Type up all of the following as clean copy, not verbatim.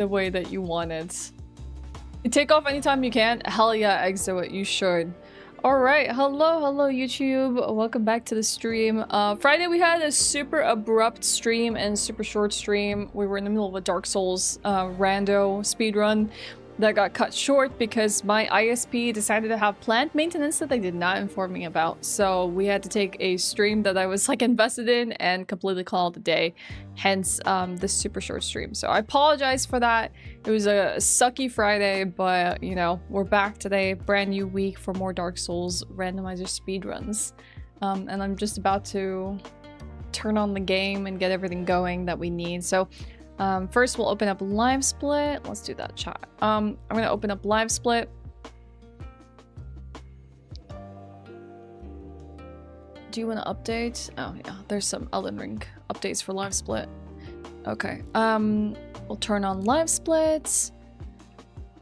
the way that you want it. You take off anytime you can. Hell yeah, Exo, you should. Alright, hello YouTube. Welcome back to the stream. Friday we had a super abrupt stream and super short stream. We were in the middle of a Dark Souls rando speedrun that got cut short because my ISP decided to have plant maintenance that they did not inform me about. So we had to take a stream that I was like invested in and completely call it a day. Hence this super short stream. So I apologize for that. It was a sucky Friday, but you know, we're back today. Brand new week for more Dark Souls randomizer speedruns. And I'm just about to turn on the game and get everything going that we need. So first we'll open up live split. Let's do that, chat. I'm gonna open up live split. Do you want to update? Oh yeah, there's some Elden Ring updates for live split. Okay, we'll turn on live splits.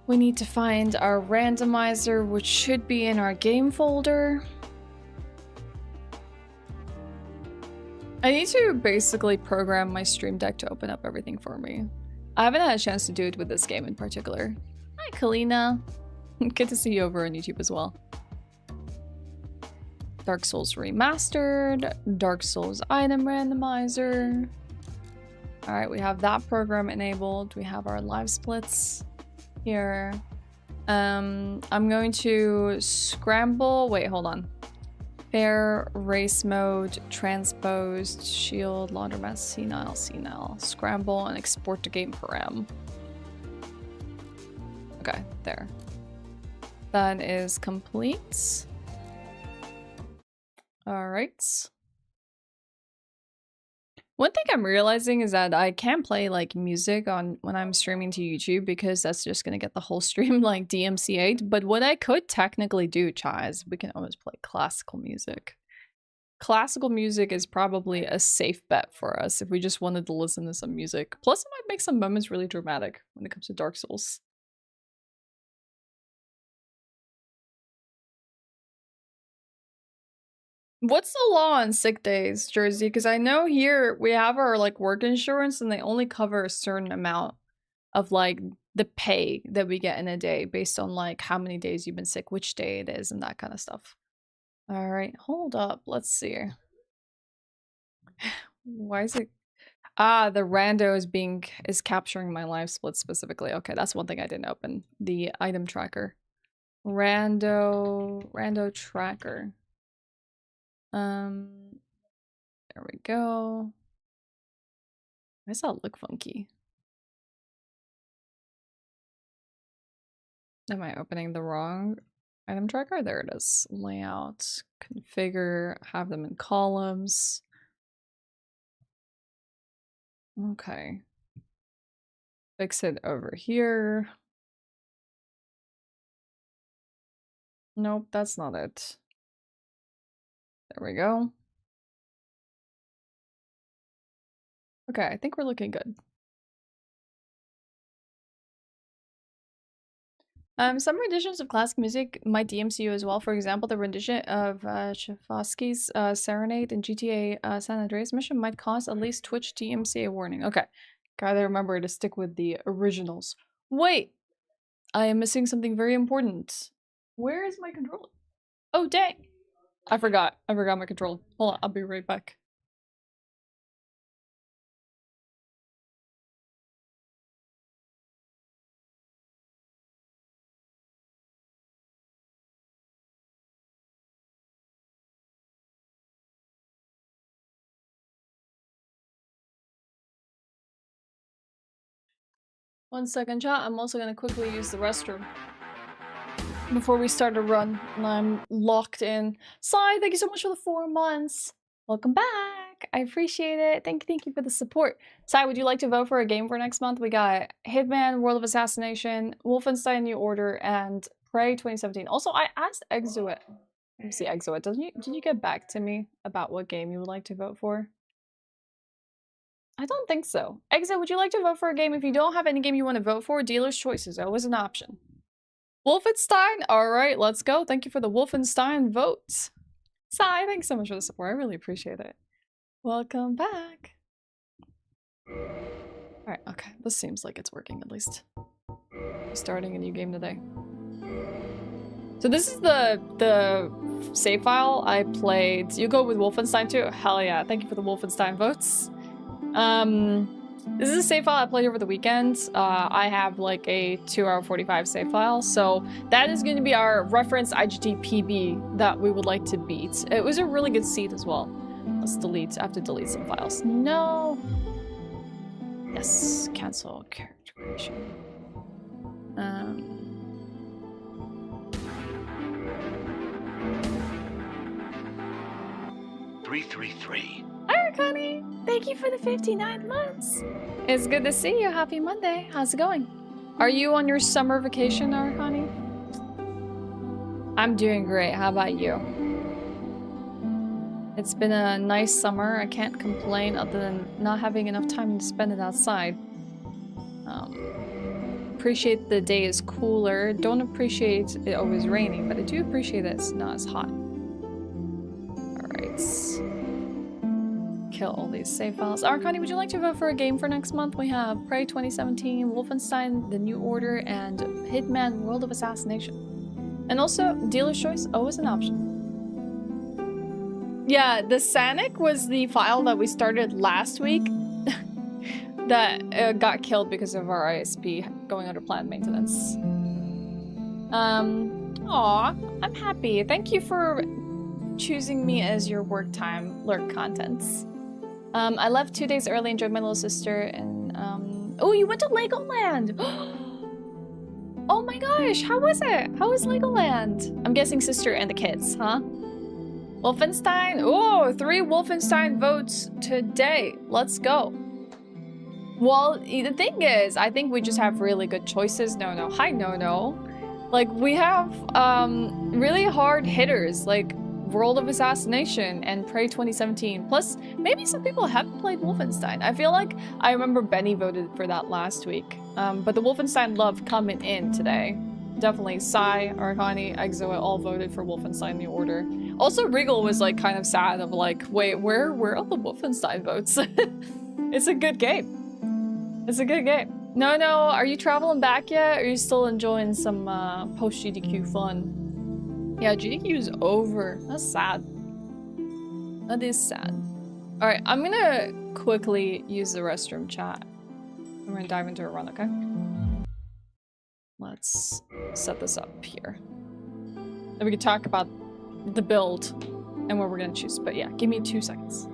We need to find our randomizer, which should be in our game folder. I need to basically program my stream deck to open up everything for me. I haven't had a chance to do it with this game in particular. Hi, Kalina. Good to see you over on YouTube as well. Dark Souls Remastered, Dark Souls Item Randomizer. Alright, we have that program enabled. We have our live splits here. I'm going to scramble. Wait, hold on. Fair, race mode, transposed, shield, laundromat, senile, scramble, and export to game param. Okay, there. That is complete. Alright. One thing I'm realizing is that I can't play like music on when I'm streaming to YouTube because that's just gonna get the whole stream like DMCA'd. But what I could technically do, chat, is we can always play classical music. Classical music is probably a safe bet for us if we just wanted to listen to some music. Plus, it might make some moments really dramatic when it comes to Dark Souls. What's the law on sick days, Jersey? Because I know here we have our like work insurance and they only cover a certain amount of like the pay that we get in a day based on like how many days you've been sick, which day it is, and that kind of stuff. All right, hold up. Let's see. Why is it? Ah, the rando is capturing my live split specifically. Okay, that's one thing I didn't open. The item tracker. Rando tracker. There we go. Why does that look funky? Am I opening the wrong item tracker? There it is. Layout, configure, have them in columns. Okay. Fix it over here. Nope, that's not it. There we go. Okay, I think we're looking good. Some renditions of classic music might DMCA as well. For example, the rendition of Tchaikovsky's Serenade in GTA San Andreas mission might cause at least Twitch DMCA warning. Okay, gotta remember to stick with the originals. Wait, I am missing something very important. Where is my controller? Oh, dang. I forgot my controller. Hold on, I'll be right back. One second, chat. I'm also gonna quickly use the restroom before we start a run, and I'm locked in. Sai, thank you so much for the 4 months. Welcome back. I appreciate it. Thank you for the support. Sai, would you like to vote for a game for next month? We got Hitman, World of Assassination, Wolfenstein New Order, and Prey 2017. Also, I asked Exoit. Let me see, Exoit. Did you get back to me about what game you would like to vote for? I don't think so. Exit, would you like to vote for a game? If you don't have any game you want to vote for, dealer's choice is always an option. Wolfenstein? Alright, let's go. Thank you for the Wolfenstein votes. Sai, thanks so much for the support. I really appreciate it. Welcome back. Alright, okay. This seems like it's working at least. Starting a new game today. So this is the save file I played. You go with Wolfenstein too? Hell yeah. Thank you for the Wolfenstein votes. This is a save file I played over the weekend. I have like a 2-hour 45 save file. So that is going to be our reference IGT PB that we would like to beat. It was a really good seed as well. Let's delete. I have to delete some files. No. Yes. Cancel character creation. 333. Hi, Connie. Thank you for the 59 months. It's good to see you. Happy Monday. How's it going? Are you on your summer vacation, Arcani? I'm doing great. How about you? It's been a nice summer. I can't complain other than not having enough time to spend it outside. Appreciate the day is cooler. Don't appreciate it always raining, but I do appreciate that it's not as hot. Alright. Kill all these save files. Arcani, would you like to vote for a game for next month? We have Prey 2017, Wolfenstein, The New Order, and Hitman World of Assassination. And also, dealer's choice, always an option. Yeah, the Sanic was the file that we started last week that got killed because of our ISP going under planned maintenance. Aw, I'm happy. Thank you for choosing me as your work time lurk contents. I left 2 days early, enjoyed my little sister, and oh, you went to Legoland! Oh my gosh, how was it? How was Legoland? I'm guessing sister and the kids, huh? Wolfenstein? Oh, 3 Wolfenstein votes today. Let's go. Well, the thing is, I think we just have really good choices. No. Hi, no. Like, we have really hard hitters, like World of Assassination and Prey 2017. Plus, maybe some people haven't played Wolfenstein. I feel like I remember Benny voted for that last week. But the Wolfenstein love coming in today. Definitely Sai, Arcani, Exo all voted for Wolfenstein New Order. Also, Regal was like kind of sad of like, wait, where are the Wolfenstein votes? It's a good game. It's a good game. No, are you traveling back yet? Or are you still enjoying some post-GDQ fun? Yeah, GDQ is over. That's sad. That is sad. Alright, I'm gonna quickly use the restroom chat. I'm gonna dive into a run, okay? Let's set this up here. Then we can talk about the build and what we're gonna choose. But yeah, give me 2 seconds.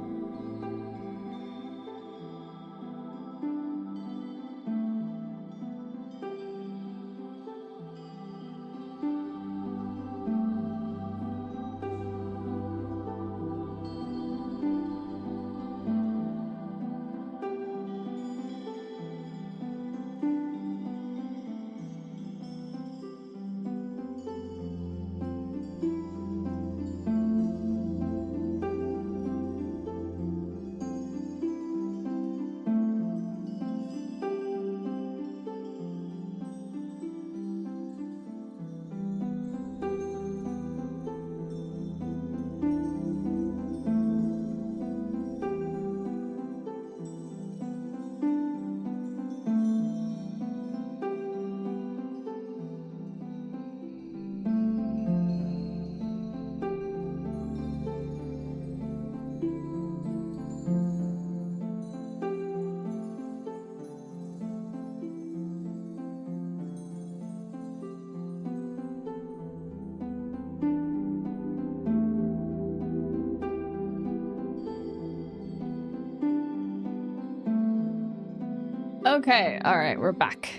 Okay, alright, we're back.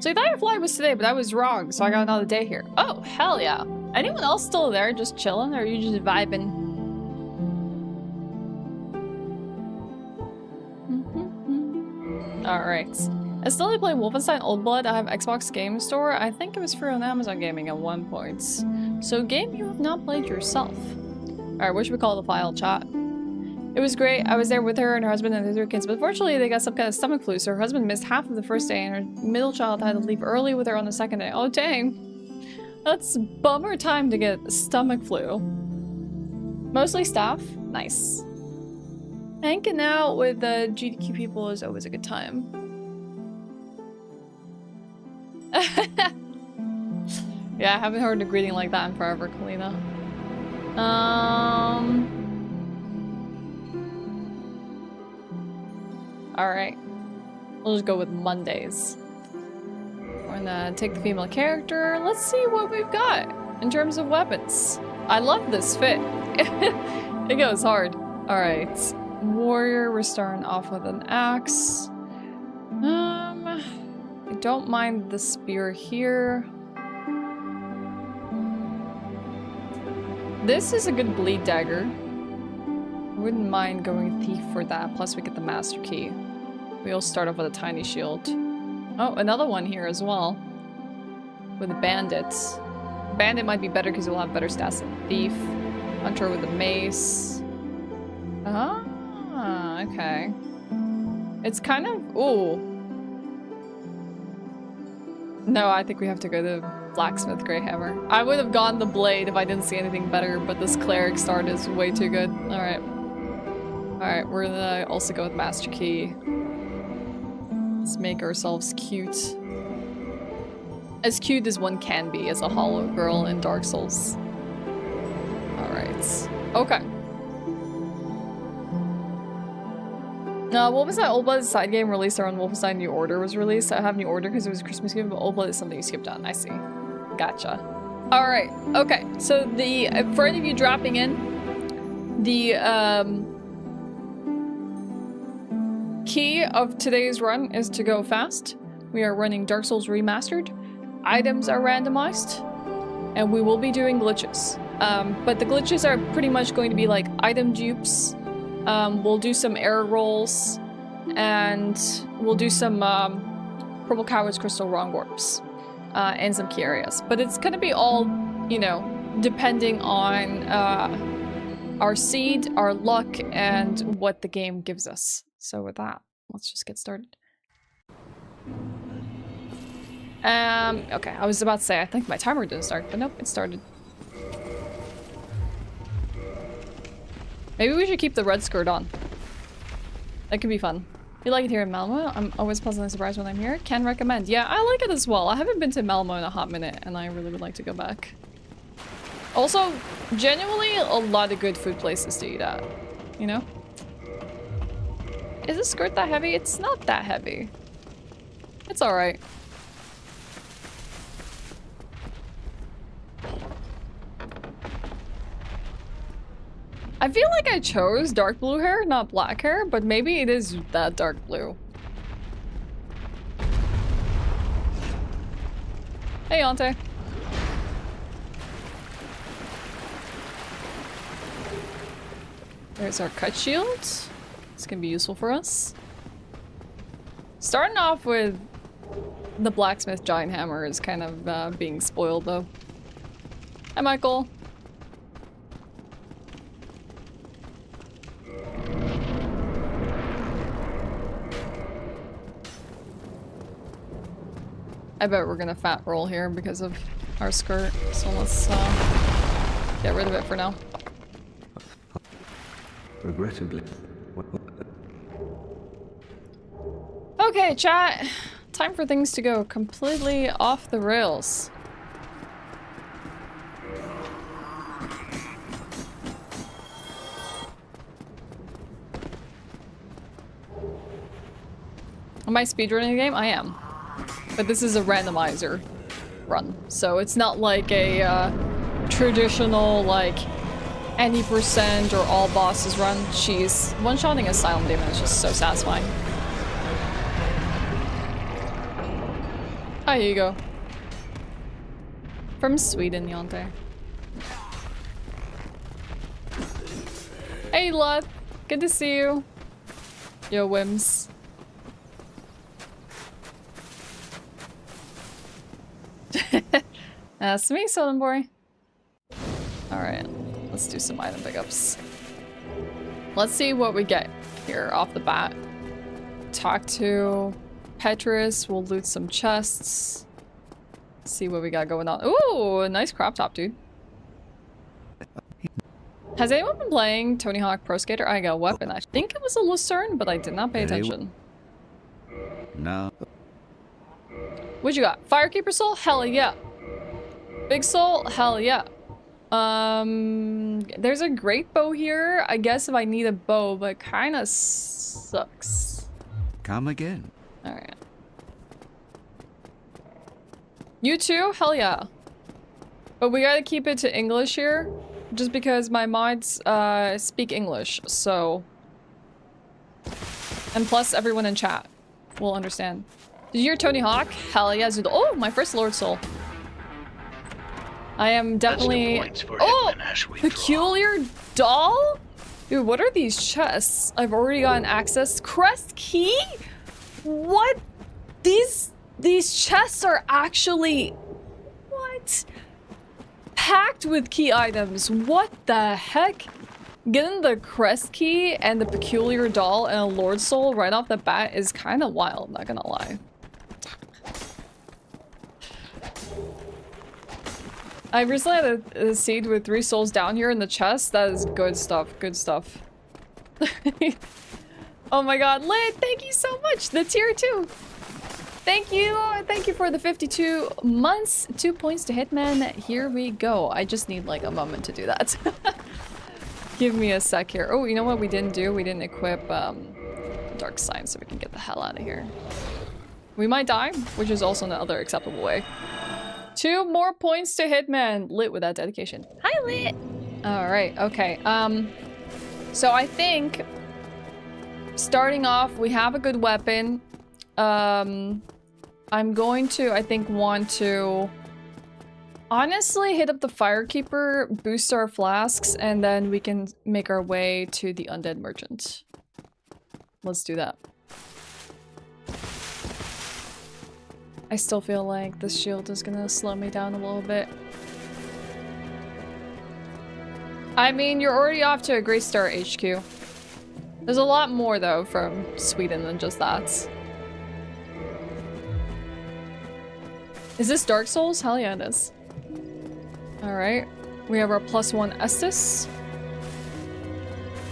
So Firefly was today, but I was wrong, so I got another day here. Oh, hell yeah. Anyone else still there just chilling, or are you just vibing? Alright. I still play Wolfenstein Old Blood. I have Xbox Game Store. I think it was free on Amazon Gaming at one point. So game you have not played yourself. Alright, what should we call the file, chat? It was great. I was there with her and her husband and their 3 kids, but unfortunately they got some kind of stomach flu, so her husband missed half of the first day and her middle child had to leave early with her on the second day. Oh dang. That's bummer time to get stomach flu. Mostly staff. Nice. Hanging out with the GDQ people is always a good time. Yeah, I haven't heard a greeting like that in forever, Kalina. Alright. We'll just go with Mondays. We're gonna take the female character. Let's see what we've got in terms of weapons. I love this fit. It goes hard. Alright. Warrior, we're starting off with an axe. I don't mind the spear here. This is a good bleed dagger. Wouldn't mind going thief for that. Plus we get the master key. We'll start off with a tiny shield. Oh, another one here as well. With a bandit. Bandit might be better because we'll have better stats than thief. Hunter with a mace. Ah, okay. It's kind of... Ooh. No, I think we have to go to Blacksmith Grey Hammer. I would have gone the blade if I didn't see anything better, but this cleric start is way too good. Alright. Alright, we're gonna also go with Master Key. Let's make ourselves cute. As cute as one can be as a hollow girl in Dark Souls. Alright. Okay. What was that? Old Blood side game released around Wolfenstein New Order was released. I have New Order because it was a Christmas game, but Old Blood is something you skipped on. I see. Gotcha. Alright, okay. So the for any of you dropping in, the key of today's run is to go fast. We are running Dark Souls Remastered. Items are randomized, and we will be doing glitches. But the glitches are pretty much going to be like item dupes. We'll do some error rolls, and we'll do some Purple Coward's Crystal Wrong Warps, and some key areas. But it's gonna be all, you know, depending on our seed, our luck, and what the game gives us. So with that, let's just get started. Okay, I was about to say, I think my timer didn't start, but nope, it started. Maybe we should keep the red skirt on. That could be fun. If you like it here in Malmo, I'm always pleasantly surprised when I'm here. Can recommend. Yeah, I like it as well. I haven't been to Malmo in a hot minute, and I really would like to go back. Also, genuinely, a lot of good food places to eat at. You know? Is this skirt that heavy? It's not that heavy. It's alright. I feel like I chose dark blue hair, not black hair, but maybe it is that dark blue. Hey, Ante. There's our cut shield. It's gonna be useful for us. Starting off with the blacksmith giant hammer is kind of being spoiled, though. Hi, Michael. I bet we're gonna fat roll here because of our skirt, so let's get rid of it for now. Regrettably. Okay, chat. Time for things to go completely off the rails. Am I speedrunning the game? I am. But this is a randomizer run, so it's not like a traditional, like, any percent or all bosses run. Jeez, one-shotting Asylum Demon is just so satisfying. Ah, here you go. From Sweden, Yonte. Hey, Lut. Good to see you. Yo, Wims. That's me, Southern Boy. Alright, let's do some item pickups. Let's see what we get here off the bat. Talk to Petrus, we'll loot some chests. See what we got going on. Ooh, a nice crop top, dude. Has anyone been playing Tony Hawk Pro Skater? I got a weapon. I think it was a Lucerne, but I did not pay attention. No. What you got? Firekeeper soul? Hell yeah. Big soul? Hell yeah. There's a great bow here. I guess if I need a bow, but kind of sucks. Come again. All right. You too? Hell yeah. But we gotta keep it to English here, just because my mods speak English, so. And plus, everyone in chat will understand. Did you hear Tony Hawk? Hell yeah, Zoodle. Oh, my first Lord Soul. I am definitely. Oh, peculiar doll? Dude, what are these chests? I've already gotten access. Crest key? What? These chests are actually. What? Packed with key items. What the heck? Getting the crest key and the peculiar doll and a Lord Soul right off the bat is kind of wild, not gonna lie. I recently had a seed with 3 souls down here in the chest. That is good stuff, good stuff. Oh my god, Lit, thank you so much! The tier 2! Thank you for the 52 months. 2 points to Hitman. Here we go. I just need like a moment to do that. Give me a sec here. Oh, you know what we didn't do? We didn't equip Dark Sign so we can get the hell out of here. We might die, which is also another acceptable way. 2 more points to Hitman. Lit with that dedication. Hi, Lit! Alright, okay. So I think starting off, we have a good weapon. I'm going to, I think, want to honestly hit up the Firekeeper, boost our flasks, and then we can make our way to the Undead Merchant. Let's do that. I still feel like this shield is gonna slow me down a little bit. I mean, you're already off to a great start, HQ. There's a lot more, though, from Sweden than just that. Is this Dark Souls? Hell yeah, it is. Alright. We have our +1 Estus.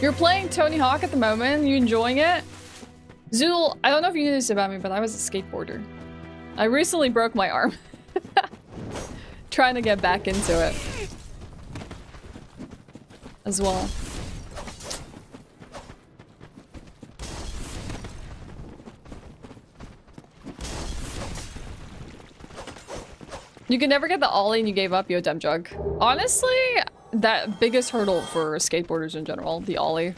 You're playing Tony Hawk at the moment? You enjoying it? Zool, I don't know if you knew this about me, but I was a skateboarder. I recently broke my arm. Trying to get back into it. As well. You can never get the ollie and you gave up, yo dumb jug. Honestly, that biggest hurdle for skateboarders in general, the ollie.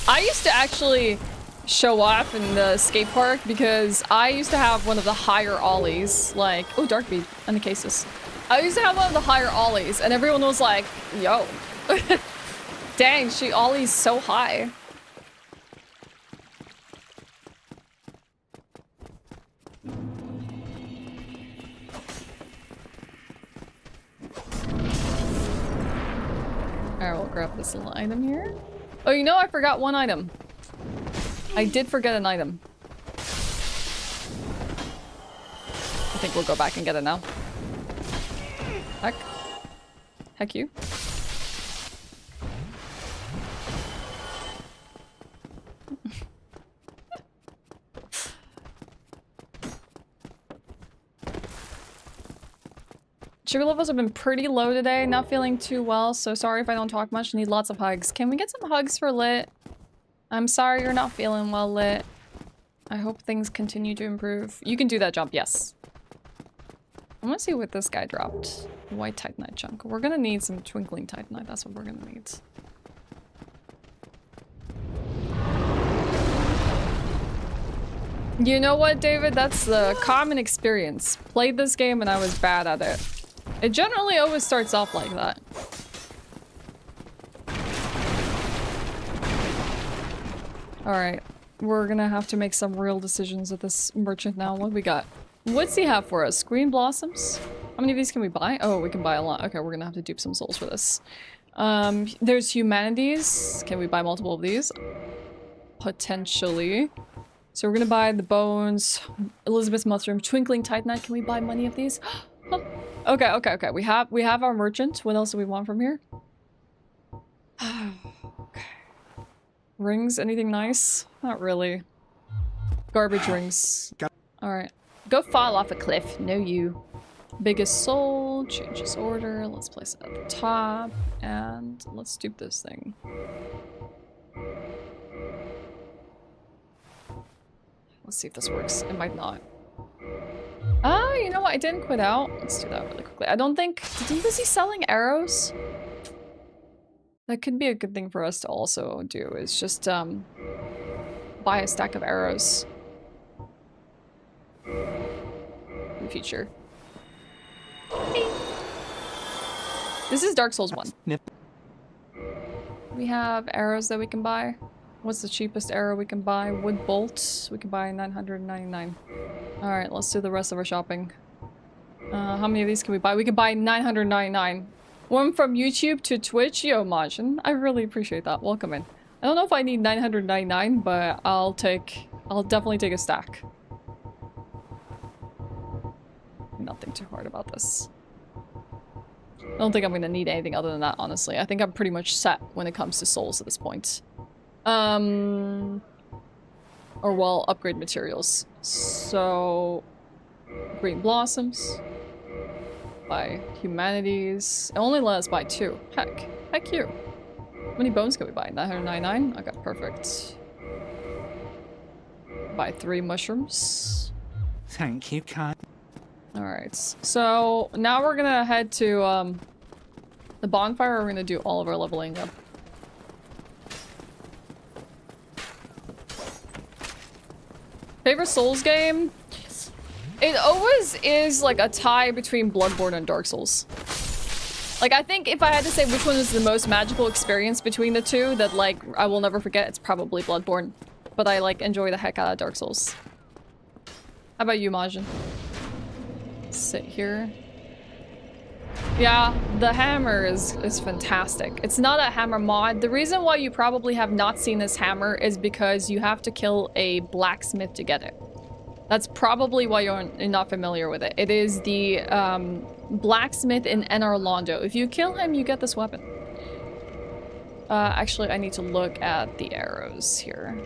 I used to actually show off in the skate park because I used to have one of the higher ollies, like, oh, Dark Bead, and the cases. I used to have one of the higher ollies and everyone was like, yo, dang, she ollies so high. Alright, we'll grab this little item here. Oh, you know, I forgot one item. I did forget an item. I think we'll go back and get it now. Heck. Heck you. Sugar levels have been pretty low today, not feeling too well, so sorry if I don't talk much, need lots of hugs. Can we get some hugs for Lit? I'm sorry you're not feeling well, Lit. I hope things continue to improve. You can do that jump, yes. I want to see what this guy dropped. White Titanite chunk. We're gonna need some twinkling Titanite, that's what we're gonna need. You know what, David? That's the common experience. Played this game and I was bad at it. It generally always starts off like that. Alright, we're gonna have to make some real decisions at this merchant now. What do we got? What's he have for us? Green blossoms? How many of these can we buy? Oh, we can buy a lot. Okay, we're gonna have to dupe some souls for this. There's humanities. Can we buy multiple of these? Potentially. So we're gonna buy the bones, Elizabeth's mushroom, twinkling titanite. Can we buy many of these? Okay. We have our merchant. What else do we want from here? Okay. Rings, anything nice? Not really. Garbage rings. Alright. Go fall off a cliff. No you. Biggest soul. Change this order. Let's place it at the top. And let's dupe this thing. Let's see if this works. It might not. Ah, you know what? I didn't quit out. Let's do that really quickly. I don't think... Was he selling arrows? That could be a good thing for us to also do, is just buy a stack of arrows. In future. Hey. This is Dark Souls 1. Yep. We have arrows that we can buy. What's the cheapest arrow we can buy? Wood bolts. We can buy 999. Alright, let's do the rest of our shopping. How many of these can we buy? We can buy 999. One from YouTube to Twitch. Yo, Majin. I really appreciate that. Welcome in. I don't know if I need 999, but I'll definitely take a stack. Nothing too hard about this. I don't think I'm gonna need anything other than that, honestly. I think I'm pretty much set when it comes to souls at this point. Or well, upgrade materials. So, green blossoms. Buy humanities. It only let us buy 2. Heck you. How many bones can we buy? 999? Okay, perfect. Buy 3 mushrooms. Thank you, Kai. Alright, so now we're gonna head to the bonfire. We're gonna do all of our leveling up. Favorite Souls game? It always is like a tie between Bloodborne and Dark Souls. Like, I think if I had to say which one is the most magical experience between the two that, like, I will never forget, it's probably Bloodborne. But I, like, enjoy the heck out of Dark Souls. How about you, Majin? Sit here. Yeah, the hammer is fantastic. It's not a hammer mod. The reason why you probably have not seen this hammer is because you have to kill a blacksmith to get it. That's probably why you're not familiar with it. It is the blacksmith in Anor Londo. If you kill him, you get this weapon. Actually, I need to look at the arrows here.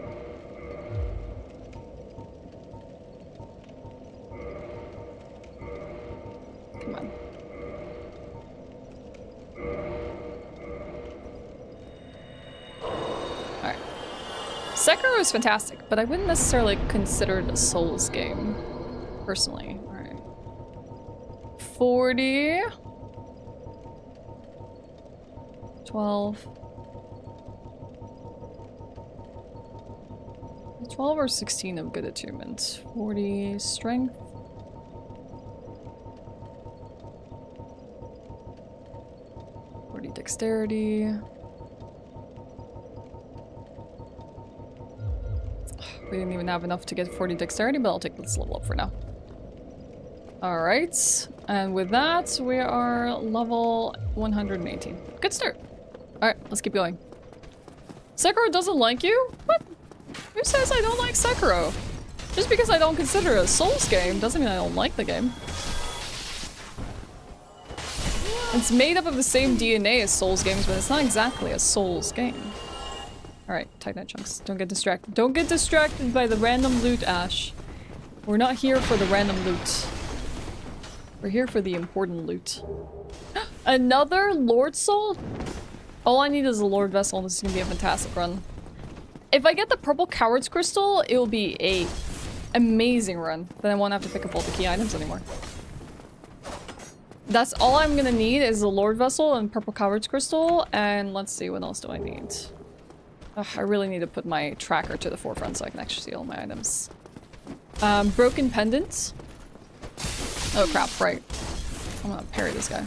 Come on. Alright. Sekiro is fantastic, but I wouldn't necessarily consider it a Souls game, personally. Alright. 40. 12. 12 or 16 of good attunement. 40 strength. 40 dexterity. We didn't even have enough to get 40 dexterity, but I'll take this level up for now. Alright, and with that, we are level 118. Good start. Alright, let's keep going. Sekiro doesn't like you? What? Who says I don't like Sekiro? Just because I don't consider it a Souls game doesn't mean I don't like the game. It's made up of the same DNA as Souls games, but it's not exactly a Souls game. Alright, Titanite chunks. Don't get distracted. Don't get distracted by the random loot, Ashe. We're not here for the random loot. We're here for the important loot. Another Lord Soul? All I need is a Lord Vessel, and this is gonna be a fantastic run. If I get the purple Coward's Crystal, it will be a amazing run. Then I won't have to pick up all the key items anymore. That's all I'm gonna need is a Lord Vessel and purple Coward's Crystal, and let's see, what else do I need? Ugh, I really need to put my tracker to the forefront so I can actually see all my items. Broken Pendant. Oh crap, right. I'm gonna parry this guy.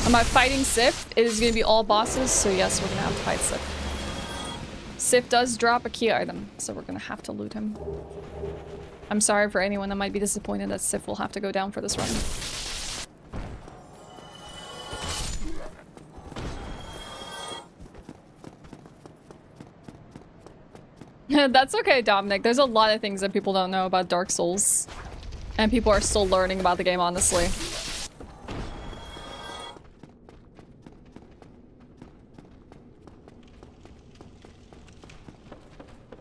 Am I fighting Sif? It is gonna be all bosses, so yes, we're gonna have to fight Sif. Sif does drop a key item, so we're gonna have to loot him. I'm sorry for anyone that might be disappointed that Sif will have to go down for this run. That's okay, Dominic. There's a lot of things that people don't know about Dark Souls. And people are still learning about the game, honestly.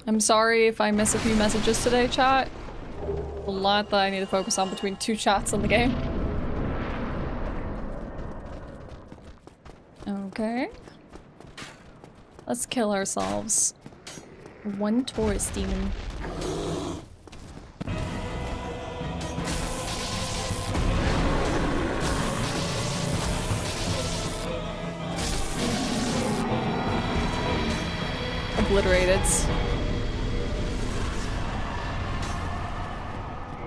I'm sorry if I miss a few messages today, chat. A lot that I need to focus on between 2 chats in the game. Okay. Let's kill ourselves. 1 Taurus demon. Obliterated.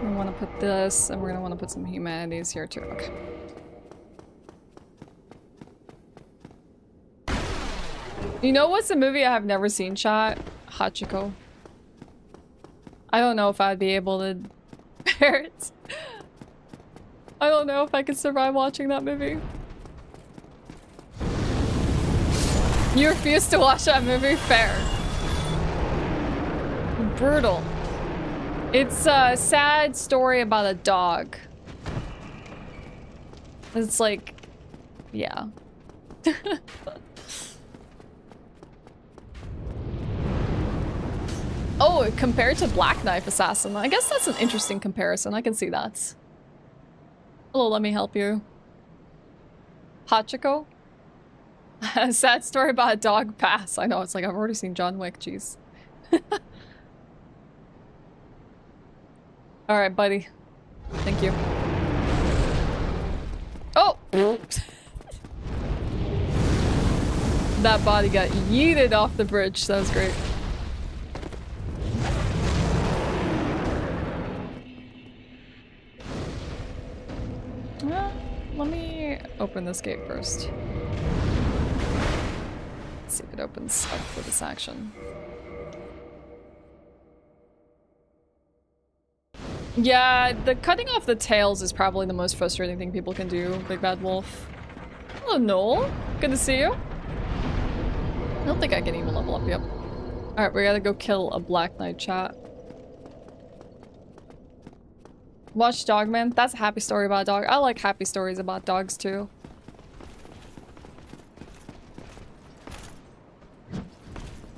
We want to put this, and we're gonna want to put some humanities here too. Okay. You know what's a movie I have never seen, chat? Hachiko. I don't know if I'd be able to bear it. I don't know if I could survive watching that movie. You refuse to watch that movie? Fair. Brutal. It's a sad story about a dog. It's like, yeah. Oh, compared to Black Knife Assassin. I guess that's an interesting comparison. I can see that. Hello, let me help you. Hachiko? A sad story about a dog pass. I know, it's like I've already seen John Wick, jeez. Alright, buddy. Thank you. Oh! That body got yeeted off the bridge. That was great. Let me open this gate first. Let's see if it opens up for this action. Yeah, the cutting off the tails is probably the most frustrating thing people can do, Big Bad Wolf. Hello, Noel. Good to see you. I don't think I can even level up, yep. Alright, we gotta go kill a Black Knight, chat. Watch Dogman. That's a happy story about a dog. I like happy stories about dogs too.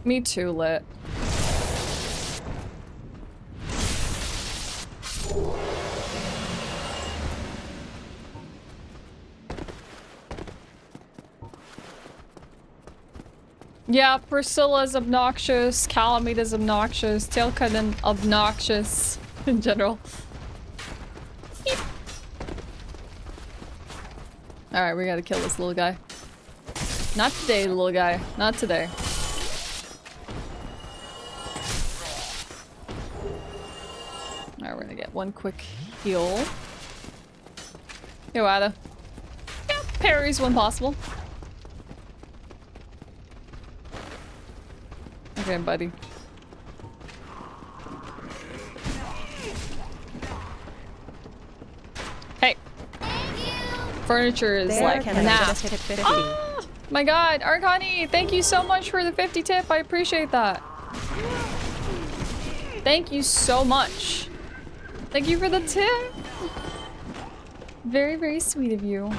Me too, Lit. Yeah, Priscilla's obnoxious, Calamita's obnoxious, Tailcutting obnoxious in general. Alright, we gotta kill this little guy. Not today, little guy. Not today. Alright, we're gonna get 1 quick heal. Yo, Ada. Yeah, parries when possible. Okay, buddy. Hey. Furniture is there, like nah. Oh my god, Arcani, thank you so much for the 50 tip. I appreciate that. Thank you so much. Thank you for the tip. Very, very sweet of you.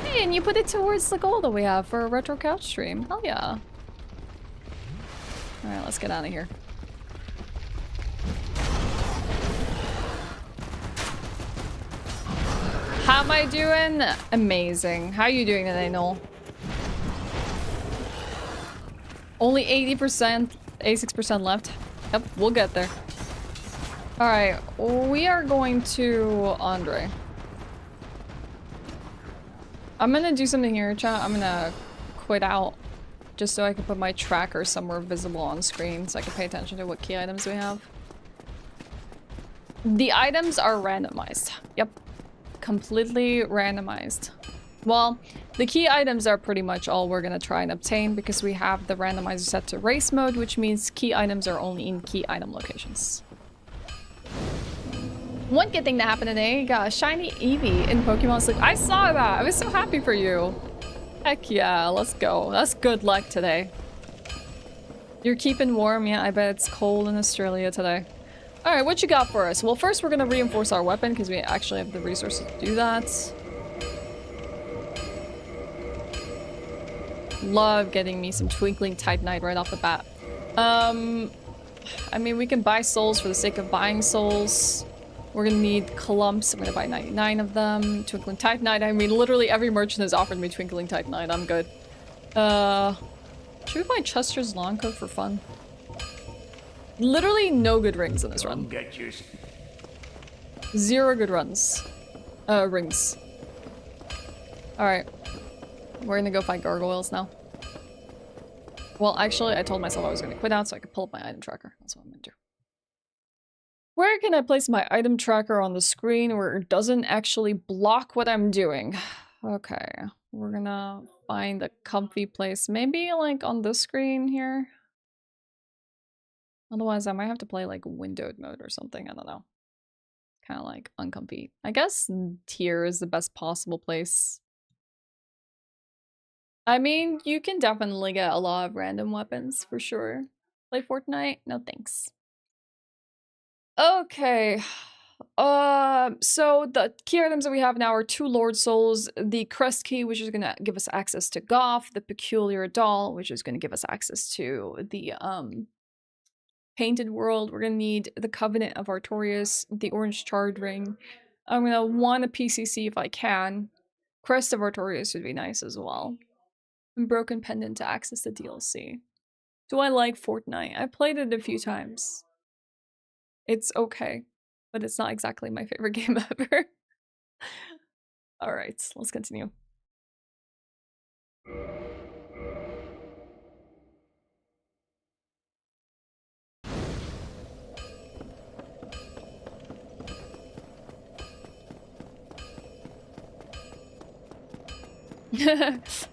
Hey, and you put it towards the goal that we have for a retro couch stream. Hell yeah. Alright, let's get out of here. How am I doing? Amazing. How are you doing today, Noel? Only 80%, 86% left. Yep, we'll get there. Alright, we are going to Andre. I'm gonna do something here, chat. I'm gonna quit out just so I can put my tracker somewhere visible on screen so I can pay attention to what key items we have. The items are randomized. Yep. Completely randomized. Well, the key items are pretty much all we're gonna try and obtain because we have the randomizer set to race mode, which means key items are only in key item locations. One good thing that happened today, got a shiny Eevee in Pokemon Sleep. I saw that! I was so happy for you! Heck yeah, let's go. That's good luck today. You're keeping warm? Yeah, I bet it's cold in Australia today. Alright, what you got for us? Well, first we're gonna reinforce our weapon because we actually have the resources to do that. Love getting me some Twinkling Titanite right off the bat. I mean, we can buy souls for the sake of buying souls. We're gonna need clumps. I'm gonna buy 99 of them. Twinkling Titanite. I mean, literally every merchant has offered me Twinkling Titanite. I'm good. Should we buy Chester's Long Coat for fun? Literally no good rings in this run. 0 good runs. Rings. Alright. We're gonna go fight gargoyles now. Well, actually, I told myself I was gonna quit out so I could pull up my item tracker. That's what I'm gonna do. Where can I place my item tracker on the screen where it doesn't actually block what I'm doing? Okay. We're gonna find a comfy place. Maybe, like, on this screen here? Otherwise, I might have to play, like, windowed mode or something. I don't know. Kind of, like, uncomfy. I guess here is the best possible place. I mean, you can definitely get a lot of random weapons, for sure. Play Fortnite? No thanks. Okay. So the key items that we have now are 2 Lord Souls, the Crest Key, which is gonna give us access to Goth, the Peculiar Doll, which is gonna give us access to the, Painted World. We're gonna need the Covenant of Artorias, the Orange Charred Ring. I'm gonna want a PCC if I can. Crest of Artorias would be nice as well. And Broken Pendant to access the DLC. Do I like Fortnite? I played it a few times. It's okay, but it's not exactly my favorite game ever. Alright, let's continue.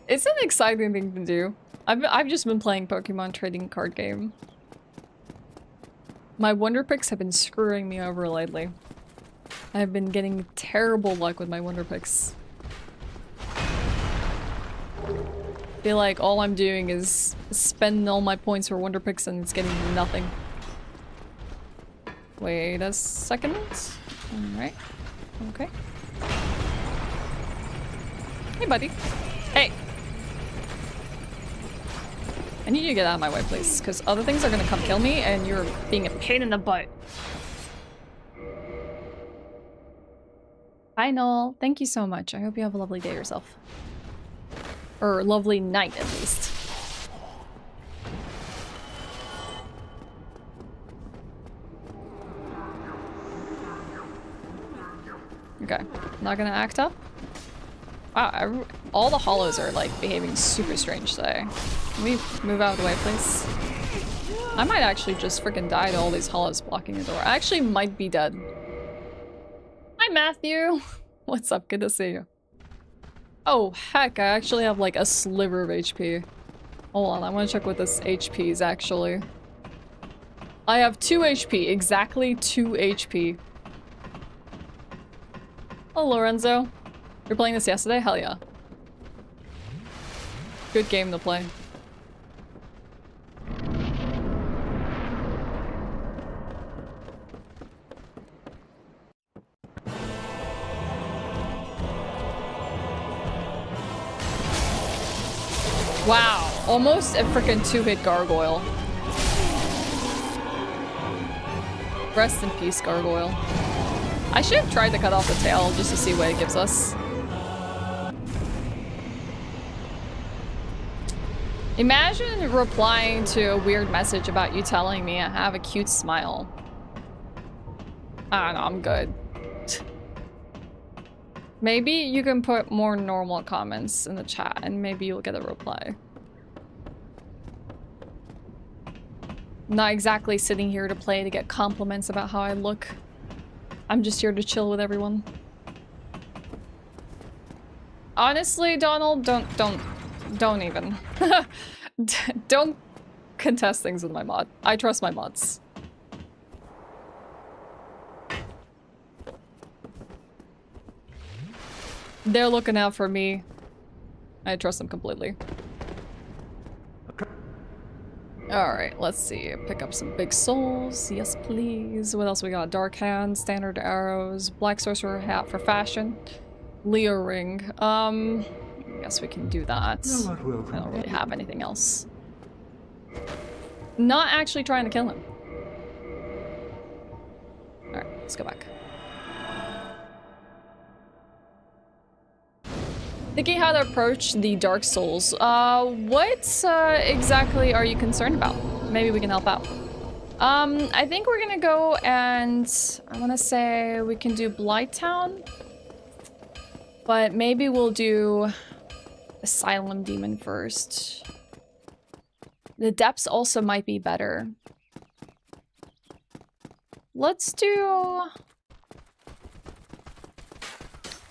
It's an exciting thing to do. I've just been playing Pokemon trading card game. My Wonder Picks have been screwing me over lately. I've been getting terrible luck with my Wonder Picks. Feel like all I'm doing is spending all my points for Wonder Picks and it's getting nothing. Wait a second. Alright. Okay. Hey, buddy. Hey! I need you to get out of my way, please, because other things are gonna come kill me and you're being a pain in the butt. Hi, Noel. Thank you so much. I hope you have a lovely day yourself. Or lovely night, at least. Okay. Not gonna act up? Wow, all the hollows are like behaving super strange today. Can we move out of the way, please? I might actually just freaking die to all these hollows blocking the door. I actually might be dead. Hi, Matthew! What's up? Good to see you. Oh, heck, I actually have like a sliver of HP. Hold on, I want to check what this HP is actually. I have 2 HP, exactly 2 HP. Oh, Lorenzo. You're playing this yesterday? Hell yeah. Good game to play. Wow, almost a freaking 2-hit gargoyle. Rest in peace, gargoyle. I should have tried to cut off the tail just to see what it gives us. Imagine replying to a weird message about you telling me I have a cute smile. I don't know, I'm good. Maybe you can put more normal comments in the chat and maybe you'll get a reply. I'm not exactly sitting here to play to get compliments about how I look. I'm just here to chill with everyone. Honestly, Donald, don't even. Don't contest things with my mod. I trust my mods. They're looking out for me. I trust them completely. Alright, let's see. Pick up some big souls. Yes, please. What else we got? Dark Hand, Standard Arrows, Black Sorcerer Hat for fashion, Leo Ring. I guess we can do that. I don't really have anything else. Not actually trying to kill him. Let's go back. Thinking how to approach the Dark Souls. What exactly are you concerned about? Maybe we can help out. I think we're gonna go and I want to say we can do Blighttown, but maybe we'll do Asylum Demon first. The depths also might be better. Let's do...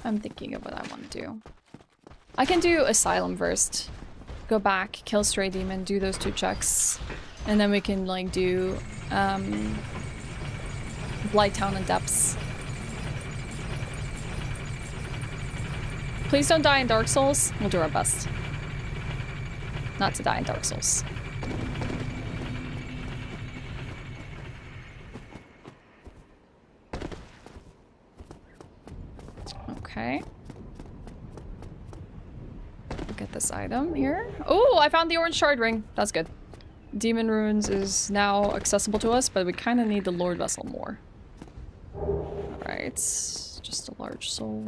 I'm thinking of what I want to do. I can do Asylum first. Go back, kill Stray Demon, do those 2 checks. And then we can like do Blighttown and Depths. Please don't die in Dark Souls. We'll do our best not to die in Dark Souls. Okay. Look at this item here. Oh, I found the orange shard ring. That's good. Demon Ruins is now accessible to us, but we kind of need the Lord Vessel more. Alright, just a large soul.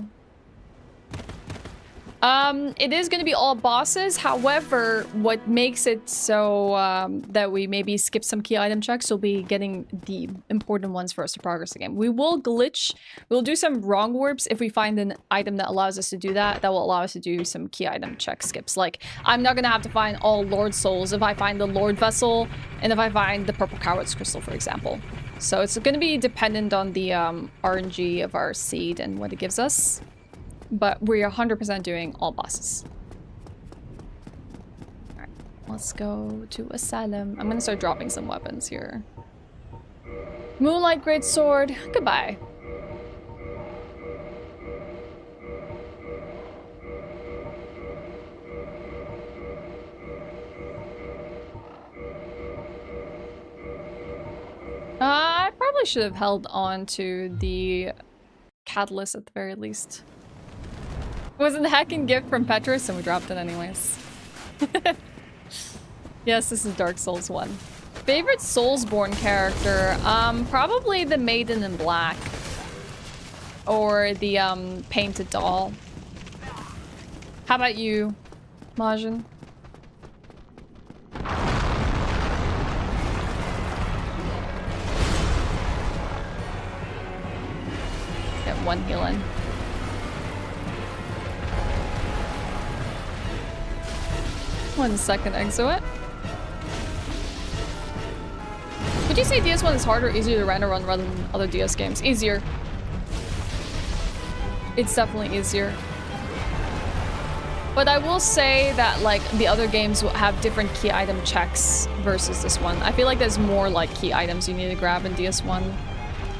It is going to be all bosses. However, what makes it so that we maybe skip some key item checks will be getting the important ones for us to progress the game. We will glitch. We'll do some wrong warps if we find an item that allows us to do that. That will allow us to do some key item check skips. Like, I'm not going to have to find all Lord Souls if I find the Lord Vessel and if I find the Purple Coward's Crystal, for example. So it's going to be dependent on the RNG of our seed and what it gives us. But we're 100% doing all bosses. Alright, let's go to Asylum. I'm gonna start dropping some weapons here. Moonlight Greatsword, goodbye. I probably should have held on to the catalyst at the very least. It was a hacking gift from Petrus and we dropped it anyways. Yes, this is Dark Souls 1. Favorite Soulsborne character? Probably the Maiden in Black. Or the painted doll. How about you, Majin? Get 1 heal in. One second, Exoit. Would you say DS1 is harder or easier to render run rather than other DS games? Easier. It's definitely easier. But I will say that, like, the other games will have different key item checks versus this one. I feel like there's more, like, key items you need to grab in DS1.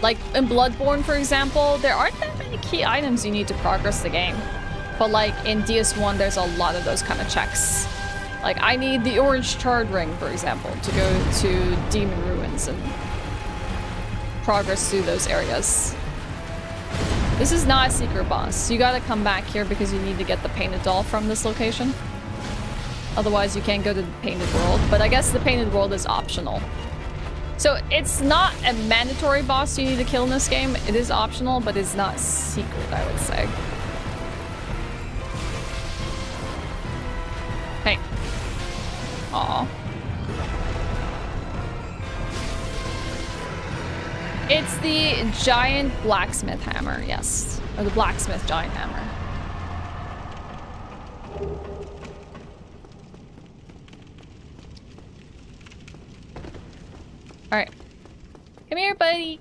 Like, in Bloodborne, for example, there aren't that many key items you need to progress the game. But, like, in DS1, there's a lot of those kind of checks. Like, I need the orange shard ring, for example, to go to Demon Ruins and progress through those areas. This is not a secret boss. You gotta come back here because you need to get the painted doll from this location. Otherwise, you can't go to the painted world. But I guess the painted world is optional. So it's not a mandatory boss you need to kill in this game. It is optional, but it's not secret, I would say. Hey. Aw. It's the giant blacksmith hammer, yes. Or the blacksmith giant hammer. Alright. Come here, buddy.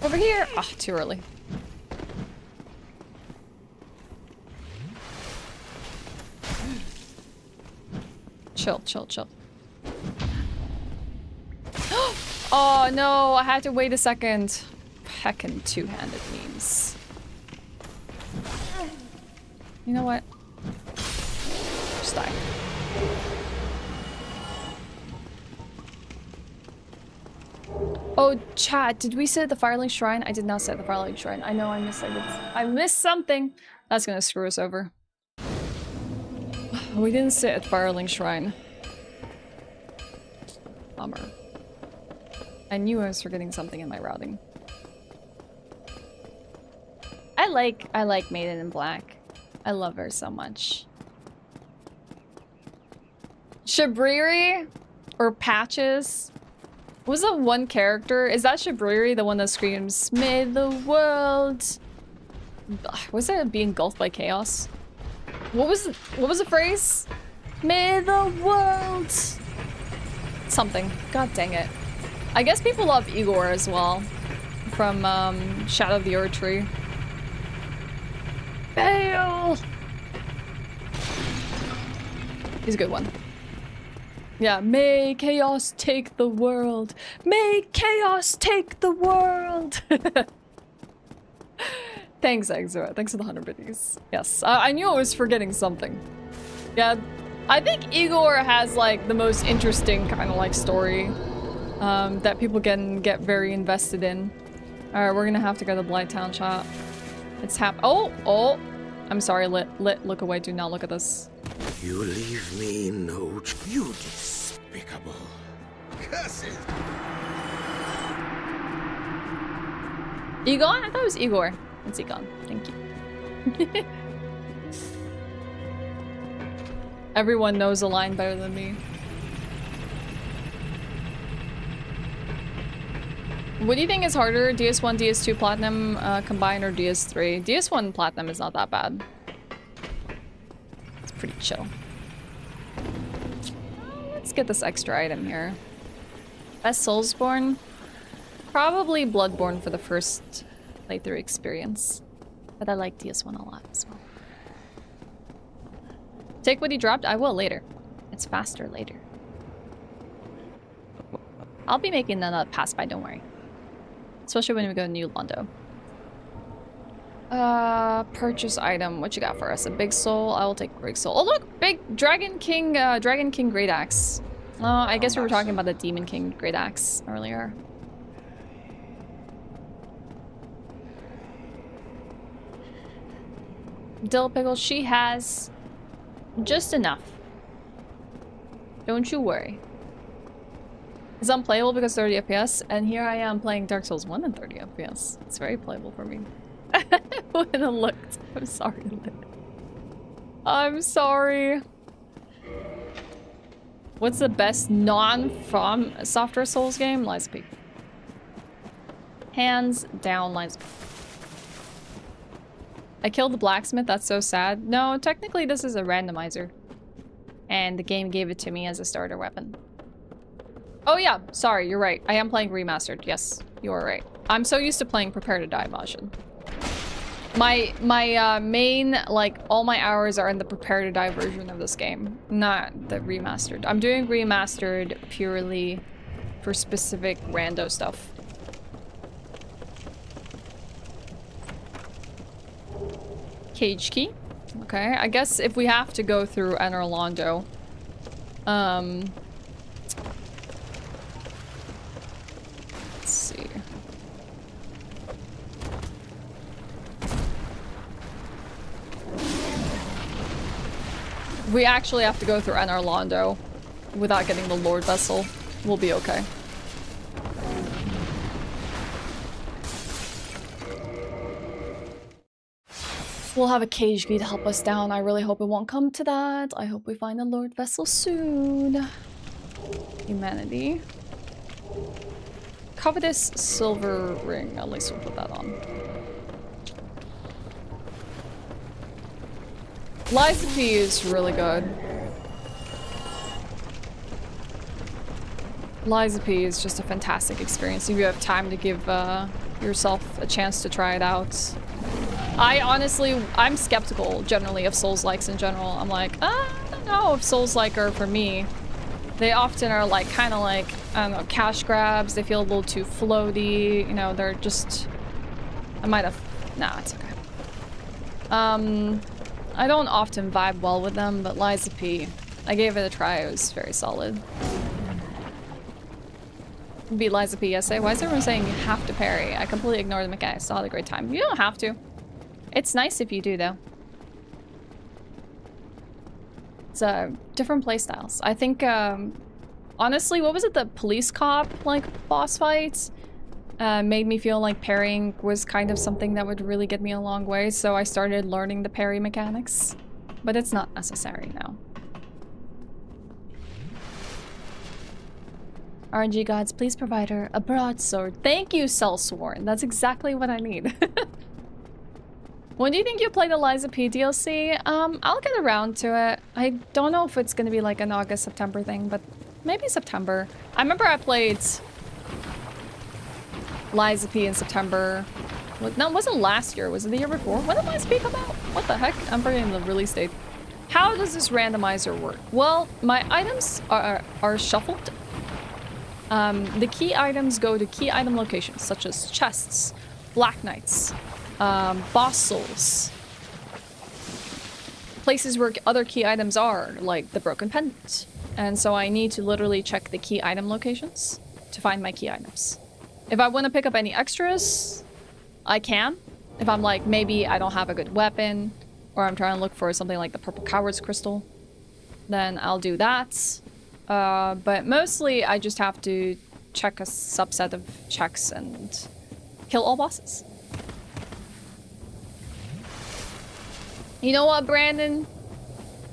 Over here. Ah, too early. Chill, chill, chill. Oh no, I had to wait a second. Heckin' two-handed memes. You know what? Just die. Oh, chat, did we say the Firelink Shrine? I did not say the Firelink Shrine. I know I missed it. I missed something. That's gonna screw us over. We didn't sit at Firelink Shrine. Bummer. I knew I was forgetting something in my routing. like Maiden in Black. I love her so much. Shabriri or Patches. What was that one character? Is that Shabriri, the one that screams, "May the world..." Was it be engulfed by chaos? What was the phrase? May the world... something. God dang it. I guess people love Igor as well. From Shadow of the Erd Tree. Fail! He's a good one. Yeah, may chaos take the world. May chaos take the world. Thanks, Exo. Thanks for the 100 biddies. Yes, I knew I was forgetting something. Yeah, I think Igor has like the most interesting kind of like story that people can get very invested in. All right, we're gonna have to go to the Blighttown shop. It's oh! I'm sorry, look away. Do not look at this. You leave me no... You despicable. Curses! Egon? I thought it was Igor. It's Egon. Thank you. Everyone knows the line better than me. What do you think is harder? DS1, DS2 Platinum combined or DS3? DS1 Platinum is not that bad. It's pretty chill. Let's get this extra item here. Best Soulsborne? Probably Bloodborne for the first playthrough experience. But I like DS1 a lot as well. Take what he dropped? I will later. It's faster later. I'll be making another pass by, don't worry. Especially when we go to New Londo. Purchase item. What you got for us? A big soul? I will take a big soul. Oh look! Big Dragon King Great Axe. Oh, I guess we were talking about the Demon King Great Axe earlier. Dill Pickle, she has just enough. Don't you worry. It's unplayable because 30 FPS, and here I am playing Dark Souls 1 and 30 FPS. It's very playable for me. When I looked. I'm sorry. I'm sorry. What's the best non-From Software Souls game? Lies of P. Hands down, Lies of P. I killed the blacksmith, that's so sad. No, technically this is a randomizer. And the game gave it to me as a starter weapon. Oh yeah, sorry, you're right. I am playing remastered. Yes, you are right. I'm so used to playing Prepare to Die version. My main, like, all my hours are in the Prepare to Die version of this game, not the remastered. I'm doing remastered purely for specific rando stuff. Cage key. Okay, I guess if we have to go through Anor Londo, let's see. We actually have to go through Anor Londo without getting the Lord Vessel. We'll be okay. We'll have a cage key to help us down. I really hope it won't come to that. I hope we find the Lord Vessel soon. Humanity. Covetous silver ring. At least we'll put that on. Lies of P is really good. Lies of P is just a fantastic experience if you have time to give yourself a chance to try it out. I'm skeptical generally of Souls-likes in general. I'm like, I don't know if Souls-like are for me. They often are like, kind of like, I don't know, cash grabs. They feel a little too floaty. You know, they're just, I might have, nah, it's okay. I don't often vibe well with them, but Lies of P, I gave it a try. It was very solid. Beat Lies of P yesterday. Why is everyone saying you have to parry? I completely ignored the mechanics. Still had a great time. You don't have to. It's nice if you do, though. It's different playstyles. I think, honestly, what was it? The police cop, like, boss fight? made me feel like parrying was kind of something that would really get me a long way, so I started learning the parry mechanics. But it's not necessary now. RNG gods, please provide her a broadsword. Thank you, Sellsworn. That's exactly what I need. When do you think you'll play the Liza P DLC? I'll get around to it. I don't know if it's gonna be like an August, September thing, but maybe September. I remember I played Liza P in September. No, it wasn't last year. Was it the year before? When did Liza P come out? What the heck? I'm forgetting the release date. How does this randomizer work? Well, my items are shuffled. The key items go to key item locations, such as chests, Black Knights, boss souls, places where other key items are, like the broken pendant. And so I need to literally check the key item locations to find my key items. If I want to pick up any extras, I can. If I'm like, maybe I don't have a good weapon, or I'm trying to look for something like the Purple Coward's Crystal, then I'll do that. But mostly I just have to check a subset of checks and kill all bosses. You know what, Brandon?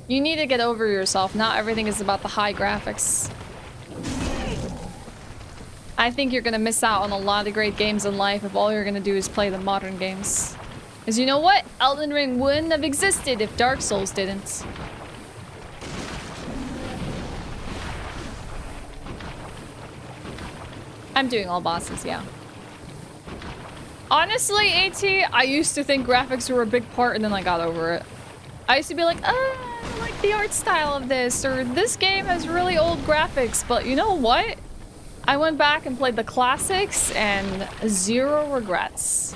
You need to get over yourself. Not everything is about the high graphics. I think you're gonna miss out on a lot of great games in life if all you're gonna do is play the modern games. Because you know what? Elden Ring wouldn't have existed if Dark Souls didn't. I'm doing all bosses, yeah. Honestly, AT, I used to think graphics were a big part and then I got over it. I used to be like, I don't like the art style of this, or this game has really old graphics, but you know what? I went back and played the classics and zero regrets.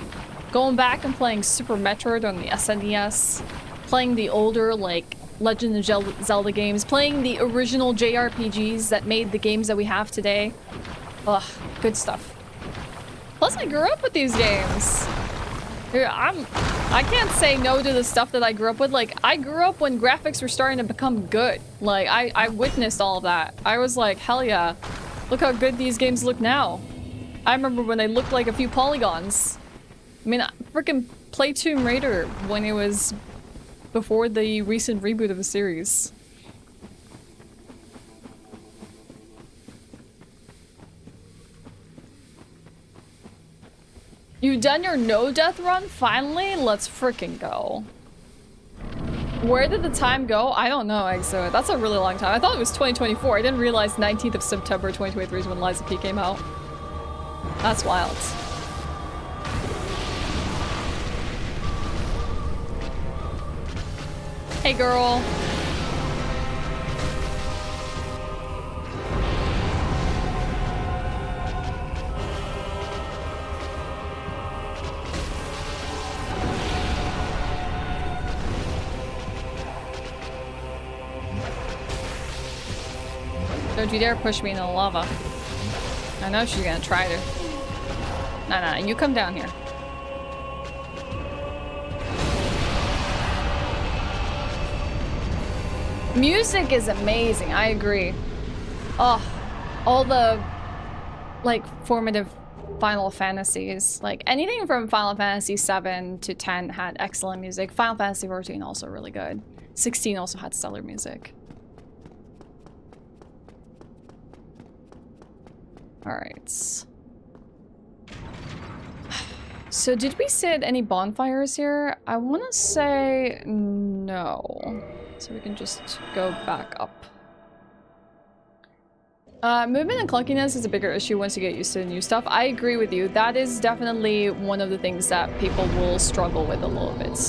Going back and playing Super Metroid on the SNES, playing the older, like, Legend of Zelda games, playing the original JRPGs that made the games that we have today. Ugh, good stuff. Plus, I grew up with these games. I can't say no to the stuff that I grew up with. Like, I grew up when graphics were starting to become good. Like, I witnessed all of that. I was like, hell yeah. Look how good these games look now. I remember when they looked like a few polygons. I mean, I freaking played Tomb Raider when it was before the recent reboot of the series. You done your no-death run? Finally? Let's freaking go. Where did the time go? I don't know, Exo. That's a really long time. I thought it was 2024. I didn't realize 19th of September 2023 is when Liza P came out. That's wild. Hey, girl. Don't you dare push me into the lava. I know she's gonna try to. Nah, you come down here. Music is amazing, I agree. Oh, all the, like, formative Final Fantasies. Like, anything from Final Fantasy 7 to 10 had excellent music. Final Fantasy 14 also really good. 16 also had stellar music. Alright. So did we set any bonfires here? I want to say no. So we can just go back up. Movement and clunkiness is a bigger issue once you get used to the new stuff. I agree with you. That is definitely one of the things that people will struggle with a little bit.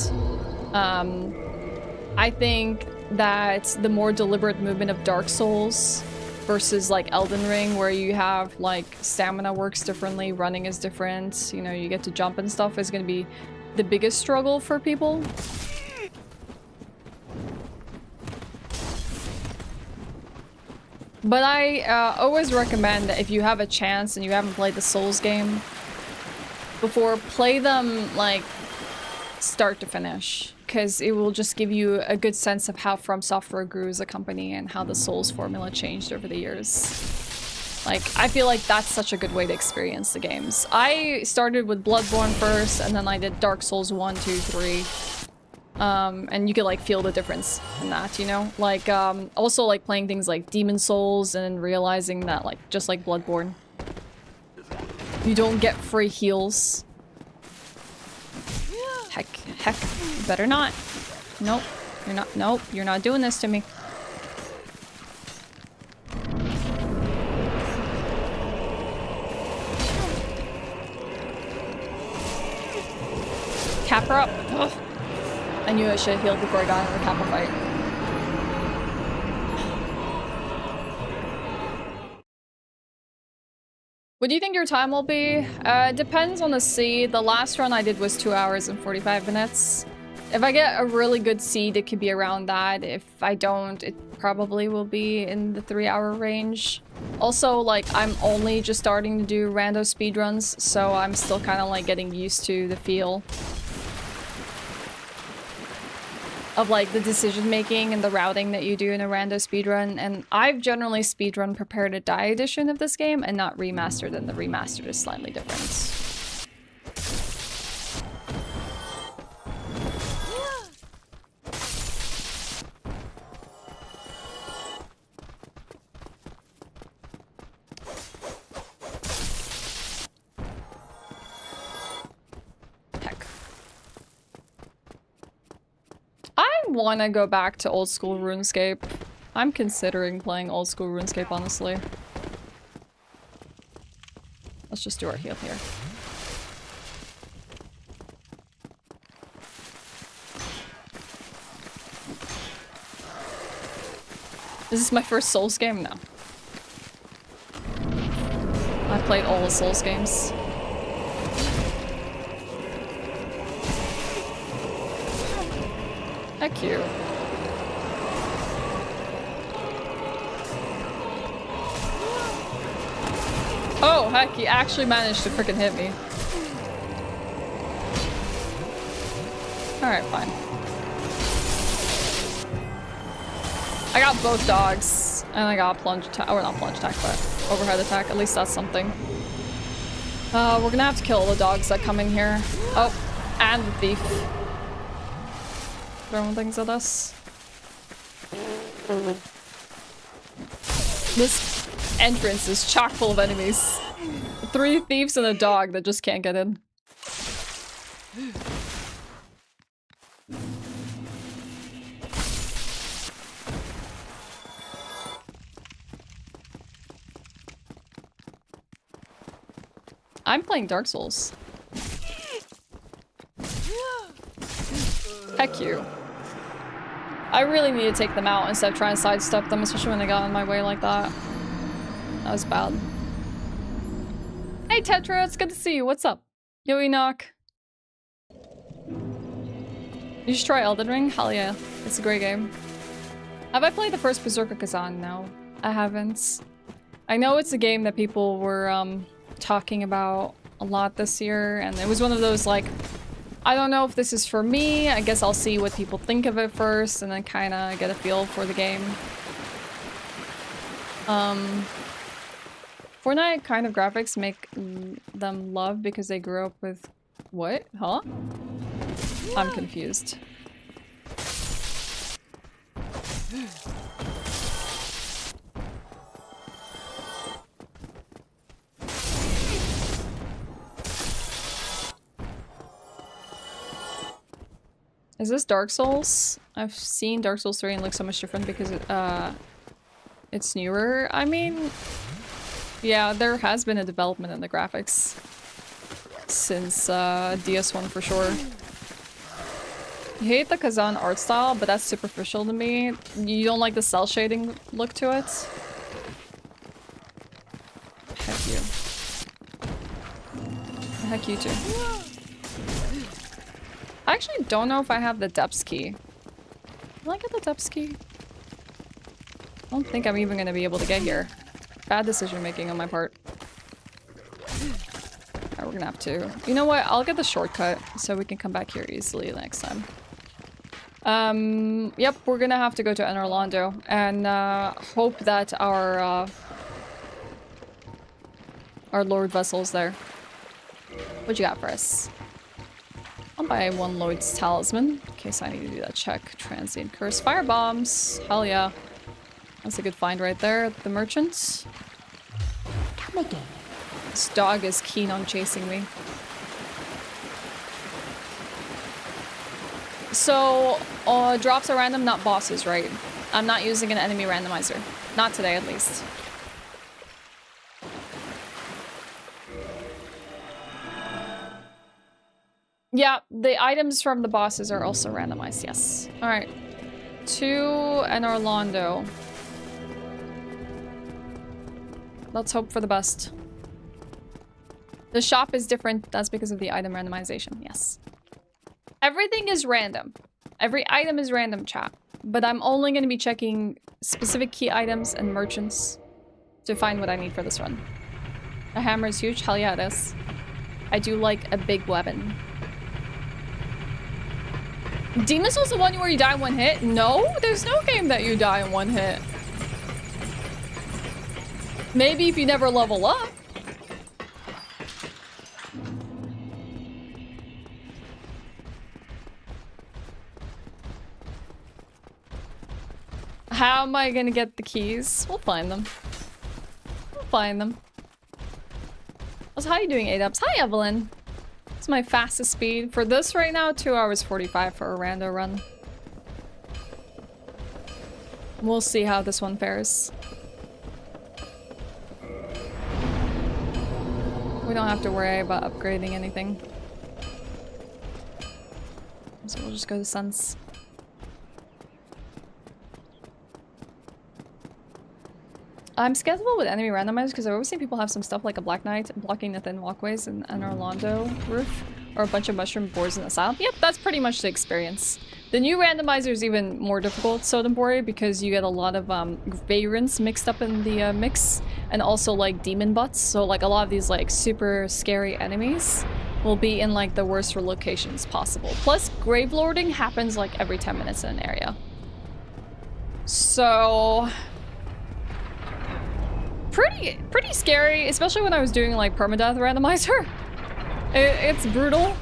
I think that the more deliberate movement of Dark Souls versus like Elden Ring, where you have like stamina works differently, running is different, you know, you get to jump and stuff, is going to be the biggest struggle for people. But I always recommend that if you have a chance and you haven't played the Souls game before, play them like start to finish, because it will just give you a good sense of how From Software grew as a company and how the Souls formula changed over the years. Like, I feel like that's such a good way to experience the games. I started with Bloodborne first, and then I did Dark Souls 1, 2, 3. And you could like feel the difference in that, you know? Like, also like playing things like Demon Souls and realizing that like, just like Bloodborne, you don't get free heals. Heck, you better not. Nope, you're not doing this to me. Cap her up. Ugh. I knew I should have healed before I got into the Kappa fight. What do you think your time will be? Depends on the seed. The last run I did was 2 hours and 45 minutes. If I get a really good seed, it could be around that. If I don't, it probably will be in the 3-hour range. Also, like, I'm only just starting to do rando speedruns, so I'm still kind of like getting used to the feel of like the decision making and the routing that you do in a rando speedrun. And I've generally speedrun Prepare to Die edition of this game and not remastered, and the remastered is slightly different. I want to go back to old school RuneScape. I'm considering playing old school RuneScape, honestly. Let's just do our heal here. Is this my first Souls game? No. I've played all the Souls games. Heck you. Oh, heck, he actually managed to freaking hit me. Alright, fine. I got both dogs, and I got plunge attack, or not plunge attack, but overhead attack. At least that's something. We're gonna have to kill all the dogs that come in here. Oh, and the thief. Throwing things at us. This entrance is chock full of enemies. 3 thieves and a dog that just can't get in. I'm playing Dark Souls. Heck you. I really need to take them out instead of trying to sidestep them, especially when they got in my way like that. That was bad. Hey Tetra, it's good to see you. What's up? Yo Enoch. You should try Elden Ring? Hell yeah. It's a great game. Have I played the first Berserker Kazan? No, I haven't. I know it's a game that people were talking about a lot this year, and it was one of those like, I don't know if this is for me. I guess I'll see what people think of it first and then kind of get a feel for the game. Fortnite kind of graphics make them love because they grew up with... What? Huh? I'm confused. Is this Dark Souls? I've seen Dark Souls 3 and it looks so much different because it's newer. I mean, yeah, there has been a development in the graphics since DS1 for sure. You hate the Kazan art style, but that's superficial to me. You don't like the cell shading look to it? Heck you. Heck you too. I actually don't know if I have the depths key. Will I get the depths key? I don't think I'm even gonna be able to get here. Bad decision making on my part. Alright, we're gonna have to. You know what? I'll get the shortcut so we can come back here easily next time. Yep, we're gonna have to go to Anor Londo and hope that our Our Lord Vessel's there. What you got for us? I'll buy one Lord's Talisman in case I need to do that check. Transient Curse. Fire bombs. Hell yeah. That's a good find right there at the merchants. This dog is keen on chasing me. So, drops are random, not bosses, right? I'm not using an enemy randomizer. Not today, at least. Yeah, the items from the bosses are also randomized, yes. Alright. To Anor Londo. Let's hope for the best. The shop is different. That's because of the item randomization, yes. Everything is random. Every item is random, chat. But I'm only going to be checking specific key items and merchants to find what I need for this run. The hammer is huge. Hell yeah, it is. I do like a big weapon. Demon Soul's the one where you die in one hit? No, there's no game that you die in one hit. Maybe if you never level up. How am I gonna get the keys? We'll find them. We'll find them. So how are you doing, A-Dubs? Hi, Evelyn. It's my fastest speed. For this right now, 2 hours 45 for a rando run. We'll see how this one fares. We don't have to worry about upgrading anything. So we'll just go to Suns. I'm skeptical with enemy randomizers because I've always seen people have some stuff like a Black Knight blocking the thin walkways in Anor Londo roof, or a bunch of mushroom boards in Asylum. Yep, that's pretty much the experience. The new randomizer is even more difficult, Sodembori, because you get a lot of variants mixed up in the mix, and also like demon butts. So like a lot of these like super scary enemies will be in like the worst locations possible. Plus, grave lording happens like every 10 minutes in an area. So pretty scary, especially when I was doing like permadeath randomizer. It's brutal.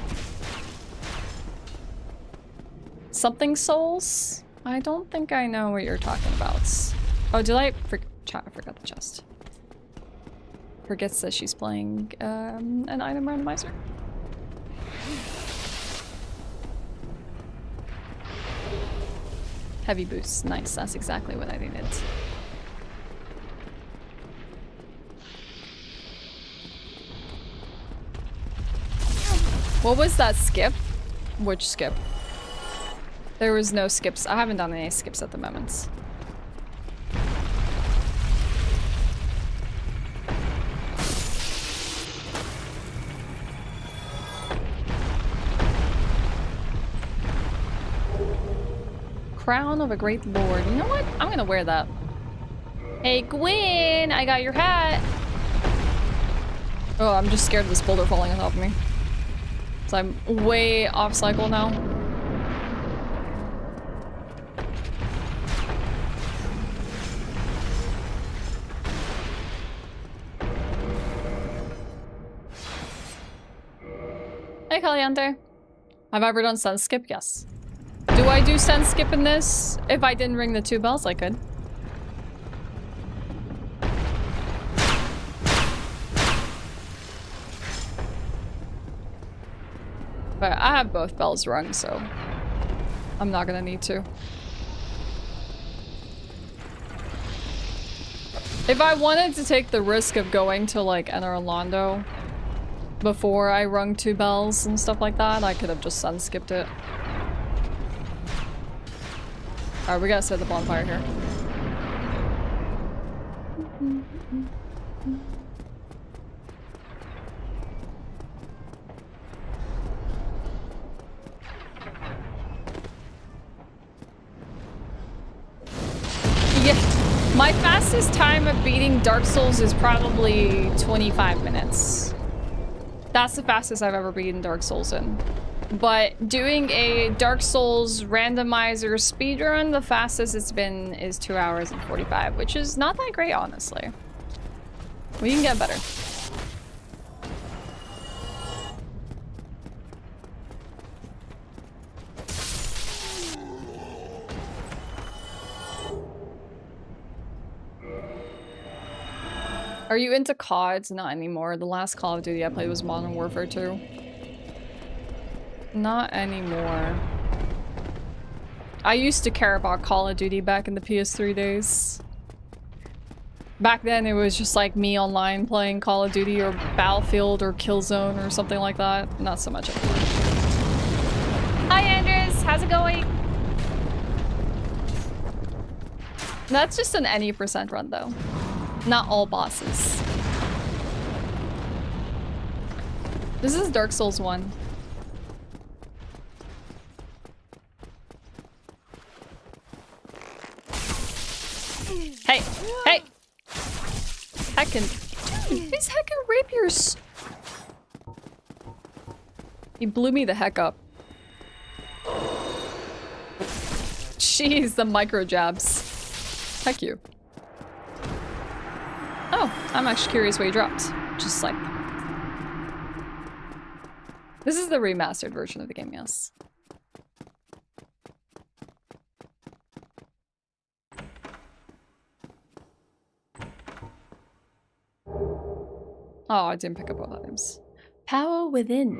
Something souls? I don't think I know what you're talking about. Oh, did I chat? I forgot the chest. Forgets that she's playing an item randomizer. Heavy boost. Nice. That's exactly what I needed. What was that skip? Which skip? There was no skips. I haven't done any skips at the moment. Crown of a Great Lord. You know what? I'm gonna wear that. Hey, Gwen! I got your hat! Oh, I'm just scared of this boulder falling on top of me. So I'm way off cycle now. Hey, Caliente. Have I ever done sun skip? Yes. Do I do sun skip in this? If I didn't ring the 2 bells, I could. But I have both bells rung, so I'm not gonna need to. If I wanted to take the risk of going to like Anor Londo before I rung 2 bells and stuff like that, I could have just sun skipped it. Alright, we gotta set the bonfire here. Yeah, my fastest time of beating Dark Souls is probably 25 minutes. That's the fastest I've ever beaten Dark Souls in. But doing a Dark Souls randomizer speedrun, the fastest it's been is 2 hours and 45, which is not that great, honestly. We can get better. Are you into CODs? Not anymore. The last Call of Duty I played was Modern Warfare 2. Not anymore. I used to care about Call of Duty back in the PS3 days. Back then it was just like me online playing Call of Duty or Battlefield or Killzone or something like that. Not so much anymore. Hi Andres, how's it going? That's just an any percent run though. Not all bosses. This is Dark Souls 1. Hey! Hey! Heckin'. Dude, these heckin' rapiers! He blew me the heck up. Jeez, the micro jabs. Heck you. Oh, I'm actually curious what he dropped. Just like... This is the remastered version of the game, yes. Oh, I didn't pick up all items. Power within.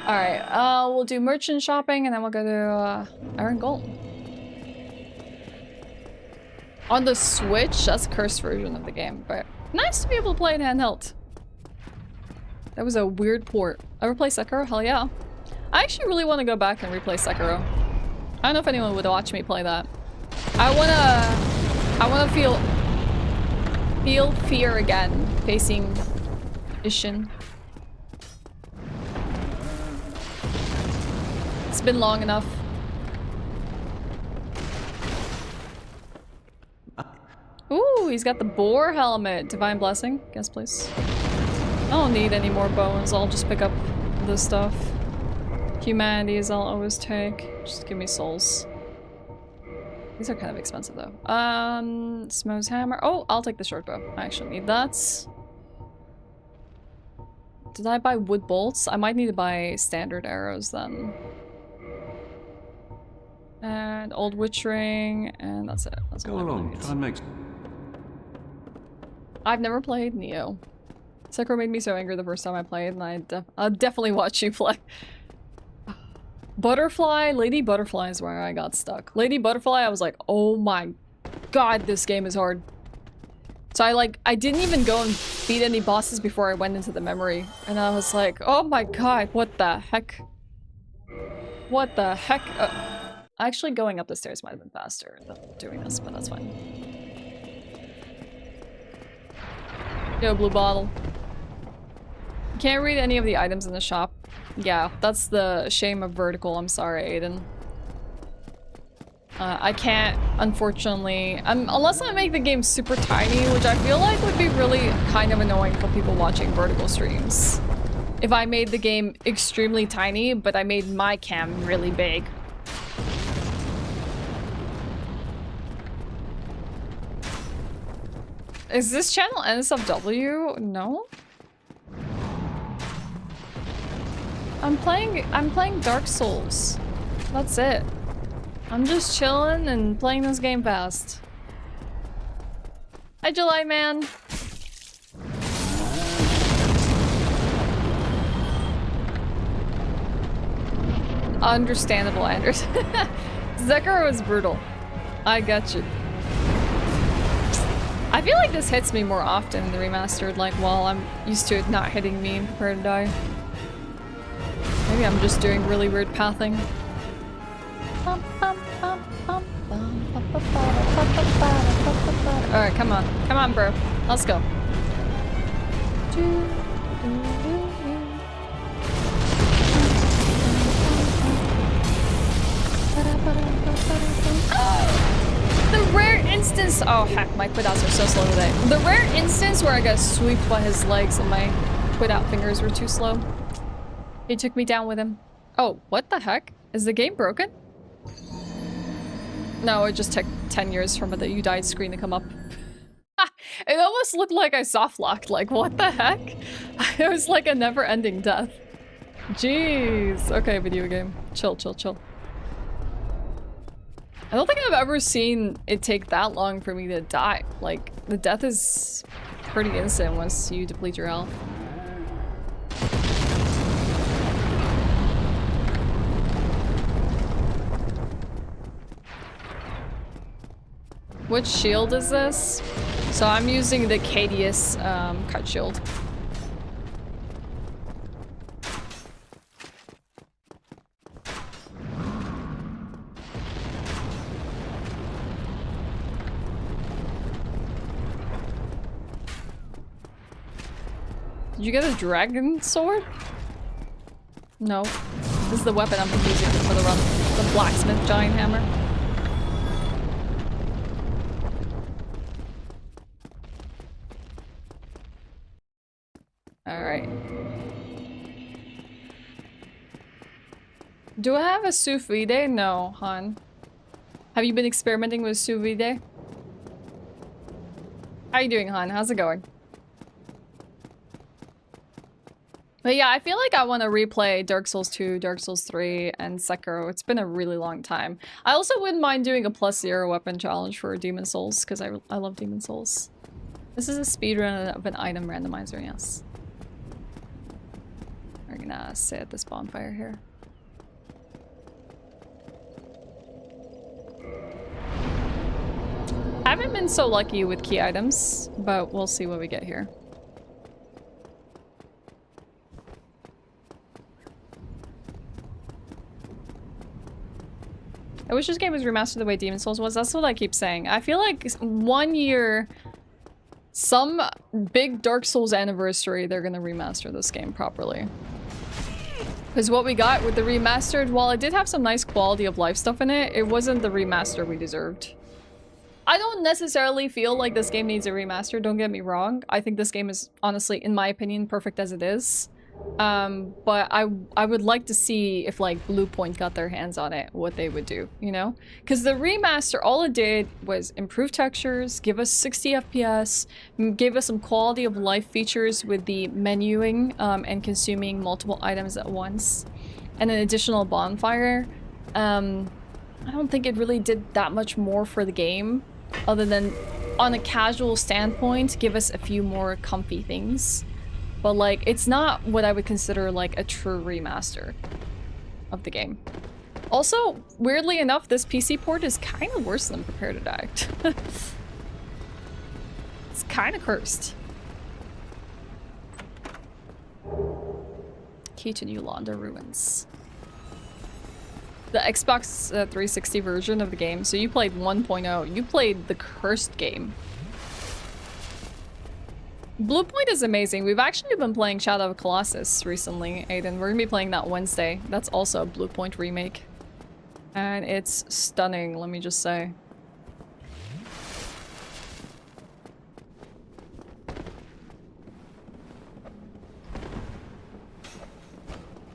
Alright, we'll do merchant shopping and then we'll go to Iron Gold. On the Switch, that's a cursed version of the game, but nice to be able to play it handheld. That was a weird port. Ever play Sekiro? Hell yeah. I actually really want to go back and replay Sekiro. I don't know if anyone would watch me play that. I wanna feel fear again, facing Ishin. It's been long enough. Ooh, he's got the boar helmet. Divine Blessing. Yes, please. I don't need any more bones. I'll just pick up this stuff. Humanities I'll always take. Just give me souls. These are kind of expensive though. Smo's hammer. Oh, I'll take the short bow. I actually need that. Did I buy wood bolts? I might need to buy standard arrows then. And old witch ring, and that's it. That's Go along. Try and make. I've never played Neo. Sekiro made me so angry the first time I played, and I'll definitely watch you play. Butterfly, Lady Butterfly is where I got stuck. Lady Butterfly, I was like, oh my god, this game is hard. So I didn't even go and beat any bosses before I went into the memory. And I was like, oh my god, what the heck? What the heck? Actually, going up the stairs might have been faster than doing this, but that's fine. Yo, blue bottle. You can't read any of the items in the shop. Yeah, that's the shame of vertical. I'm sorry, Aiden. I can't, unfortunately, unless I make the game super tiny, which I feel like would be really kind of annoying for people watching vertical streams. If I made the game extremely tiny, but I made my cam really big. Is this channel NSFW? No? I'm playing Dark Souls. That's it. I'm just chilling and playing this game fast. Hi, July Man. Understandable, Anders. Sekiro is brutal. I got you. I feel like this hits me more often in the remastered, like while I'm used to it not hitting me and prepare to die. Maybe I'm just doing really weird pathing. Alright, come on. Come on, bro. Let's go. The rare instance— oh heck, my quit outs are so slow today. The rare instance where I got swept by his legs and my quit out fingers were too slow. He took me down with him. Oh, what the heck? Is the game broken? No, it just took 10 years from the "you died" screen to come up. It almost looked like I soft-locked, like what the heck? It was like a never-ending death. Jeez. Okay, video game. Chill, chill, chill. I don't think I've ever seen it take that long for me to die. Like, the death is pretty instant once you deplete your health. Which shield is this? So I'm using the Cadius cut shield. Did you get a dragon sword? No. This is the weapon I'm using for the run. The blacksmith giant hammer. Alright. Do I have a sous vide? No, Han. Have you been experimenting with sous vide? How you doing, Han? How's it going? But yeah, I feel like I want to replay Dark Souls 2, Dark Souls 3, and Sekiro. It's been a really long time. I also wouldn't mind doing a +0 weapon challenge for Demon Souls, because I love Demon Souls. This is a speedrun of an item randomizer, yes. We're gonna sit at this bonfire here. I haven't been so lucky with key items, but we'll see what we get here. I wish this game was remastered the way Demon Souls was. That's what I keep saying. I feel like 1 year, some big Dark Souls anniversary, they're gonna remaster this game properly. Because what we got with the remastered, while it did have some nice quality of life stuff in it, it wasn't the remaster we deserved. I don't necessarily feel like this game needs a remaster, don't get me wrong. I think this game is, honestly, in my opinion, perfect as it is. But I would like to see if like Bluepoint got their hands on it, what they would do, you know? Because the remaster, all it did was improve textures, give us 60 FPS, give us some quality of life features with the menuing and consuming multiple items at once, and an additional bonfire. I don't think it really did that much more for the game, other than on a casual standpoint, give us a few more comfy things. But like, it's not what I would consider like a true remaster of the game. Also, weirdly enough, this PC port is kind of worse than Prepare to Die. It's kind of cursed. Key to New Londo ruins. The Xbox 360 version of the game. So you played 1.0. You played the cursed game. Bluepoint is amazing. We've actually been playing Shadow of Colossus recently, Aiden. We're gonna be playing that Wednesday. That's also a Bluepoint remake. And it's stunning, let me just say.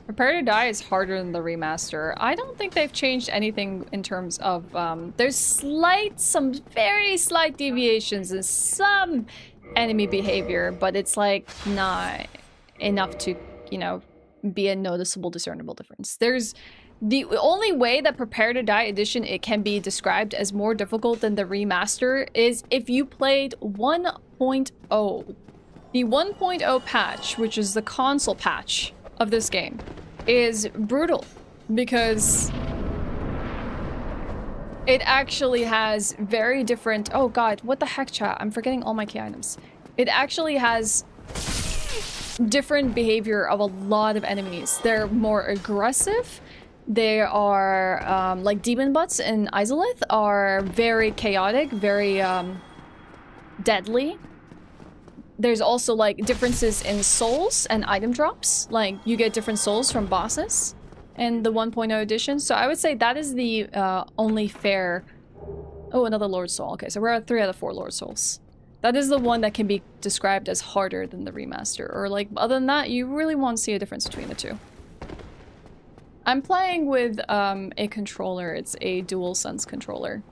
Prepare to Die is harder than the remaster. I don't think they've changed anything in terms of, there's some very slight deviations in some enemy behavior, but it's like not enough to, you know, be a noticeable, discernible difference. There's the only way that Prepare to Die edition it can be described as more difficult than the remaster is if you played 1.0. The 1.0 patch, which is the console patch of this game, is brutal because it actually has very different... Oh god, what the heck, chat? I'm forgetting all my key items. It actually has different behavior of a lot of enemies. They're more aggressive. They are, like demon butts in Izalith are very chaotic, very deadly. There's also like differences in souls and item drops. Like you get different souls from bosses in the 1.0 edition. So I would say that is the only fair... Oh, another Lord Soul. Okay, so we're at 3 out of 4 Lord Souls. That is the one that can be described as harder than the remaster. Or like, other than that, you really won't see a difference between the two. I'm playing with a controller. It's a DualSense controller.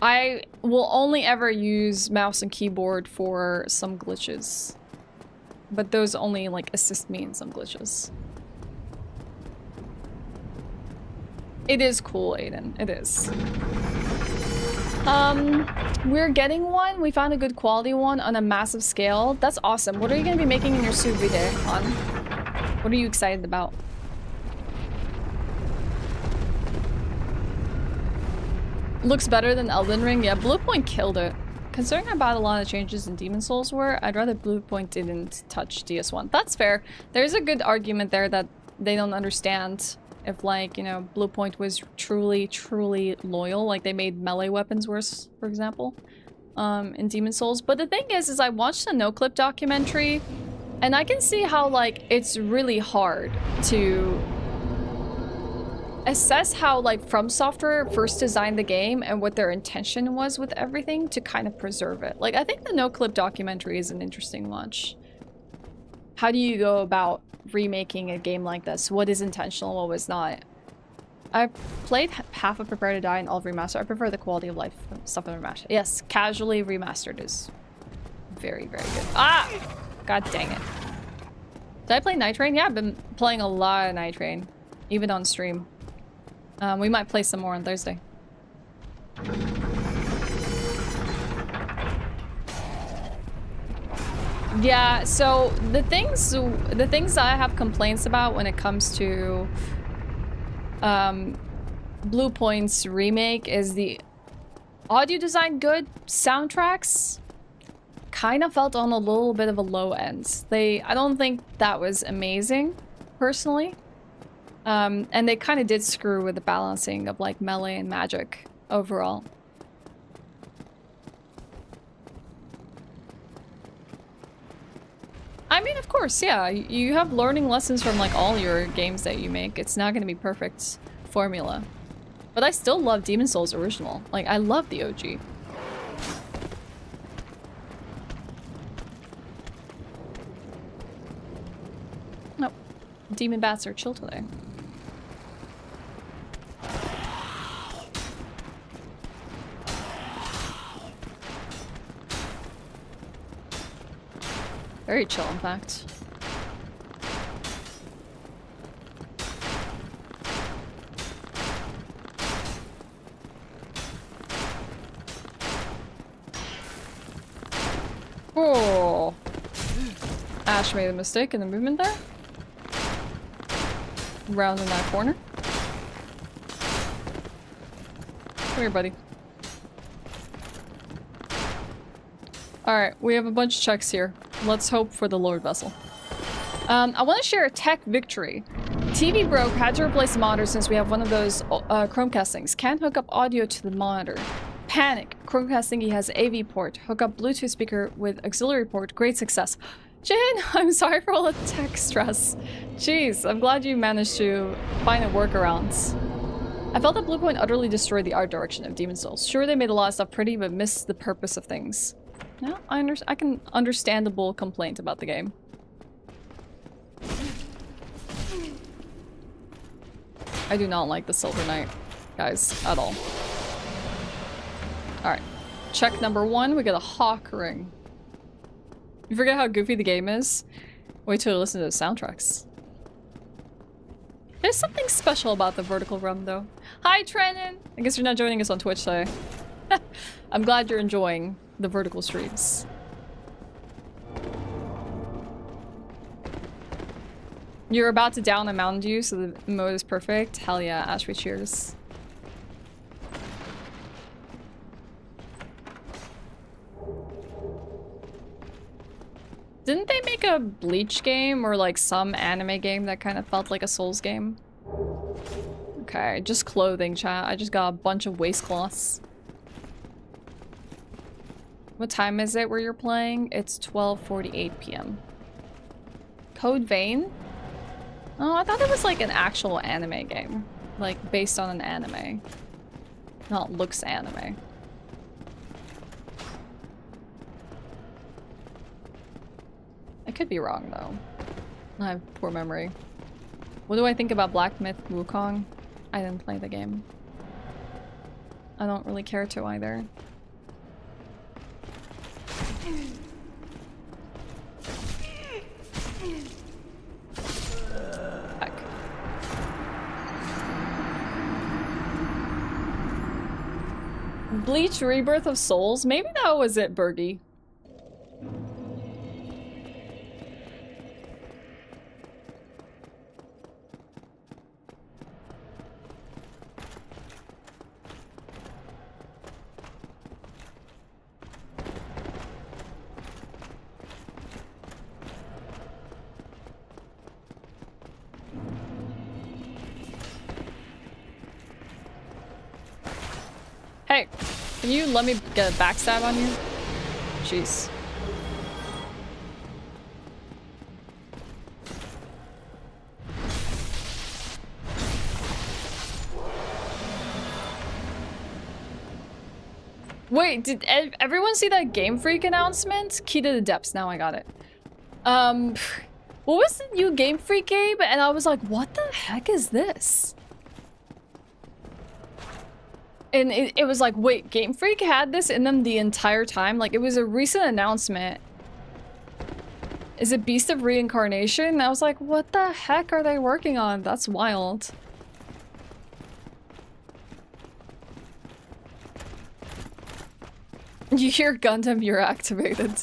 I will only ever use mouse and keyboard for some glitches. But those only like assist me in some glitches. It is cool, Aiden. It is. We're getting one. We found a good quality one on a massive scale. That's awesome. What are you going to be making in your sous vide, hon? What are you excited about? Looks better than Elden Ring. Yeah, Bluepoint killed it. Considering how bad a lot of changes in Demon Souls were, I'd rather Bluepoint didn't touch DS1. That's fair. There's a good argument there that they don't understand if, like, you know, Bluepoint was truly, truly loyal. Like, they made melee weapons worse, for example, in Demon Souls. But the thing is I watched a no-clip documentary, and I can see how, like, it's really hard to assess how, like, From Software first designed the game and what their intention was with everything to kind of preserve it. Like, I think the no-clip documentary is an interesting watch. How do you go about remaking a game like this? What is intentional, what was not? I played half of Prepare to Die and all of Remastered. I prefer the quality of life stuff in Remastered. Yes, casually remastered is very, very good. Ah! God dang it. Did I play Night Train? Yeah, I've been playing a lot of Night Train, even on stream. We might play some more on Thursday. Yeah, so the things that I have complaints about when it comes to Bluepoint's remake is the audio design good, soundtracks kind of felt on a little bit of a low end. I don't think that was amazing, personally. And they kind of did screw with the balancing of, like, melee and magic overall. I mean, of course, yeah. You have learning lessons from, like, all your games that you make. It's not going to be perfect formula. But I still love Demon Souls original. Like, I love the OG. Nope. Demon bats are chill today. Very chill, in fact. Oh! Ashe made a mistake in the movement there. Round in that corner. Come here, buddy. Alright, we have a bunch of checks here. Let's hope for the Lord Vessel. I want to share a tech victory. TV broke, had to replace the monitor since we have one of those Chromecast things. Can't hook up audio to the monitor. Panic. Chromecast thingy has AV port. Hook up Bluetooth speaker with auxiliary port. Great success. Jin, I'm sorry for all the tech stress. Jeez, I'm glad you managed to find a workaround. I felt that Bluepoint utterly destroyed the art direction of Demon Souls. Sure, they made a lot of stuff pretty, but missed the purpose of things. Yeah, I can understandable complaint about the game. I do not like the Silver Knight, guys, at all. Alright. Check number 1, we get a Hawk Ring. You forget how goofy the game is? Wait till you listen to the soundtracks. There's something special about the vertical run, though. Hi, Trenin! I guess you're not joining us on Twitch today. I'm glad you're enjoying the vertical streams. You're about to down a Mountain Dew, so the mode is perfect. Hell yeah, Ashewyn, cheers. Didn't they make a Bleach game or like some anime game that kind of felt like a Souls game? Okay, just clothing, chat. I just got a bunch of waistcloths. What time is it where you're playing? It's 12:48 p.m. Code Vein? Oh, I thought it was like an actual anime game. Like, based on an anime. Not looks anime. I could be wrong, though. I have poor memory. What do I think about Black Myth Wukong? I didn't play the game. I don't really care to either. Heck. Bleach Rebirth of Souls? Maybe that was it, Bergie. Hey, can you let me get a backstab on you? Jeez. Wait, did everyone see that Game Freak announcement? Key to the Depths, now I got it. What was the new Game Freak game? And I was like, what the heck is this? And it was like, wait, Game Freak had this in them the entire time? Like, it was a recent announcement. Is it Beast of Reincarnation? And I was like, what the heck are they working on? That's wild. You hear Gundam, you're activated.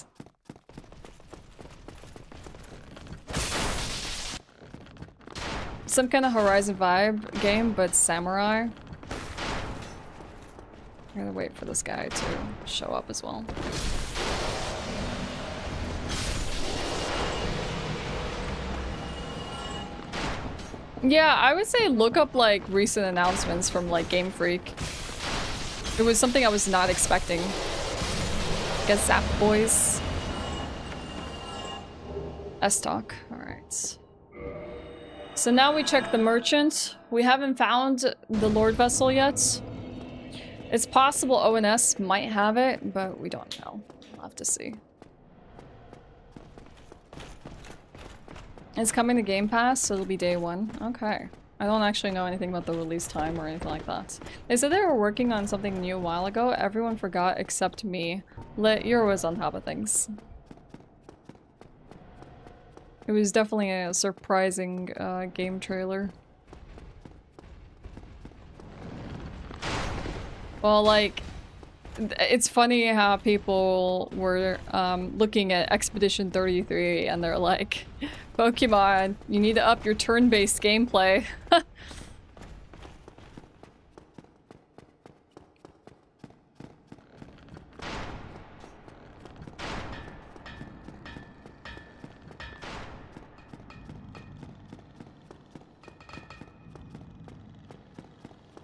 Some kind of Horizon vibe game, but samurai. I'm gonna wait for this guy to show up as well. Yeah, I would say look up like recent announcements from like Game Freak. It was something I was not expecting. Get Zap Boys. S-Talk. Alright. So now we check the merchant. We haven't found the Lord Vessel yet. It's possible ONS might have it, but we don't know. We'll have to see. It's coming to Game Pass, so it'll be day one. Okay. I don't actually know anything about the release time or anything like that. They said they were working on something new a while ago. Everyone forgot except me. You're always on top of things. It was definitely a surprising game trailer. Well, like, it's funny how people were looking at Expedition 33 and they're like, Pokemon, you need to up your turn-based gameplay.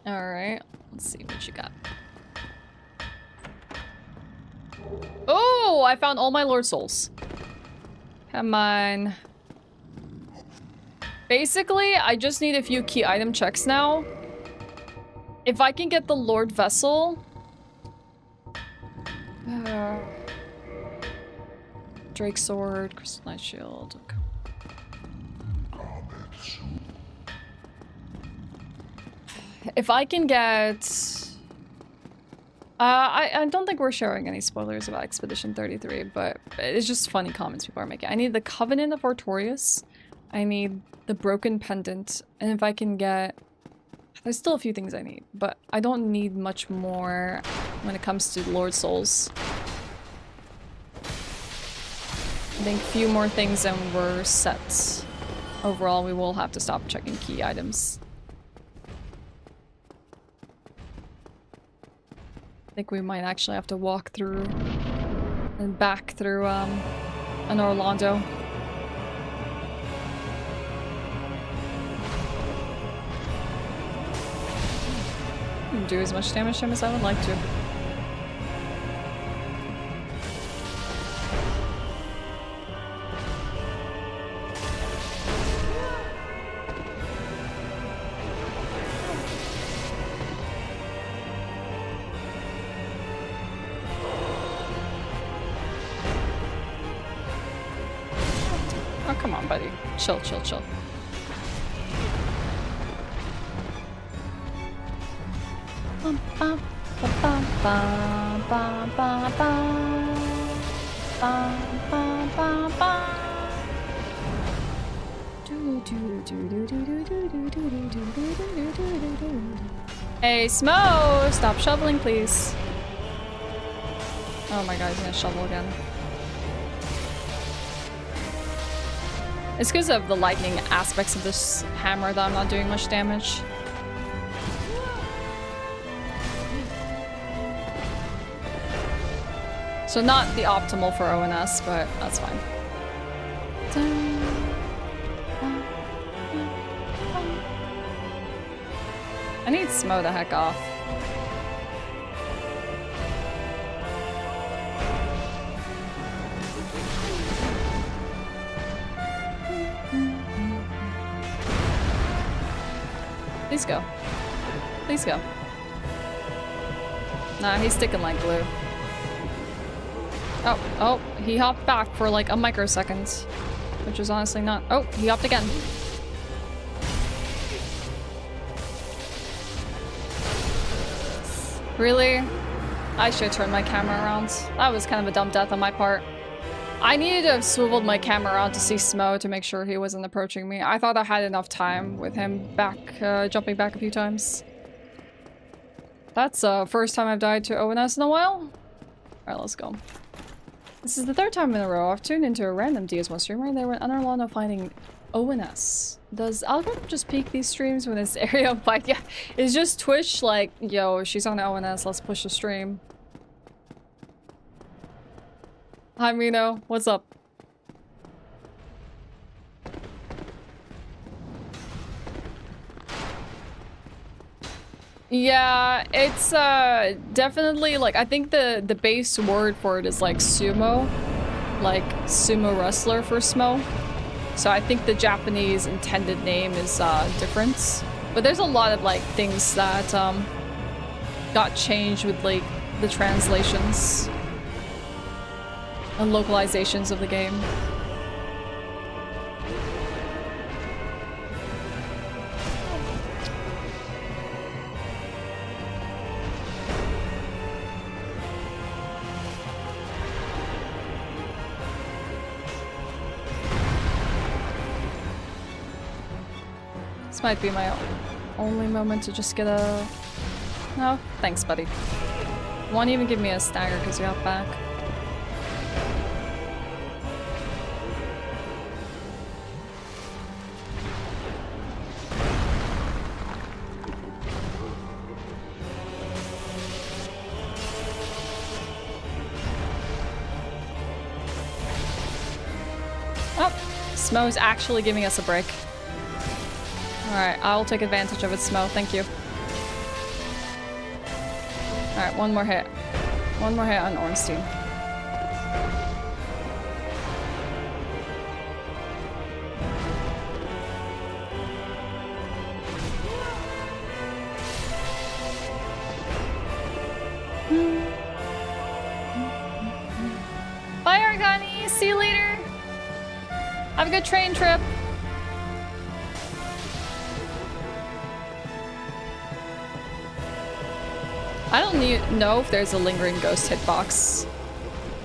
Alright, let's see what you got. Oh, I found all my Lord Souls. Come on. Basically, I just need a few key item checks now. If I can get the Lord Vessel... Drake Sword, Crystallized Shield. Okay. If I can get... I don't think we're sharing any spoilers about Expedition 33, but it's just funny comments people are making. I need the Covenant of Artorias. I need the Broken Pendant. And if I can get... There's still a few things I need, but I don't need much more when it comes to Lord Souls. I think a few more things and we're set. Overall, we will have to stop checking key items. I think we might actually have to walk through and back through Anor Londo. Didn't do as much damage to him as I would like to. Chill, chill, chill. Hey, Smo! Stop shoveling, please. Oh my god, he's gonna shovel again. It's because of the lightning aspects of this hammer that I'm not doing much damage. So not the optimal for ONS, but that's fine. I need Smo the heck off. Please go. Please go. Nah, he's sticking like glue. Oh, he hopped back for like a microsecond. Which is honestly not— oh, he hopped again. Really? I should turn my camera around. That was kind of a dumb death on my part. I needed to have swiveled my camera around to see Smo to make sure he wasn't approaching me. I thought I had enough time with him back, jumping back a few times. That's the first time I've died to ONS in a while. Alright, let's go. This is the third time in a row I've tuned into a random DS1 stream right there when Anor Londo finding ONS. Does algorithm just peek these streams when it's area of fight? Yeah, it's just Twitch like, yo, she's on ONS, let's push the stream. Hi Mino, what's up? Yeah, it's definitely like, I think the base word for it is like sumo, like sumo wrestler for Smo. So I think the Japanese intended name is different. But there's a lot of like things that got changed with like the translations and localizations of the game. This might be my only moment to just get a— no, thanks buddy. Won't even give me a stagger because you got back. Oh, Smo's actually giving us a break. Alright, I'll take advantage of it, Smo. Thank you. Alright, one more hit. One more hit on Ornstein. Bye, Argani! See you later! Have a good train trip! I don't know if there's a lingering ghost hitbox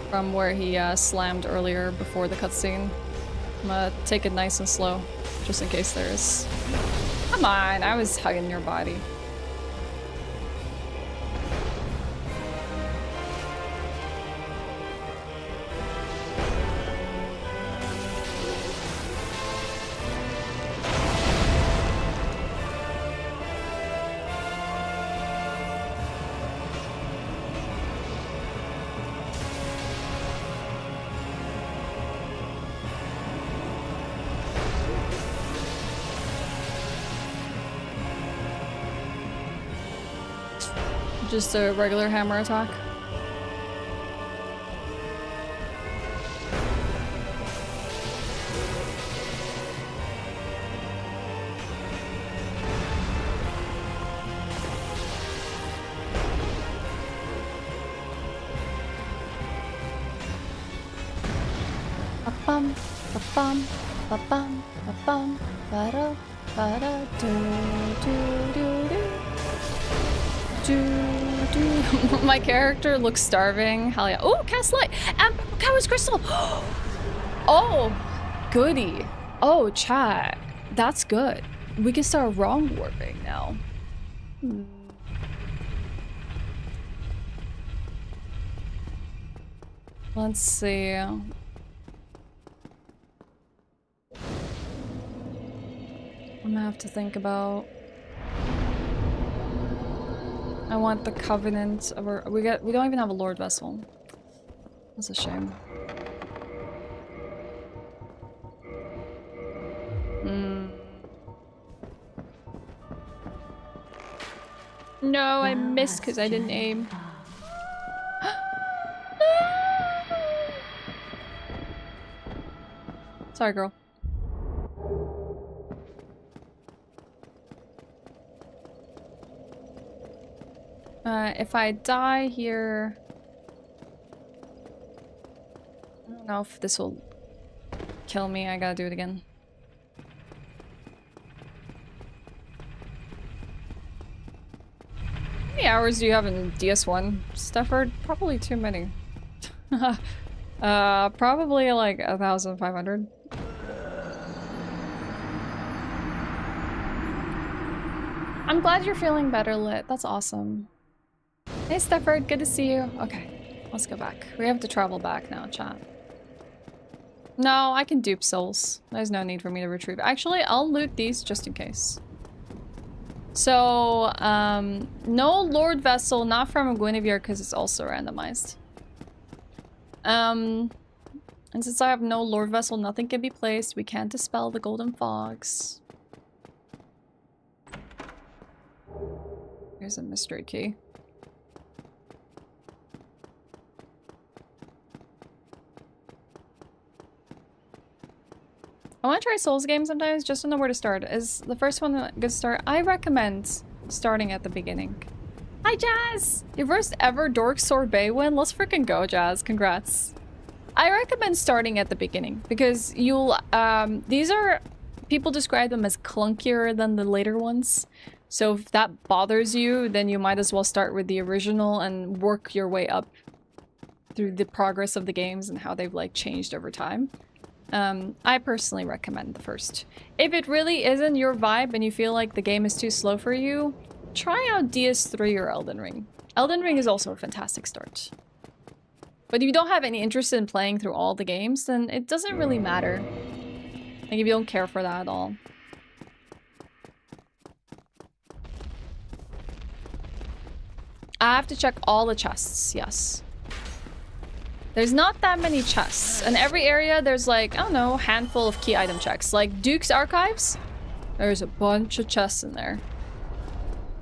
from where he slammed earlier before the cutscene. I'm gonna take it nice and slow, just in case there is. Come on, I was hugging your body. Just a regular hammer attack. Ba-bum, ba-bum, ba-bum, ba-bum, ba-da, ba-da, do-do-do-do. My character looks starving. Hell yeah. Oh, cast light! And Coward's Crystal! Oh, goody. Oh, chat. That's good. We can start wrong warping now. Let's see. I'm gonna have to think about. I want the Covenant of our, we don't even have a Lord Vessel. That's a shame. No, I missed because I didn't aim. Sorry, girl. If I die here... I don't know if this will kill me. I gotta do it again. How many hours do you have in DS1, Stafford? Probably too many. Probably like 1,500. I'm glad you're feeling better, Lit. That's awesome. Hey, Stafford, good to see you. Okay, let's go back. We have to travel back now, chat. No, I can dupe souls. There's no need for me to retrieve. Actually, I'll loot these just in case. So, no Lord Vessel, not from Guinevere because it's also randomized. And since I have no Lord Vessel, nothing can be placed. We can't dispel the golden fogs. Here's a mystery key. I want to try Souls games sometimes, just to know where to start. Is the first one a good start? I recommend starting at the beginning. Hi, Jazz! Your first ever Dork Sorbet win? Let's freaking go, Jazz. Congrats. I recommend starting at the beginning, because you'll, these are, people describe them as clunkier than the later ones. So if that bothers you, then you might as well start with the original and work your way up through the progress of the games and how they've, like, changed over time. I personally recommend the first. If it really isn't your vibe and you feel like the game is too slow for you, try out DS3 or Elden Ring. Elden Ring is also a fantastic start. But if you don't have any interest in playing through all the games, then it doesn't really matter. Like, if you don't care for that at all. I have to check all the chests, yes. There's not that many chests. In every area, there's like, I don't know, a handful of key item checks. Like Duke's Archives, there's a bunch of chests in there.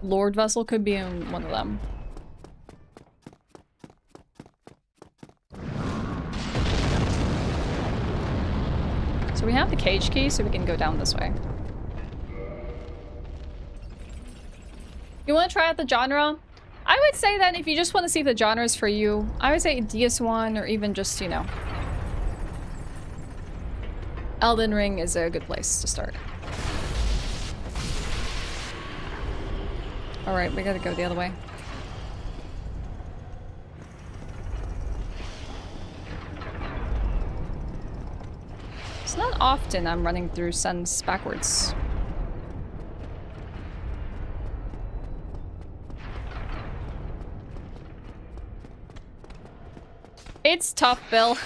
Lord Vessel could be in one of them. So we have the cage key, so we can go down this way. You want to try out the genre? I would say that if you just want to see if the genre is for you, I would say DS1 or even just, you know, Elden Ring is a good place to start. Alright, we gotta go the other way. It's not often I'm running through Sens backwards. It's tough, Bill.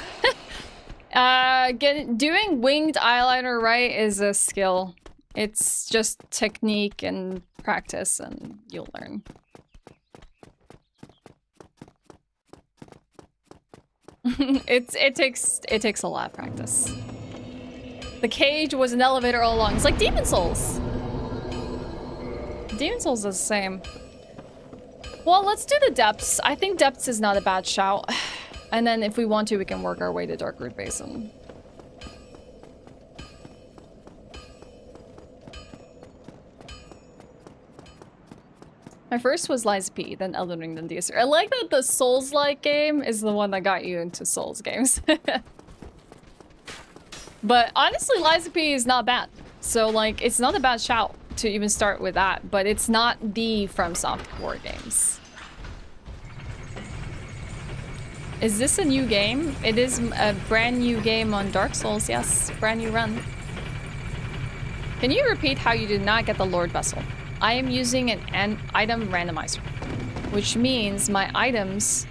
Doing winged eyeliner right is a skill. It's just technique and practice, and you'll learn. It takes a lot of practice. The cage was an elevator all along. It's like Demon Souls. Demon Souls is the same. Well, let's do the depths. I think depths is not a bad shout. And then if we want to, we can work our way to Darkroot Basin. My first was Lies of P, then Elden Ring, then DS3. I like that the Souls-like game is the one that got you into Souls games. But honestly, Lies of P is not bad. So, like, it's not a bad shout to even start with that, but it's not the FromSoft core games. Is this a new game? It is a brand new game on Dark Souls, yes. Brand new run. Can you repeat how you did not get the Lord Vessel? I am using an item randomizer, which means my items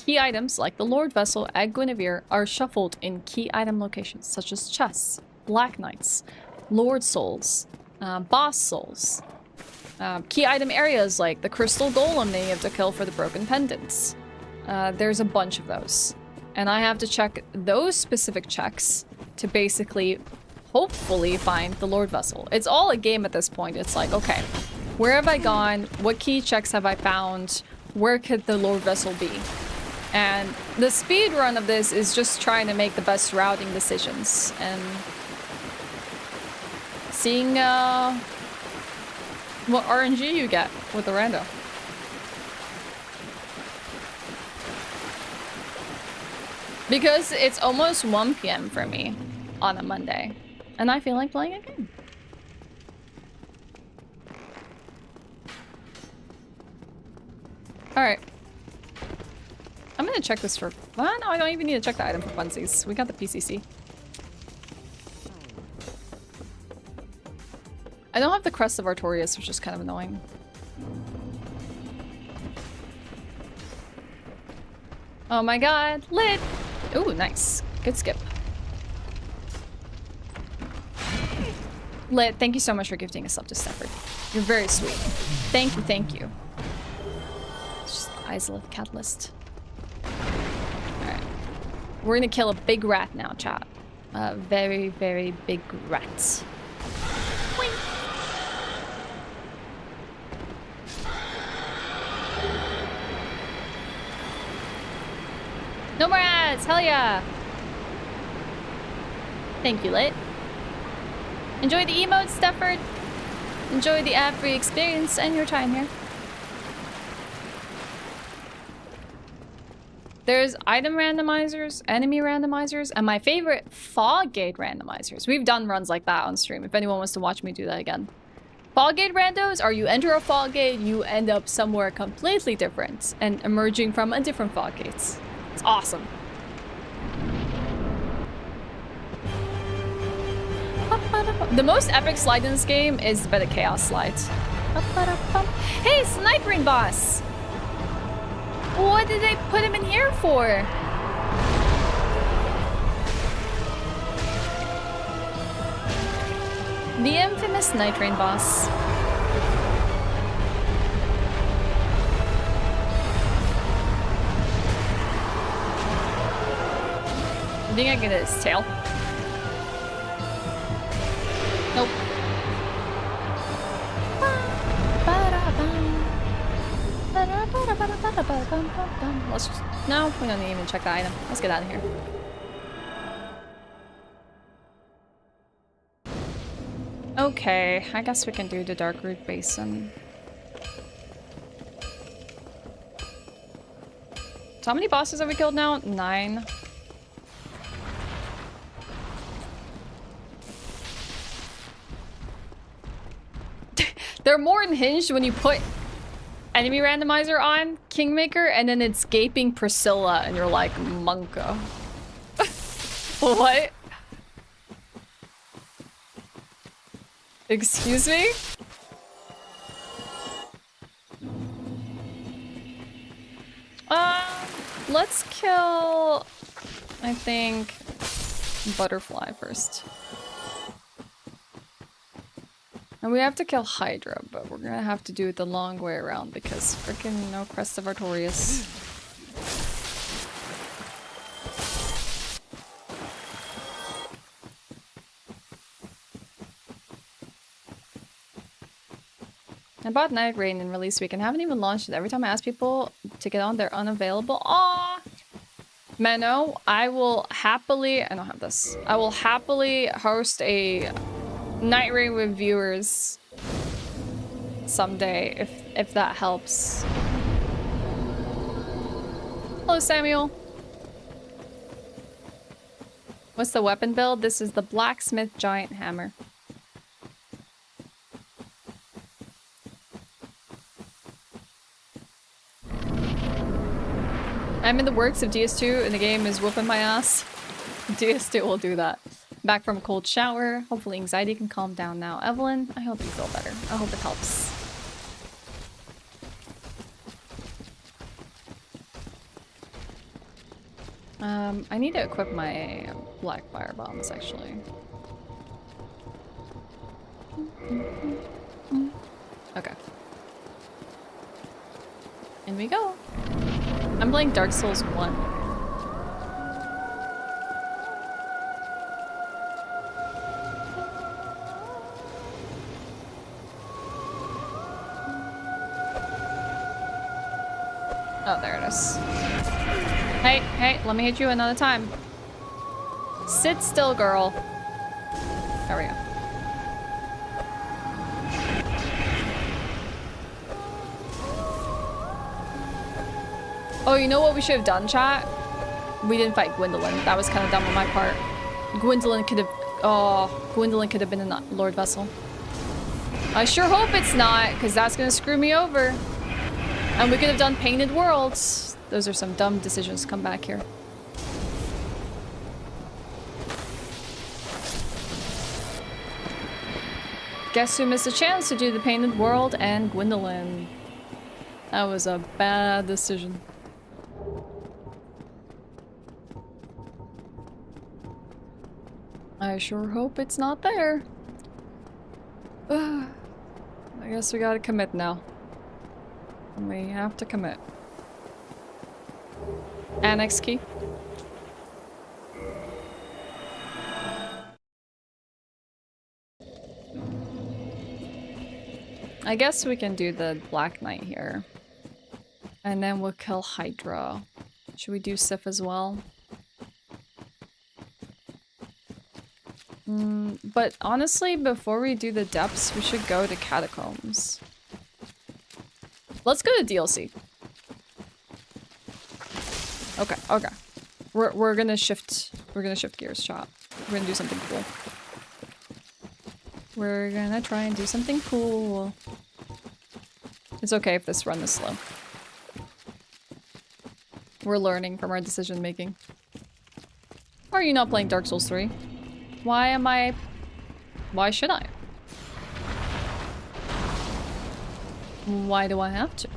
Key items like the Lord Vessel at Guinevere are shuffled in key item locations such as chests, Black Knights, Lord Souls, Boss Souls. Key item areas like the Crystal Golem that you have to kill for the Broken Pendants. There's a bunch of those. And I have to check those specific checks to basically, hopefully, find the Lord Vessel. It's all a game at this point. It's like, okay, where have I gone? What key checks have I found? Where could the Lord Vessel be? And the speed run of this is just trying to make the best routing decisions and seeing what RNG you get with the rando. Because it's almost 1 p.m. for me on a Monday, and I feel like playing a game. Alright. I'm gonna check this for fun. No, I don't even need to check the item for funsies. We got the PCC. I don't have the Crest of Artorias, which is kind of annoying. Oh my god, lit! Ooh, nice. Good skip. Lit, thank you so much for gifting us up to Stafford. You're very sweet. Thank you, thank you. It's just the Isolith Catalyst. Alright. We're gonna kill a big rat now, chat. A very, very big rat. Boing. No more ads! Hell yeah! Thank you, Lit. Enjoy the emotes, Stafford. Enjoy the ad-free experience and your time here. There's item randomizers, enemy randomizers, and my favorite, fog gate randomizers. We've done runs like that on stream, if anyone wants to watch me do that again. Fog gate randos are you enter a fog gate, you end up somewhere completely different and emerging from a different fog gates. It's awesome. The most epic slide in this game is the Bed of Chaos slide. Hey, snipering boss! What did they put him in here for? The infamous Night Rain boss. I think I get his tail. Nope. Let's just... No, we don't even check the item. Let's get out of here. Okay, I guess we can do the Dark Root Basin. So how many bosses have we killed now? 9. They're more unhinged when you put enemy randomizer on Kingmaker and then it's gaping Priscilla and you're like, Monka. What? Excuse me? Let's kill, I think, Butterfly first. And we have to kill Hydra, but we're gonna have to do it the long way around because freaking no Crest of Artorias. I bought Night Rain in release week and haven't even launched it. Every time I ask people to get on, they're unavailable. Aww! Mano, I will happily... I don't have this. I will happily host a Night Rain with viewers someday, if that helps. Hello, Samuel. What's the weapon build? This is the Blacksmith Giant Hammer. I'm in the works of DS2 and the game is whooping my ass. DS2 will do that. Back from a cold shower. Hopefully anxiety can calm down now. Evelyn, I hope you feel better. I hope it helps. I need to equip my black fire bombs actually. Okay. In we go. I'm playing Dark Souls 1. Oh, there it is. Hey, hey, let me hit you another time. Sit still, girl. There we go. Oh, you know what we should have done, chat? We didn't fight Gwendolyn. That was kind of dumb on my part. Gwendolyn could have... Oh, Gwendolyn could have been a Lord Vessel. I sure hope it's not, because that's going to screw me over. And we could have done Painted Worlds. Those are some dumb decisions. Come back here. Guess who missed a chance to do the Painted World and Gwendolyn? That was a bad decision. I sure hope it's not there. I guess we gotta commit now. We have to commit. Annex key. I guess we can do the Black Knight here. And then we'll kill Hydra. Should we do Sif as well? But honestly, before we do the depths, we should go to catacombs. Let's go to DLC. Okay, okay. We're gonna shift gears, chat. We're gonna do something cool. We're gonna try and do something cool. It's okay if this run is slow. We're learning from our decision making. Why are you not playing Dark Souls 3? Why should I? Why do I have to?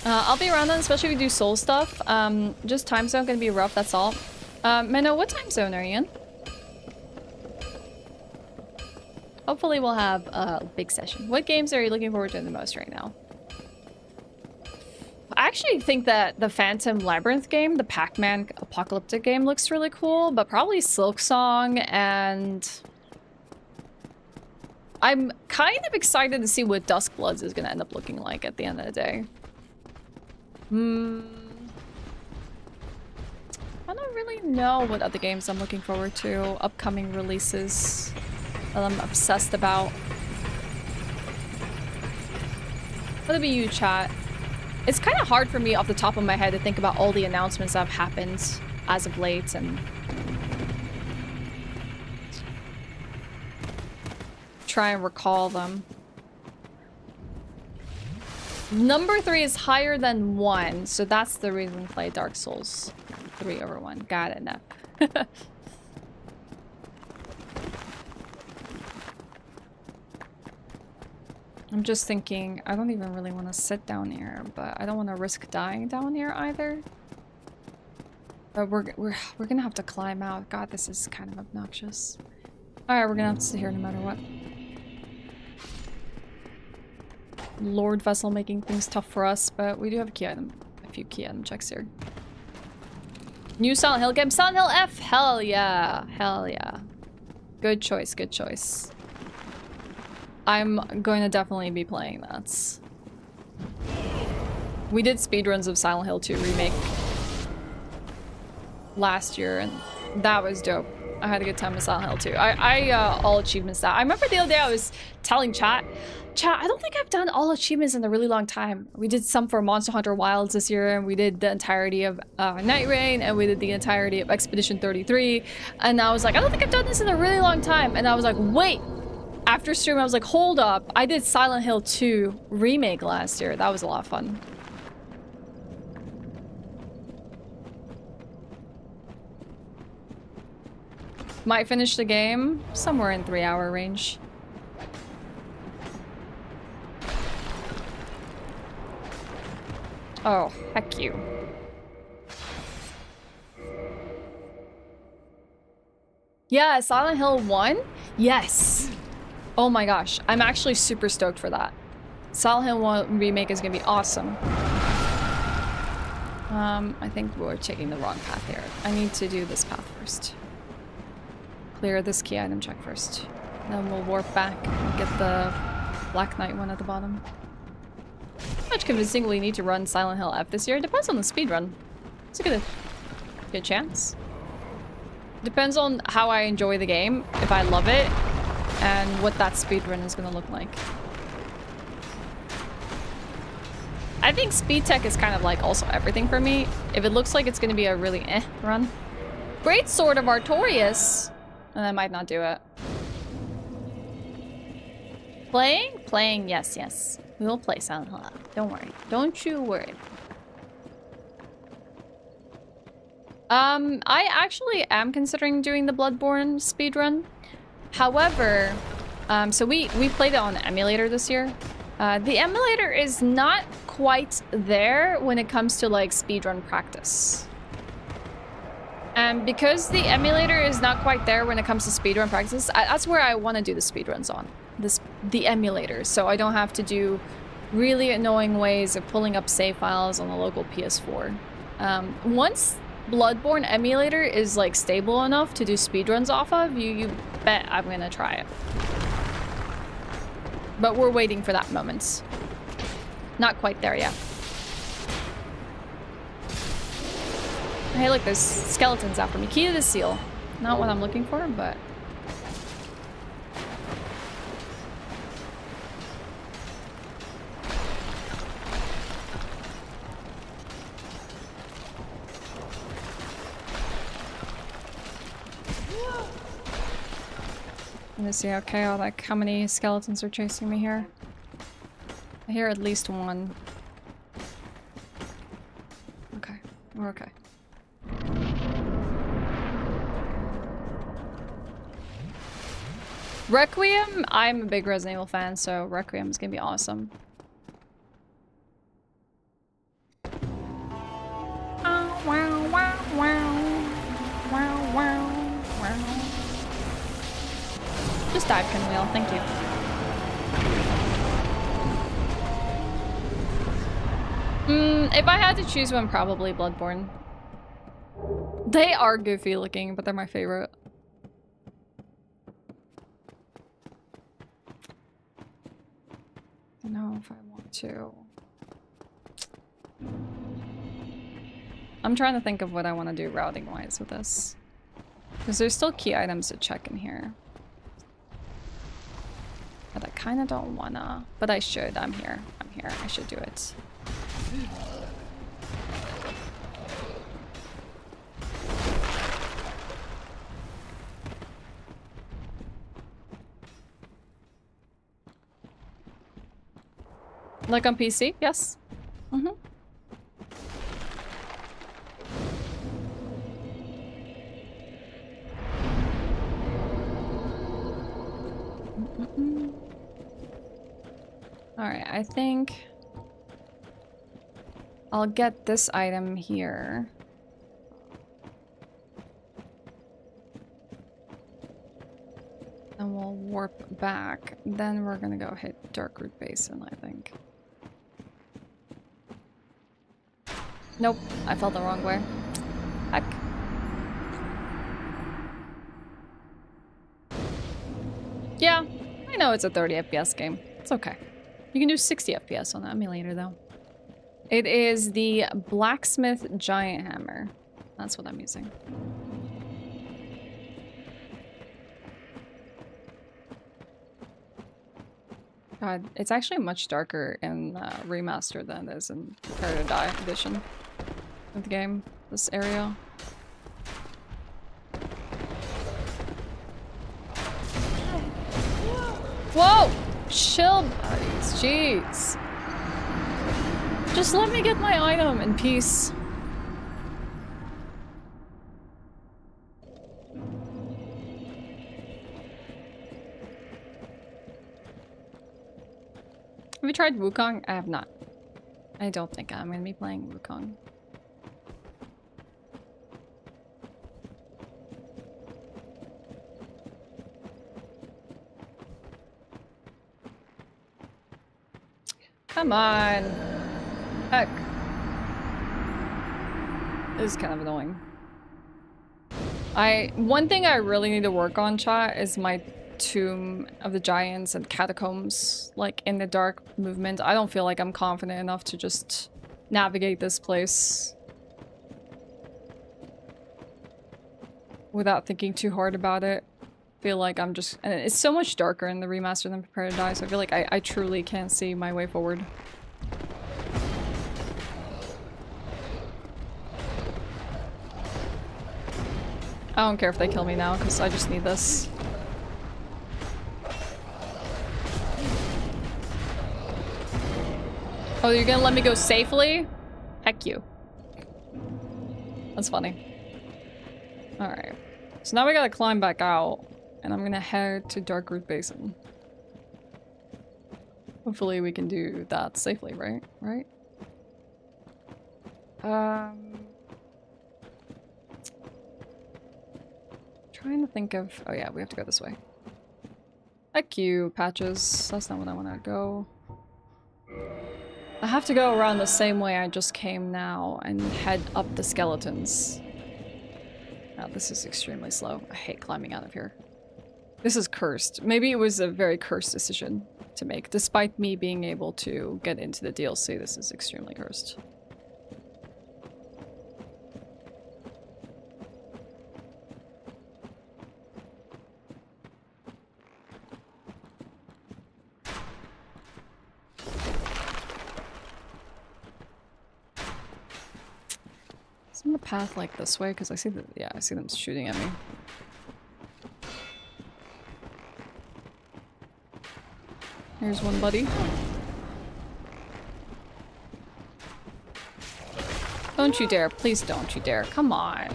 I'll be around then, especially if we do soul stuff. Just time zone gonna be rough, that's all. Menno, what time zone are you in? Hopefully we'll have a big session. What games are you looking forward to the most right now? I actually think that the Phantom Labyrinth game, the Pac-Man apocalyptic game, looks really cool, but probably Silksong, and I'm kind of excited to see what Duskbloods is going to end up looking like at the end of the day. I don't really know what other games I'm looking forward to, upcoming releases that I'm obsessed about. What'll be you, chat? It's kind of hard for me off the top of my head to think about all the announcements that have happened as of late and try and recall them. Number 3 is higher than 1, so that's the reason to play Dark Souls 3 over 1. Got it now. I'm just thinking, I don't even really want to sit down here, but I don't want to risk dying down here either. But we're gonna have to climb out. God, this is kind of obnoxious. Alright, we're gonna have to sit here no matter what. Lord Vessel making things tough for us, but we do have a few key item checks here. New Silent Hill game, Silent Hill F! Hell yeah! Hell yeah. Good choice, good choice. I'm going to definitely be playing that. We did speedruns of Silent Hill 2 Remake last year, and that was dope. I had a good time with Silent Hill 2. I all achievements that. I remember the other day I was telling chat, I don't think I've done all achievements in a really long time. We did some for Monster Hunter Wilds this year, and we did the entirety of Night Rain, and we did the entirety of Expedition 33, and I was like, I don't think I've done this in a really long time, and I was like, wait! After stream, I was like, hold up. I did Silent Hill 2 Remake last year. That was a lot of fun. Might finish the game somewhere in 3-hour range. Oh, heck you. Yeah, Silent Hill 1? Yes! Oh my gosh, I'm actually super stoked for that. Silent Hill 1 remake is gonna be awesome. I think we're taking the wrong path here. I need to do this path first. Clear this key item check first. Then we'll warp back and get the Black Knight one at the bottom. How much convincing will you need to run Silent Hill F this year? Depends on the speedrun. It's a good chance. Depends on how I enjoy the game, if I love it, and what that speedrun is gonna look like. I think speed tech is kind of like also everything for me. If it looks like it's gonna be a really run. Great Sword of Artorias! And I might not do it. Playing? Playing, yes, yes. We will play Silent Hill. Don't worry. Don't you worry. I actually am considering doing the Bloodborne speedrun. However, so we played it on the emulator this year. The emulator is not quite there when it comes to like speedrun practice. And because the emulator is not quite there when it comes to speedrun practice, that's where I want to do the speedruns on. The emulator, so I don't have to do really annoying ways of pulling up save files on the local PS4. Once Bloodborne emulator is like stable enough to do speedruns off of, you bet I'm gonna try it. But we're waiting for that moment. Not quite there yet. Hey, look, there's skeletons after me. Key to the seal. Not what I'm looking for, but... Let me see, okay, like how many skeletons are chasing me here? I hear at least one. Okay, we're okay. Requiem? I'm a big Resident Evil fan, so Requiem is gonna be awesome. Just dive, Pinwheel. Thank you. If I had to choose one, probably Bloodborne. They are goofy looking, but they're my favorite. I don't know if I want to. I'm trying to think of what I want to do routing-wise with this. Because there's still key items to check in here. But I kind of don't wanna. But I should. I'm here. I'm here. I should do it. Like on PC? Yes. Mm-hmm. Alright, I think I'll get this item here. And we'll warp back. Then we're gonna go hit Darkroot Basin, I think. Nope, I felt the wrong way. Heck. Yeah, I know it's a 30 FPS game. It's okay. You can do 60 FPS on the emulator, though. It is the Blacksmith Giant Hammer. That's what I'm using. God, it's actually much darker in Remaster than it is in Prepare to Die edition of the game, this area. Whoa! Chill, buddies. Jeez. Just let me get my item in peace. Have you tried Wukong? I have not. I don't think I'm gonna be playing Wukong. Come on. Heck. This is kind of annoying. One thing I really need to work on, chat, is my Tomb of the Giants and Catacombs, like in the dark movement. I don't feel like I'm confident enough to just navigate this place without thinking too hard about it. I feel like I'm just... And it's so much darker in the remaster than Prepare to Die, so I feel like I truly can't see my way forward. I don't care if they kill me now, because I just need this. Oh, you're gonna let me go safely? Heck you. That's funny. Alright. So now we gotta climb back out, and I'm gonna head to Darkroot Basin. Hopefully we can do that safely, right? Right? Trying to think of... Oh yeah, we have to go this way. Heck you, Patches. That's not what I want to go. I have to go around the same way I just came now and head up the skeletons. Now this is extremely slow. I hate climbing out of here. This is cursed. Maybe it was a very cursed decision to make. Despite me being able to get into the DLC, this is extremely cursed. Isn't the path like this way? Because I see that, yeah, I see them shooting at me. Here's one, buddy. Don't you dare. Please don't you dare. Come on.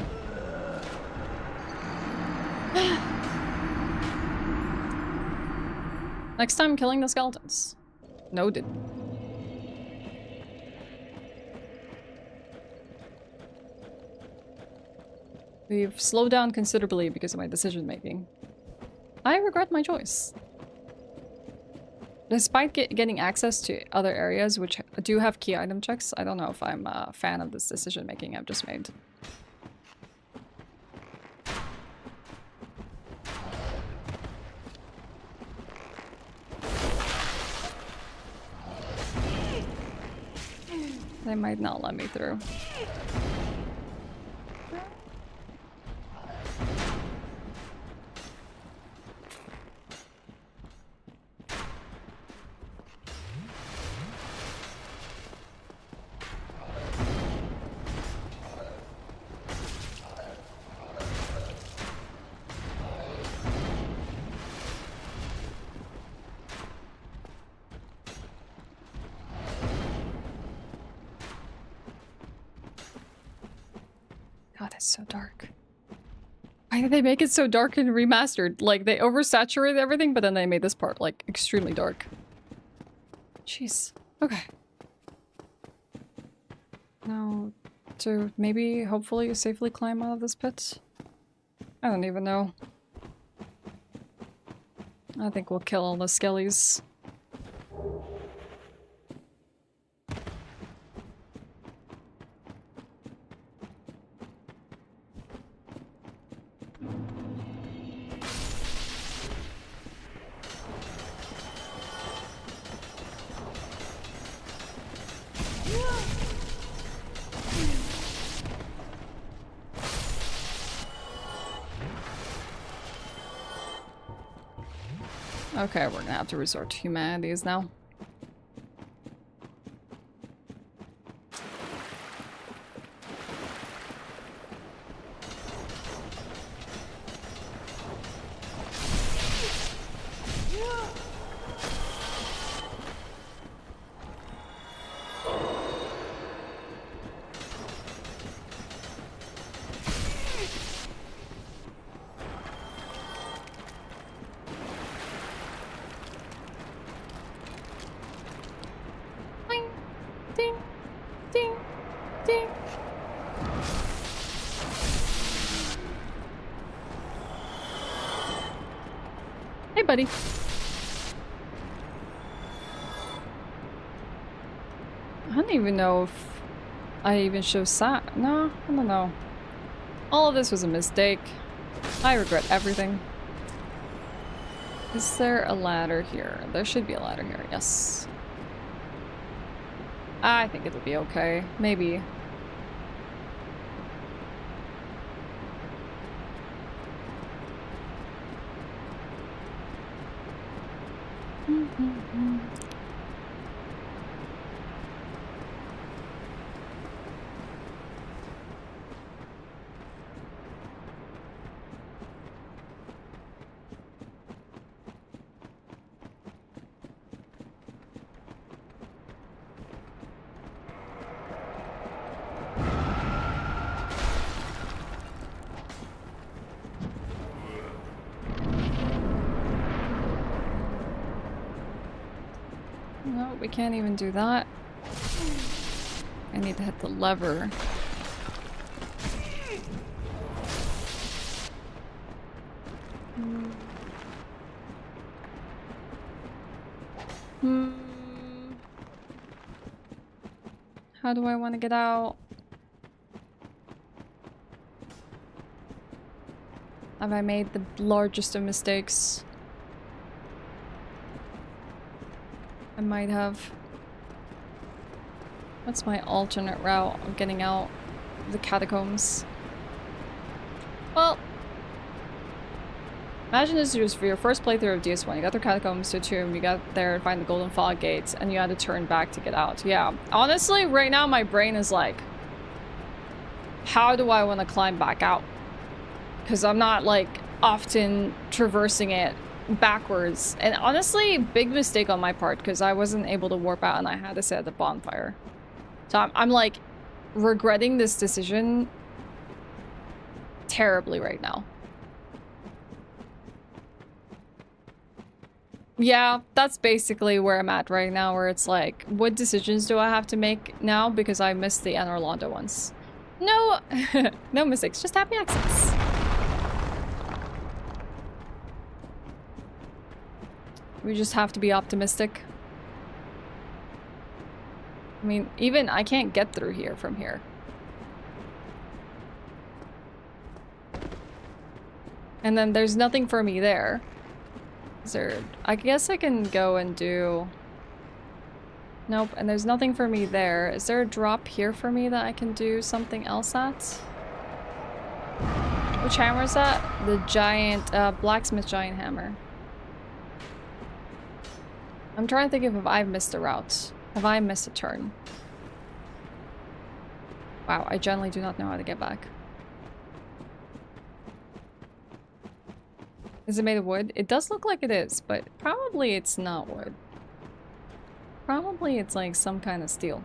Next time, killing the skeletons. Noted. We've slowed down considerably because of my decision making. I regret my choice. Despite getting access to other areas which do have key item checks, I don't know if I'm a fan of this decision making I've just made. They might not let me through. God, it's so dark. Why did they make it so dark and remastered? Like, they oversaturated everything, but then they made this part, like, extremely dark. Jeez. Okay. Now, to maybe, hopefully, safely climb out of this pit? I don't even know. I think we'll kill all the skellies. Okay, we're gonna have to resort to humanities now. buddy. I don't even know if I even show sat. No, I don't know. All of this was a mistake. I regret everything. Is there a ladder here? There should be a ladder here, yes. I think it'll be okay. Maybe. No, we can't even do that. I need to hit the lever. How do I want to get out? Have I made the largest of mistakes? I might have. What's my alternate route of getting out of the catacombs? Well, imagine this was for your first playthrough of DS1. You got the catacombs to a tomb, you got there to find the golden fog gates, and you had to turn back to get out. Yeah, honestly, right now my brain is like, how do I want to climb back out? Because I'm not like often traversing it backwards. And honestly, big mistake on my part because I wasn't able to warp out and I had to sit at the bonfire. So I'm like regretting this decision terribly right now. Yeah, that's basically where I'm at right now, where it's like, what decisions do I have to make now because I missed the Anor Londo ones? No, no mistakes, just happy accidents. We just have to be optimistic. I mean, even I can't get through here from here. And then there's nothing for me there. Is there... I guess I can go and do... Nope, and there's nothing for me there. Is there a drop here for me that I can do something else at? Which hammer is that? The giant, blacksmith giant hammer. I'm trying to think if I've missed a route. Have I missed a turn? Wow, I generally do not know how to get back. Is it made of wood? It does look like it is, but probably it's not wood. Probably it's like some kind of steel.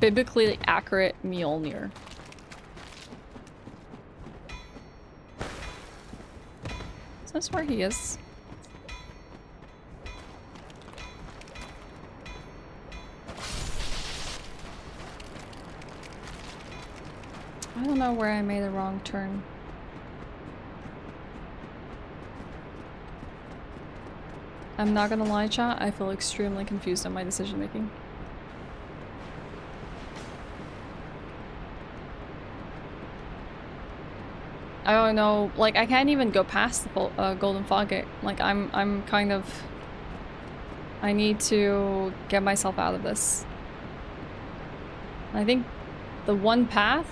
Biblically accurate Mjolnir. So that's where he is. I don't know where I made a wrong turn. I'm not gonna lie, chat, I feel extremely confused on my decision making. I don't know, like I can't even go past the golden fog gate. Like I'm kind of... I need to get myself out of this. I think the one path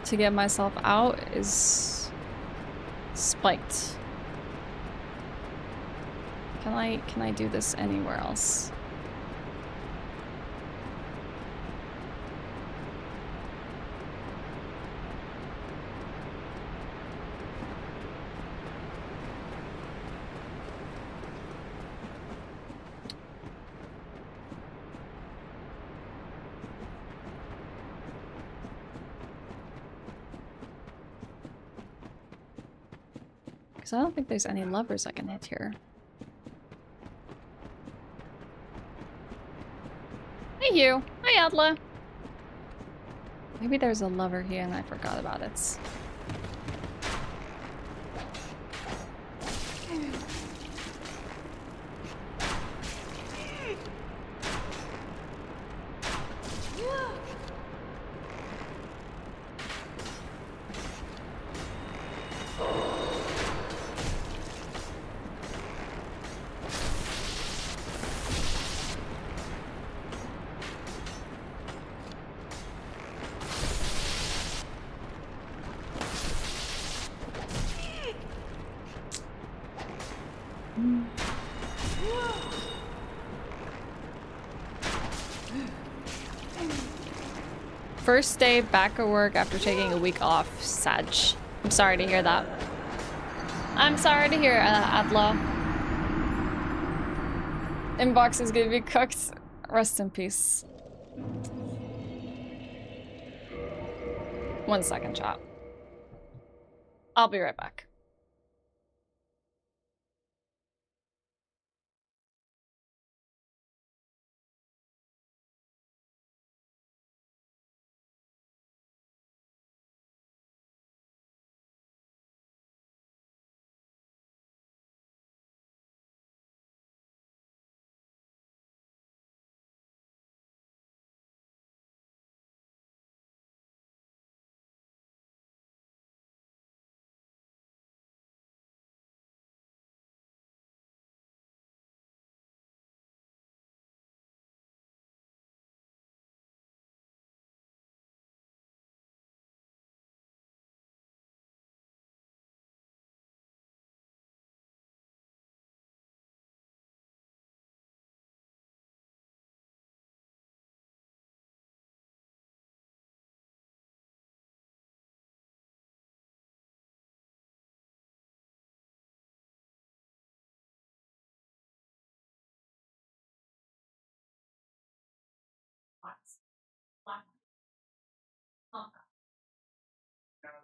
to get myself out is spiked. Can I do this anywhere else? Because I don't think there's any levers I can hit here. Hey you! Hi Adla! Maybe there's a lever here and I forgot about it. First day back at work after taking a week off, Sag. I'm sorry to hear that. I'm sorry to hear, Adla. Inbox is gonna be cooked. Rest in peace. 1 second, chat. I'll be right back.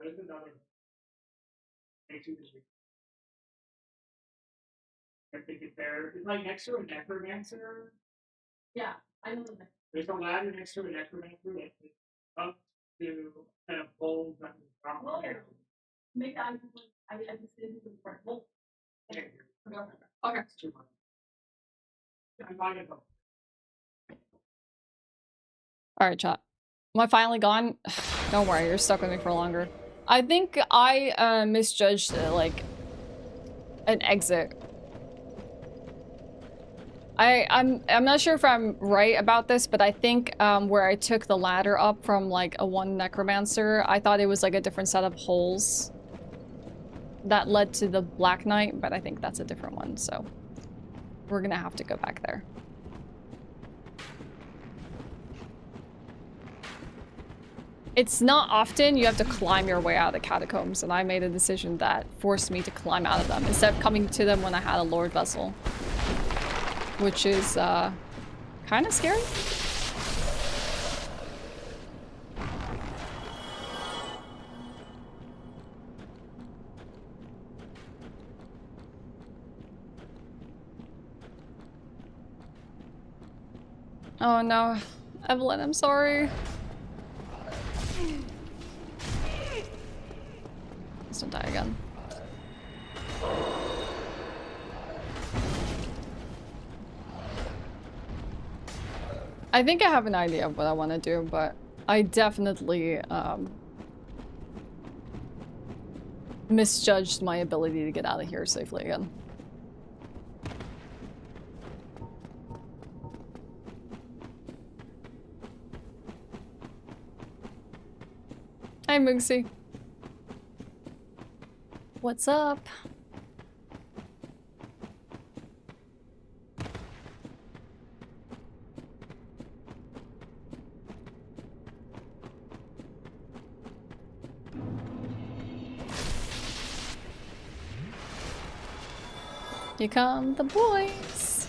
There's another. I think it's there. It's like next to a necromancer. Yeah, I know that. There's a ladder next to a necromancer that is up to kind of hold that from there. Make that I just didn't do the hold. Okay. Okay. It's too much. I might have. Alright, chat. Am I finally gone? Don't worry, you're stuck with me for longer. I think I misjudged like an exit. I'm not sure if I'm right about this, but I think where I took the ladder up from like a one necromancer, I thought it was like a different set of holes that led to the Black Knight, but I think that's a different one, so we're gonna have to go back there. It's not often you have to climb your way out of the catacombs, and I made a decision that forced me to climb out of them instead of coming to them when I had a Lord Vessel. Which is, kind of scary. Oh no, Evelyn, I'm sorry. Please don't die again. I think I have an idea of what I want to do, but I definitely misjudged my ability to get out of here safely again. Hi, Moogsy. What's up? Here come the boys.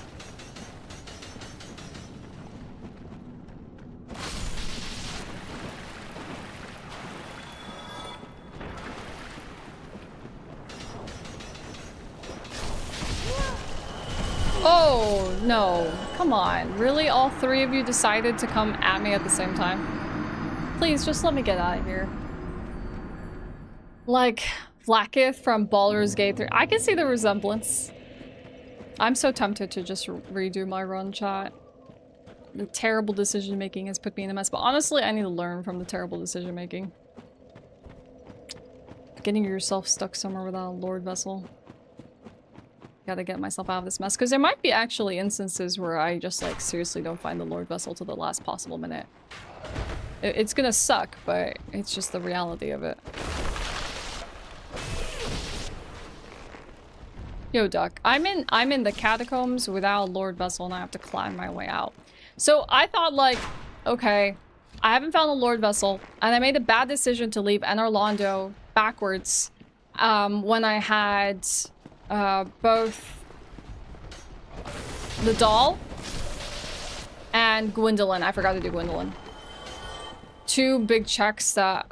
No, no. Come on. Really? All three of you decided to come at me at the same time? Please, just let me get out of here. Like, Vlaakith from Baldur's Gate 3. I can see the resemblance. I'm so tempted to just redo my run, chat. The terrible decision making has put me in a mess, but honestly, I need to learn from the terrible decision making. Getting yourself stuck somewhere without a Lord Vessel. Gotta get myself out of this mess, because there might be actually instances where I just, like, seriously don't find the Lord Vessel till the last possible minute. It's gonna suck, but it's just the reality of it. Yo, Duck. I'm in the catacombs without a Lord Vessel, and I have to climb my way out. So I thought, like, okay, I haven't found a Lord Vessel, and I made a bad decision to leave Anor Londo backwards when I had both the doll and Gwendolyn. I forgot to do Gwendolyn. Two big checks that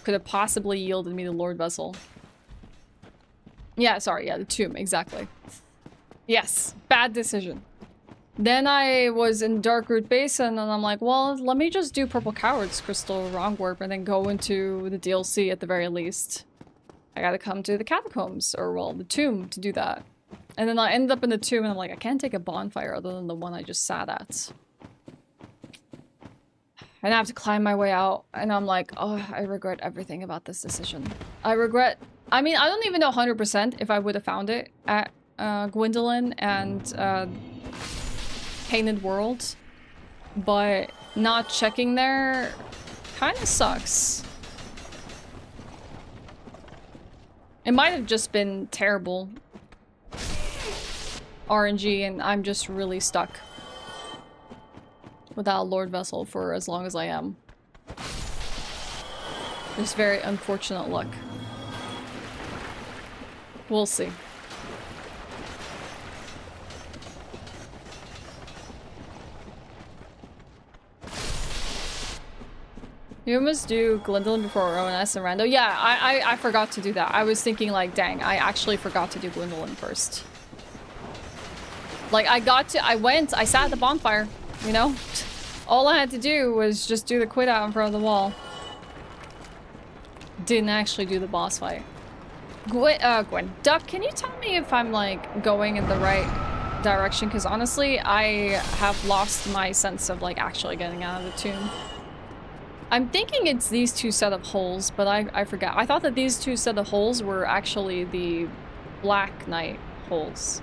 could have possibly yielded me the Lord Vessel. Yeah, sorry, yeah, the tomb, exactly. Yes, bad decision. Then I was in Darkroot Basin, and I'm like, well, let me just do Purple Coward's Crystal Wrong Warp and then go into the DLC at the very least. I gotta come to the catacombs, or well, the tomb to do that. And then I ended up in the tomb, and I'm like, I can't take a bonfire other than the one I just sat at. And I have to climb my way out, and I'm like, oh, I regret everything about this decision. I mean, I don't even know 100% if I would have found it at Gwendolyn and Painted World, but not checking there kind of sucks. It might have just been terrible RNG, and I'm just really stuck without a Lord Vessel for as long as I am. Just very unfortunate luck. We'll see. You must do Gwendolyn before ONS and Rando. Yeah, I forgot to do that. I was thinking like, dang, I actually forgot to do Gwendolyn first. Like, I sat at the bonfire, you know? All I had to do was just do the quit out in front of the wall. Didn't actually do the boss fight. Gwen. Duck, can you tell me if I'm, like, going in the right direction? Because honestly, I have lost my sense of, like, actually getting out of the tomb. I'm thinking it's these two set of holes, but I forgot. I thought that these two set of holes were actually the Black Knight holes.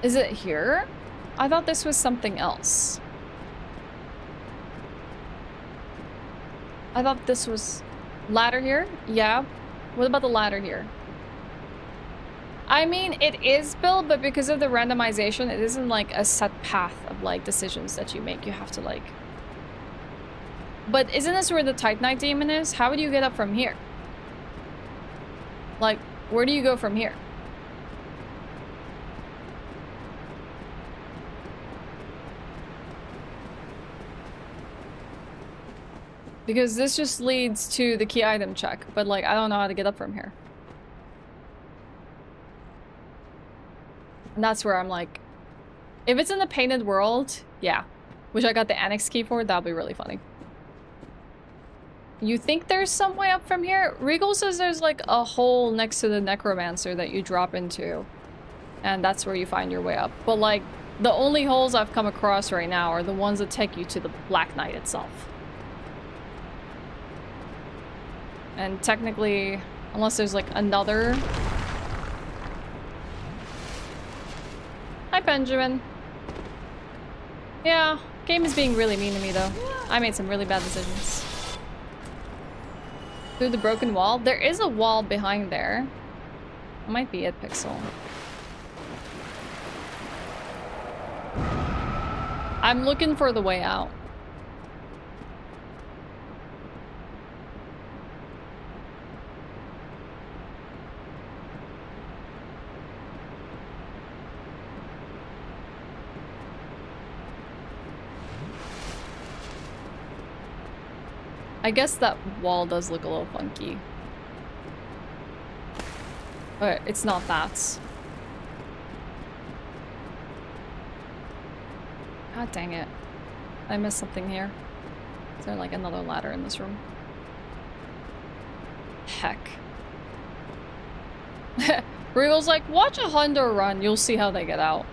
Is it here? I thought this was something else. I thought this was... Ladder here? Yeah. What about the ladder here? I mean, it is built, but because of the randomization, it isn't like a set path of like decisions that you make. You have to like... But isn't this where the Titanite demon is? How would you get up from here? Like, where do you go from here? Because this just leads to the key item check, but like, I don't know how to get up from here. And that's where I'm like, if it's in the Painted World, yeah. Which I got the annex key for, that'll be really funny. You think there's some way up from here? Regal says there's like a hole next to the Necromancer that you drop into. And that's where you find your way up. But like, the only holes I've come across right now are the ones that take you to the Black Knight itself. And technically, unless there's like another... Hi, Benjamin. Yeah, game is being really mean to me though. I made some really bad decisions. Through the broken wall? There is a wall behind there. It might be it, Pixel. I'm looking for the way out. I guess that wall does look a little funky. But it's not that. God dang it. I missed something here. Is there like another ladder in this room? Heck. Regal's like, watch a Honda run, you'll see how they get out.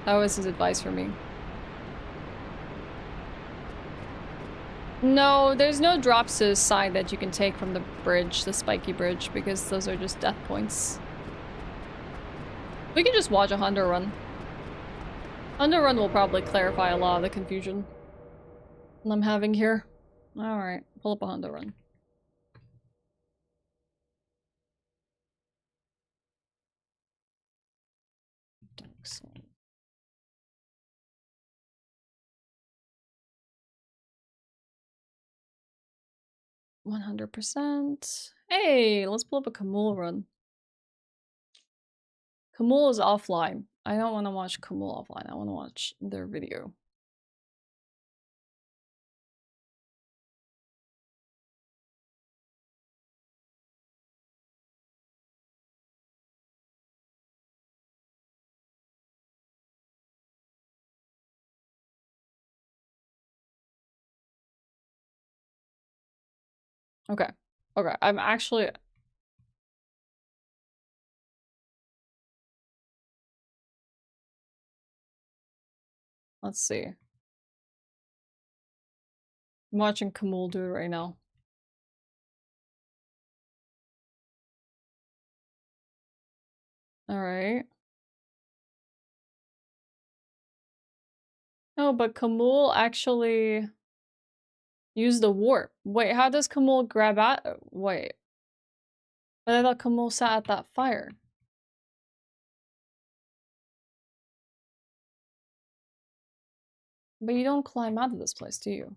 That was his advice for me. No, there's no drops to the side that you can take from the bridge, the spiky bridge, because those are just death points. We can just watch a Honda run. Honda run will probably clarify a lot of the confusion I'm having here. Alright, pull up a Honda run. Excellent. %. Hey, let's pull up a Kamul run. Kamul is offline. I don't want to watch Kamul offline. I want to watch their video. Okay. Okay, I'm actually... Let's see. I'm watching Kamul do it right now. Alright. No, but Kamul actually used the warp. Wait, how does Kamul grab at... Wait. But I thought Kamul sat at that fire. But you don't climb out of this place, do you?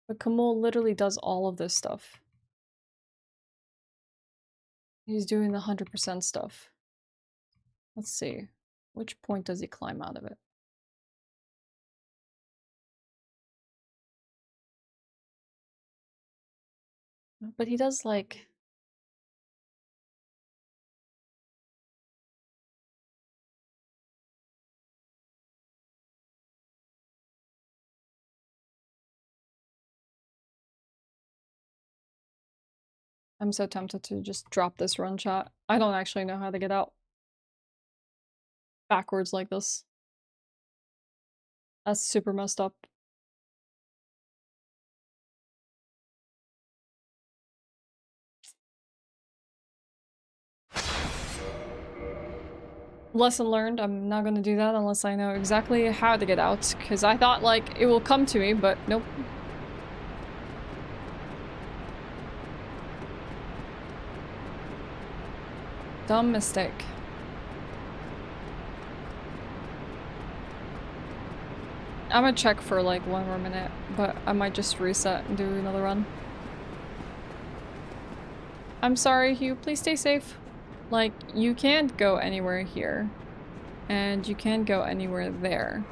But Kamul literally does all of this stuff. He's doing the 100% stuff. Let's see. Which point does he climb out of it? But he does like... I'm so tempted to just drop this run chat. I don't actually know how to get out backwards like this. That's super messed up. Lesson learned, I'm not gonna do that unless I know exactly how to get out, because I thought like it will come to me, but nope. Dumb mistake. I'm gonna check for like 1 more minute, but I might just reset and do another run. I'm sorry, Hugh. Please stay safe. Like, you can't go anywhere here. And you can't go anywhere there.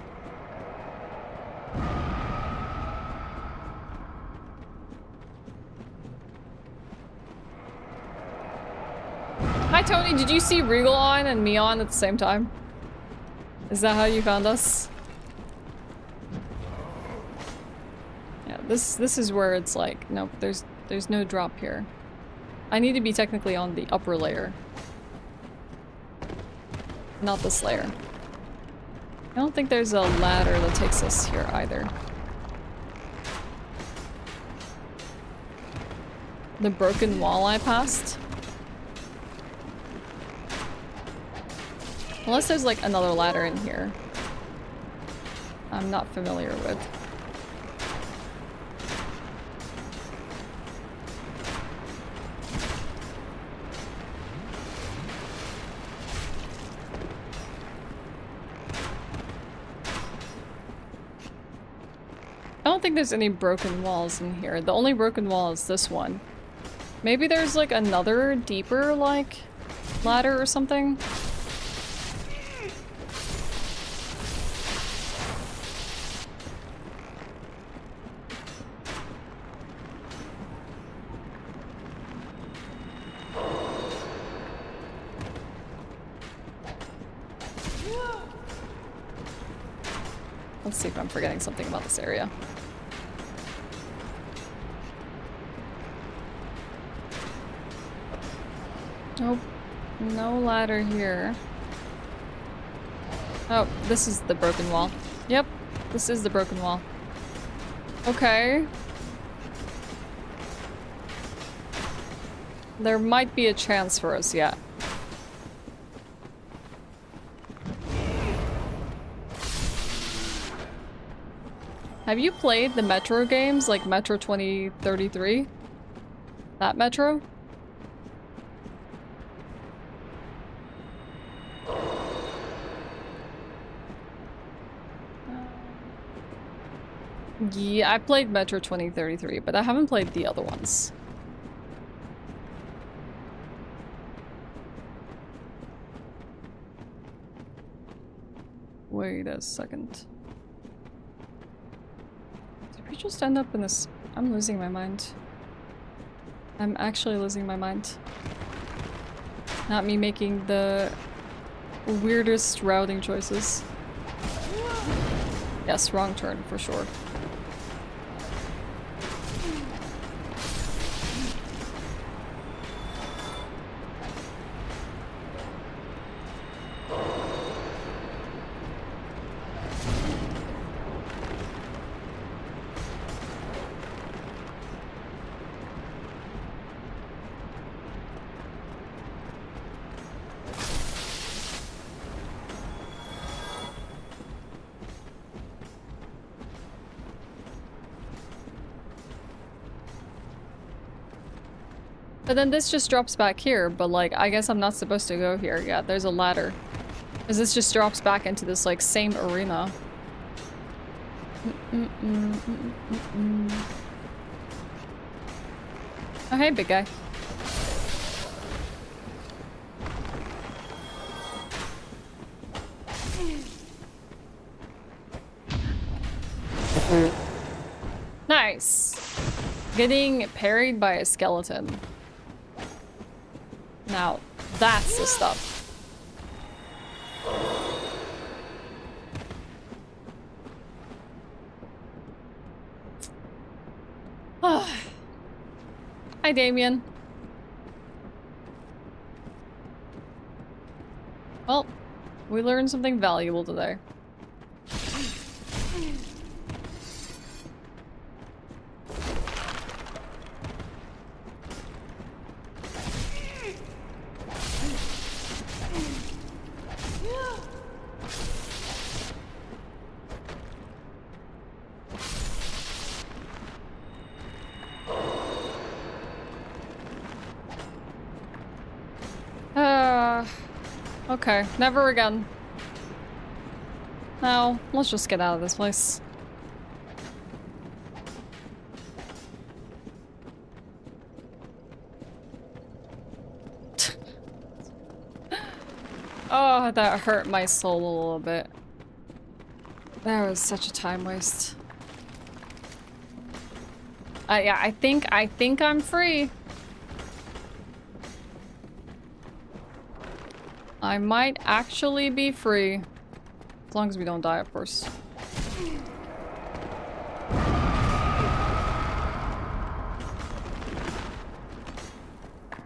Hi, Tony. Did you see Regal on and me on at the same time? Is that how you found us? Yeah, this is where it's like, nope, there's no drop here. I need to be technically on the upper layer. Not this layer. I don't think there's a ladder that takes us here either. The broken wall I passed? Unless there's like another ladder in here. I'm not familiar with. I don't think there's any broken walls in here. The only broken wall is this one. Maybe there's like another deeper like ladder or something. Let's see if I'm forgetting something about this area. Nope. No ladder here. Oh, this is the broken wall. Yep, this is the broken wall. Okay. There might be a chance for us yet. Have you played the Metro games, like Metro 2033? That Metro? Yeah, I played Metro 2033, but I haven't played the other ones. Wait a second. Did we just end up in this? I'm losing my mind. I'm actually losing my mind. Not me making the weirdest routing choices. Yes, wrong turn for sure. But then this just drops back here, but like, I guess I'm not supposed to go here. Yeah, there's a ladder. Because this just drops back into this like same arena. Oh, hey, big guy. Nice. Getting parried by a skeleton. Now, that's the stuff. Hi, Damien. Well, we learned something valuable today. Okay, never again. Now, let's just get out of this place. Oh, that hurt my soul a little bit. That was such a time waste. Yeah, I think I'm free. I might actually be free. As long as we don't die, of course.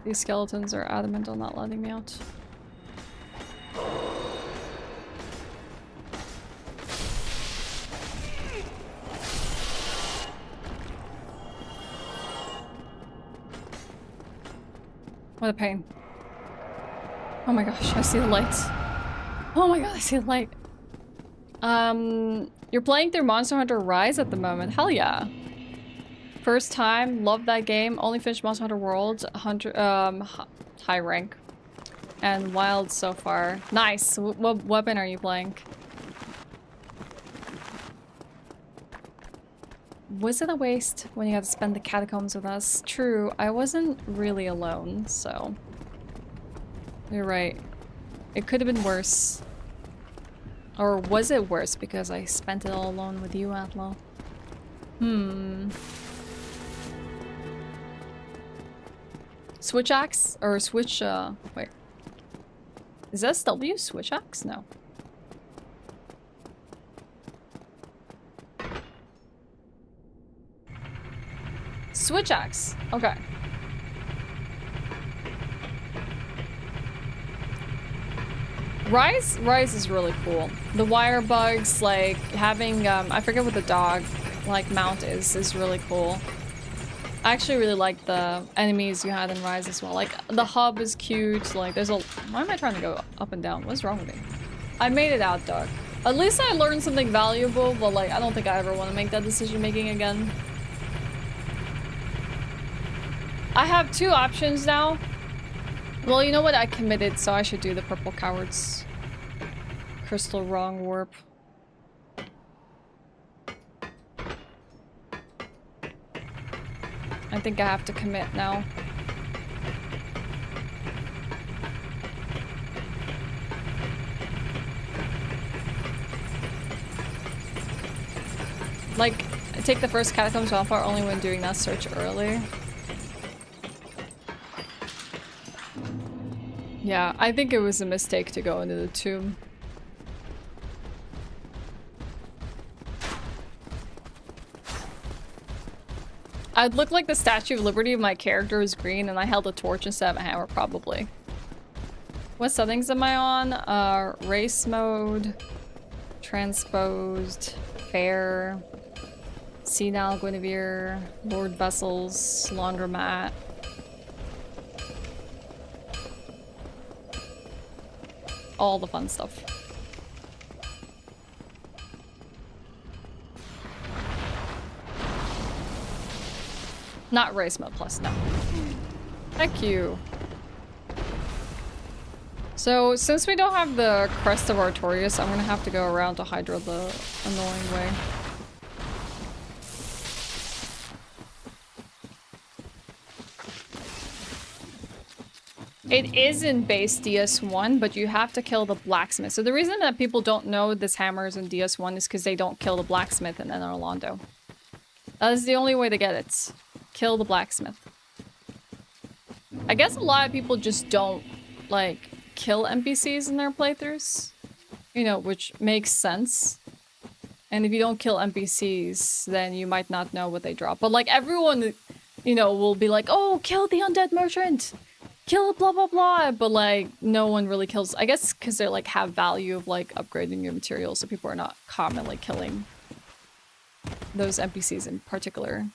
These skeletons are adamant on not letting me out. What a pain. Oh my gosh, I see the light. Oh my god, I see the light. You're playing through Monster Hunter Rise at the moment. Hell yeah. First time, love that game. Only finished Monster Hunter World, high rank. And wild so far. Nice. What weapon are you playing? Was it a waste when you got to spend the catacombs with us? True, I wasn't really alone, so... You're right. It could have been worse. Or was it worse because I spent it all alone with you, Outlaw? Switch axe? Or switch, wait. Is SW switch axe? No. Switch axe. Okay. Rise is really cool. The wire bugs, like having I forget what the dog like mount is really cool. I actually really like the enemies you had in Rise as well. Like the hub is cute. Like there's a why am I trying to go up and down? What's wrong with me? I made it out, dog. At least I learned something valuable, but like I don't think I ever want to make that decision making again. I have two options now. Well, you know what? I committed, so I should do the purple cowards. Crystal wrong warp. I think I have to commit now. Like, take the first catacombs off far only when doing that search early. Yeah, I think it was a mistake to go into the tomb. I'd look like the Statue of Liberty if my character was green and I held a torch instead of a hammer, probably. What settings am I on? Race mode, transposed, fair, senile Guinevere, Lord Vessels, laundromat. All the fun stuff. Not race mode plus, no. Thank you. So, since we don't have the Crest of Artorias, I'm gonna have to go around to Hydra the annoying way. It is in base DS1, but you have to kill the blacksmith. So the reason that people don't know this hammer is in DS1 is because they don't kill the blacksmith in Anor Londo. That is the only way to get it. Kill the blacksmith. I guess a lot of people just don't, like, kill NPCs in their playthroughs. You know, which makes sense. And if you don't kill NPCs, then you might not know what they drop. But, like, everyone, you know, will be like, oh, kill the undead merchant! Kill blah blah blah, but like no one really kills. I guess because they like have value of like upgrading your materials, so people are not commonly killing those NPCs in particular.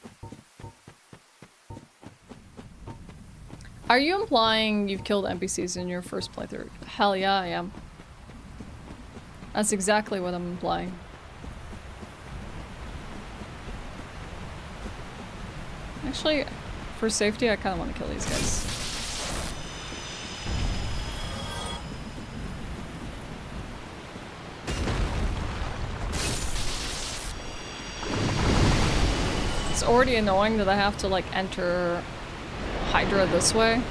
Are you implying you've killed NPCs in your first playthrough? Hell yeah, I am. That's exactly what I'm implying. Actually, for safety, I kind of want to kill these guys. It's already annoying that I have to like enter Hydra this way.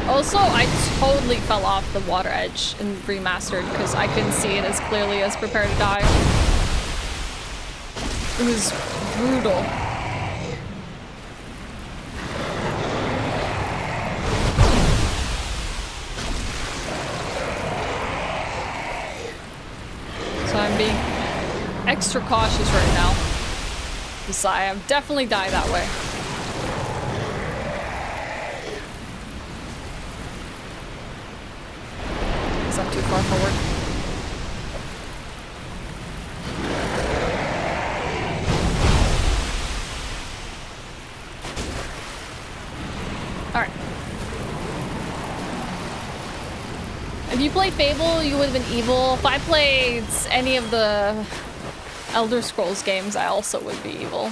Also, I totally fell off the water edge in Remastered because I couldn't see it as clearly as Prepare to Die. It was brutal. So I'm being extra cautious right now. Because I have definitely died that way. Is that too far forward? you played Fable, you would have been evil. If I played any of the Elder Scrolls games, I also would be evil.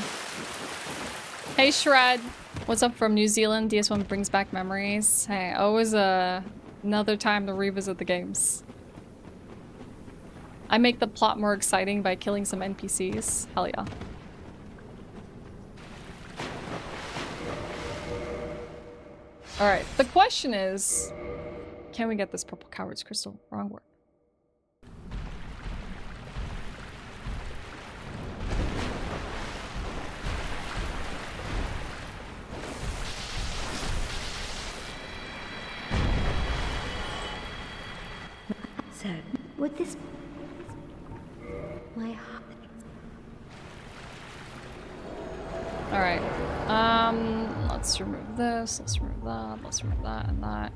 Hey Shred, what's up from New Zealand? DS1 brings back memories. Hey, always another time to revisit the games. I make the plot more exciting by killing some NPCs. Hell yeah. Alright, the question is, can we get this purple coward's crystal? Wrong word. So, would this... My heart... Alright. Let's remove this, let's remove that, let's remove that and that.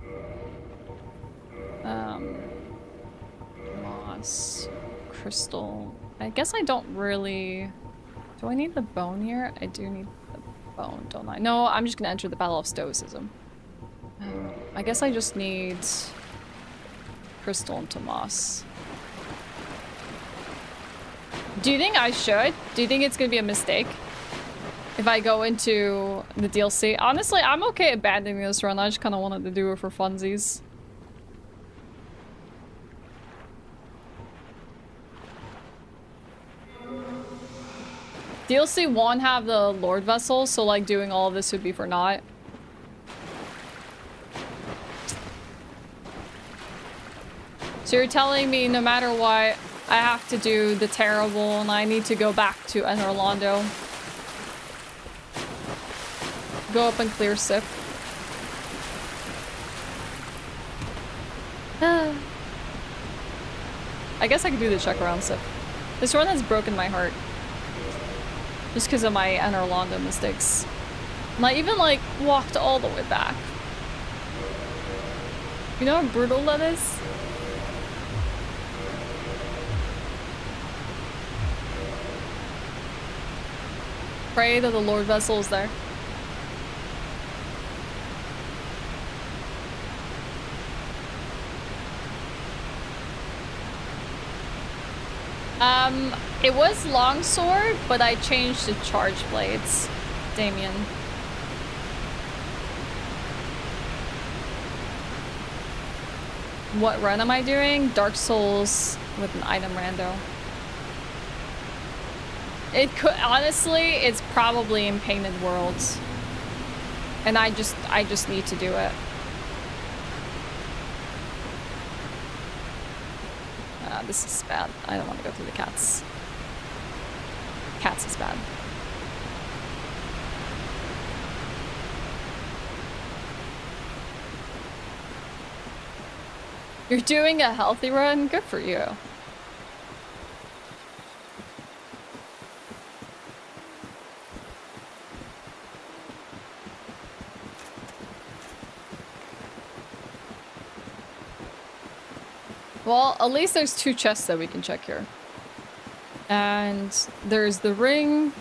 Moss. Crystal. I guess I don't really... Do I need the bone here? I do need the bone, don't I? No, I'm just gonna enter the Battle of Stoicism. I guess I just need... Crystal into moss. Do you think I should? Do you think it's gonna be a mistake if I go into the DLC? Honestly, I'm okay abandoning this run. I just kind of wanted to do it for funsies. DLC won't have the Lord Vessel, so like doing all of this would be for naught. So you're telling me no matter what, I have to do the terrible and I need to go back to Anor Londo. Go up and clear Sif. I guess I could do the check around Sif. This run has broken my heart. Just because of my Anor Londo mistakes. And I even like walked all the way back. You know how brutal that is? Pray that the Lord Vessel is there. It was longsword, but I changed to charge blades, Damien. What run am I doing? Dark Souls with an item rando. It could, honestly, it's probably in Painted Worlds. And I just need to do it. This is bad. I don't want to go through the cats. Cats is bad. You're doing a healthy run? Good for you. Well, at least there's 2 chests that we can check here. And there's the ring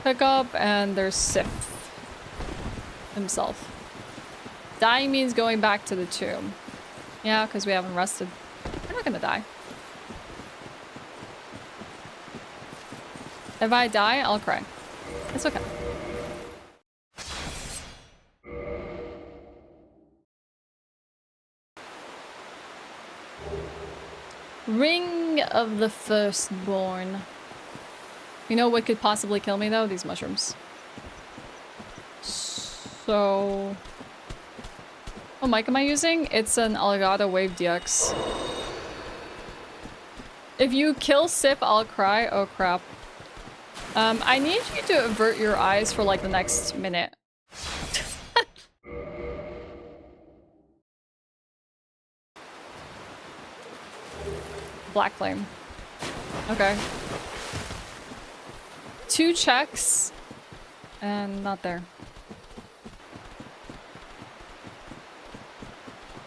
pickup, and there's Sif himself. Dying means going back to the tomb. Yeah, because we haven't rested. We're not gonna die. If I die, I'll cry. It's okay. Ring of the Firstborn. You know what could possibly kill me though? These mushrooms. So... What mic am I using? It's an Elgato Wave DX. If you kill Sif, I'll cry. Oh crap. I need you to avert your eyes for like the next minute. Black flame. Okay. 2 checks. And not there.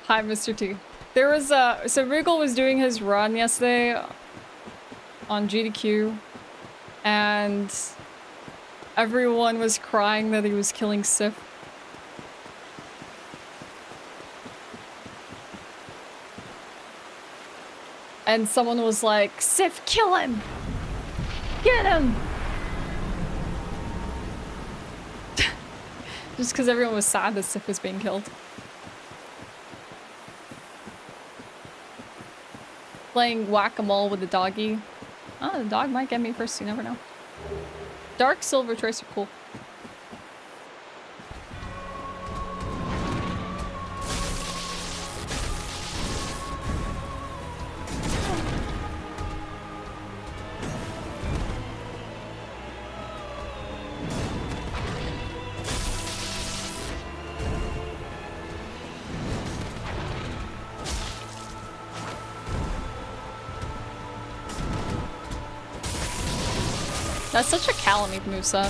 Hi, Mr. T. There was so Regal was doing his run yesterday on GDQ. And everyone was crying that he was killing Sif. and someone was like, Sif, kill him! Get him! Just because everyone was sad that Sif was being killed. Playing whack-a-mole with the doggy. Oh, the dog might get me first, you never know. Dark silver tracer, cool. That's such a Calamite moveset.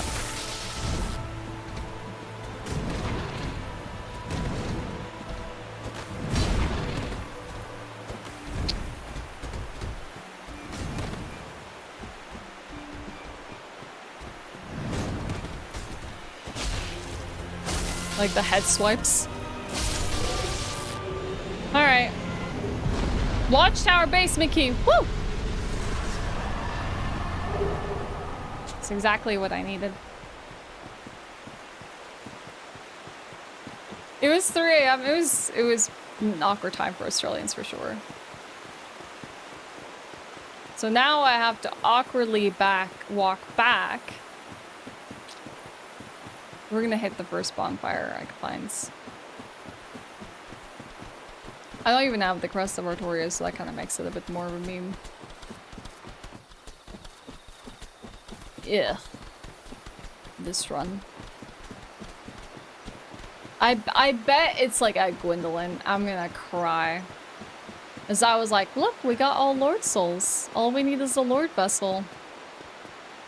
Like the head swipes. Alright. Watchtower basement key. Woo! That's exactly what I needed. It was 3 AM. It was an awkward time for Australians for sure. So now I have to awkwardly walk back. We're gonna hit the first bonfire I can find. I don't even have the Crest of Artorias, so that kind of makes it a bit more of a meme. Yeah. This run. I bet it's like at Gwendolyn. I'm gonna cry. As I was like, look, we got all Lord Souls. All we need is a Lord Vessel.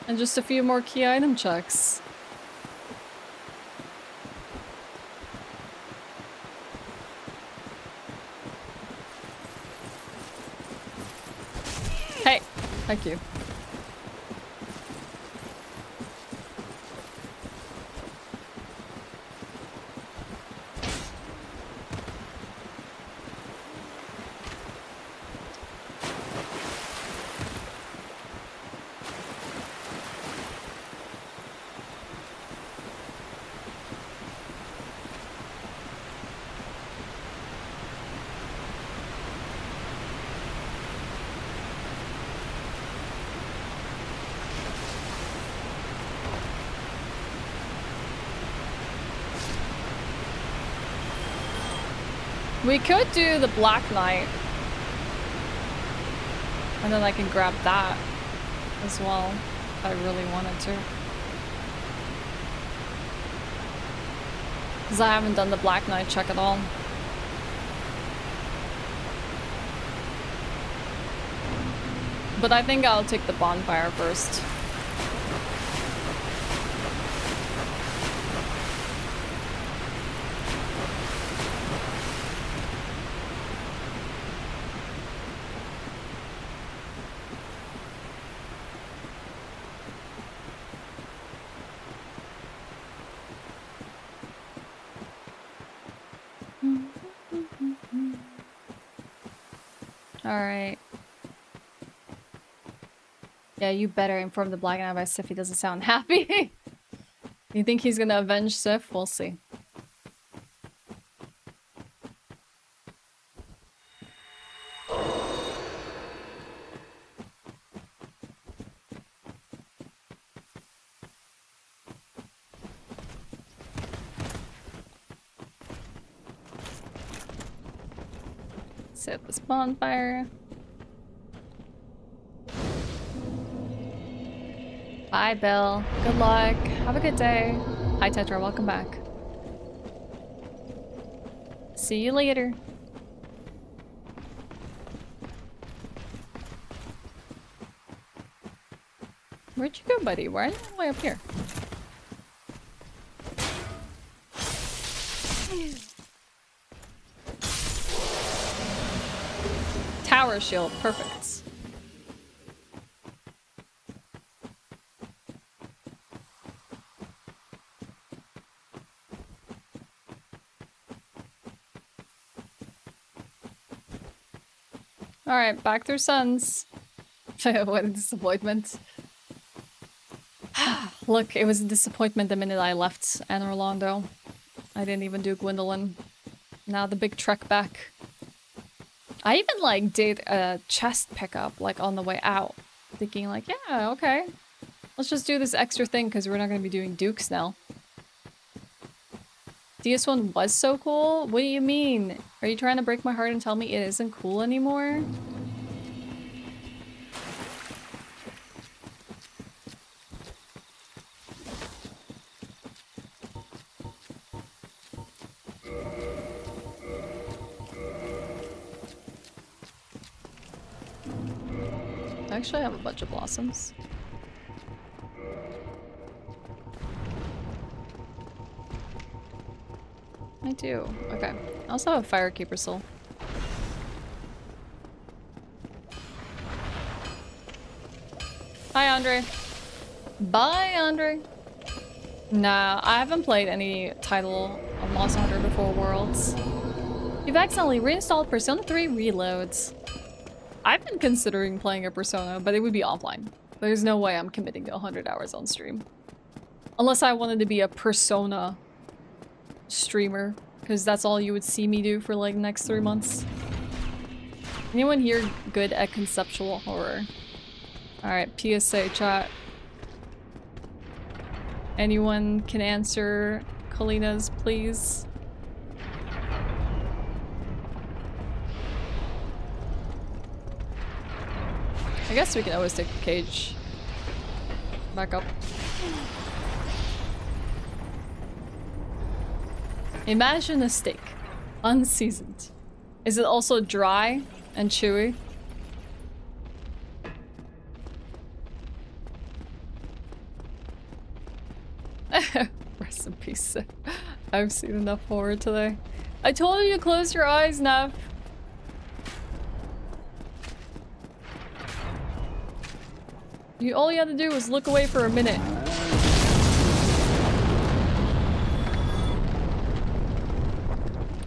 And just a few more key item checks. Hey, thank you. We could do the Black Knight. And then I can grab that as well, if I really wanted to. Because I haven't done the Black Knight check at all. But I think I'll take the bonfire first. Alright. Yeah, you better inform the Black Knight by Sif. He doesn't sound happy. You think he's gonna avenge Sif? We'll see. Set this bonfire. Bye, Bill. Good luck. Have a good day. Hi, Tetra. Welcome back. See you later. Where'd you go, buddy? Why are you all the way up here? Tower shield. Perfect. Alright, back through Suns. What a disappointment. Look, it was a disappointment the minute I left Anor Londo. I didn't even do Gwendolyn. Now the big trek back. I even like did a chest pickup like on the way out. Thinking like, yeah, okay. Let's just do this extra thing because we're not going to be doing Dukes now. DS1 was so cool? What do you mean? Are you trying to break my heart and tell me it isn't cool anymore? Actually, I have a bunch of blossoms. I do. Okay. I also have a Firekeeper soul. Hi, Andre. Bye, Andre. Nah, I haven't played any title of Monster Hunter before Worlds. You've accidentally reinstalled Persona 3 Reloads. I've been considering playing a Persona, but it would be offline. There's no way I'm committing to 100 hours on stream. Unless I wanted to be a Persona streamer, because that's all you would see me do for like the next 3 months. Anyone here good at conceptual horror? Alright, PSA chat. Anyone can answer Kalina's, please? I guess we can always take the cage back up. Imagine a steak. Unseasoned. Is it also dry and chewy? Rest in peace. I've seen enough horror today. I told you to close your eyes, Nav. All you had to do was look away for a minute.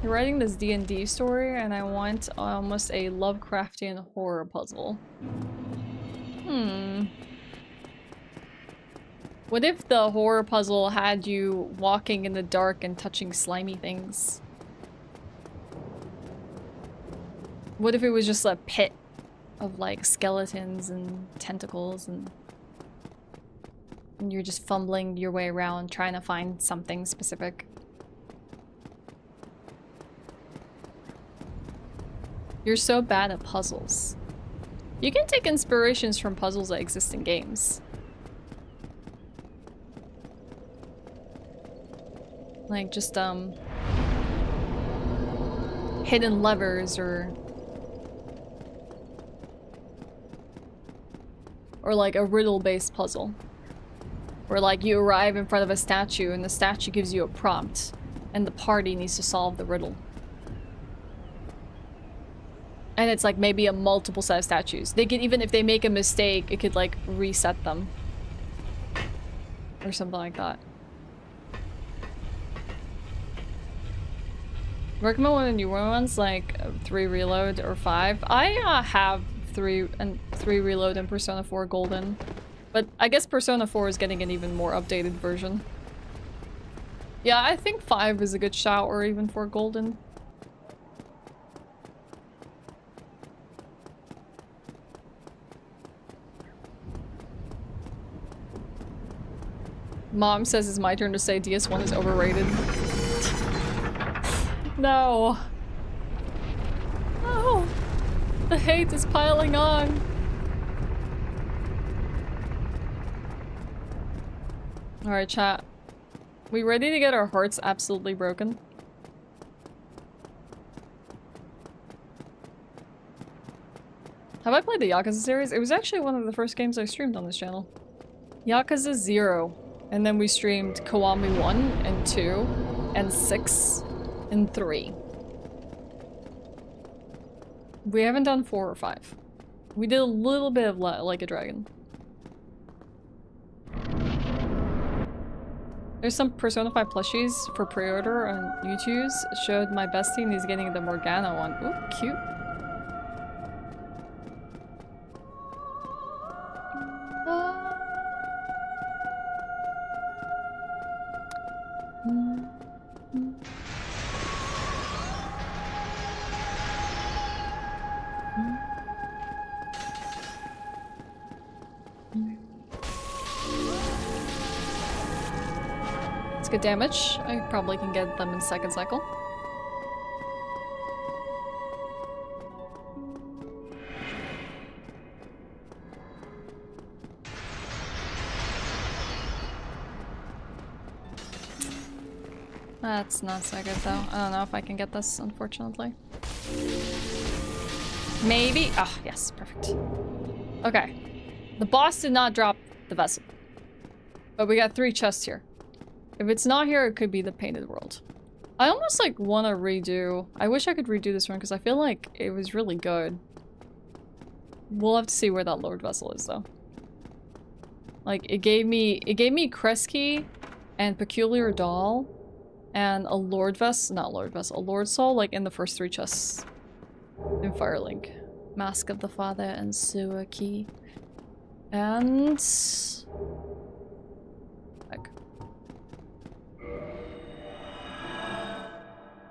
You're writing this D&D story and I want almost a Lovecraftian horror puzzle. What if the horror puzzle had you walking in the dark and touching slimy things? What if it was just a pit of like skeletons and tentacles and you're just fumbling your way around trying to find something specific? You're so bad at puzzles. You can take inspirations from puzzles that exist in games. Like just hidden levers or like a riddle-based puzzle. Where like you arrive in front of a statue and the statue gives you a prompt and the party needs to solve the riddle. And it's like maybe a multiple set of statues. They could, even if they make a mistake, it could like reset them. Or something like that. Recommend one of the newer ones, like 3 Reload or 5. I have 3 Reload and Persona 4 Golden. But I guess Persona 4 is getting an even more updated version. Yeah, I think 5 is a good shout, or even 4 Golden. Mom says it's my turn to say DS1 is overrated. No. Oh, the hate is piling on. Alright, chat. We ready to get our hearts absolutely broken? Have I played the Yakuza series? It was actually one of the first games I streamed on this channel. Yakuza 0. And then we streamed Kiwami 1 and 2 and 6 and 3. We haven't done 4 or 5. We did a little bit of Like a Dragon. There's some Persona 5 plushies for pre-order on YouTube's. It showed my bestie and he's getting the Morgana one. Ooh, cute. good damage. I probably can get them in second cycle. That's not so good though. I don't know if I can get this, unfortunately. Maybe. Ah, oh, yes, perfect. Okay. The boss did not drop the vessel. But we got 3 chests here. If it's not here, it could be the Painted World. I almost like want to redo. I wish I could redo this one because I feel like it was really good. We'll have to see where that Lord Vessel is though. Like it gave me Kresge and Peculiar Doll and a Lord Vessel, not Lord Vessel, a Lord Soul like in the first 3 chests in Firelink. Mask of the Father and Sewer Key. And like,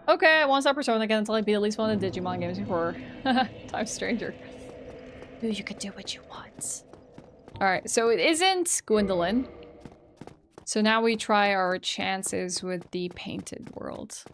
okay, I won't stop Persona again until I beat at least one of the Digimon games before. Time Stranger. Ooh, you could do what you want. Alright, so it isn't Gwendolyn. So now we try our chances with the Painted World.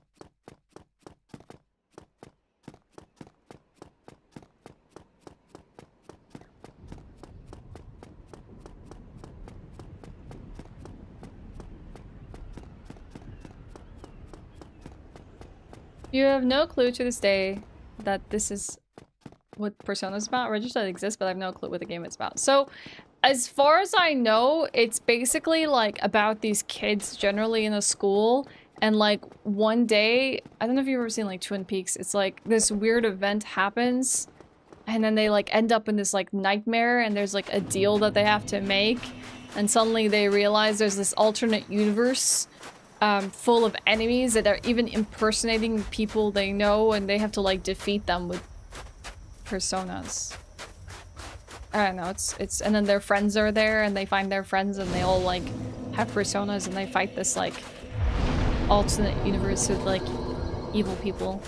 You have no clue to this day that this is what Persona is about. Register that exists, but I have no clue what the game is about. So, as far as I know, it's basically like about these kids generally in a school, and like one day, I don't know if you've ever seen like Twin Peaks, it's like this weird event happens, and then they like end up in this like nightmare, and there's like a deal that they have to make, and suddenly they realize there's this alternate universe full of enemies that are even impersonating people they know, and they have to like defeat them with personas. I don't know, it's and then their friends are there and they find their friends and they all like have personas and they fight this like alternate universe with like evil people.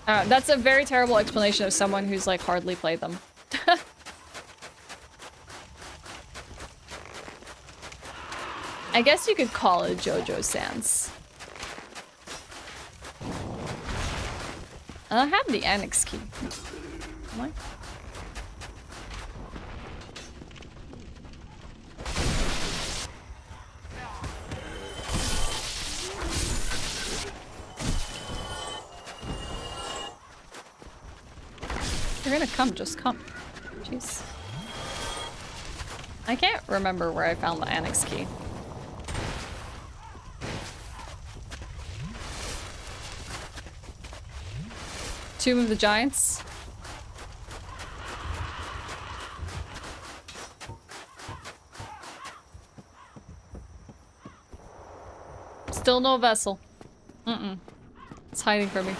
That's a very terrible explanation of someone who's like hardly played them. I guess you could call it JoJo Sans. I have the annex key. Am I? You're gonna come, just come. Jeez. I can't remember where I found the annex key. Tomb of the Giants. Still no vessel. It's hiding from me.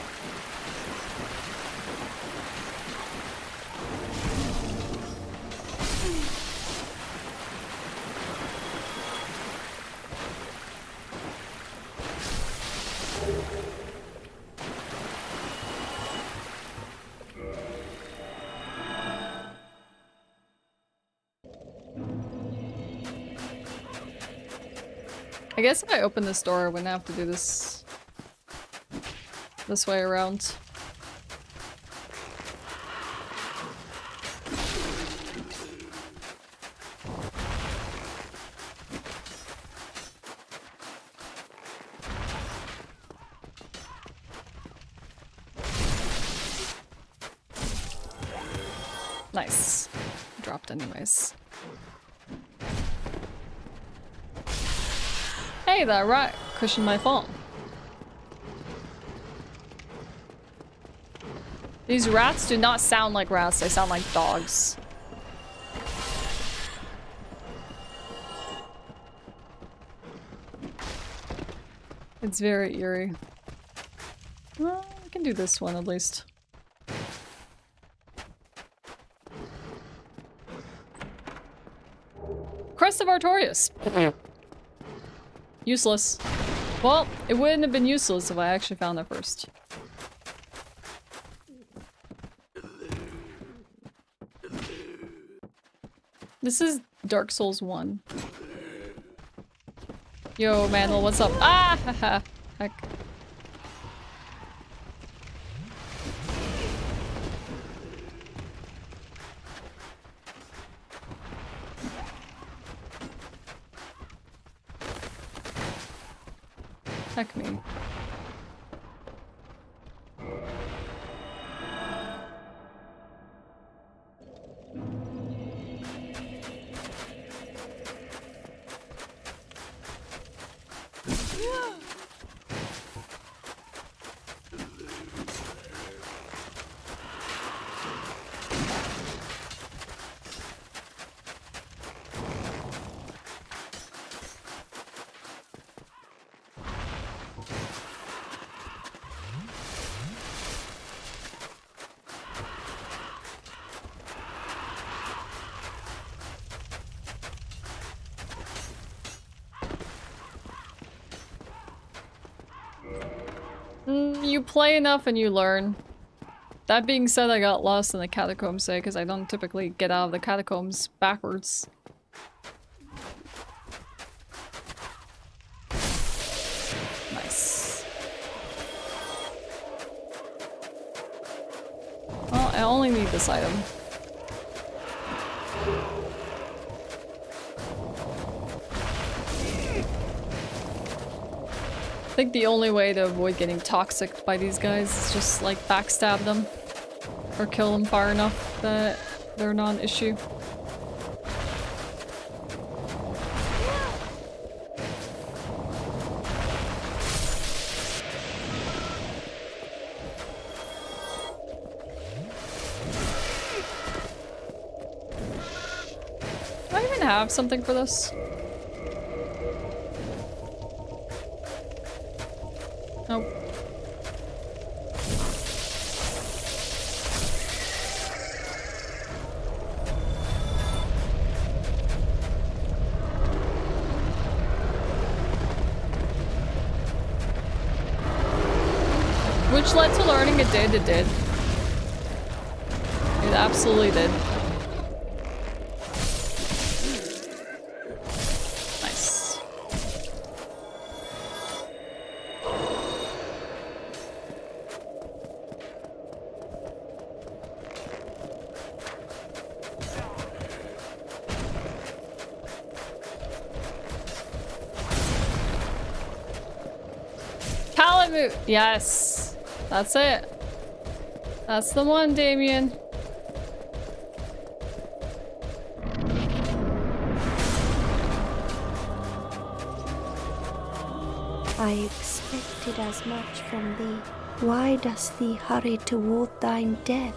I guess if I open this door, I wouldn't have to do this way around. Nice. Dropped anyways. Hey, that rat cushioned my fall. These rats do not sound like rats, they sound like dogs. It's very eerie. Well, I can do this one at least. Crest of Artorias. Useless. Well, it wouldn't have been useless if I actually found it first. This is Dark Souls 1. Yo, Manuel, what's up? Ah! Haha. Heck. Heck me. You play enough and you learn. That being said, I got lost in the catacombs today because I don't typically get out of the catacombs backwards. Nice. Well, I only need this item. I think the only way to avoid getting toxic by these guys is just like backstab them or kill them far enough that they're not an issue. Do I even have something for this? Nope. Which led to learning it did. It absolutely did. Nice. Palamute! Yes! That's it. That's the one, Damien. I expected as much from thee. Why dost thee hurry toward thine death?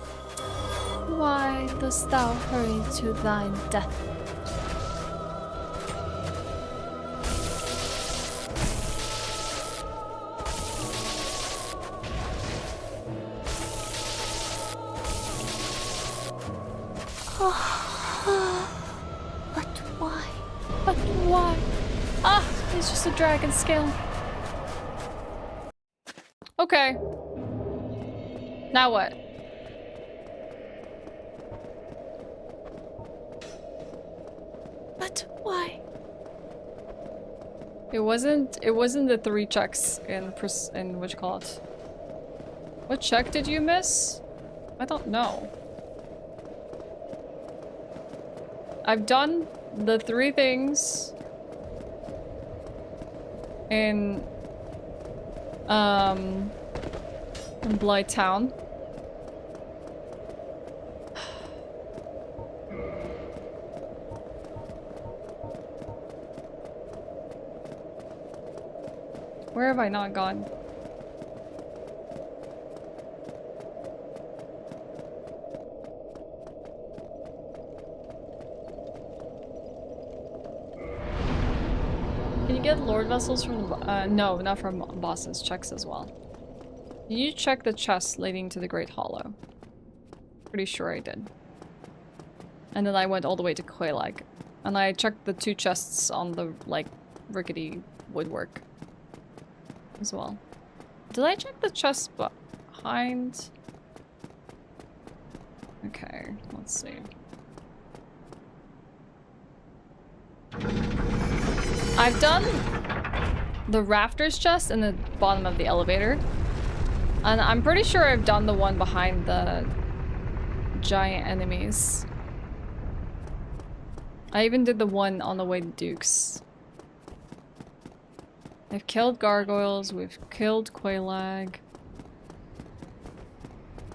Why dost thou hurry to thine death? But why? But why? Ah, it's just a dragon scale. Okay. Now what? But why? It wasn't the 3 checks in what you call it. What check did you miss? I don't know. I've done the 3 things in Blight Town. Where have I not gone? Can you get Lord Vessels from no, not from bosses, checks as well. You check the chest leading to the Great Hollow. Pretty sure I did. And then I went all the way to Quelaag. And I checked the 2 chests on the, like, rickety woodwork as well. Did I check the chest behind? Okay, let's see. I've done the rafters chest in the bottom of the elevator. And I'm pretty sure I've done the one behind the giant enemies. I even did the one on the way to Duke's. I've killed gargoyles, we've killed Quelaag.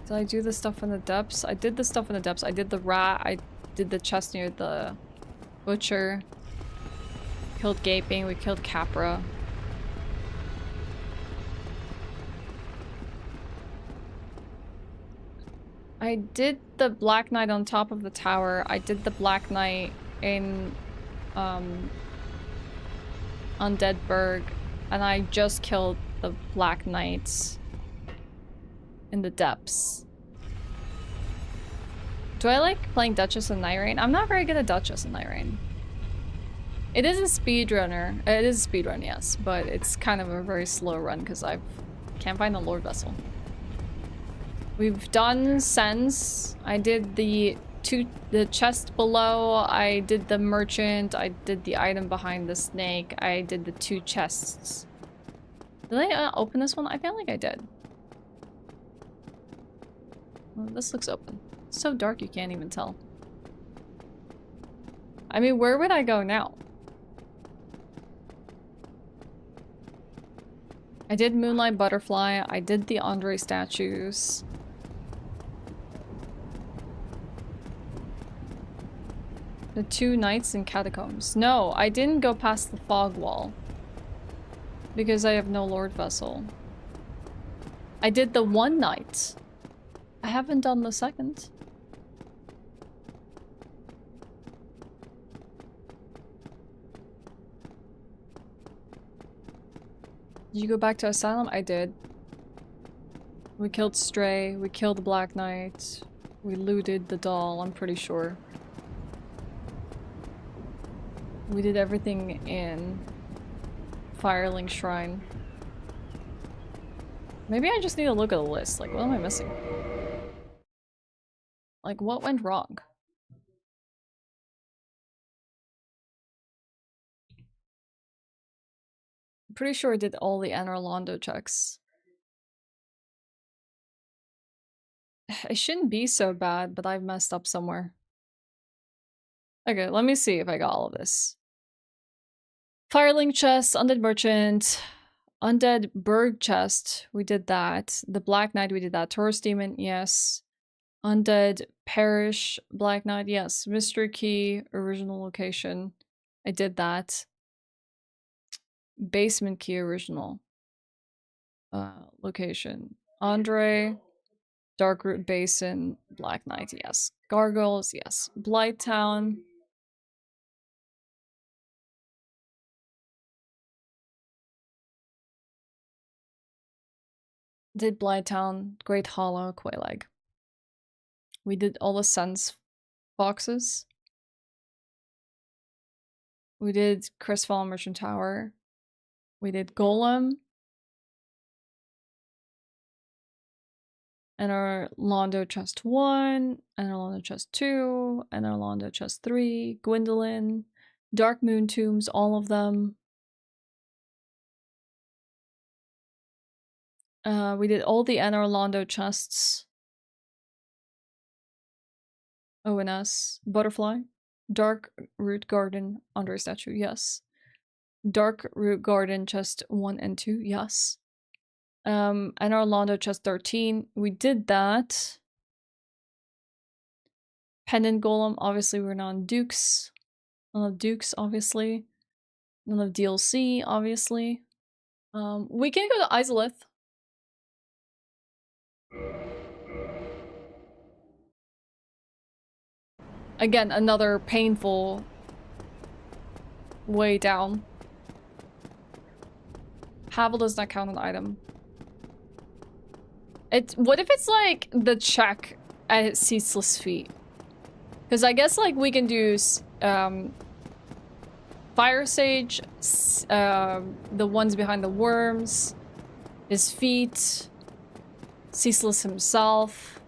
Did I do the stuff in the depths? I did the stuff in the depths. I did the rat, I did the chest near the butcher. Killed Gaping, we killed Capra. I did the Black Knight on top of the tower. I did the Black Knight in Undeadburg, and I just killed the Black Knights in the depths. Do I like playing Duchess and Night Rain? I'm not very good at Duchess and Night Rain. It is a speedrunner. It is a speedrun, yes, but it's kind of a very slow run because I can't find the Lord Vessel. We've done Sense. I did the chest below. I did the merchant. I did the item behind the snake. I did the 2 chests. Did I open this one? I feel like I did. Well, this looks open. It's so dark you can't even tell. I mean, where would I go now? I did Moonlight Butterfly. I did the Andre statues. The 2 knights in catacombs. No, I didn't go past the fog wall. Because I have no Lord Vessel. I did the 1 knight. I haven't done the 2nd. Did you go back to Asylum? I did. We killed Stray. We killed the Black Knight. We looted the doll, I'm pretty sure. We did everything in Firelink Shrine. Maybe I just need to look at the list. Like, what am I missing? Like, what went wrong? I'm pretty sure I did all the Anor Londo checks. It shouldn't be so bad, but I've messed up somewhere. Okay, let me see if I got all of this. Firelink chest, Undead Merchant, Undead Berg chest, we did that. The Black Knight, we did that. Taurus Demon, yes. Undead Parish, Black Knight, yes. Mystery Key, original location. I did that. Basement Key, original location. Andre, Darkroot Basin, Black Knight, yes. Gargoyles, yes. Blighttown. Did Blighttown, Great Hollow, Quelaag. We did all the Sense boxes. We did Crestfallen Merchant Tower. We did Golem. Anor Londo Chest 1, Anor Londo Chest 2, Anor Londo Chest 3, Gwendolyn, Dark Moon Tombs, all of them. We did all the Anor Londo chests. ONS, Butterfly, Dark Root Garden, Andre statue, yes. Dark Root Garden chest 1 and 2, yes. Anor Londo chest 13, we did that. Pendant Golem, obviously we're not on Dukes. None of Dukes, obviously. None of DLC, obviously. We can go to Izalith. Again, another painful way down. Havel does not count an item. What if it's like the check at Ceaseless Feet? Because I guess like we can do Fire Sage, the ones behind the worms, his feet, Ceaseless himself.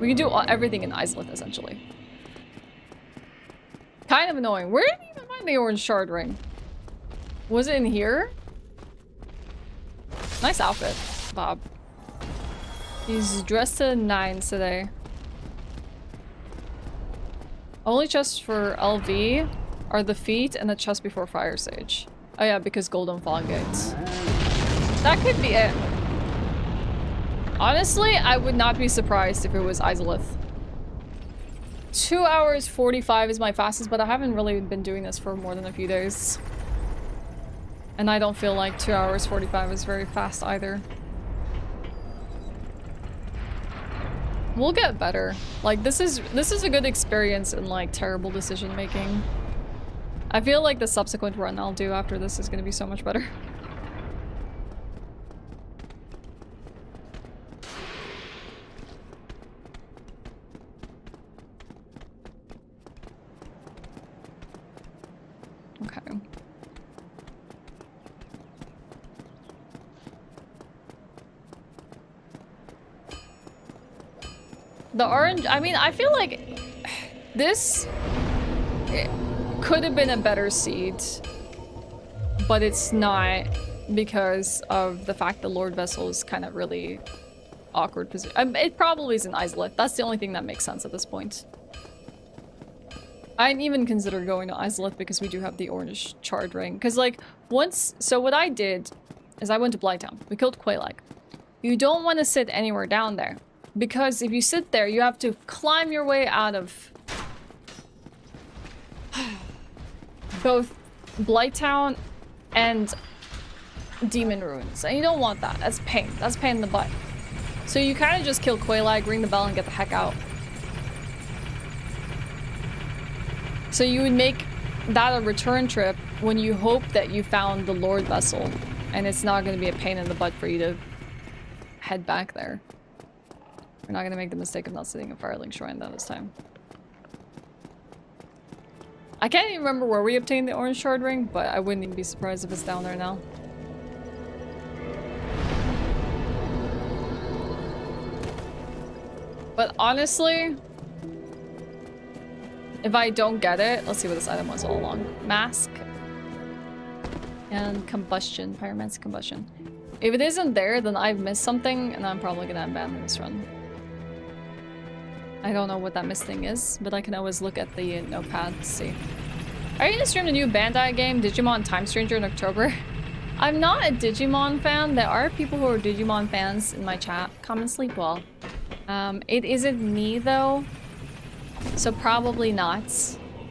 We can do everything in Izalith, essentially. Kind of annoying. Where did find the orange shard ring? Was it in here? Nice outfit, Bob. He's dressed to the nines today. Only chests for LV are the feet and the chest before Fire Sage. Oh yeah, because Golden Fall Gates. That could be it. Honestly, I would not be surprised if it was Izalith. 2 hours 45 is my fastest, but I haven't really been doing this for more than a few days. And I don't feel like 2 hours 45 is very fast either. We'll get better. Like, this is a good experience in, like, terrible decision making. I feel like the subsequent run I'll do after this is gonna be so much better. Okay. The orange, I mean, I feel like this could have been a better seed, but it's not because of the fact the Lord Vessel is kind of really awkward position. It probably is an Izalith. That's the only thing that makes sense at this point. I'd even consider going to Izalith because we do have the orange charred ring. Because, like, so what I did is I went to Blighttown. We killed Quelaag. You don't want to sit anywhere down there. Because if you sit there, you have to climb your way out of both Blighttown and Demon Ruins. And you don't want that. That's pain. That's pain in the butt. So you kind of just kill Quelaag, ring the bell, and get the heck out. So you would make that a return trip when you hope that you found the Lord Vessel. And it's not going to be a pain in the butt for you to head back there. We're not going to make the mistake of not sitting in Firelink Shrine though this time. I can't even remember where we obtained the orange shard ring, but I wouldn't even be surprised if it's down there now. But honestly, if I don't get it, let's see what this item was all along. Mask and combustion, pyromancy combustion. If it isn't there, then I've missed something and I'm probably gonna abandon this run. I don't know what that missed thing is, but I can always look at the notepad to see. Are you gonna stream the new Bandai game, Digimon Time Stranger, in October? I'm not a Digimon fan. There are people who are Digimon fans in my chat. Come and sleep well. It isn't me though, so probably not.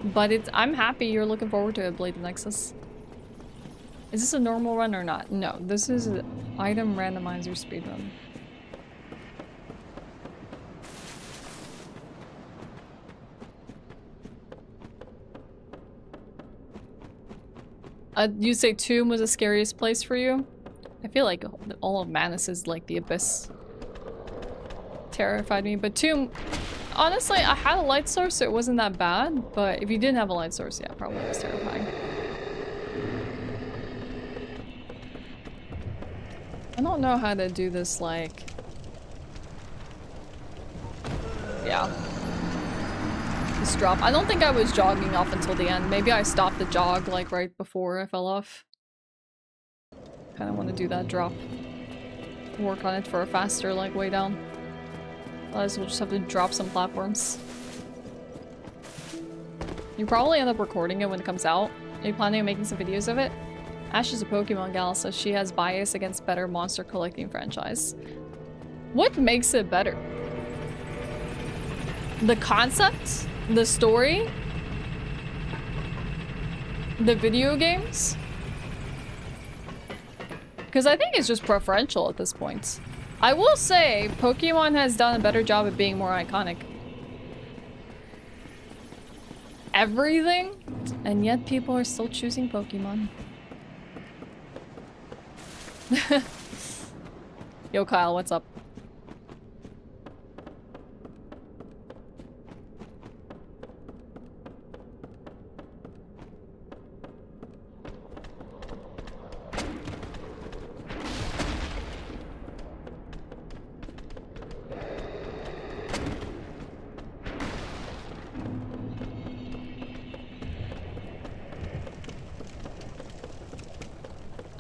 But I'm happy you're looking forward to it, Blade Nexus. Is this a normal run or not? No, this is an item randomizer speedrun. You say Tomb was the scariest place for you? I feel like all of Manus is like the Abyss. Terrified me, but Tomb, honestly, I had a light source, so it wasn't that bad, but if you didn't have a light source, yeah, probably was terrifying. I don't know how to do this, like... Yeah. This drop. I don't think I was jogging off until the end. Maybe I stopped the jog, like, right before I fell off. Kinda want to do that drop. Work on it for a faster, like, way down. Otherwise we'll just have to drop some platforms. You probably end up recording it when it comes out. Are you planning on making some videos of it? Ashe is a Pokemon gal, so she has bias against better monster collecting franchise. What makes it better? The concept? The story? The video games? Because I think it's just preferential at this point. I will say, Pokemon has done a better job of being more iconic. Everything, and yet people are still choosing Pokemon. Yo, Kyle, what's up?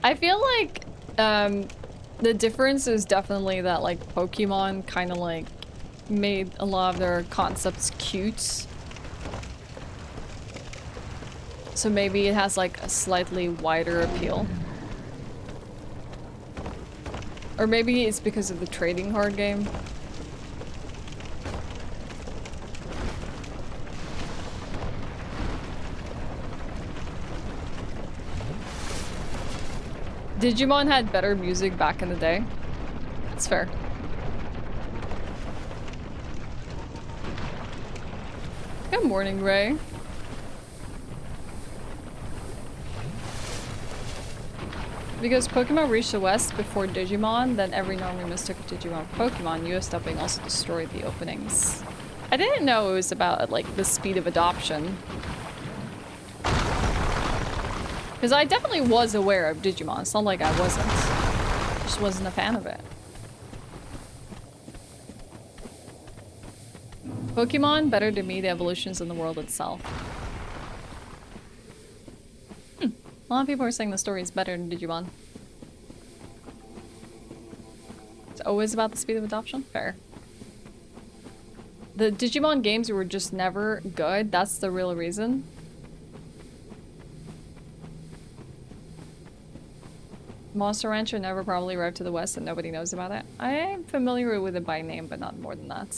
I feel like the difference is definitely that like Pokemon kind of like made a lot of their concepts cute. So maybe it has like a slightly wider appeal. Or maybe it's because of the trading card game. Digimon had better music back in the day. That's fair. Good morning, Ray. Because Pokemon reached the West before Digimon, then every normally mistook Digimon for Pokemon, US dubbing also destroyed the openings. I didn't know it was about like the speed of adoption. Because I definitely was aware of Digimon, it's not like I wasn't. Just wasn't a fan of it. Pokemon, better to me the evolutions in the world itself. A lot of people are saying the story is better than Digimon. It's always about the speed of adoption? Fair. The Digimon games were just never good, that's the real reason. Monster Rancher never probably arrived to the West and nobody knows about it. I am familiar with it by name, but not more than that.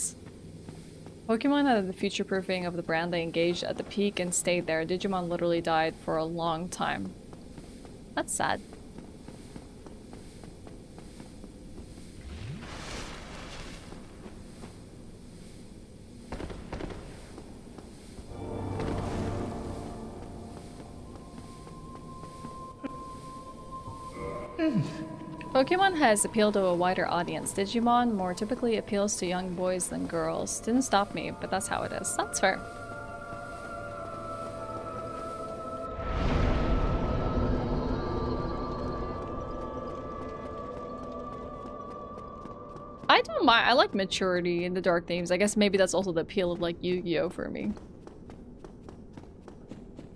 Pokemon had the future-proofing of the brand. They engaged at the peak and stayed there. Digimon literally died for a long time. That's sad. Pokemon has appealed to a wider audience. Digimon more typically appeals to young boys than girls. Didn't stop me, but that's how it is. That's fair. I don't mind. I like maturity in the dark themes. I guess maybe that's also the appeal of like Yu-Gi-Oh for me.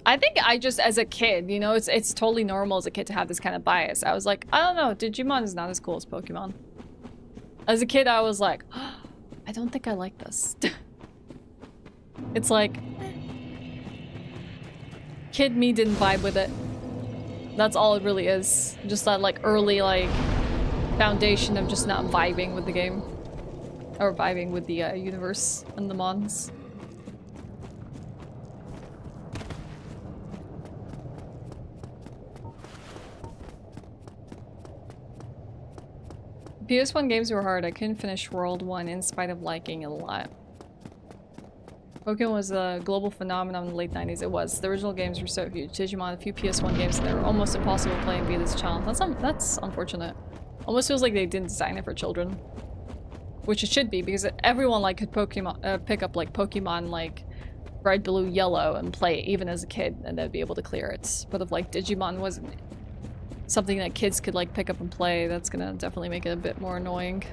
I think I just, as a kid, you know, it's totally normal as a kid to have this kind of bias. I was like, I don't know, Digimon is not as cool as Pokemon. As a kid, I was like, oh, I don't think I like this. It's like, kid me didn't vibe with it. That's all it really is. Just that like early like foundation of just not vibing with the game. Or vibing with the universe and the mons. PS1 games were hard. I couldn't finish World 1 in spite of liking it a lot. Pokemon was a global phenomenon in the late 90s. It was. The original games were so huge. Digimon, a few PS1 games, and they were almost impossible playing via this channel. That's unfortunate. Almost feels like they didn't design it for children. Which it should be, because everyone like could Pokemon pick up like Pokemon like Red, Blue, Yellow and play it even as a kid, and they'd be able to clear it. But if like Digimon wasn't something that kids could like pick up and play, that's gonna definitely make it a bit more annoying.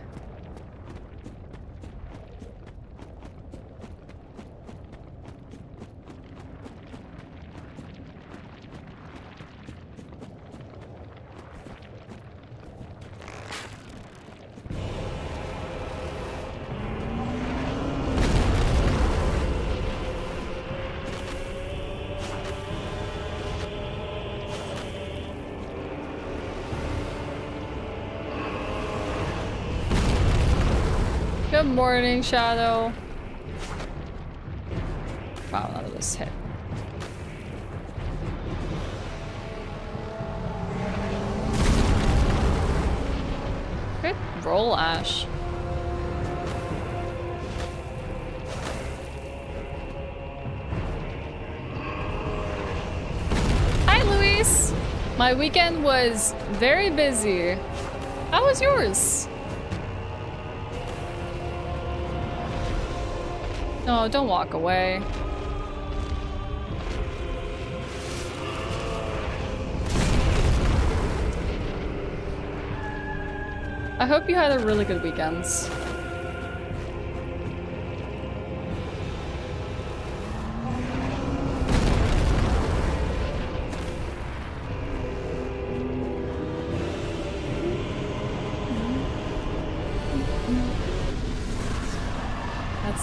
Good morning, Shadow. Wow, none of this hit. Good roll, Ashe. Hi, Luis. My weekend was very busy. How was yours? No, don't walk away. I hope you had a really good weekend.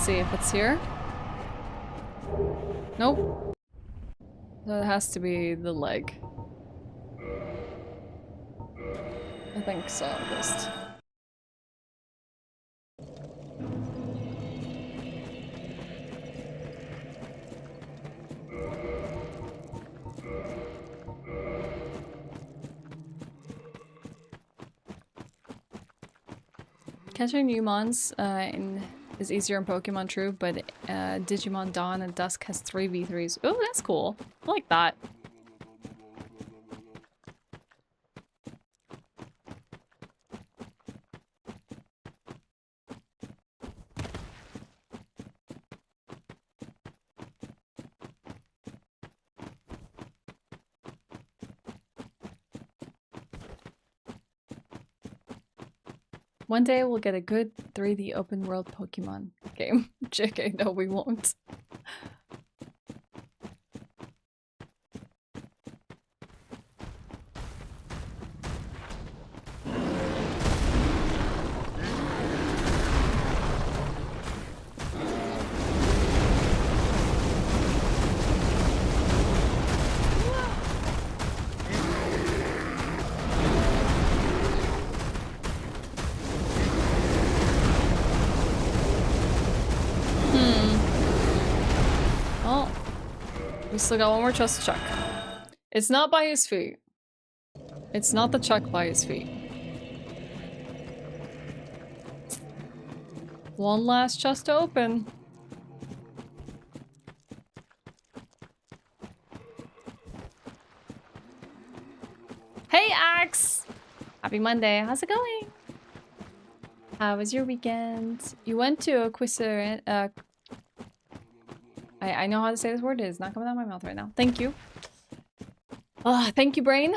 see if it's here. Nope. So it has to be the leg. I think so, at least. Catching new mons is easier in Pokemon, true, but Digimon Dawn and Dusk has 3 V3s. Oh, that's cool. I like that. One day we'll get a good 3D open world Pokemon game. JK, no we won't. Still got one more chest to check. It's not by his feet. It's not the check by his feet. One last chest to open. Hey Axe! Happy Monday. How's it going? How was your weekend? You went to a Quisser, I know how to say this word. It is not coming out of my mouth right now. Thank you. Thank you, Brain.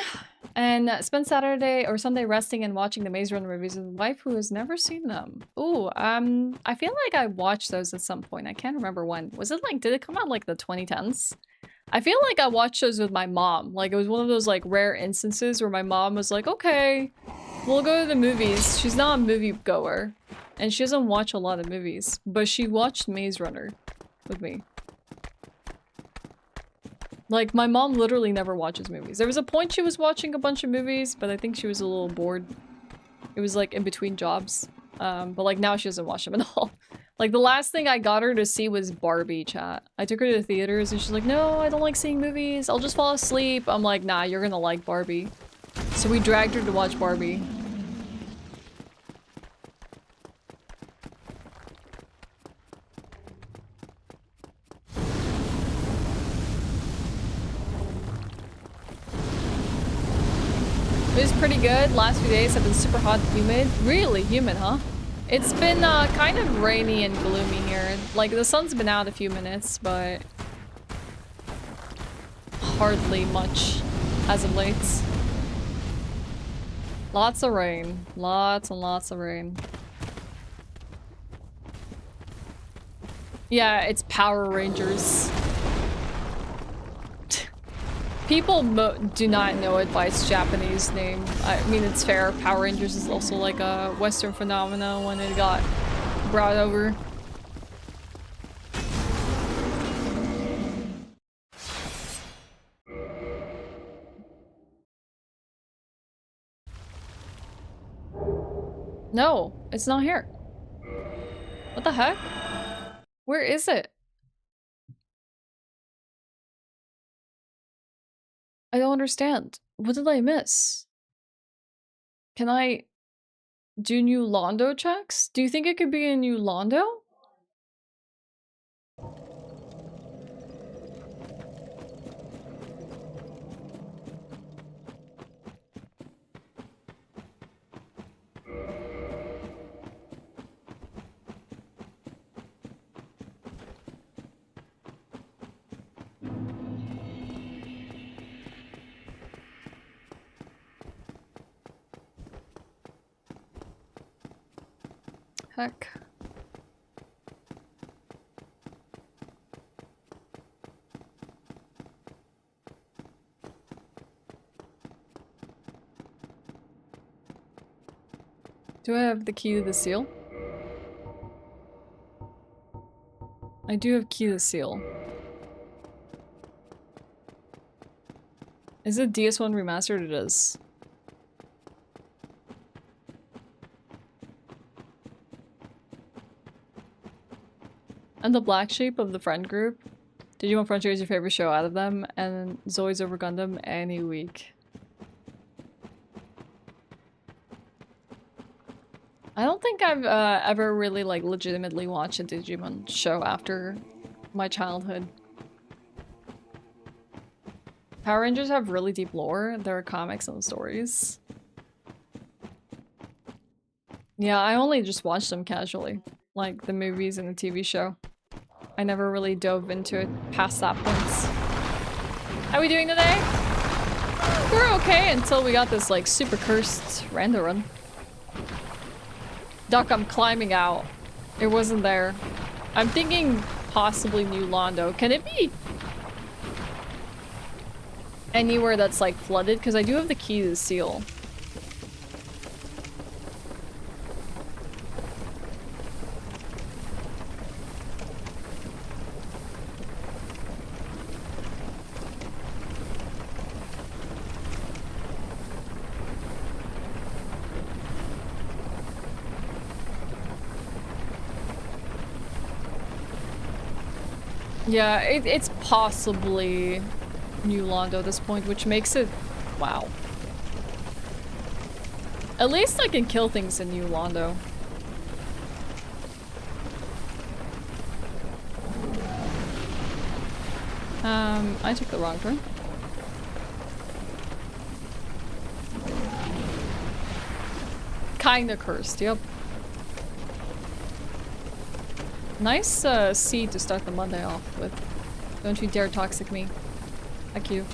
And spent Saturday or Sunday resting and watching the Maze Runner movies with a wife who has never seen them. Ooh, I feel like I watched those at some point. I can't remember when. Was it like, did it come out like the 2010s? I feel like I watched those with my mom. Like it was one of those like rare instances where my mom was like, okay, we'll go to the movies. She's not a movie goer and she doesn't watch a lot of movies, but she watched Maze Runner with me. Like, my mom literally never watches movies. There was a point she was watching a bunch of movies, but I think she was a little bored. It was, like, in between jobs. But, like, now she doesn't watch them at all. Like, the last thing I got her to see was Barbie, chat. I took her to the theaters, and she's like, no, I don't like seeing movies. I'll just fall asleep. I'm like, nah, you're gonna like Barbie. So we dragged her to watch Barbie. It was pretty good. Last few days have been super hot and humid. Really humid, huh? It's been kind of rainy and gloomy here. Like, the sun's been out a few minutes, but hardly much as of late. Lots of rain. Lots and lots of rain. Yeah, it's Power Rangers. People do not know it by its Japanese name. I mean, it's fair. Power Rangers is also like a Western phenomenon when it got brought over. No, it's not here. What the heck? Where is it? I don't understand. What did I miss? Can I do New Londo checks? Do you think it could be a New Londo? Heck. Do I have the key to the seal? I do have key to seal. Is it DS1 remastered? It is. And the black sheep of the friend group. Digimon Frontier is your favorite show out of them, and Zoids over Gundam any week. I don't think I've ever really like legitimately watched a Digimon show after my childhood. Power Rangers have really deep lore. There are comics and stories. Yeah, I only just watched them casually, like the movies and the TV show. I never really dove into it past that point. How are we doing today? We're okay until we got this like super cursed rando run. Duck, I'm climbing out. It wasn't there. I'm thinking possibly New Londo. Can it be anywhere that's like flooded? Because I do have the key to the seal. Yeah, it's possibly New Londo at this point, which makes it... wow. At least I can kill things in New Londo. I took the wrong turn. Kinda cursed, yep. Nice seed to start the Monday off with. Don't you dare toxic me. Thank you.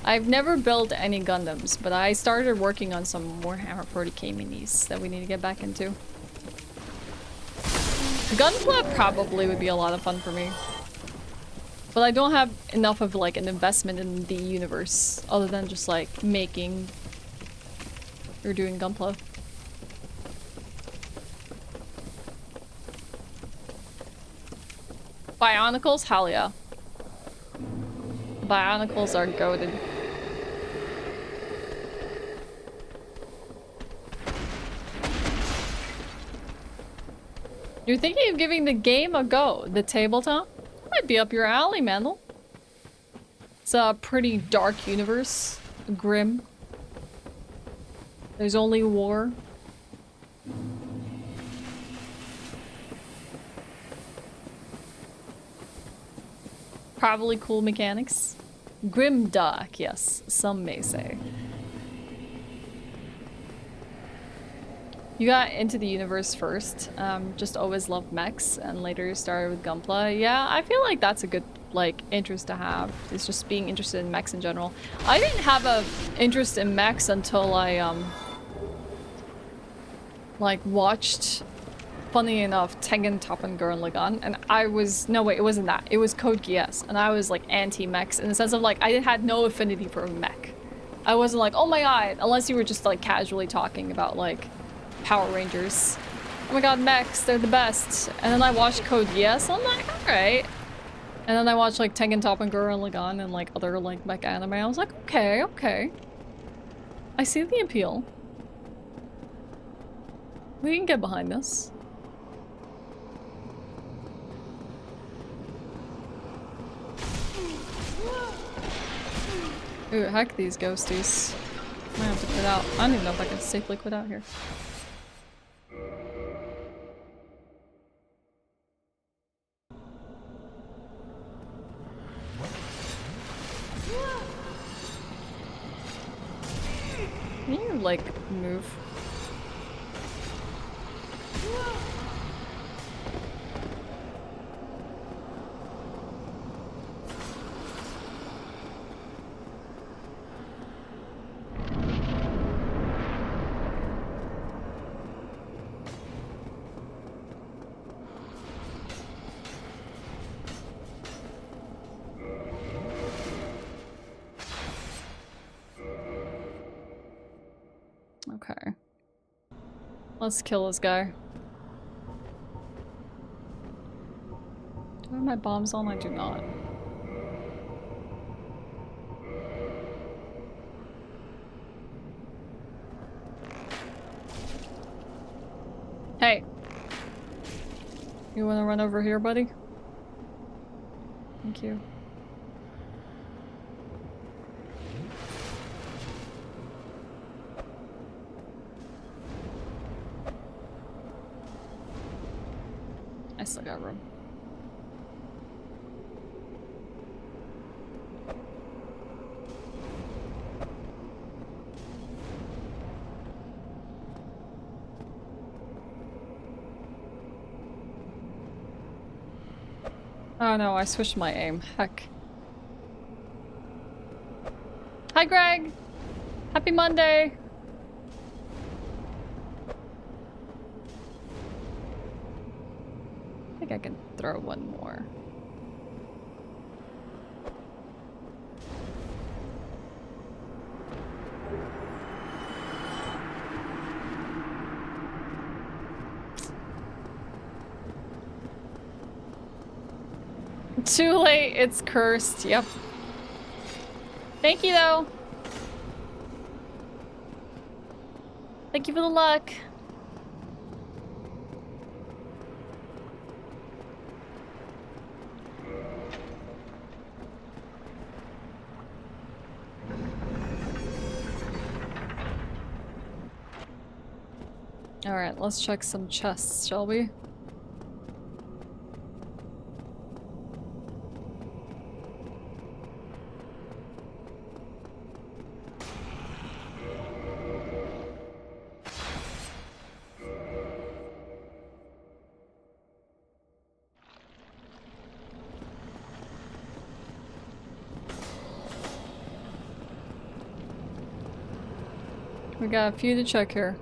I've never built any Gundams, but I started working on some Warhammer 40k minis that we need to get back into. Gunpla probably would be a lot of fun for me. But I don't have enough of like an investment in the universe other than just like making or doing Gunpla. Bionicles? Hell yeah. Bionicles are goated. You're thinking of giving the game a go, the tabletop? Might be up your alley, Mandel. It's a pretty dark universe. Grim. There's only war. Probably cool mechanics. Grim dark, yes, some may say. You got into the universe first, just always loved mechs, and later started with Gunpla. Yeah, I feel like that's a good, like, interest to have. It's just being interested in mechs in general. I didn't have a interest in mechs until I, like, watched, funny enough, Tengen Toppan Gurren Lagann, and I was, no wait, it wasn't that. It was Code Geass, and I was, like, anti-mechs in the sense of, like, I had no affinity for a mech. I wasn't like, oh my god, unless you were just, like, casually talking about, like, Power Rangers. Oh my god, mechs, they're the best. And then I watched Code Geass, and I'm like, alright. And then I watched like Tengen Toppan Gurren Lagann and like other like mech anime. I was like, okay, okay. I see the appeal. We can get behind this. Ooh, heck these ghosties. I might have to quit out. I don't even know if I can safely quit out here. Can you, like, move? Let's kill this guy. Do I have my bombs on? I do not. Hey. You wanna run over here, buddy? Thank you. I still got room. Oh no, I switched my aim. Heck. Hi, Greg! Happy Monday! I think I can throw one more. Too late, it's cursed. Yep. Thank you, though. Thank you for the luck. Alright, let's check some chests, shall we? We got a few to check here.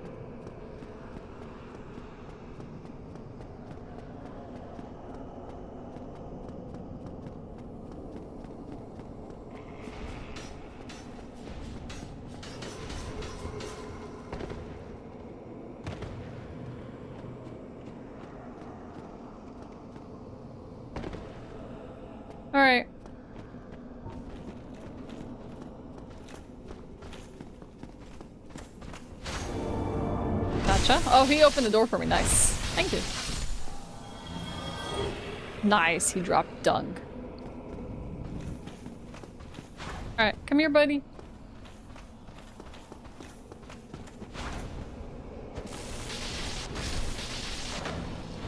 All right. Gotcha. Oh, he opened the door for me. Nice. Thank you. Nice. He dropped dung. Alright, come here, buddy.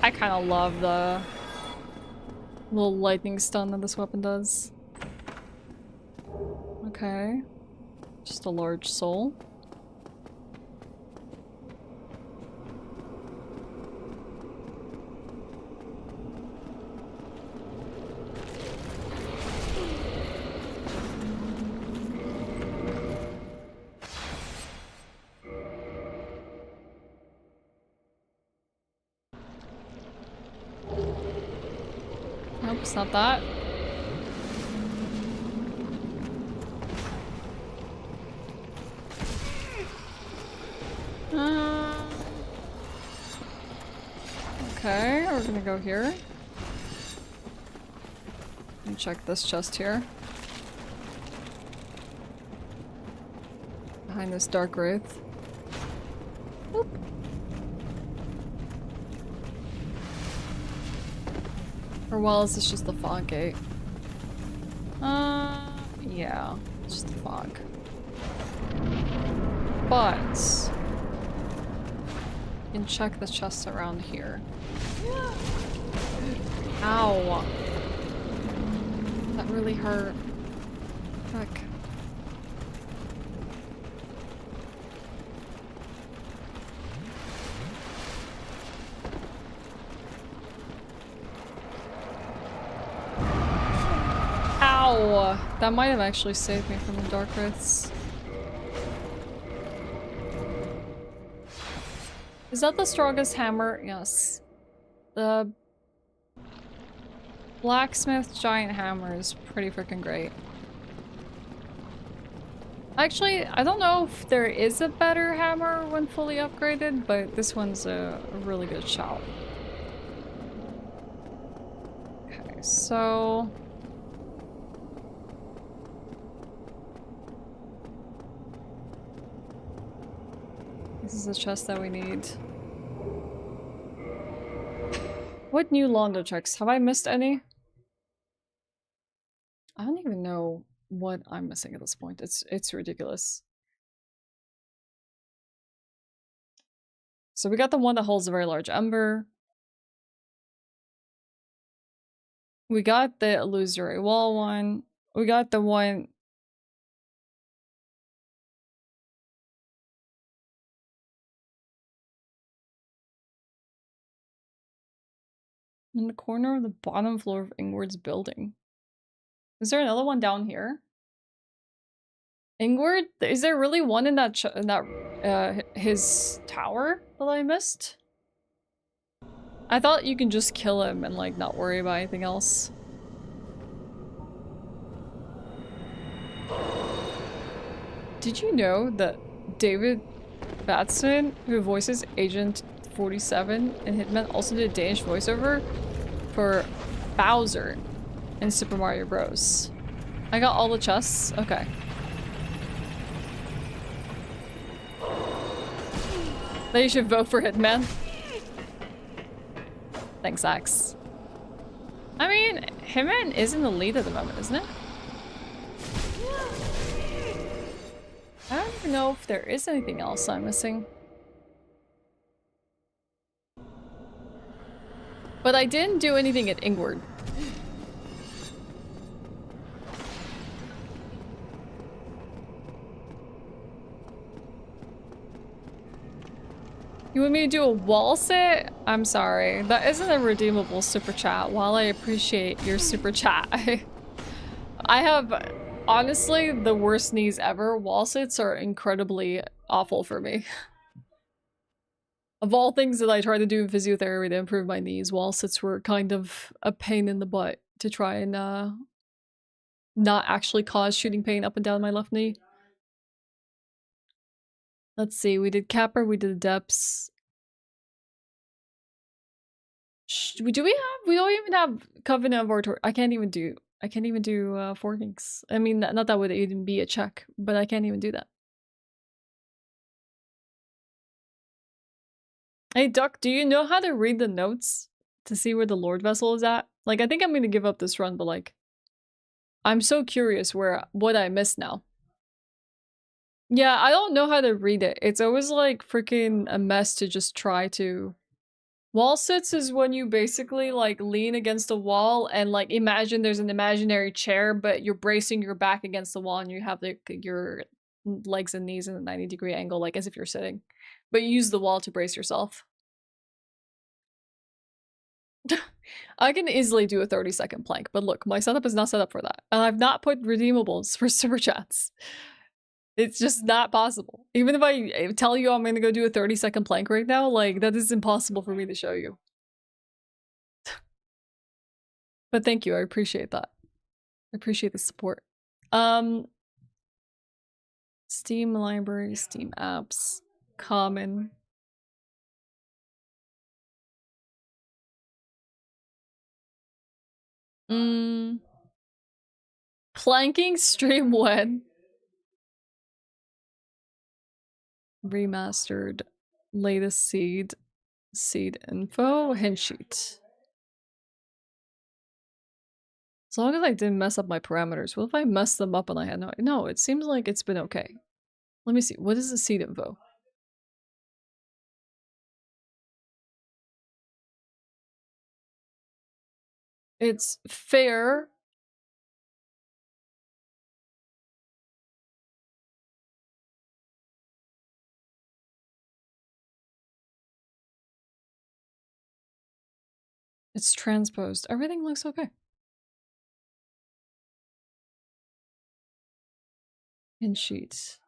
I kind of love the little lightning stun that this weapon does. Okay. Just a large soul. Nope, it's not that. Okay, we're gonna go here. And check this chest here. Behind this dark wraith. Oop. Or well, is this just the fog gate? Yeah, it's just the fog. But you can check the chests around here. Ow! That really hurt. Heck. Ow! That might have actually saved me from the dark wraiths. Is that the strongest hammer? Yes. The blacksmith giant hammer is pretty freaking great. Actually, I don't know if there is a better hammer when fully upgraded, but this one's a really good shout. Okay, so... this is the chest that we need. What new Londo checks? Have I missed any? I don't even know what I'm missing at this point. It's ridiculous. So we got the one that holds a very large ember. We got the illusory wall one. We got the one... in the corner of the bottom floor of Ingward's building. Is there another one down here? Ingward? Is there really one in that his tower that I missed? I thought you can just kill him and like not worry about anything else. Did you know that David Batson, who voices Agent 47 in Hitman, also did a Danish voiceover for Bowser in Super Mario Bros. I got all the chests? Okay. Then you should vote for Hitman. Thanks, Axe. I mean, Hitman is in the lead at the moment, isn't it? I don't even know if there is anything else I'm missing. But I didn't do anything at Ingward. You want me to do a wall sit? I'm sorry. That isn't a redeemable super chat. While I appreciate your super chat, I have honestly the worst knees ever. Wall sits are incredibly awful for me. Of all things that I tried to do in physiotherapy to improve my knees, wall sits were kind of a pain in the butt to try and not actually cause shooting pain up and down my left knee. Let's see, we did Capper, we did Depths. We don't even have Covenant of Ortor. I can't even do Forkings. I mean, not that would even be a check, but I can't even do that. Hey Duck, do you know how to read the notes to see where the Lord Vessel is at? Like, I think I'm gonna give up this run, but like, I'm so curious what I missed now. Yeah, I don't know how to read it. It's always like freaking a mess to just try to... Wall sits is when you basically like lean against a wall and like imagine there's an imaginary chair, but you're bracing your back against the wall and you have your legs and knees in a 90-degree angle, like as if you're sitting. But you use the wall to brace yourself. I can easily do a 30-second plank, but look, my setup is not set up for that. And I've not put redeemables for super chats. It's just not possible. Even if I tell you I'm gonna go do a 30-second plank right now, like, that is impossible for me to show you. But thank you, I appreciate that. I appreciate the support. Steam library, Steam apps, common. Planking stream when? Remastered, latest seed info, hint sheet. As long as I didn't mess up my parameters. What if I messed them up and I had no, it seems like it's been okay. Let me see, what is the seed info? It's fair. It's transposed. Everything looks okay. In sheets.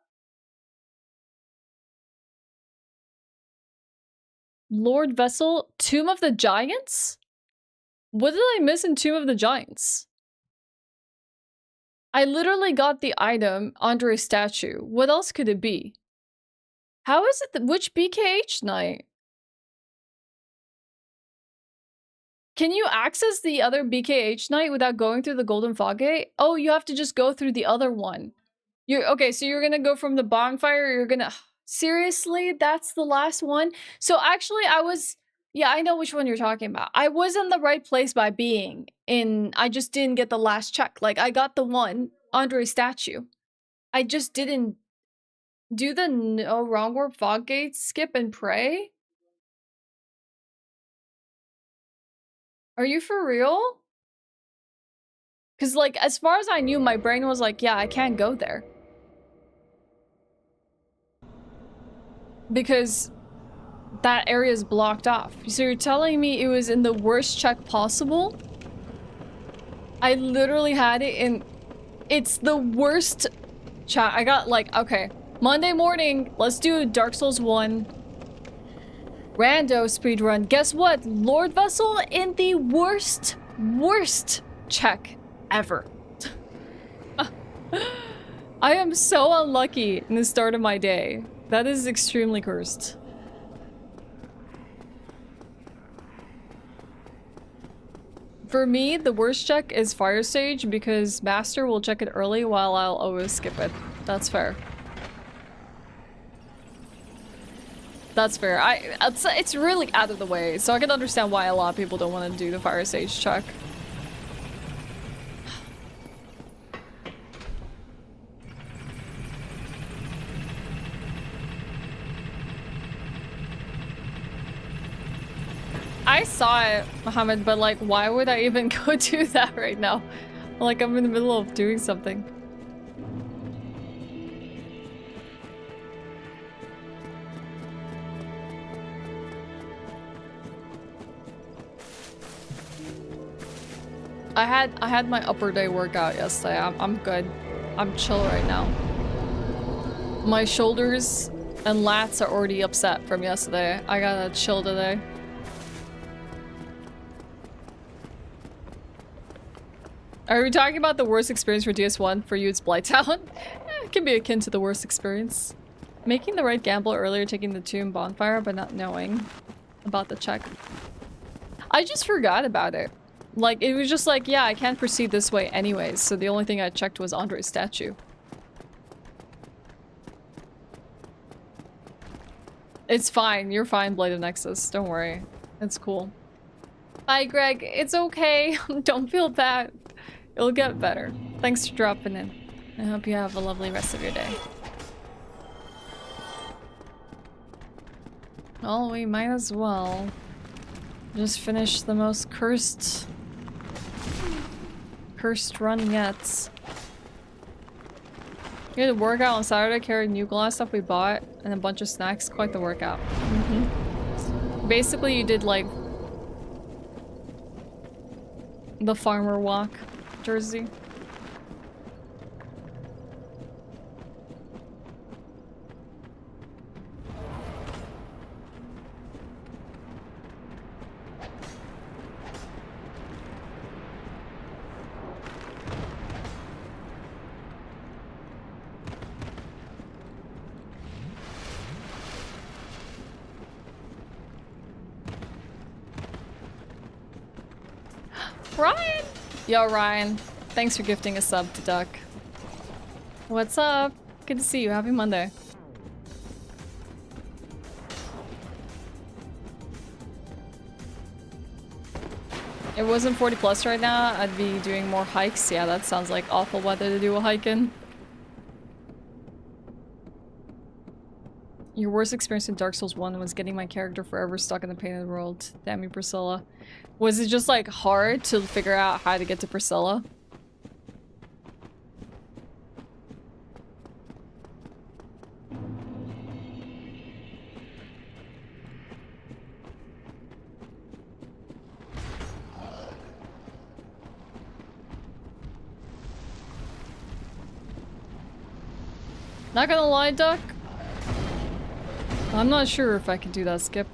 Lord Vessel, Tomb of the Giants? What did I miss in Tomb of the Giants? I literally got the item under a statue. What else could it be? How is it that which BKH night? Can you access the other BKH night without going through the Golden Fog Gate? Oh, you have to just go through the other one. You're okay, so you're gonna go from the bonfire, you're gonna seriously? That's the last one? So actually yeah, I know which one you're talking about. I was in the right place by being in I just didn't get the last check. Like I got the one under a statue. I just didn't do the no wrong warp fog gates, skip and pray. Are you for real? Because, like, as far as I knew, my brain was like, yeah, I can't go there. Because that area is blocked off. So you're telling me it was in the worst check possible? I literally had it in... It's the worst chat. I got, like, okay. Monday morning, let's do Dark Souls 1. Rando speedrun. Guess what? Lord Vessel in the worst check ever. I am so unlucky in the start of my day. That is extremely cursed. For me, the worst check is Fire Stage because Master will check it early while I'll always skip it. That's fair. That's fair. It's really out of the way, so I can understand why a lot of people don't want to do the Fire Stage check. I saw it, Mohammed, but like, why would I even go do that right now? Like, I'm in the middle of doing something. I had my upper day workout yesterday. I'm good. I'm chill right now. My shoulders and lats are already upset from yesterday. I gotta chill today. Are we talking about the worst experience for DS1? For you, it's Blighttown. It can be akin to the worst experience. Making the right gamble earlier, taking the tomb bonfire, but not knowing about the check. I just forgot about it. Like, it was just like, yeah, I can't proceed this way anyways, so the only thing I checked was Andre's statue. It's fine. You're fine, Blade of Nexus. Don't worry. It's cool. Bye, Greg. It's okay. Don't feel bad. It'll get better. Thanks for dropping in. I hope you have a lovely rest of your day. Well, we might as well just finish the most cursed run yet. We had a workout on Saturday, carried new glass stuff we bought, and a bunch of snacks. Quite the workout. Basically, you did like the farmer walk, Jersey. Ryan! Yo, Ryan. Thanks for gifting a sub to Duck. What's up? Good to see you. Happy Monday. If it wasn't 40 plus right now, I'd be doing more hikes. Yeah, that sounds like awful weather to do a hike in. Your worst experience in Dark Souls 1 was getting my character forever stuck in the painted world. Damn you, Priscilla. Was it just like hard to figure out how to get to Priscilla? Not gonna lie, Duck. I'm not sure if I can do that skip.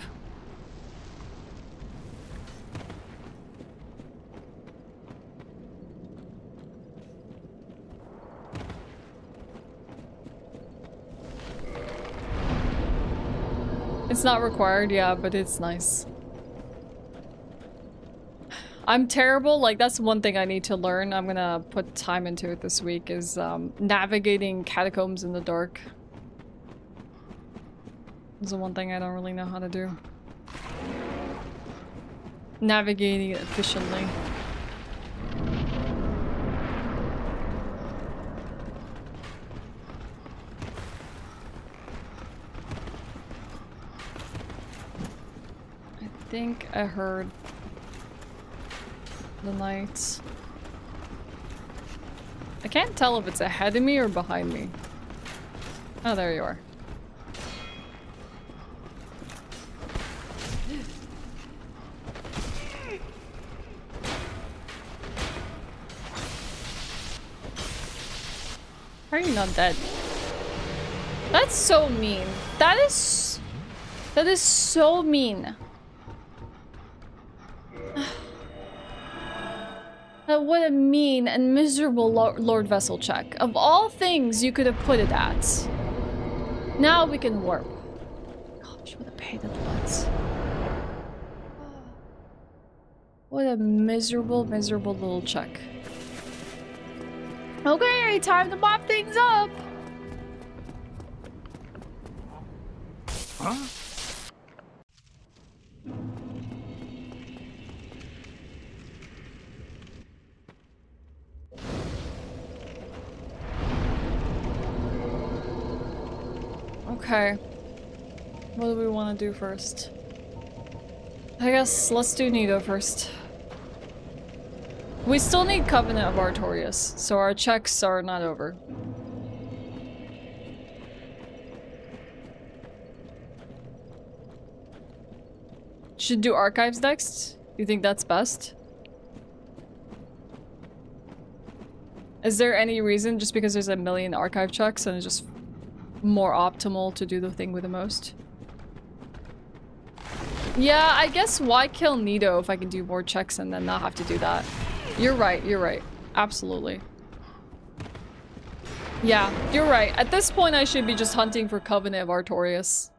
It's not required, yeah, but it's nice. I'm terrible, like that's one thing I need to learn. I'm gonna put time into it this week is navigating catacombs in the dark. This is the one thing I don't really know how to do. Navigating it efficiently. I think I heard the knights. I can't tell if it's ahead of me or behind me. Oh, there you are. How are you not dead? That's so mean. That is so mean. What a mean and miserable Lord Vessel check. Of all things you could have put it at. Now we can warp. Gosh, what a pain in the butt. What a miserable, miserable little check. Okay, time to mop things up. Huh? Okay. What do we want to do first? I guess let's do Nido first. We still need Covenant of Artorias, so our checks are not over. Should do Archives next? You think that's best? Is there any reason just because there's a million archive checks and it's just more optimal to do the thing with the most? Yeah, I guess why kill Nido if I can do more checks and then not have to do that? You're right, you're right. Absolutely. Yeah, you're right. At this point I should be just hunting for Covenant of Artorias.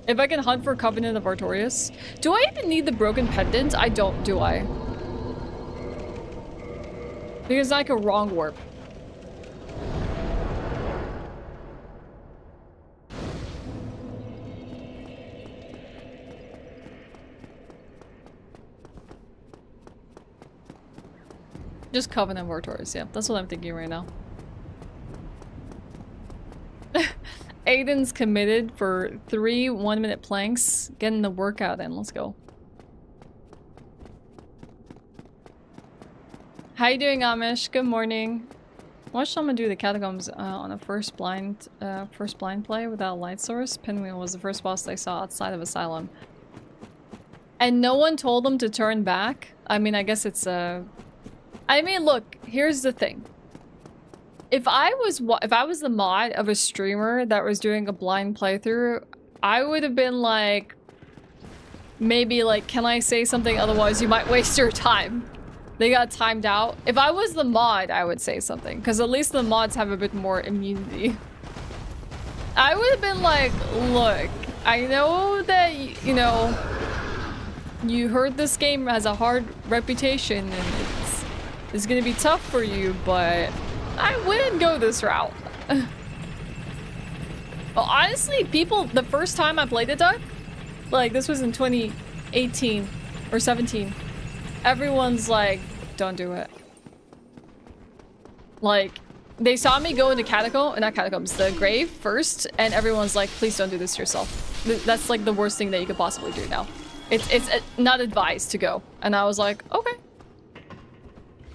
If I can hunt for Covenant of Artorias. Do I even need the Broken Pendant? I don't, do I? Because it's like a wrong warp. Just Covenant of Artorias, yeah. That's what I'm thinking right now. Aiden's committed for 3 one-minute planks. Getting the workout in. Let's go. How you doing, Amish? Good morning. Watch someone do the catacombs on a first blind play without light source. Pinwheel was the first boss they saw outside of Asylum. And no one told them to turn back? I mean, I guess it's I mean, look, here's the thing. If I was the mod of a streamer that was doing a blind playthrough, I would have been like, maybe like, can I say something? Otherwise you might waste your time. They got timed out. If I was the mod, I would say something, because at least the mods have a bit more immunity. I would have been like, look, I know that, you know, you heard this game has a hard reputation and it's gonna be tough for you, but I wouldn't go this route. Well, honestly, people, the first time I played the duck, like this was in 2018 or 17, everyone's like, don't do it. Like, they saw me go into the grave first, and everyone's like, please don't do this to yourself. That's like the worst thing that you could possibly do now. It's not advised to go. And I was like, okay.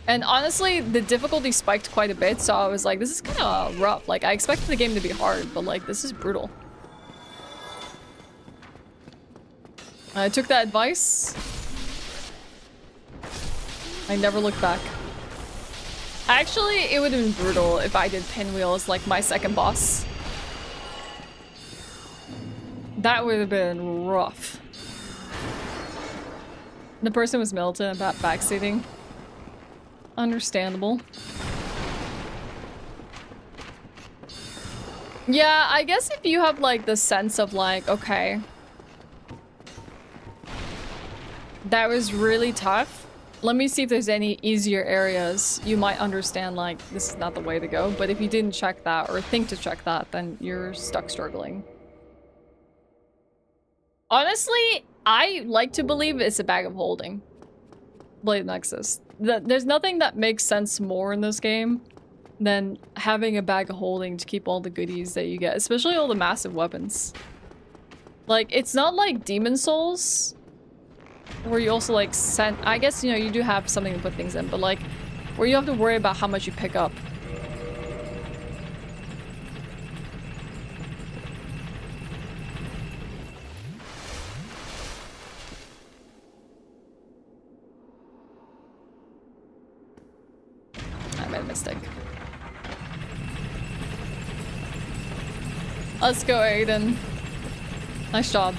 And honestly, the difficulty spiked quite a bit, so I was like, this is kind of rough. Like, I expected the game to be hard, but like, this is brutal. I took that advice. I never looked back. Actually, it would have been brutal if I did Pinwheel as like my second boss. That would have been rough. The person was militant about backseating. Understandable. Yeah, I guess if you have like the sense of like, okay, that was really tough. Let me see if there's any easier areas. You might understand, like, this is not the way to go, but if you didn't check that or think to check that, then you're stuck struggling. Honestly, I like to believe it's a bag of holding. Blade Nexus. There's nothing that makes sense more in this game than having a bag of holding to keep all the goodies that you get, especially all the massive weapons. Like, it's not like Demon Souls, where you also like send, I guess, you know, you do have something to put things in, but like where you have to worry about how much you pick up. I made a mistake. Let's go, Aiden. Nice job.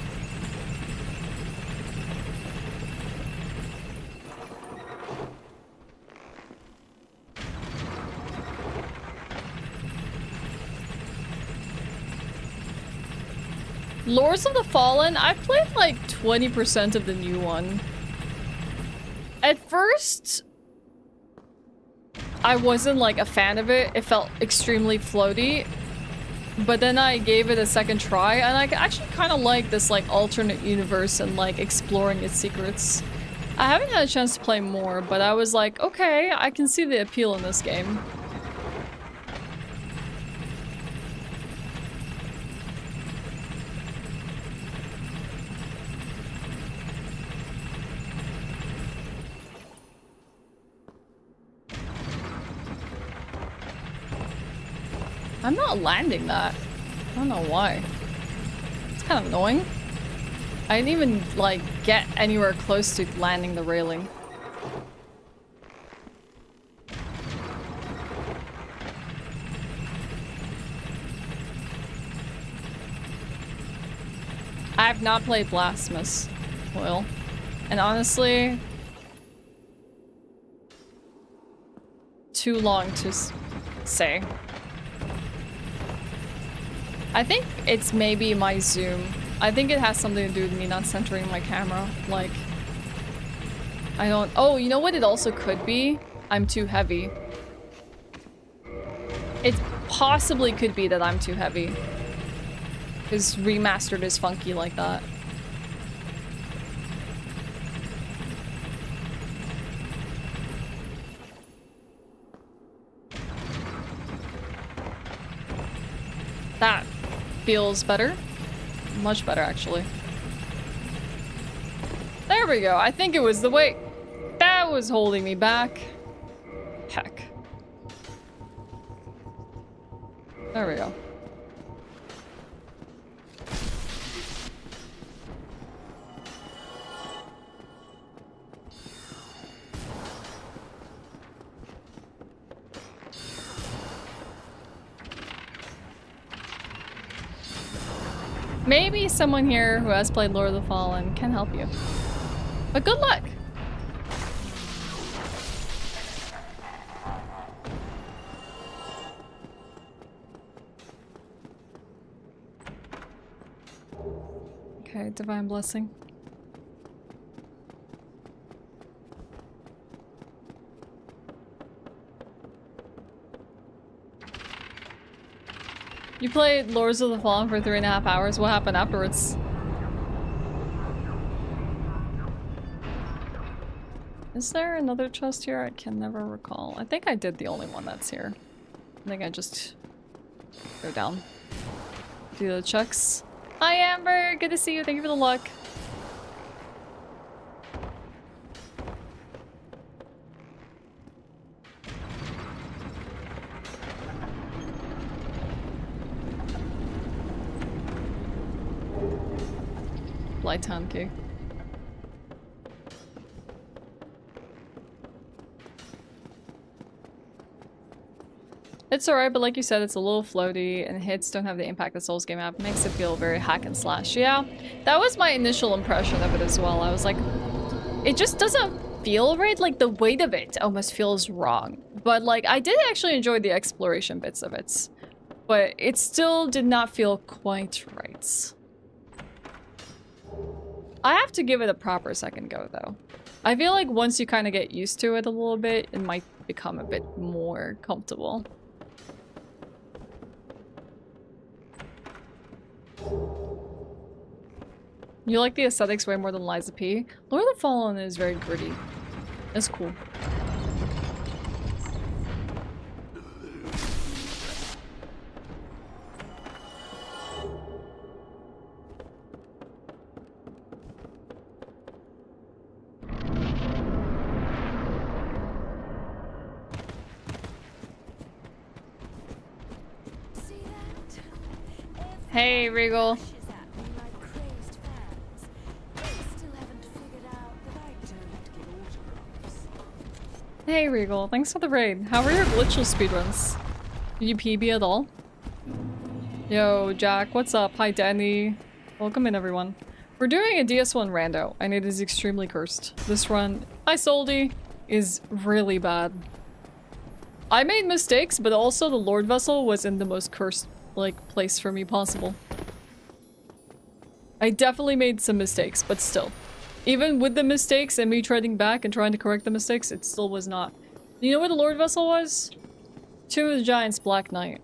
Lords of the Fallen, I've played like 20% of the new one. At first, I wasn't like a fan of it. It felt extremely floaty. But then I gave it a second try, and I actually kind of like this like alternate universe and like exploring its secrets. I haven't had a chance to play more, but I was like, okay, I can see the appeal in this game. I'm not landing that. I don't know why. It's kind of annoying. I didn't even, like, get anywhere close to landing the railing. I have not played Blasphemous, Will. And honestly, too long to say. I think it's maybe my zoom. I think it has something to do with me not centering my camera. Like, I don't... Oh, you know what it also could be? I'm too heavy. It possibly could be that I'm too heavy. Because remastered is funky like that. That feels better. Much better, actually. There we go. I think it was the weight that was holding me back. Heck. There we go. Maybe someone here who has played Lord of the Fallen can help you. But good luck! Okay, Divine Blessing. You played Lords of the Fallen for 3.5 hours. What happened afterwards? Is there another chest here? I can never recall. I think I did the only one that's here. I think I just go down. Do the checks. Hi Amber! Good to see you. Thank you for the luck. Lightown key. It's alright, but like you said, it's a little floaty and hits don't have the impact that Souls game have. Makes it feel very hack and slash. Yeah, that was my initial impression of it as well. I was like, it just doesn't feel right. Like the weight of it almost feels wrong. But like, I did actually enjoy the exploration bits of it. But it still did not feel quite right. I have to give it a proper second go, though. I feel like once you kind of get used to it a little bit, it might become a bit more comfortable. You like the aesthetics way more than Liza P? Lord of the Fallen is very gritty. It's cool. Hey, Regal. Hey, Regal. Thanks for the raid. How were your glitchless speedruns? Did you PB at all? Yo, Jack. What's up? Hi, Danny. Welcome in, everyone. We're doing a DS1 rando, and it is extremely cursed. This run, hi, Soldy, is really bad. I made mistakes, but also the Lord Vessel was in the most cursed place for me possible. I definitely made some mistakes, but still. Even with the mistakes and me treading back and trying to correct the mistakes, it still was not. You know where the Lord Vessel was? Tomb of the Giants, Black Knight.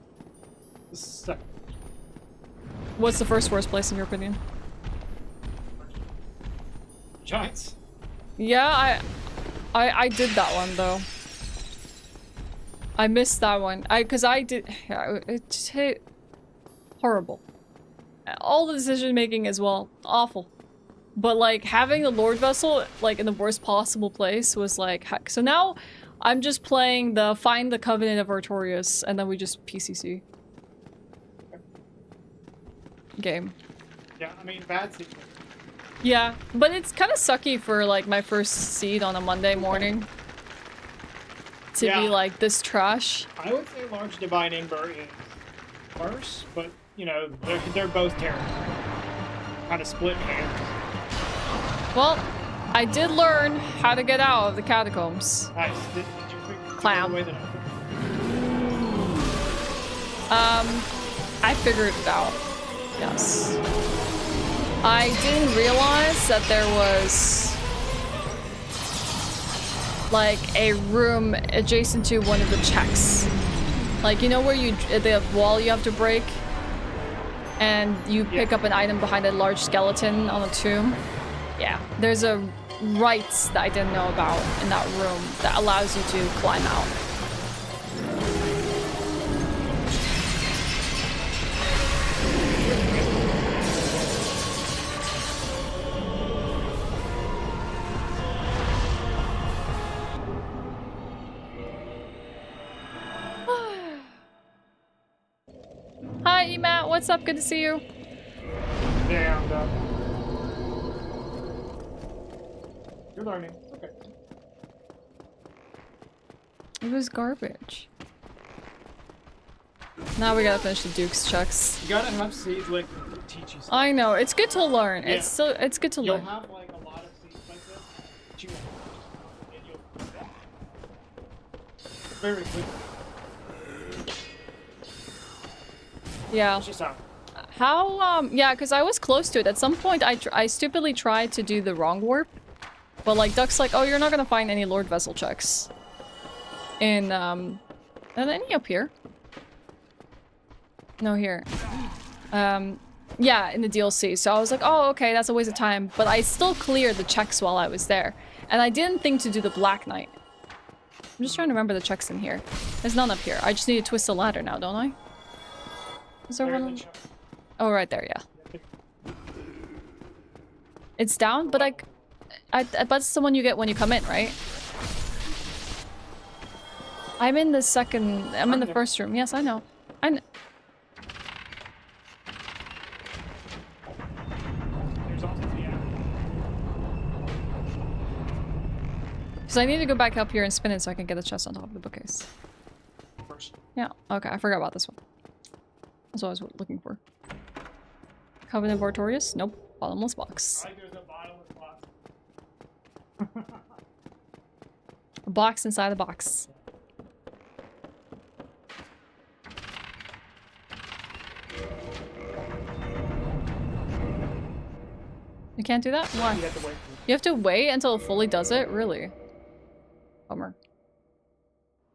What's the first worst place in your opinion? Giants. Yeah, I did that one though. I missed that one. Cause I did. Yeah, it just hit horrible. All the decision making as well, awful. But like having the Lord Vessel like in the worst possible place was like heck. So now I'm just playing the Find the Covenant of Artorias, and then we just PCC game. Yeah, I mean bad seed. Yeah, but it's kind of sucky for like my first seed on a Monday morning to be like this trash. I would say Large Divine Ember is worse, but you know they're both terrible. Kind of split hairs. Well, I did learn how to get out of the catacombs. Nice. Did you figure Clam. the way that I figured it out. Yes. I didn't realize that there was like a room adjacent to one of the checks. Like, you know where the wall you have to break and you pick up an item behind a large skeleton on a tomb? Yeah, there's a right that I didn't know about in that room that allows you to climb out. Hi, Matt. What's up? Good to see you. Yeah, I'm done. You're learning. Okay. It was garbage. Now we gotta finish the Duke's checks. You gotta have seeds like to teach you something. I know, it's good to learn. Yeah. It's good to You'll learn. have like a lot of seeds like this, but you won't. And you'll very quickly. Yeah. It's just how. How, yeah, because I was close to it. At some point, I stupidly tried to do the wrong warp. But, like, Duck's like, oh, you're not gonna find any Lord Vessel checks. And any up here? No, here. Yeah, in the DLC. So I was like, oh, okay, that's a waste of time. But I still cleared the checks while I was there. And I didn't think to do the Black Knight. I'm just trying to remember the checks in here. There's none up here. I just need to twist the ladder now, don't I? Is there one? Oh, right there, yeah. It's down, but that's the one you get when you come in, right? I'm in the first room. Yes, I know. Because I need to go back up here and spin it so I can get the chest on top of the bookcase. First. Yeah, okay, I forgot about this one. That's what I was looking for. Covenant of Artorias? Nope. Bottomless box. I think there's a bottomless box. A box inside a box. can't do that? Why? You have to wait. You have to wait until it fully does it? Really? Bummer.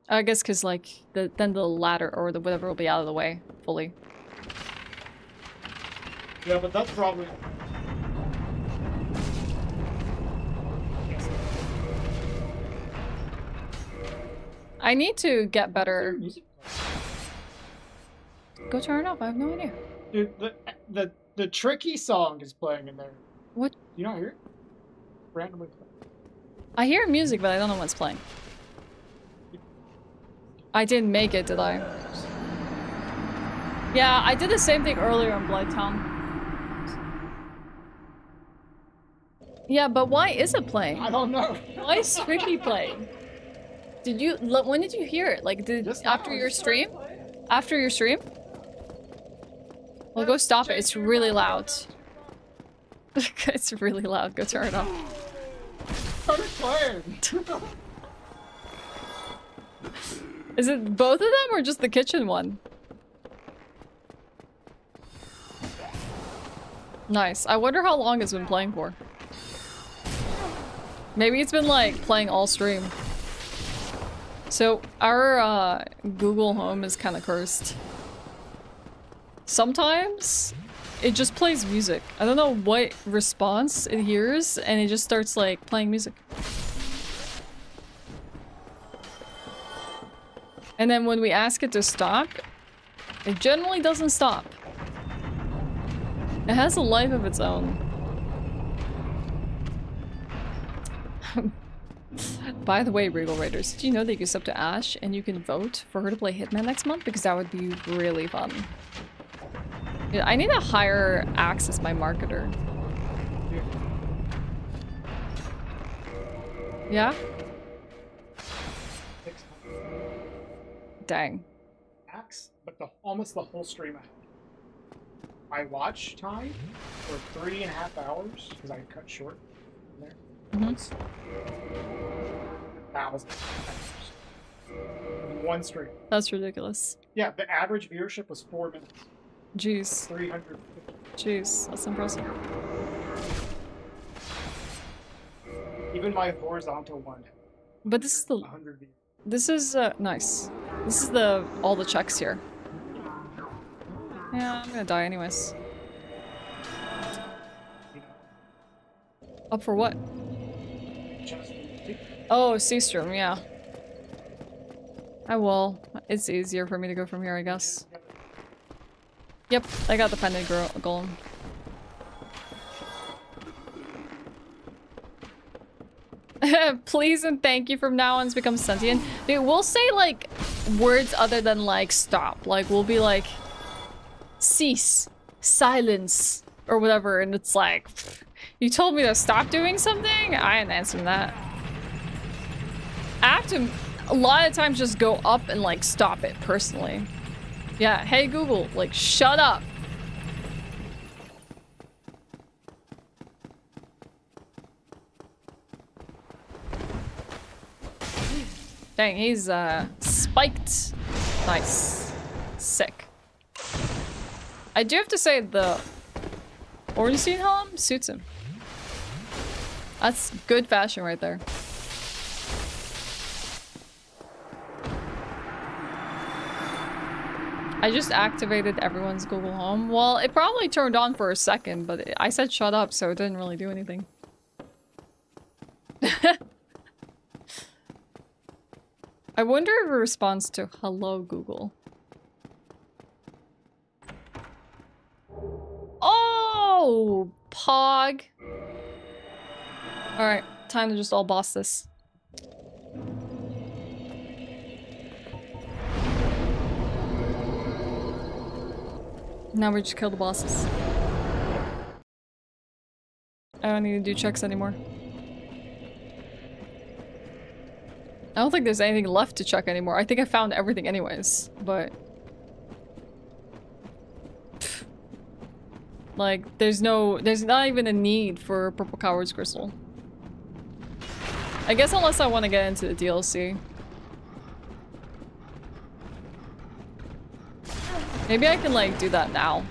I guess because, like, then the ladder or the whatever will be out of the way fully. Yeah, but that's probably... I need to get better. Go turn it off. I have no idea. Dude, the tricky song is playing in there. What? You not hear it? Randomly playing. I hear music, but I don't know what's playing. I didn't make it, did I? Yeah, I did the same thing earlier in Blighttown. Yeah, but why is it playing? I don't know. Why is Tricky playing? Did you? When did you hear it? Like, after your stream? After your stream? Well, go stop it. It's really loud. It's really loud. Go turn it off. Start playing. Is it both of them or just the kitchen one? Nice. I wonder how long it's been playing for. Maybe it's been like playing all stream. So our Google Home is kind of cursed. Sometimes it just plays music. I don't know what response it hears and it just starts like playing music. And then when we ask it to stop, it generally doesn't stop. It has a life of its own. By the way, Regal Raiders, did you know that you can sub to Ashe and you can vote for her to play Hitman next month? Because that would be really fun. Yeah, I need to hire Axe as my marketer. Yeah? Dang. Max, but almost the whole stream I had. My watch time for 3.5 hours, because I cut short from there. Mm-hmm. 1,000 hours. In one stream. That's ridiculous. Yeah, the average viewership was 4 minutes. Jeez. 350. Jeez, that's impressive. Even my horizontal one. But this is the... 100 views. This is, nice. This is all the checks here. Yeah, I'm gonna die anyways. Up for what? Oh, Seastrom, yeah. I will. It's easier for me to go from here, I guess. Yep, I got the pendant golem. Please and thank you from now on has become sentient. Dude, we'll say like words other than like stop. Like we'll be like cease, silence, or whatever, and it's like you told me to stop doing something? I ain't answering that. I have to a lot of times just go up and like stop it personally. Yeah, hey Google, like shut up. Dang, he's spiked. Nice. Sick. I do have to say the Ornstein helm suits him. That's good fashion right there. I just activated everyone's Google Home. Well, it probably turned on for a second, but I said shut up, so it didn't really do anything. I wonder if it responds to hello Google. Oh, Pog. Alright, time to just all boss this. Now we just kill the bosses. I don't need to do checks anymore. I don't think there's anything left to check anymore. I think I found everything anyways, but... Pfft. Like, there's not even a need for Purple Coward's Crystal. I guess unless I want to get into the DLC. Maybe I can, like, do that now.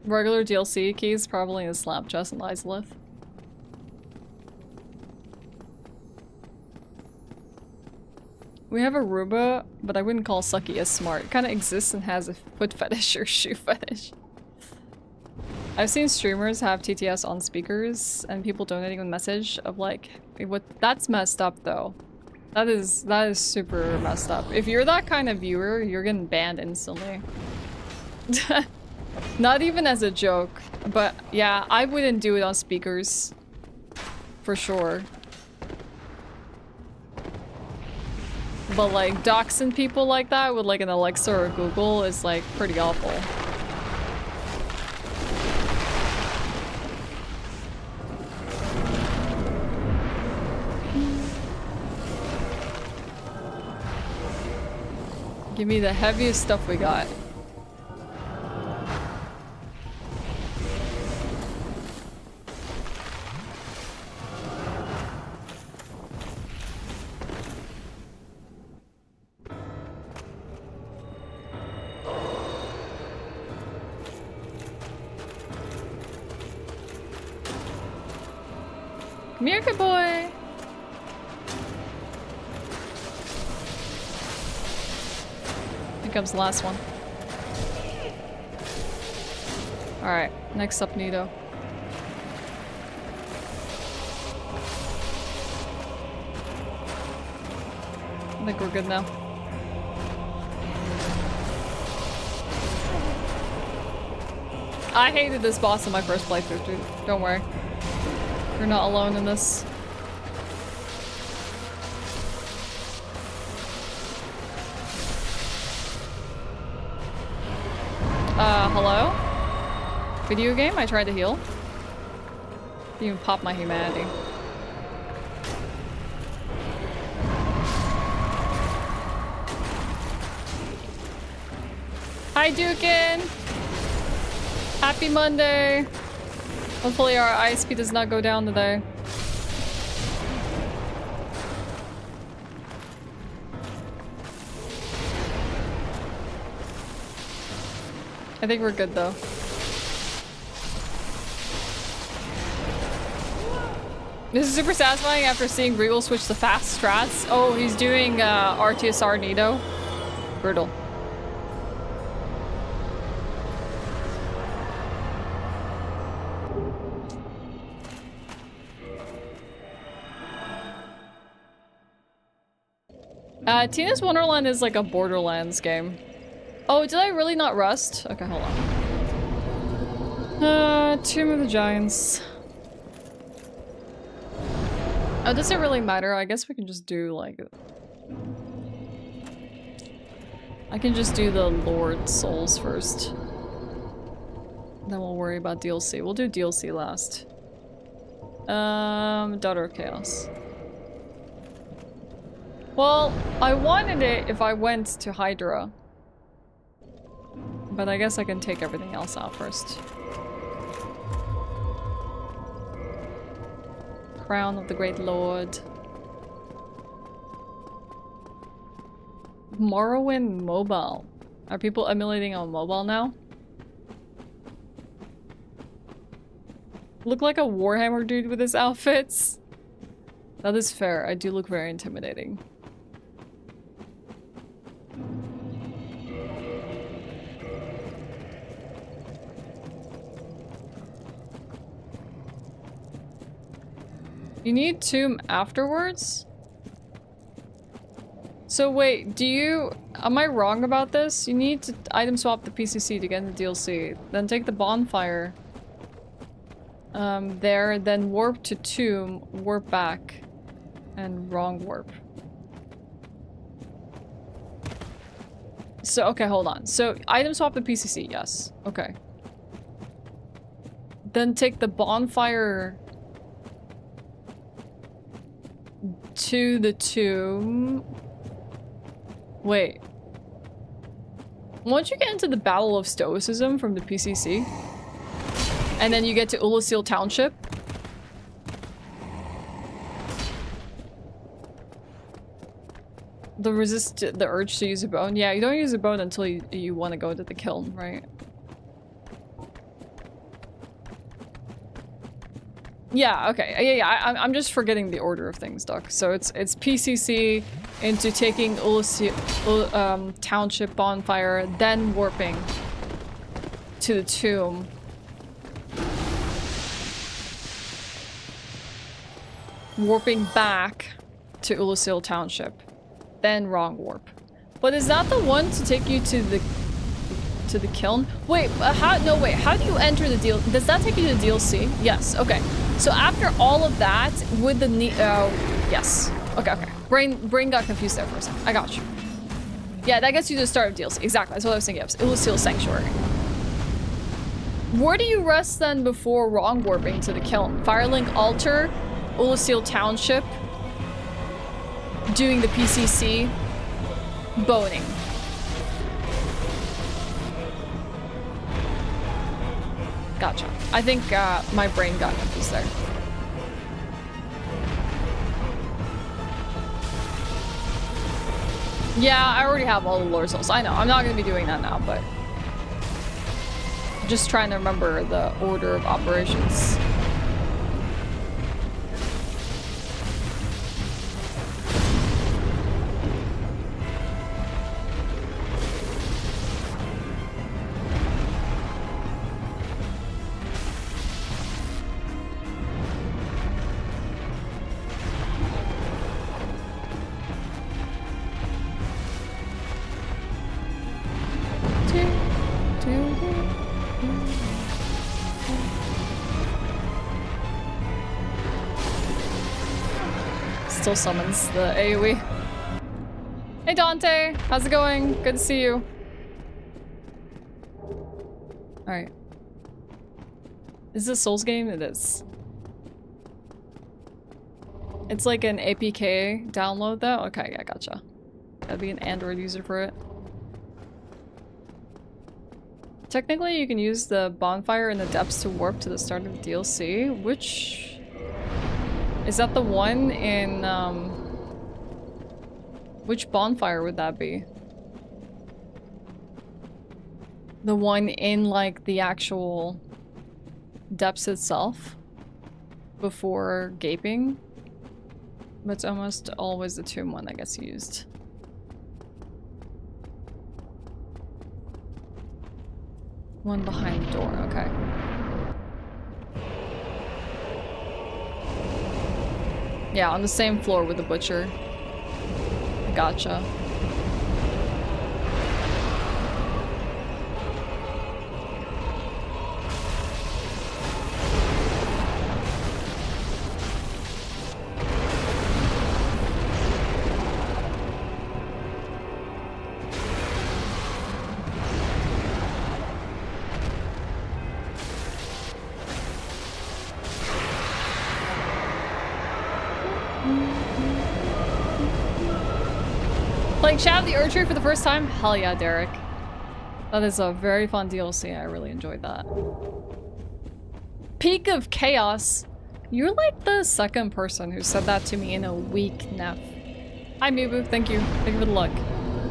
Regular DLC keys probably in the slap chest in Isolith. We have Aruba, but I wouldn't call Sucky as smart. It kind of exists and has a foot fetish or shoe fetish. I've seen streamers have TTS on speakers and people donating a message of like, what? That's messed up though. That is super messed up. If you're that kind of viewer, you're getting banned instantly. Not even as a joke, but yeah, I wouldn't do it on speakers. For sure. But like doxing people like that with like an Alexa or a Google is like pretty awful. Give me the heaviest stuff we got. Come here, good boy. Here comes the last one. Alright, next up, Nito. I think we're good now. I hated this boss in my first playthrough, dude. Don't worry. You're not alone in this. Hello? Video game? I tried to heal. Didn't even pop my humanity. Hi, Dukin! Happy Monday! Hopefully our ISP does not go down today. I think we're good though. This is super satisfying after seeing Regal switch to fast strats. Oh, he's doing RTSR Nito. Brutal. Tina's Wonderland is like a Borderlands game. Oh, did I really not rust? Okay, hold on. Tomb of the Giants. Oh, does it really matter? I guess we can just do like... I can just do the Lord Souls first. Then we'll worry about DLC. We'll do DLC last. Daughter of Chaos. Well, I wanted it if I went to Hydra. But I guess I can take everything else out first. Crown of the Great Lord. Morrowind mobile. Are people emulating on mobile now? Look like a Warhammer dude with his outfits. That is fair. I do look very intimidating. You need Tomb afterwards? So wait, do you... Am I wrong about this? You need to item swap the PCC to get in the DLC. Then take the bonfire. There, then warp to Tomb, warp back. And wrong warp. So, okay, hold on. So, item swap the PCC, yes. Okay. Then take the bonfire... to the tomb. Wait. Once you get into the Battle of Stoicism from the PCC, and then you get to Ulasil Township, the urge to use a bone. Yeah, you don't use a bone until you want to go to the kiln, right? Yeah, okay. Yeah. I'm just forgetting the order of things, Doc. So it's PCC into taking Township Bonfire, then warping to the tomb. Warping back to Ulusil Township. Then wrong warp. But is that the one to take you to the kiln? Wait, how do you enter the deal? Does that take you to the DLC? Yes, okay. So after all of that, with the yes. Okay. Brain got confused there for a second. I got you. Yeah, that gets you to the start of DLC. Exactly, that's what I was thinking of. Ulusil Sanctuary. Where do you rest then before wrong warping to the kiln? Firelink Altar, Ulusil Township, doing the PCC, boning. Gotcha. I think my brain got confused there. Yeah, I already have all the lore souls. I know. I'm not going to be doing that now, but just trying to remember the order of operations. Still summons the AoE. Hey Dante, how's it going? Good to see you. Alright. Is this a Souls game? It is. It's like an APK download though? Okay, yeah, gotcha. Gotta be an Android user for it. Technically, you can use the bonfire in the depths to warp to the start of the DLC, which... Is that the one in, which bonfire would that be? The one in, like, the actual depths itself? Before gaping? But it's almost always the tomb one that gets used. One behind the door, okay. Yeah, on the same floor with the butcher. Gotcha. Shadow the Erdtree for the first time? Hell yeah, Derek. That is a very fun DLC. I really enjoyed that. Peak of Chaos. You're like the second person who said that to me in a week now. Hi Mibu, thank you. Thank you for the luck.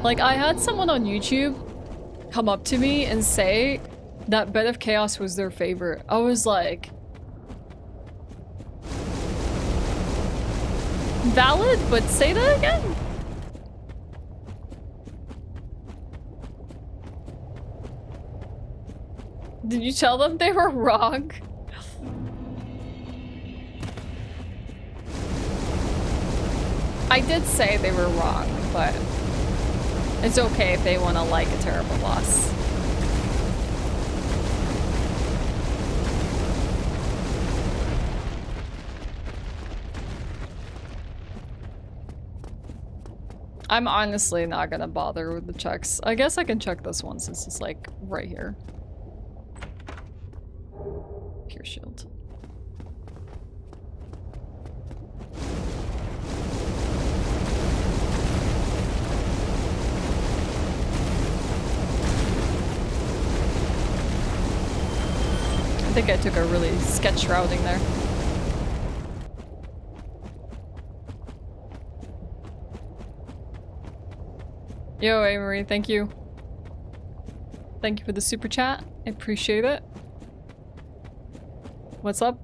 Like, I had someone on YouTube come up to me and say that Bed of Chaos was their favorite. I was like... Valid, but say that again? Did you tell them they were wrong? I did say they were wrong, but it's okay if they want to like a terrible boss. I'm honestly not gonna bother with the checks. I guess I can check this one since it's like right here. Pure shield. I think I took a really sketch shrouding there. Yo, Amory, thank you. Thank you for the super chat. I appreciate it. What's up?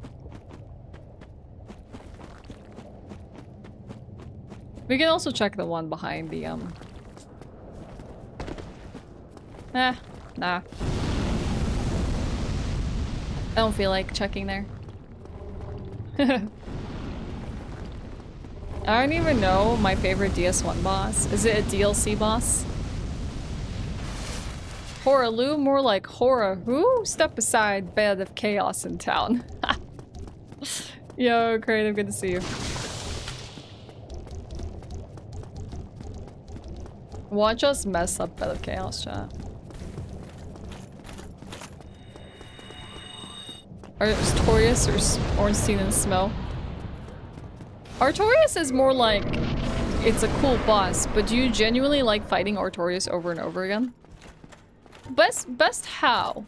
We can also check the one behind the nah. I don't feel like checking there. I don't even know my favorite DS1 boss. Is it a DLC boss? Horalu, more like Hora. Who? Step aside, bed of chaos in town. Yo, Creative, good to see you. Watch us mess up bed of chaos, chat. Artorias or Ornstein and Smell? Artorias is more like it's a cool boss, but do you genuinely like fighting Artorias over and over again? Best how?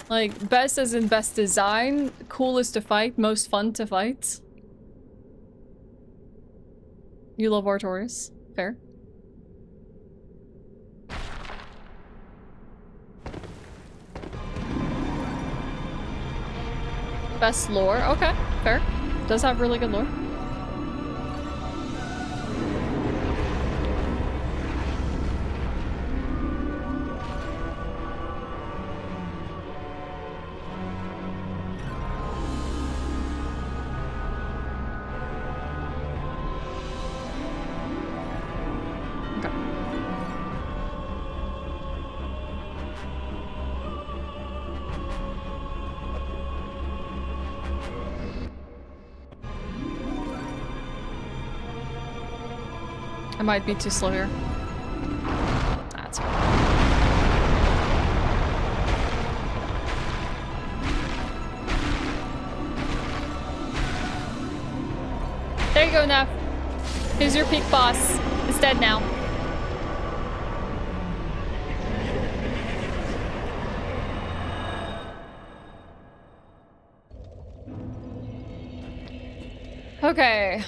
Like, best as in best design, coolest to fight, most fun to fight? You love Artorias? Fair. Best lore? Okay, fair. Does have really good lore. I might be too slow here. That's fine. There you go, Neff. Here's your peak boss. It's dead now. Okay.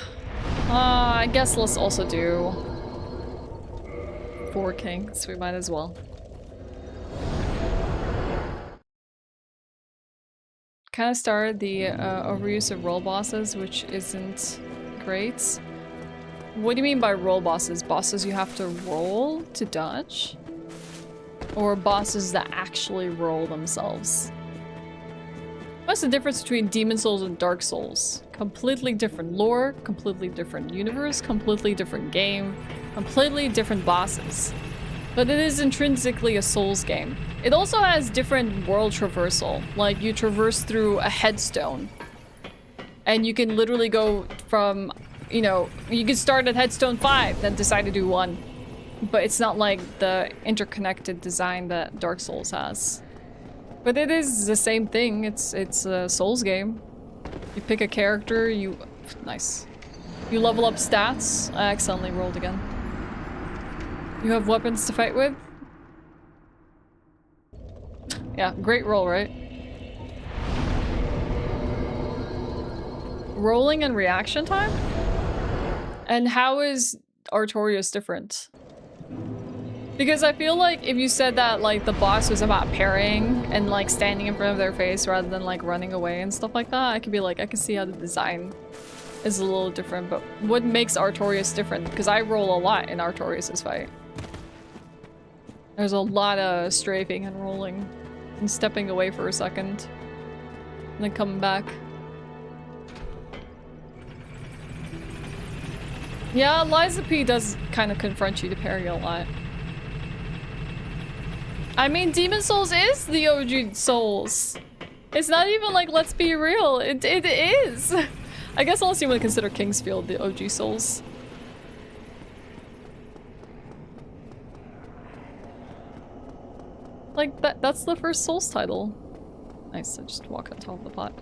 I guess let's also do 4 kings. We might as well. Kind of started the overuse of role bosses, which isn't great. What do you mean by role bosses? Bosses you have to roll to dodge? Or bosses that actually roll themselves? What's the difference between Demon Souls and Dark Souls? Completely different lore, completely different universe, completely different game, completely different bosses. But it is intrinsically a Souls game. It also has different world traversal. Like, you traverse through a headstone. And you can literally go from, you know, you can start at headstone 5, then decide to do 1. But it's not like the interconnected design that Dark Souls has. But it is the same thing. It's a Souls game. You pick a character, you... Nice. You level up stats. I accidentally rolled again. You have weapons to fight with? Yeah, great roll, right? Rolling and reaction time? And how is Artorias different? Because I feel like if you said that, like, the boss was about parrying and, like, standing in front of their face rather than, like, running away and stuff like that, I could be like, I can see how the design is a little different, but what makes Artorias different? Because I roll a lot in Artorias' fight. There's a lot of strafing and rolling and stepping away for a second and then coming back. Yeah, Liza P does kind of confront you to parry a lot. I mean, Demon Souls is the OG Souls. It's not even like, let's be real. It is. I guess unless you want to consider Kingsfield the OG Souls. Like, that's the first Souls title. Nice, I just walk on top of the pot.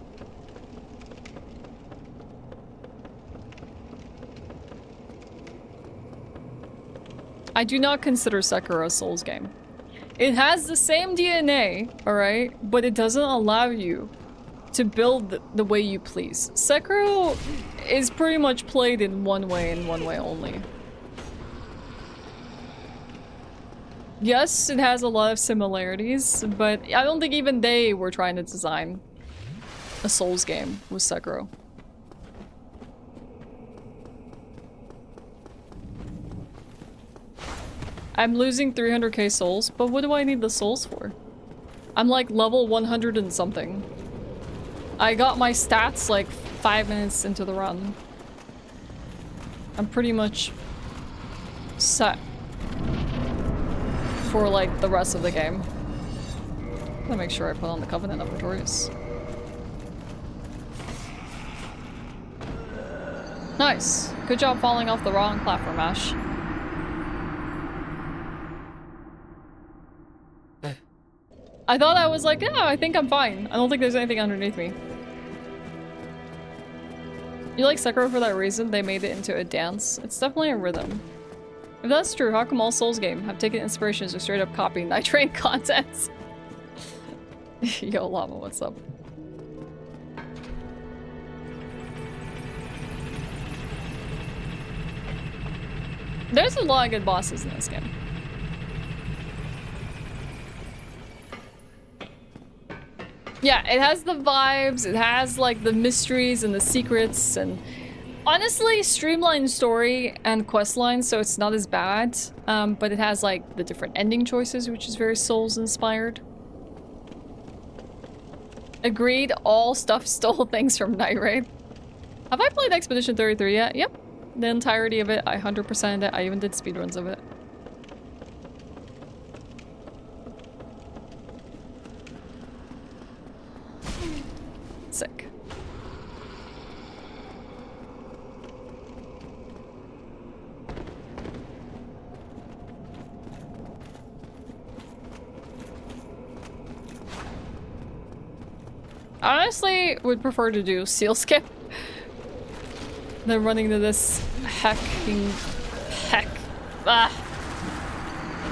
I do not consider Sekiro a Souls game. It has the same DNA, alright? But it doesn't allow you to build the way you please. Sekiro is pretty much played in one way and one way only. Yes, it has a lot of similarities, but I don't think even they were trying to design a Souls game with Sekiro. I'm losing 300k souls, but what do I need the souls for? I'm like level 100 and something. I got my stats like 5 minutes into the run. I'm pretty much set for like the rest of the game. I'm gonna make sure I put on the Covenant of Victorious. Nice. Good job falling off the wrong platform, Ashe. I thought I was like, yeah, I think I'm fine. I don't think there's anything underneath me. You like Sekiro for that reason? They made it into a dance. It's definitely a rhythm. If that's true, how come all Souls games have taken inspirations or straight up copying Night Train content? Yo, Llama, what's up? There's a lot of good bosses in this game. Yeah, it has the vibes, it has like the mysteries and the secrets, and honestly, streamlined story and quest lines, so it's not as bad. But it has like the different ending choices, which is very Souls inspired. Agreed, all stuff stole things from Night Raid. Have I played Expedition 33 yet? Yep. The entirety of it, I 100%ed it. I even did speedruns of it. Sick. I honestly would prefer to do seal skip than running to this heck.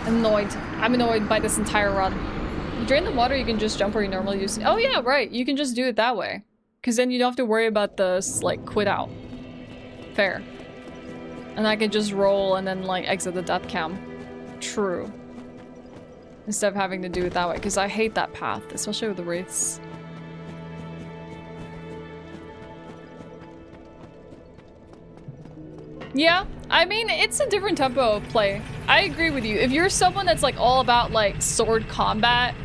Annoyed. I'm annoyed by this entire run. You drain the water, you can just jump where you normally use. Oh yeah, right. You can just do it that way. Because then you don't have to worry about the, like, quit out. Fair. And I can just roll and then, like, exit the death cam. True. Instead of having to do it that way. Because I hate that path, especially with the wraiths. Yeah, I mean, it's a different tempo of play. I agree with you. If you're someone that's like all about like sword combat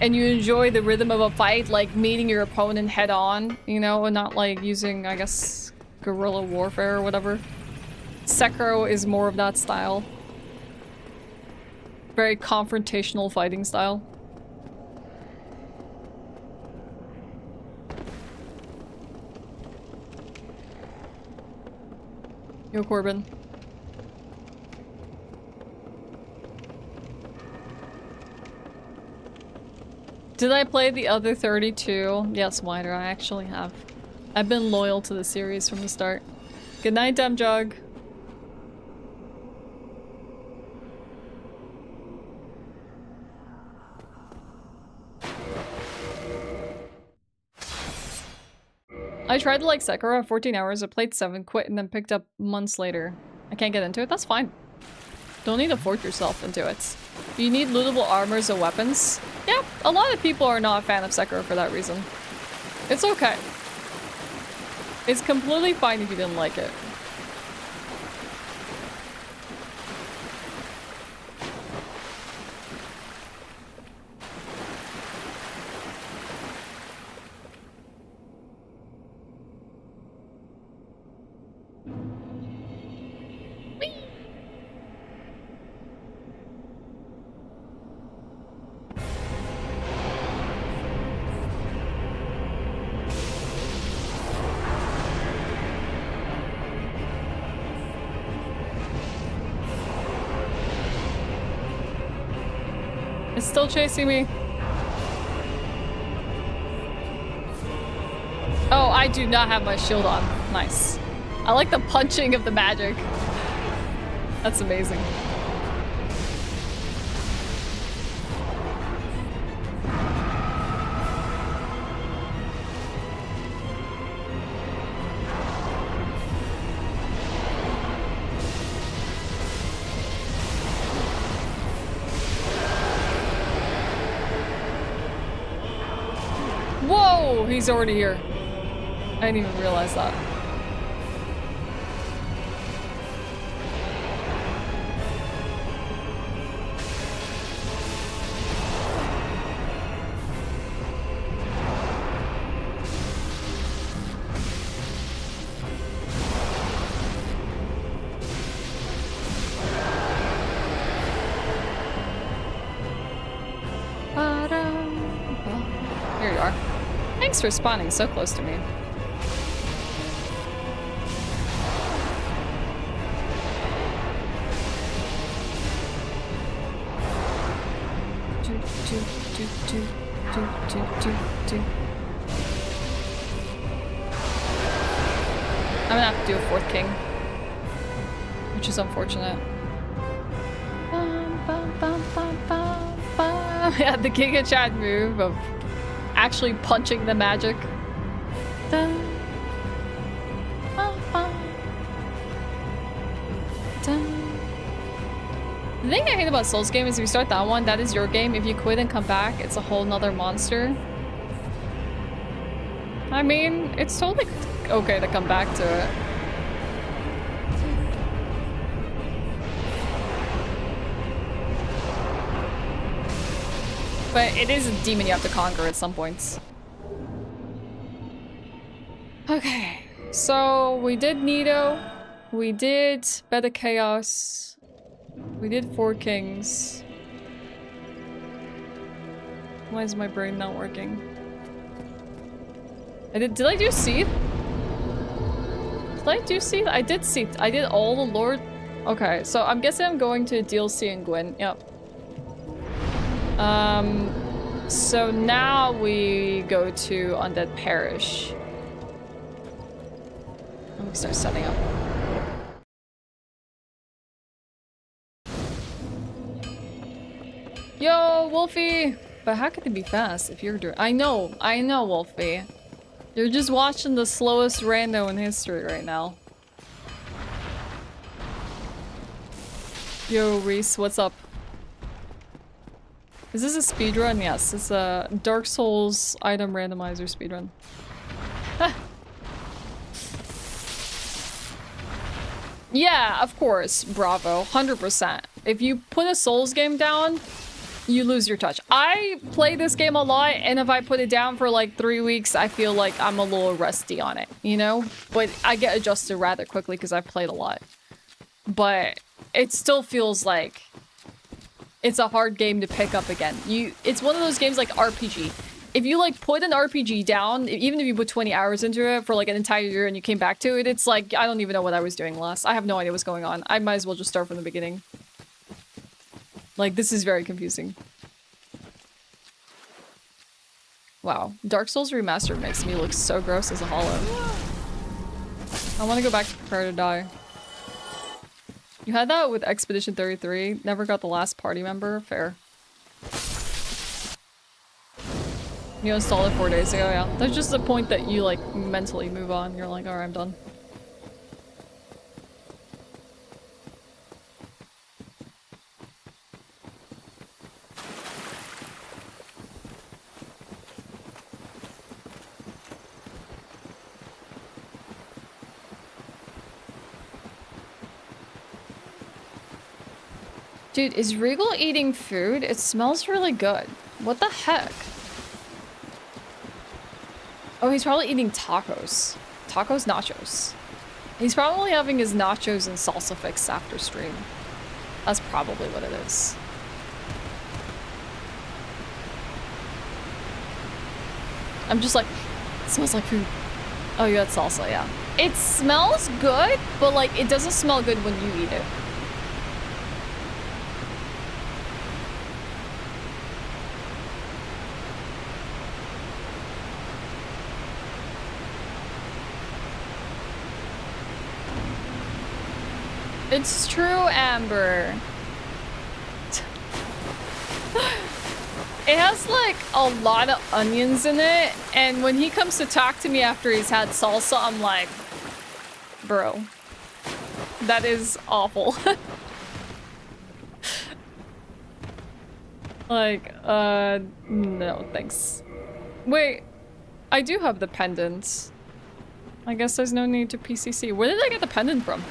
and you enjoy the rhythm of a fight, like meeting your opponent head on, you know, and not like using, I guess, guerrilla warfare or whatever. Sekiro is more of that style. Very confrontational fighting style. Yo, Corbin. Did I play the other 32? Yes, Wider, I actually have. I've been loyal to the series from the start. Good night, Demjug. I tried to like Sekiro 14 hours, I played 7, quit, and then picked up months later. I can't get into it? That's fine. Don't need to force yourself into it. Do you need lootable armors or weapons? Yeah, a lot of people are not a fan of Sekiro for that reason. It's okay. It's completely fine if you didn't like it. It's still chasing me. Oh, I do not have my shield on. Nice. I like the punching of the magic. That's amazing. Whoa, he's already here. I didn't even realize that. Thanks for spawning so close to me. I'm gonna have to do a fourth king, which is unfortunate. Yeah, the Giga Chat move of actually punching the magic. The thing I hate about Souls game is if you start that one, that is your game. If you quit and come back, it's a whole nother monster. I mean, it's totally okay to come back to it. But it is a demon you have to conquer at some points. Okay, so we did Nido, we did Bed of Chaos, we did 4 Kings. Why is my brain not working? Did I do Seed? Did I do Seed? I did Seed. I did all the Lord. Okay, so I'm guessing I'm going to DLC and Gwyn. Yep. So now we go to Undead Parish. Let me start setting up. Yo, Wolfie! But how could it be fast if you're doing— I know, Wolfie. You're just watching the slowest rando in history right now. Yo, Reese, what's up? Is this a speedrun? Yes, it's a Dark Souls item randomizer speedrun. Yeah, of course, bravo, 100%. If you put a Souls game down, you lose your touch. I play this game a lot, and if I put it down for like 3 weeks, I feel like I'm a little rusty on it, you know? But I get adjusted rather quickly because I've played a lot. But it still feels like it's a hard game to pick up again. It's one of those games like RPG. If you like put an RPG down, even if you put 20 hours into it for like an entire year and you came back to it, it's like, I don't even know what I was doing last. I have no idea what's going on. I might as well just start from the beginning. Like, this is very confusing. Wow. Dark Souls Remastered makes me look so gross as a hollow. I want to go back to Prepare to Die. You had that with Expedition 33. Never got the last party member. Fair. You installed it 4 days ago, yeah. That's just the point that you, like, mentally move on. You're like, alright, I'm done. Dude, is Regal eating food? It smells really good. What the heck? Oh, he's probably eating tacos. Tacos, nachos. He's probably having his nachos and salsa fix after stream. That's probably what it is. I'm just like, it smells like food. Oh, you had salsa, yeah. It smells good, but like, it doesn't smell good when you eat it. It's true, Amber. It has like a lot of onions in it, and when he comes to talk to me after he's had salsa, I'm like, bro, that is awful. Like, no, thanks. Wait, I do have the pendant. I guess there's no need to PCC. Where did I get the pendant from?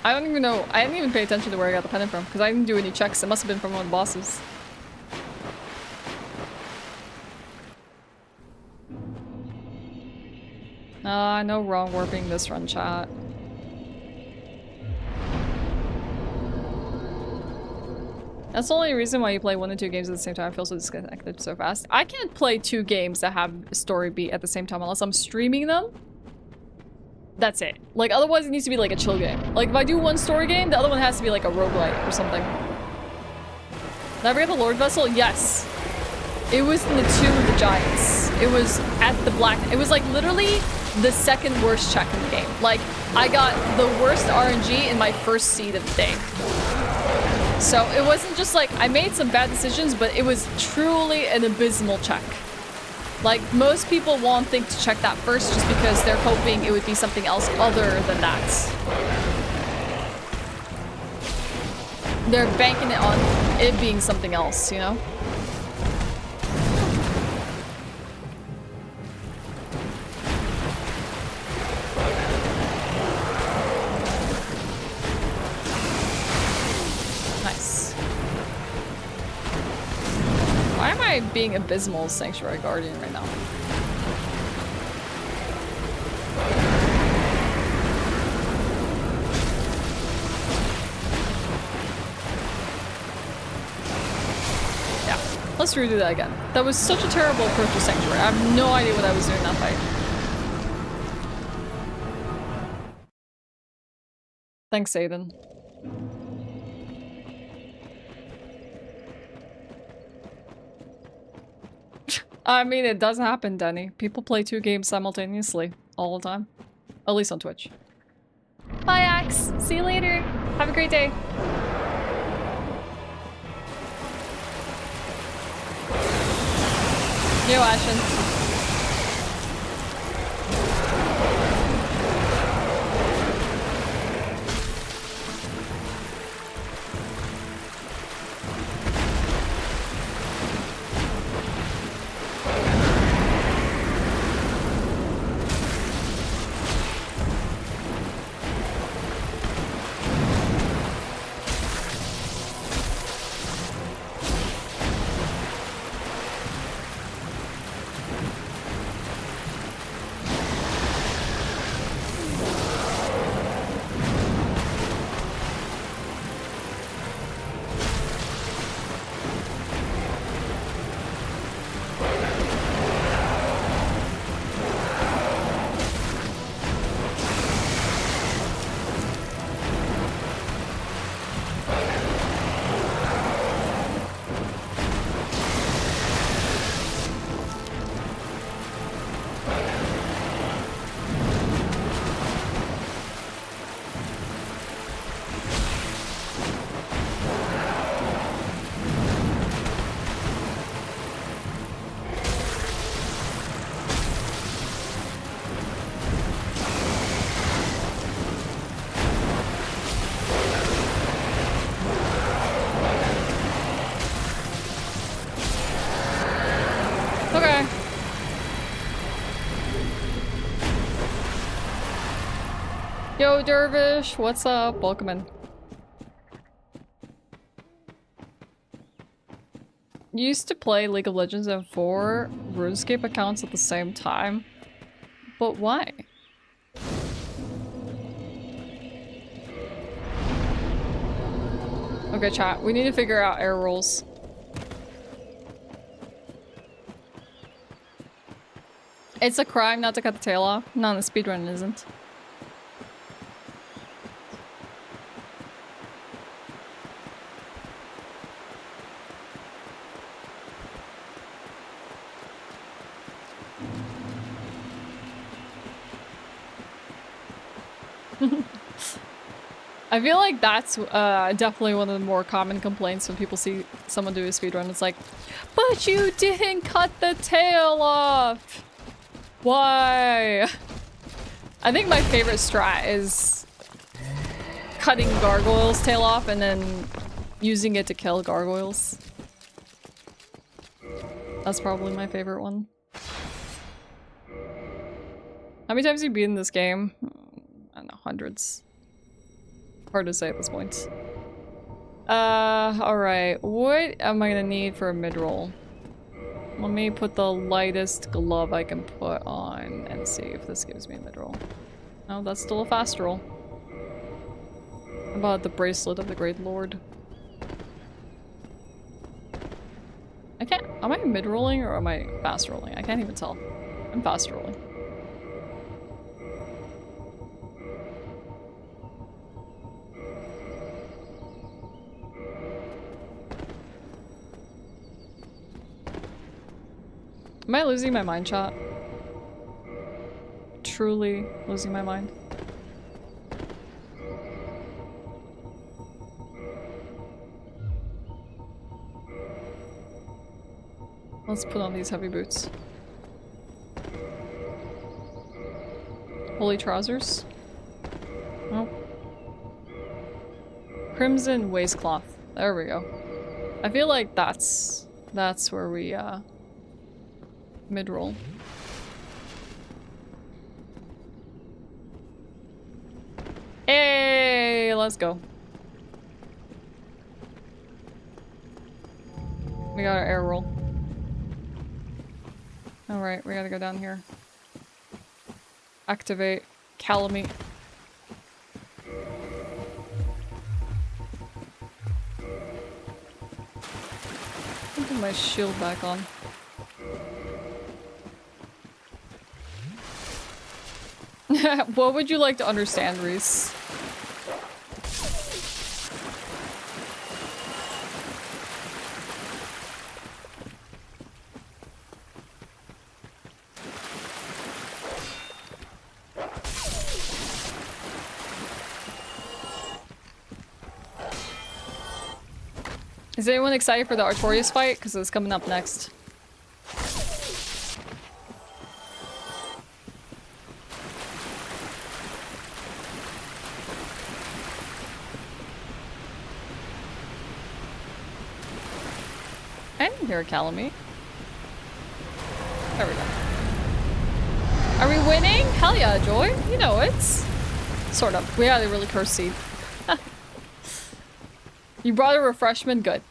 I don't even know. I didn't even pay attention to where I got the pendant from because I didn't do any checks. It must have been from one of the bosses. No wrong warping this run, chat. That's the only reason why you play 1 and 2 games at the same time. I feel so disconnected so fast. I can't play 2 games that have a story beat at the same time unless I'm streaming them. That's it. Like, otherwise it needs to be like a chill game. Like, if I do 1 story game, the other one has to be like a roguelite or something. Did I forget the Lord Vessel? Yes. It was in the Tomb of the Giants. It was at the Black... It was like literally the 2nd worst check in the game. Like, I got the worst RNG in my first seed of the day. So it wasn't just like I made some bad decisions, but it was truly an abysmal check. Like, most people won't think to check that first just because they're hoping it would be something else other than that. They're banking it on it being something else, you know? Why am I being abysmal Sanctuary Guardian right now? Yeah, let's redo that again. That was such a terrible approach to Sanctuary. I have no idea what I was doing that fight. Thanks, Aiden. I mean, it does happen, Denny. People play 2 games simultaneously all the time. At least on Twitch. Bye, Axe. See you later. Have a great day. Yo, Ashewyn. Yo, Dervish, what's up? Welcome in. Used to play League of Legends and 4 RuneScape accounts at the same time. But why? Okay, chat. We need to figure out air rules. It's a crime not to cut the tail off. No, the speedrun isn't. I feel like that's definitely one of the more common complaints when people see someone do a speedrun. It's like, but you didn't cut the tail off! Why? I think my favorite strat is cutting gargoyles' tail off and then using it to kill gargoyles. That's probably my favorite one. How many times have you beaten this game? I don't know, hundreds. Hard to say at this point. Alright. What am I gonna need for a mid-roll? Let me put the lightest glove I can put on and see if this gives me a mid-roll. Oh, that's still a fast roll. How about the bracelet of the Great Lord? Am I mid-rolling or am I fast-rolling? I can't even tell. I'm fast-rolling. Am I losing my mind, chat? Truly losing my mind. Let's put on these heavy boots. Holy trousers? Nope. Crimson waistcloth. There we go. I feel like that's where we mid-roll. Hey, let's go. We got our air roll. Alright, we gotta go down here. Activate. Calamite. Put my shield back on. What would you like to understand, Reese? Is anyone excited for the Artorias fight? Because it's coming up next. I didn't hear a Calamite. There we go. Are we winning? Hell yeah, Joy. You know it. Sort of. We had a really cursed seed. You brought a refreshment? Good.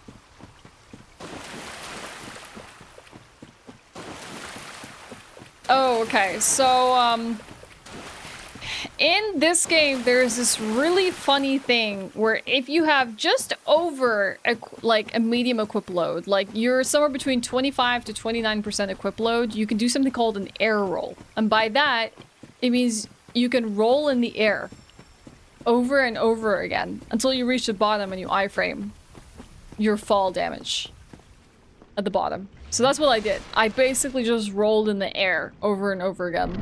Oh, okay. So, in this game, there's this really funny thing where if you have just over a medium equip load, like you're somewhere between 25 to 29% equip load, you can do something called an air roll. And by that, it means you can roll in the air over and over again until you reach the bottom and you iframe your fall damage at the bottom. So that's what I did. I basically just rolled in the air over and over again.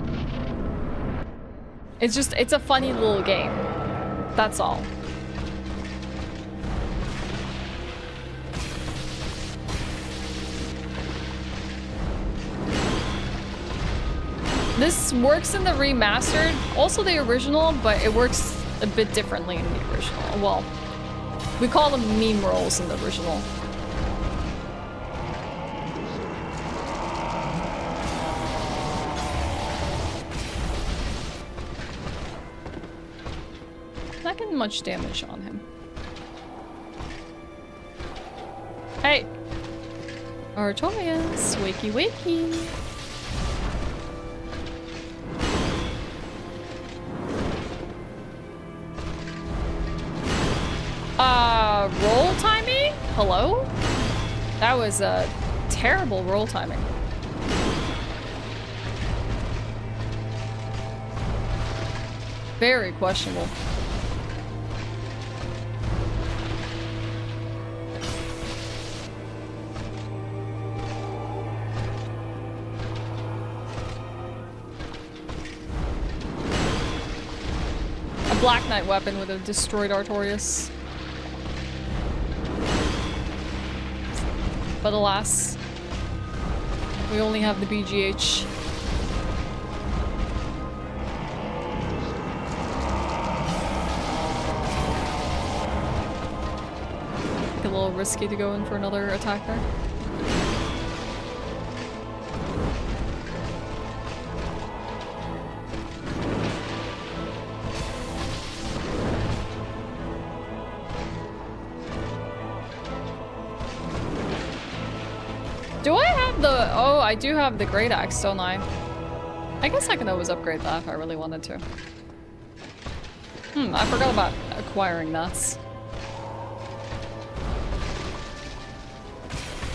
It's a funny little game. That's all. This works in the remastered, also the original, but it works a bit differently in the original. Well, we call them meme rolls in the original. Not getting much damage on him. Hey! Artorias, wakey wakey! Roll timing? Hello? That was a terrible roll timing. Very questionable. A Black Knight weapon would have destroyed Artorias. But alas, we only have the BGH. A little risky to go in for another attack there. Oh, I do have the Great Axe, don't I? I guess I can always upgrade that if I really wanted to. I forgot about acquiring that.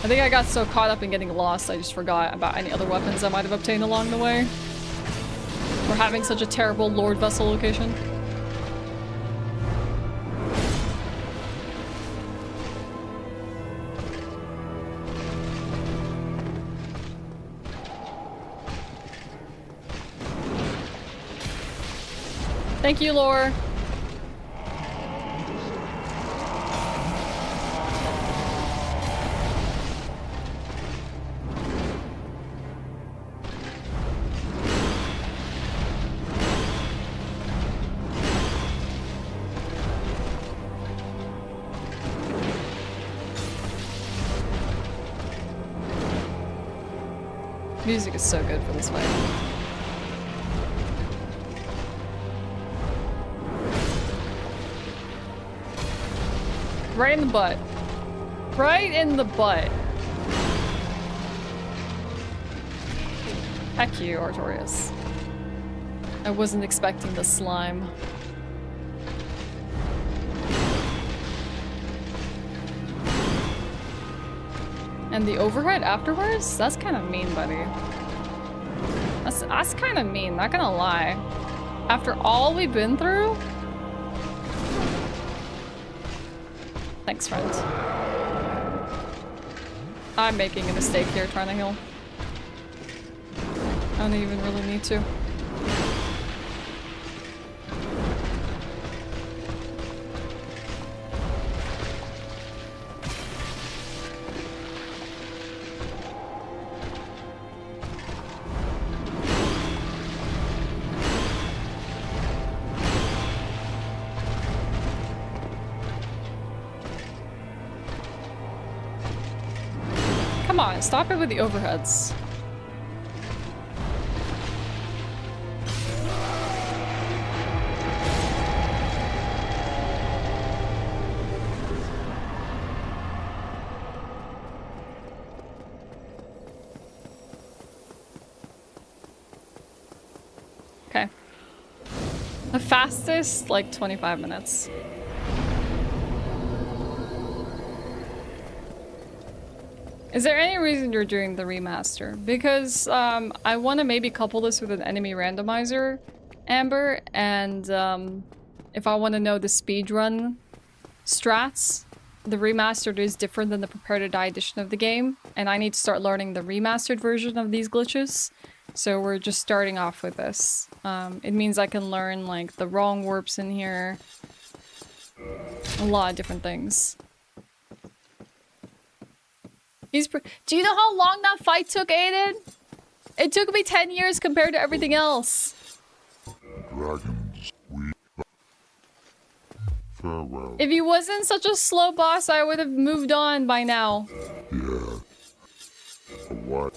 I think I got so caught up in getting lost, I just forgot about any other weapons I might have obtained along the way. For having such a terrible Lord Vessel location. Thank you, Lore. Music is so good for this fight. Right in the butt. Right in the butt. Heck you, Artorias. I wasn't expecting the slime. And the overhead afterwards? That's kind of mean, buddy. That's kind of mean, not gonna lie. After all we've been through? Thanks, friend. I'm making a mistake here trying to heal. I don't even really need to. Come on, stop it with the overheads. Okay. The fastest, like 25 minutes. Is there any reason you're doing the remaster? Because I want to maybe couple this with an enemy randomizer, Amber, and if I want to know the speedrun strats, the remastered is different than the prepare to die edition of the game, and I need to start learning the remastered version of these glitches. So we're just starting off with this. It means I can learn like the wrong warps in here, a lot of different things. Do you know how long that fight took, Aiden? It took me 10 years compared to everything else. Dragons, we farewell. If he wasn't such a slow boss, I would have moved on by now. Yeah. What?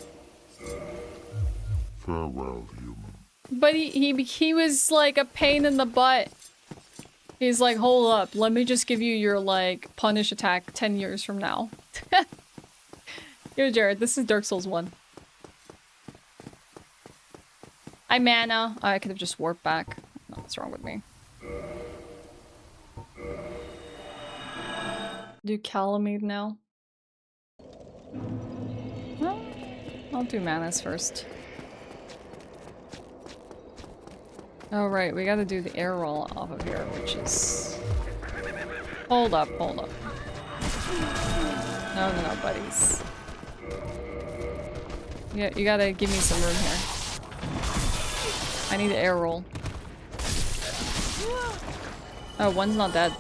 Farewell, human. But he was like a pain in the butt. He's like, hold up, let me just give you your like punish attack 10 years from now. Yo, Jared, this is Dark Souls 1. I mana. I could have just warped back. No, what's wrong with me? Do Calamide now? Well, I'll do manas first. Oh right, we gotta do the air roll off of here, which is... Hold up, hold up. No, buddies. Yeah, you gotta give me some room here. I need an air roll. Oh, one's not dead.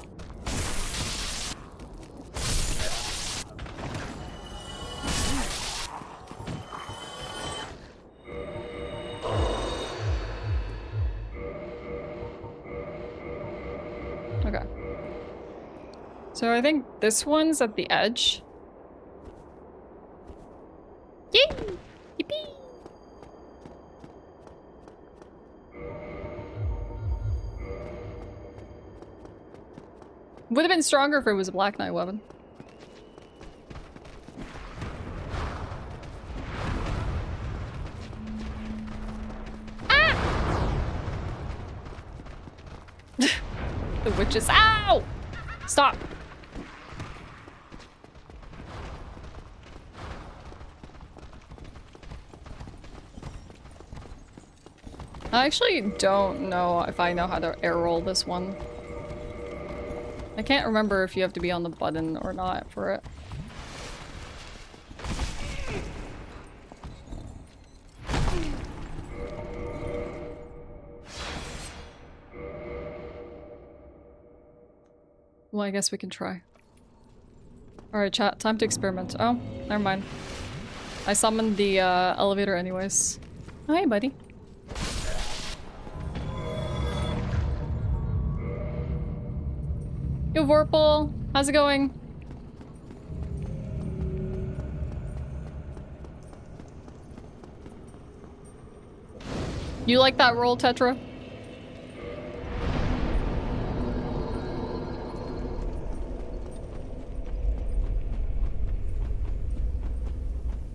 Okay. So I think this one's at the edge. Yay! Yippee! Would have been stronger if it was a Black Knight weapon. Ah! The witches. Ow! Stop. I actually don't know if I know how to air roll this one. I can't remember if you have to be on the button or not for it. Well, I guess we can try. Alright, chat. Time to experiment. Oh, never mind. I summoned the elevator anyways. Oh, hey, buddy. Yo, Vorpal. How's it going? You like that roll, Tetra?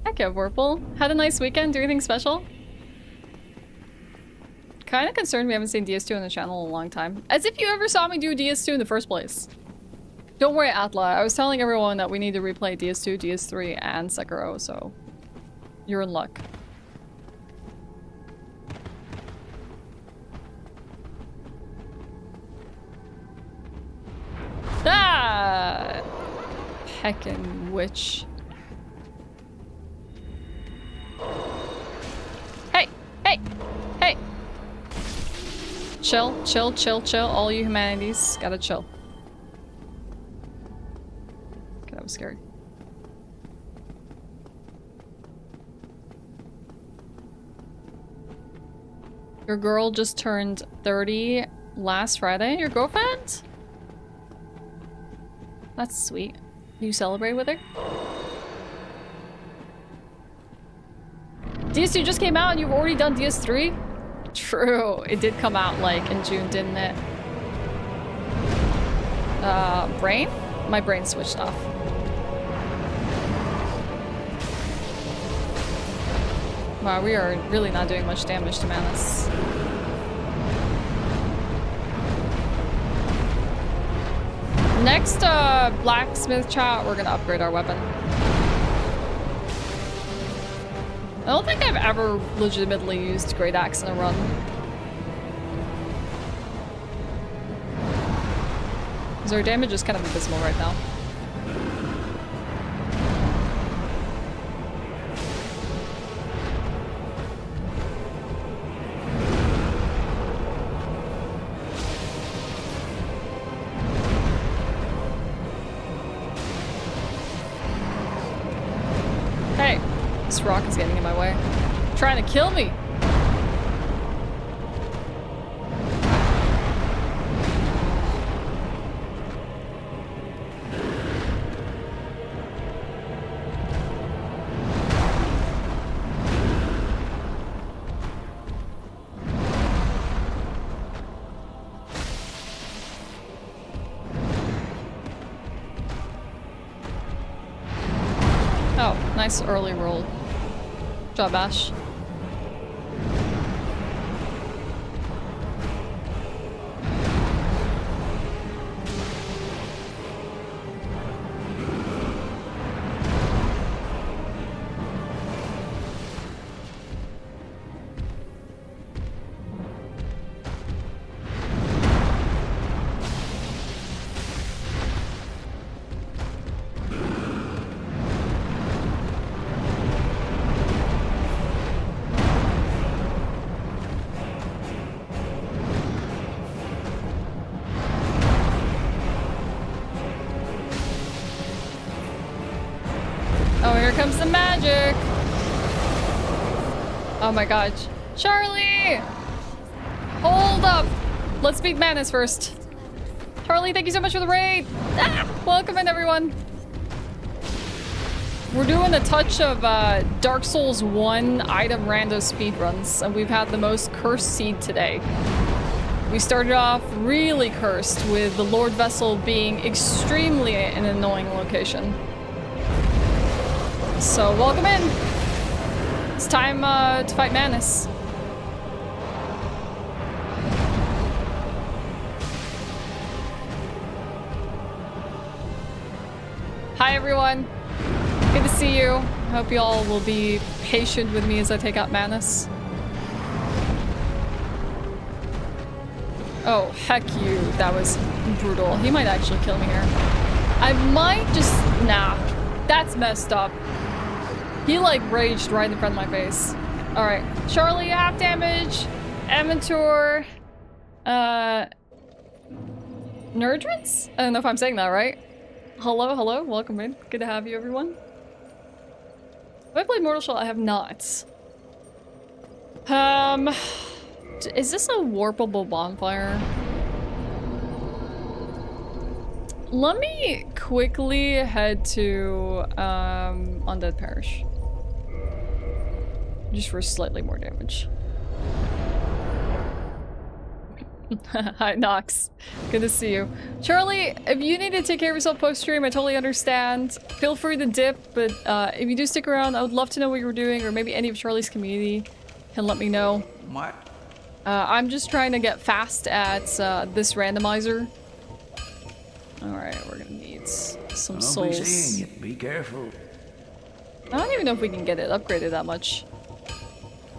Heck yeah, Vorpal. Had a nice weekend? Do anything special? Kinda concerned we haven't seen DS2 on the channel in a long time. As if you ever saw me do DS2 in the first place. Don't worry, Atla. I was telling everyone that we need to replay DS2, DS3, and Sekiro, so you're in luck. Ah! Heckin' witch. Hey! Hey! Hey! Chill, chill, chill, chill. All you humanities gotta chill. Okay, that was scary. Your girl just turned 30 last Friday? Your girlfriend? That's sweet. You celebrate with her? DS2 just came out and you've already done DS3? True. It did come out like in June, didn't it? Brain? My brain switched off. Wow, we are really not doing much damage to Manus. Next blacksmith chat, we're gonna upgrade our weapon. I don't think I've ever legitimately used Great Axe in a run. Because our damage is kind of abysmal right now. Hey, this rock is getting in my way. Trying to kill me. Oh, nice early roll. Good job, Ashe. Oh, here comes the magic! Oh my gosh. Charlie! Hold up! Let's beat Manus first. Charlie, thank you so much for the raid! Ah, welcome in, everyone! We're doing a touch of Dark Souls 1 item rando speedruns, and we've had the most cursed seed today. We started off really cursed, with the Lord Vessel being extremely an annoying location. So, welcome in! It's time to fight Manus. Hi everyone! Good to see you. I hope you all will be patient with me as I take out Manus. Oh, heck you. That was brutal. He might actually kill me here. I might just... Nah. That's messed up. He, like, raged right in front of my face. Alright. Charlie, half damage. Amateur. Nerdrins? I don't know if I'm saying that right. Hello, hello. Welcome in. Good to have you, everyone. Have I played Mortal Shell? I have not. Is this a warpable bonfire? Let me quickly head to Undead Parish. Just for slightly more damage. Hi, Nox. Good to see you. Charlie, if you need to take care of yourself post-stream, I totally understand. Feel free to dip, but if you do stick around, I would love to know what you were doing, or maybe any of Charlie's community can let me know. What? I'm just trying to get fast at this randomizer. Alright, we're gonna need some souls. I'll be seeing you. Be careful. I don't even know if we can get it upgraded that much.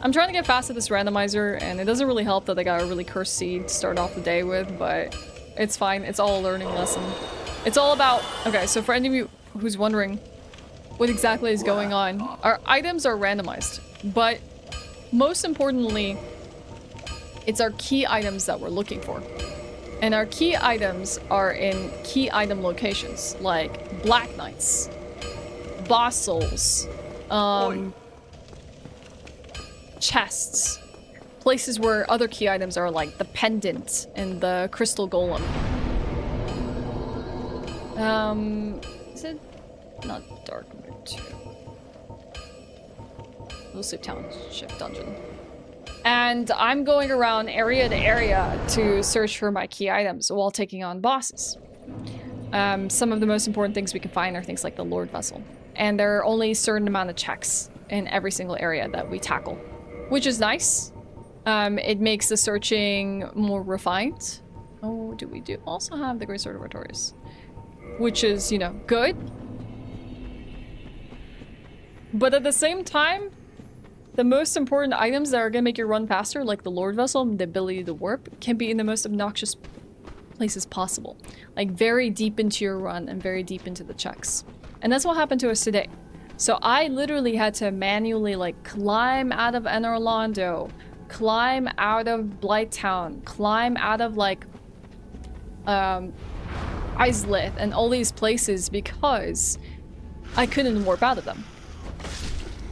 I'm trying to get fast at this randomizer, and it doesn't really help that I got a really cursed seed to start off the day with, but it's fine. It's all a learning lesson. It's all about... Okay, so for any of you who's wondering what exactly is going on, our items are randomized, but most importantly, it's our key items that we're looking for. And our key items are in key item locations, like Black Knights, Boss Souls, chests, places where other key items are, like the Pendant and the Crystal Golem. Is it not Dark Mood 2? Elusive Township Dungeon. And I'm going around area to area to search for my key items while taking on bosses. Some of the most important things we can find are things like the Lord Vessel. And there are only a certain amount of checks in every single area that we tackle, which is nice. It makes the searching more refined. Oh, do we also have the Great Sword of Artorias? Which is, you know, good. But at the same time, the most important items that are going to make you run faster, like the Lord Vessel and the ability to warp, can be in the most obnoxious places possible. Like very deep into your run and very deep into the checks. And that's what happened to us today. So I literally had to manually like climb out of Anor Londo, climb out of Blighttown, climb out of like Islith and all these places because I couldn't warp out of them.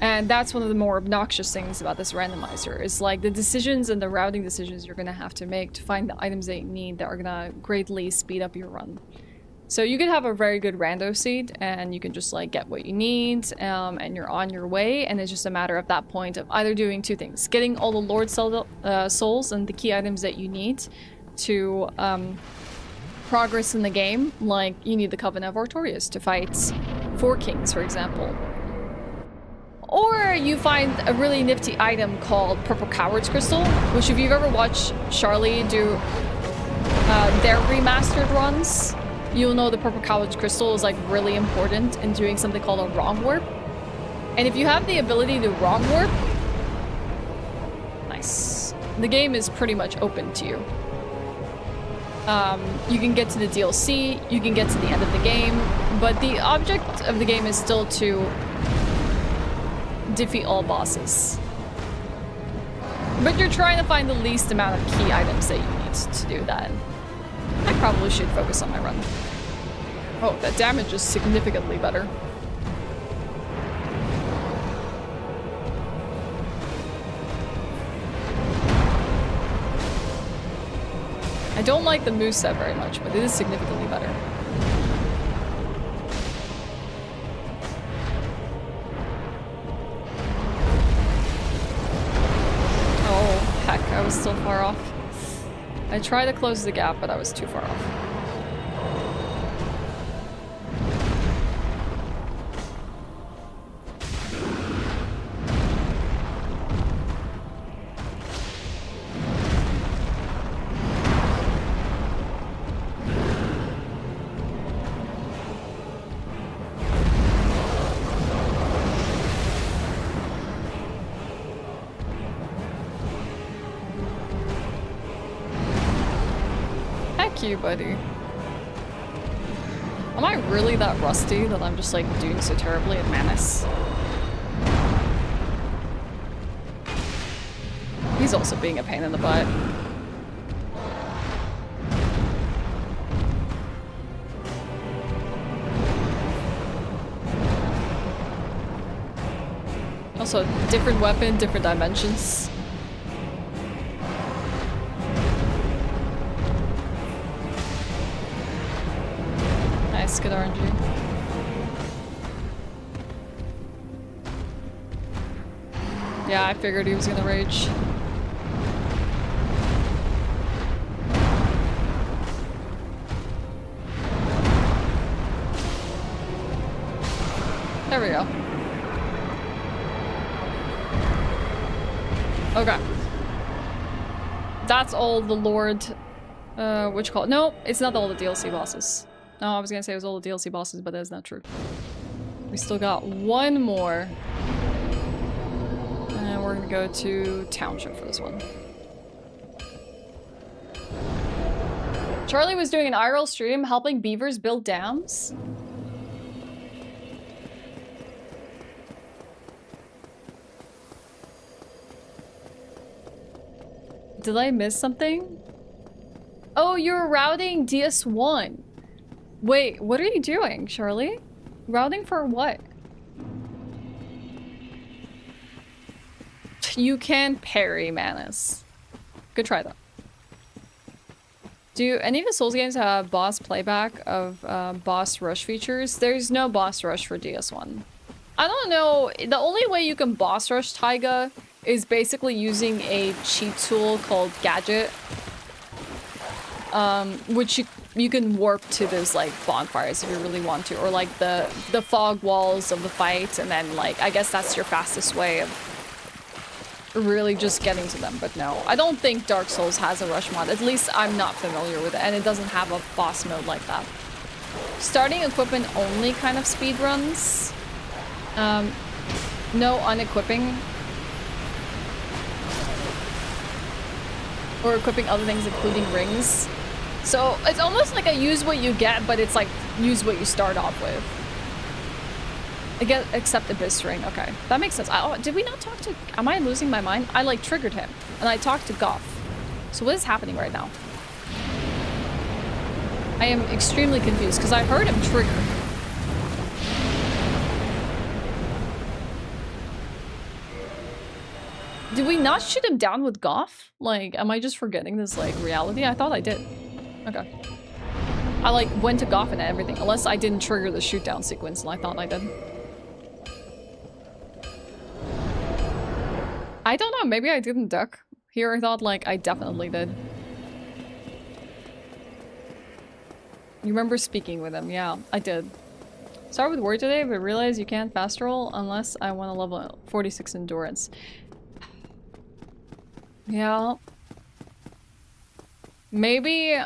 And that's one of the more obnoxious things about this randomizer, is like the decisions and the routing decisions you're gonna have to make to find the items that you need that are gonna greatly speed up your run. So you could have a very good rando seed and you can just like get what you need and you're on your way, and it's just a matter of that point of either doing two things: getting all the Lord souls and the key items that you need to progress in the game. Like you need the Covenant of Artorias to fight 4 kings, for example. Or you find a really nifty item called Purple Coward's Crystal, which if you've ever watched Charlie do their remastered runs, you'll know the Purple Coward's Crystal is like really important in doing something called a wrong warp. And if you have the ability to wrong warp, nice. The game is pretty much open to you. You can get to the DLC, you can get to the end of the game, but the object of the game is still to defeat all bosses. But you're trying to find the least amount of key items that you need to do that. I probably should focus on my run. Oh, that damage is significantly better. I don't like the moveset very much, but it is significantly better. Oh, heck, I was still far off. I tried to close the gap, but I was too far off. Fuck you, buddy. Am I really that rusty that I'm just like doing so terribly at Manus? He's also being a pain in the butt. Also, different weapon, different dimensions. Nice, good RNG. Yeah, I figured he was gonna rage. There we go. Okay. That's all the Lord, what you call it? No, it's not all the DLC bosses. No, I was gonna say it was all the DLC bosses, but that's not true. We still got one more. And we're gonna go to Township for this one. Charlie was doing an IRL stream helping beavers build dams. Did I miss something? Oh, you're routing DS1. Wait, what are you doing, Charlie? Routing for what? You can parry Manus. Good try though. Do any of the Souls games have boss playback of boss rush features? There's no boss rush for DS1. I don't know. The only way you can boss rush Taiga is basically using a cheat tool called Gadget, which you can warp to those like bonfires if you really want to, or like the fog walls of the fight, and then like I guess that's your fastest way of really just getting to them. But no, I don't think Dark Souls has a rush mod. At least I'm not familiar with it, and it doesn't have a boss mode like that. Starting equipment only kind of speed runs. No unequipping. Or equipping other things, including rings. So it's almost like a use what you get, but it's like use what you start off with. Again, except Abyss Ring. Okay, that makes sense. Oh, did we not talk to... Am I losing my mind? I like triggered him, and I talked to Goff. So what is happening right now? I am extremely confused because I heard him trigger. Did we not shoot him down with Goff? Like, am I just forgetting this, like, reality? I thought I did. Okay. I, like, went to Goff and everything. Unless I didn't trigger the shoot down sequence, and I thought I did. I don't know. Maybe I didn't duck. Here I thought, like, I definitely did. You remember speaking with him? Yeah, I did. Start with Word today, but realize you can't fast roll unless I want to level 46 endurance. Yeah. Maybe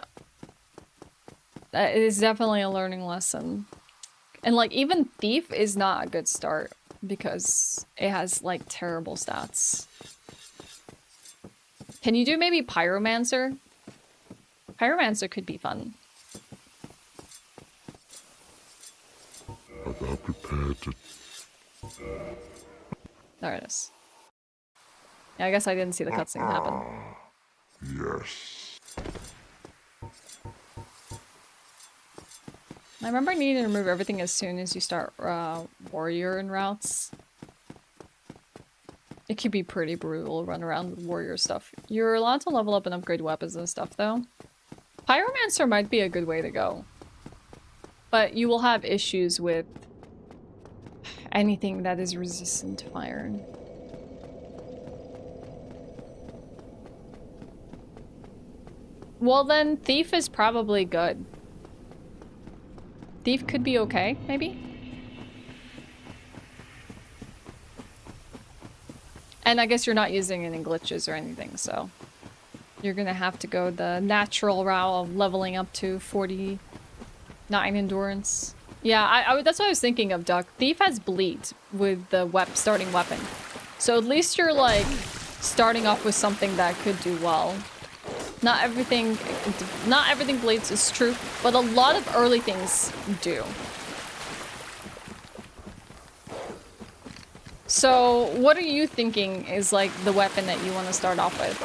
that is definitely a learning lesson. And like even Thief is not a good start because it has like terrible stats. Can you do maybe Pyromancer? Pyromancer could be fun. I'm not prepared to... There it is. Yeah, I guess I didn't see the cutscene happen. Yes. I remember needing to remove everything as soon as you start warrior and routes. It could be pretty brutal run around with warrior stuff. You're allowed to level up and upgrade weapons and stuff though. Pyromancer might be a good way to go. But you will have issues with anything that is resistant to fire. Well then, Thief is probably good. Thief could be okay, maybe? And I guess you're not using any glitches or anything, so... You're gonna have to go the natural route of leveling up to 49 endurance. Yeah, that's what I was thinking of, Duck. Thief has bleed with the starting weapon. So at least you're, like, starting off with something that could do well. Not everything blades is true, but a lot of early things do. So, what are you thinking is like the weapon that you want to start off with?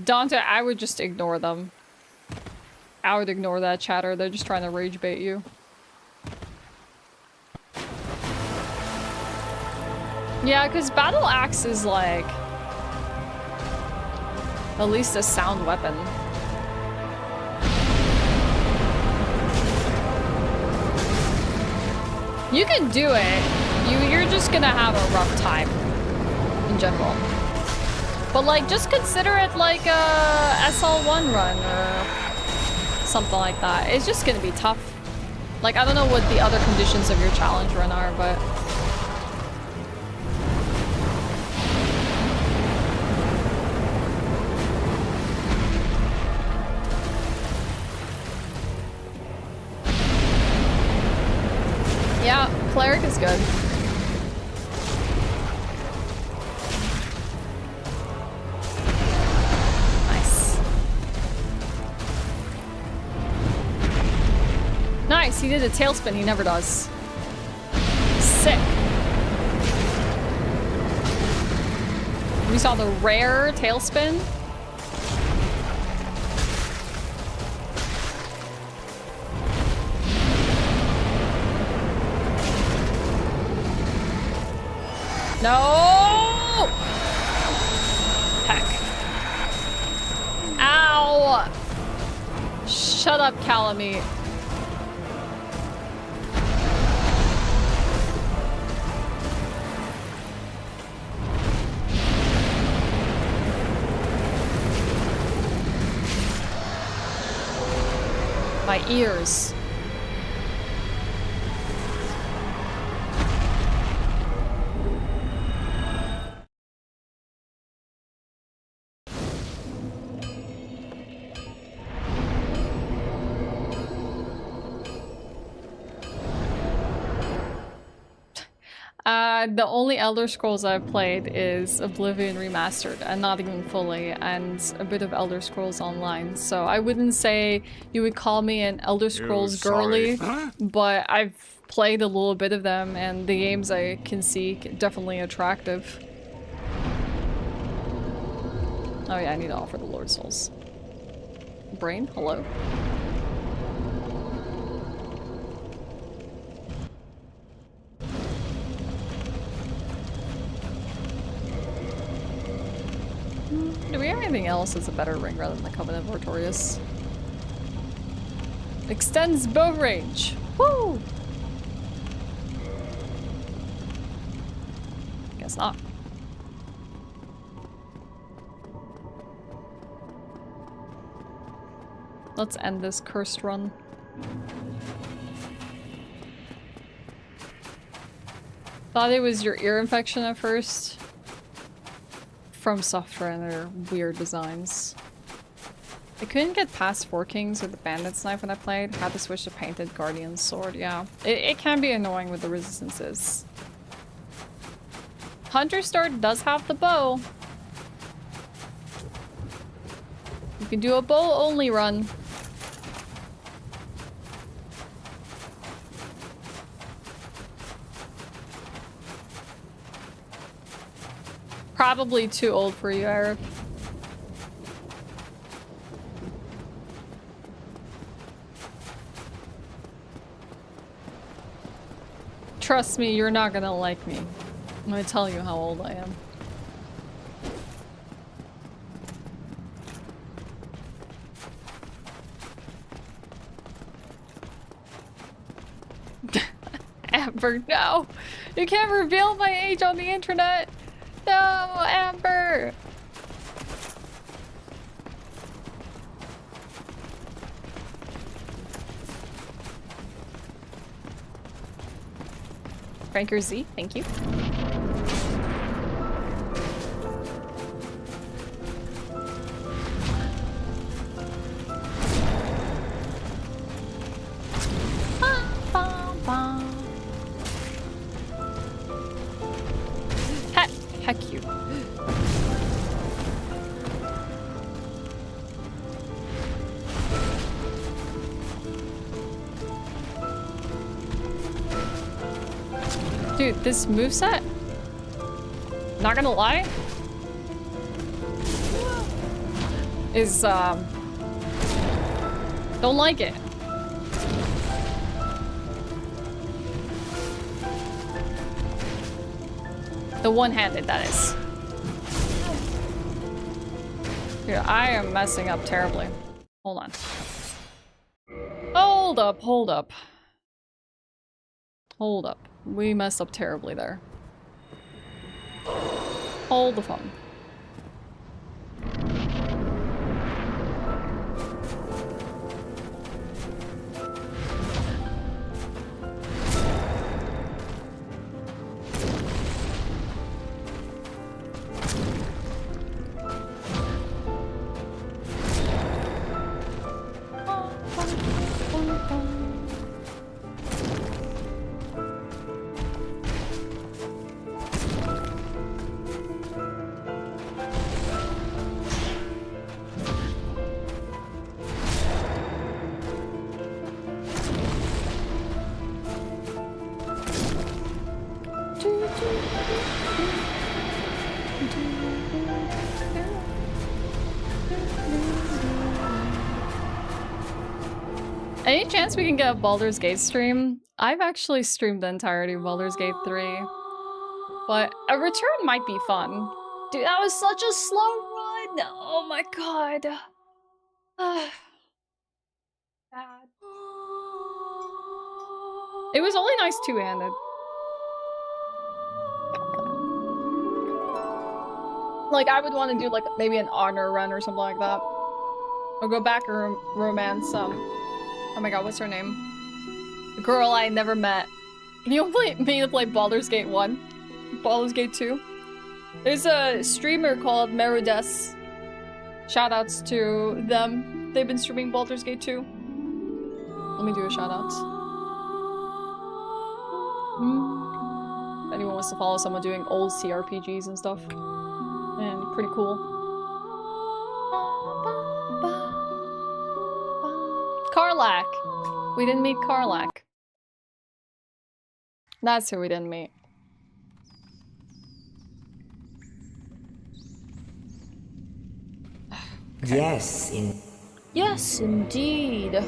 Dante, I would just ignore them. I would ignore that chatter. They're just trying to rage bait you. Yeah, because battle axe is like at least a sound weapon. You can do it. You're just gonna have a rough time in general. But like, just consider it like a SL1 run or something like that. It's just gonna be tough. Like, I don't know what the other conditions of your challenge run are, but... Yeah, cleric is good. Nice, he did a tailspin, he never does. Sick. We saw the rare tailspin. No! Heck. Ow! Shut up, Calamite. My ears. The only Elder Scrolls I've played is Oblivion Remastered, and not even fully, and a bit of Elder Scrolls Online. So I wouldn't say you would call me an Elder Scrolls girly, but I've played a little bit of them, and the games I can see definitely attractive. Oh yeah, I need to offer the Lord Souls. Brain, hello? Do we have anything else that's a better ring rather than the Covenant of Artorias? Extends bow range. Woo! Guess not. Let's end this cursed run. Thought it was your ear infection at first. From Software and their weird designs. I couldn't get past Four Kings with the Bandit's Knife when I played. Had to switch to Painted Guardian's Sword, yeah. It can be annoying with the resistances. Hunter's Sword does have the bow. You can do a bow-only run. Probably too old for you, Eric. Trust me, you're not gonna like me. I'm gonna tell you how old I am. Amber, no! You can't reveal my age on the internet! No, Amber! Franker Z, thank you. Dude, this moveset, not gonna lie, is, don't like it. The one-handed, that is. Dude, I am messing up terribly. Hold on. Hold up, hold up. Hold up. We messed up terribly there. Hold the phone. Any chance we can get a Baldur's Gate stream? I've actually streamed the entirety of Baldur's Gate 3. But a return might be fun. Dude, that was such a slow run! Oh my god. Bad. It was only nice two-handed. Like, I would want to do like maybe an honor run or something like that. Or go back and romance oh my god, what's her name? The girl I never met. You want me to play Baldur's Gate 1? Baldur's Gate 2? There's a streamer called Merudes. Shoutouts to them. They've been streaming Baldur's Gate 2. Let me do a shoutouts. If anyone wants to follow someone doing old CRPGs and stuff. Man, pretty cool. Karlach! We didn't meet Karlach. That's who we didn't meet. Okay. Yes, indeed.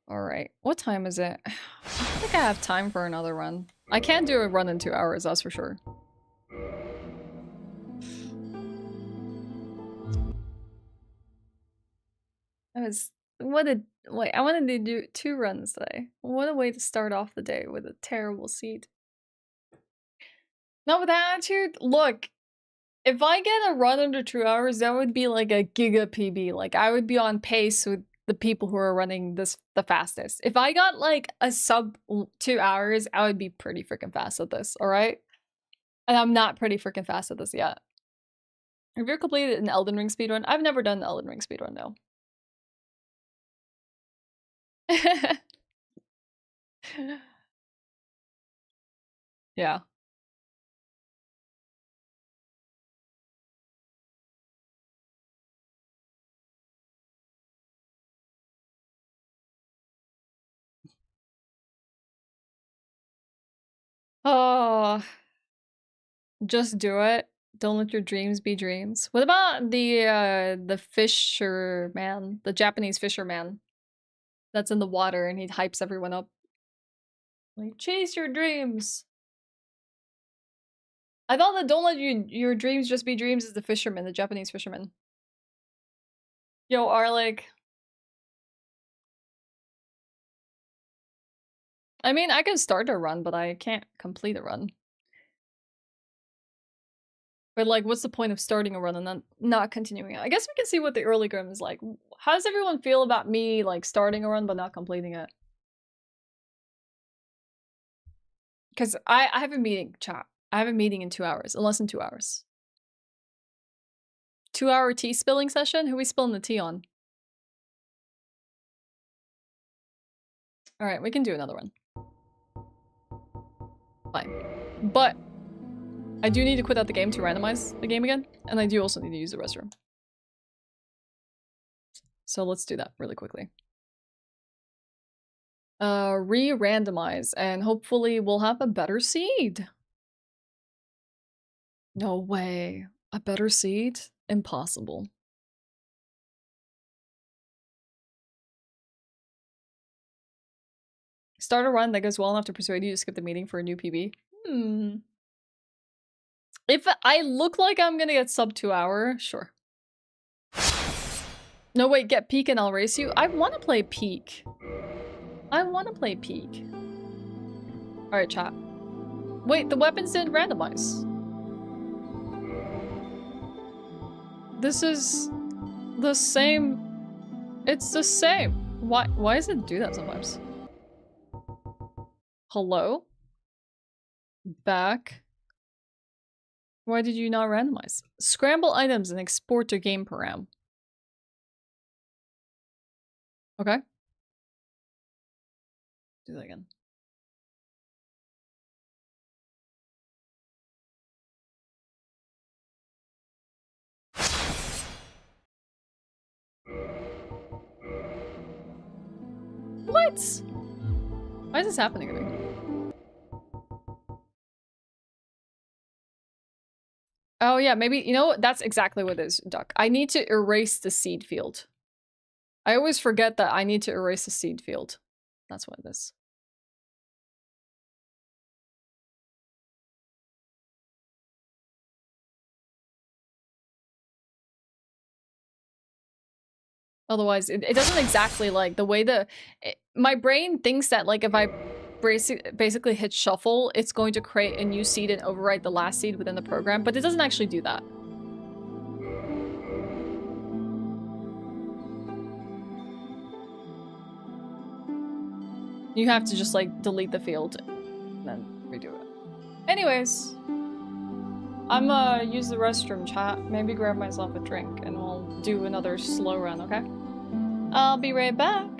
Alright, what time is it? I think I have time for another run. I can't do a run in 2 hours, that's for sure. I wanted to do 2 runs today. What a way to start off the day with a terrible seed. Not with attitude? Look, if I get a run under 2 hours, that would be like a giga PB. Like, I would be on pace with the people who are running this the fastest. If I got like a sub 2 hours, I would be pretty freaking fast at this, alright? And I'm not pretty freaking fast at this yet. Have you ever completed an Elden Ring speedrun? I've never done an Elden Ring speedrun, no. Yeah. Oh, just do it. Don't let your dreams be dreams. What about the fisherman, the Japanese fisherman that's in the water and he hypes everyone up? Like, chase your dreams. I thought that don't let your dreams just be dreams is the fisherman, the Japanese fisherman. Yo, Arlik. I mean, I can start a run, but I can't complete a run. But like, what's the point of starting a run and then not continuing it? I guess we can see what the early game is like. How does everyone feel about me, like, starting a run but not completing it? Because I have a meeting, chat. I have a meeting in 2 hours, in less than 2 hours. 2-hour tea spilling session? Who are we spilling the tea on? Alright, we can do another one. Fine. But I do need to quit out the game to randomize the game again, and I do also need to use the restroom. So let's do that really quickly. re-randomize, and hopefully we'll have a better seed. No way. A better seed? Impossible. Start a run that goes well enough to persuade you to skip the meeting for a new PB. If I look like I'm gonna get sub 2 hour, sure. No, wait, get peak and I'll race you? I wanna play peak. I wanna play peak. Alright, chat. Wait, the weapons didn't randomize. This is the same. It's the same. Why does it do that sometimes? Hello? Back. Why did you not randomize? Scramble items and export to game param. Okay. Do that again. What? Why is this happening to me? Oh yeah, maybe, you know what? That's exactly what it is, Duck. I need to erase the seed field. I always forget that I need to erase the seed field. That's what it is. Otherwise, it doesn't exactly like the way my brain thinks that like if I basically hit shuffle, it's going to create a new seed and overwrite the last seed within the program, but it doesn't actually do that. You have to just like delete the field and then redo it. Anyways, I'm gonna use the restroom, chat. Maybe grab myself a drink and we'll do another slow run, okay? I'll be right back.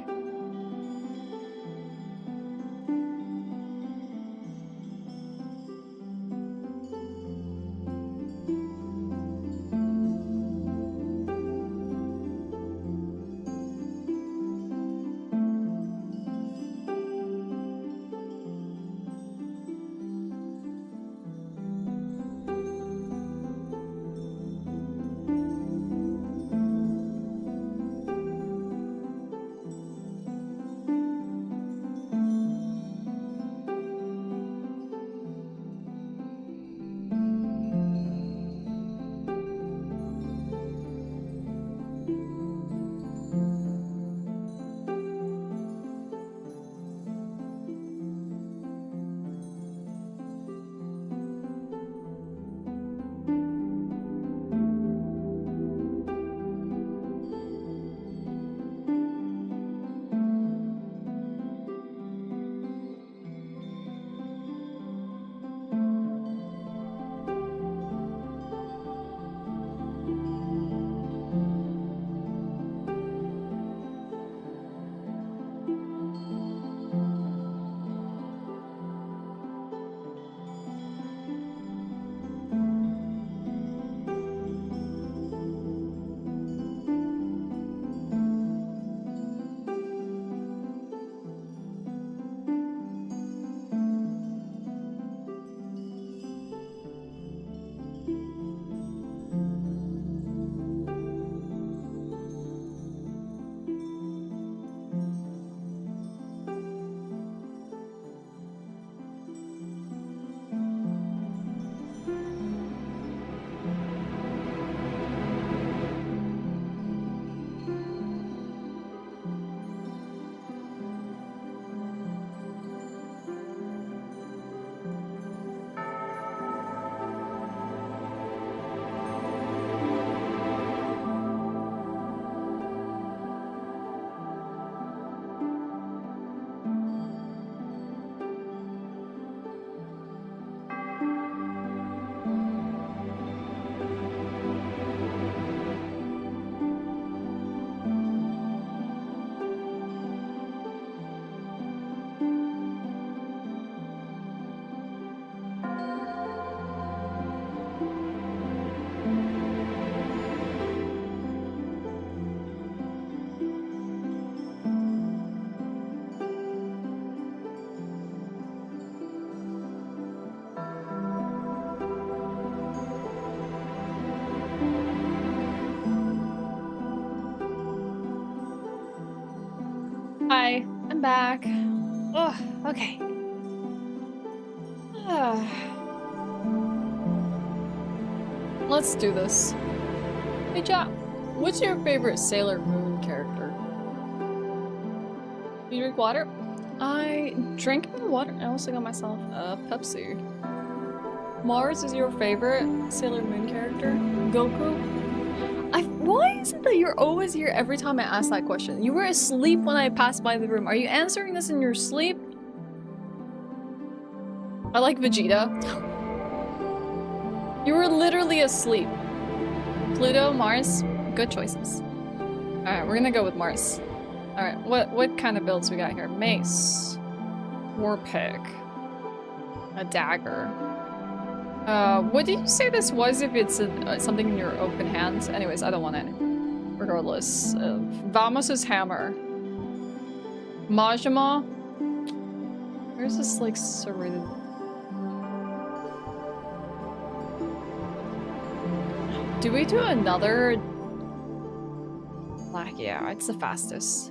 Hi, I'm back. Oh, okay. Let's do this. Hey, Jack. What's your favorite Sailor Moon character? You drink water? I drink water. I also got myself a Pepsi. Mars is your favorite Sailor Moon character? Goku? Why is it that you're always here every time I ask that question? You were asleep when I passed by the room. Are you answering this in your sleep? I like Vegeta. You were literally asleep. Pluto, Mars, good choices. Alright, we're gonna go with Mars. Alright, what kind of builds we got here? Mace. War pick. A dagger. What did you say this was if it's something in your open hands? Anyways, I don't want any. Regardless. Vamos' hammer. Majima. Where's this, like, serrated? Do we do another? Like, yeah, it's the fastest.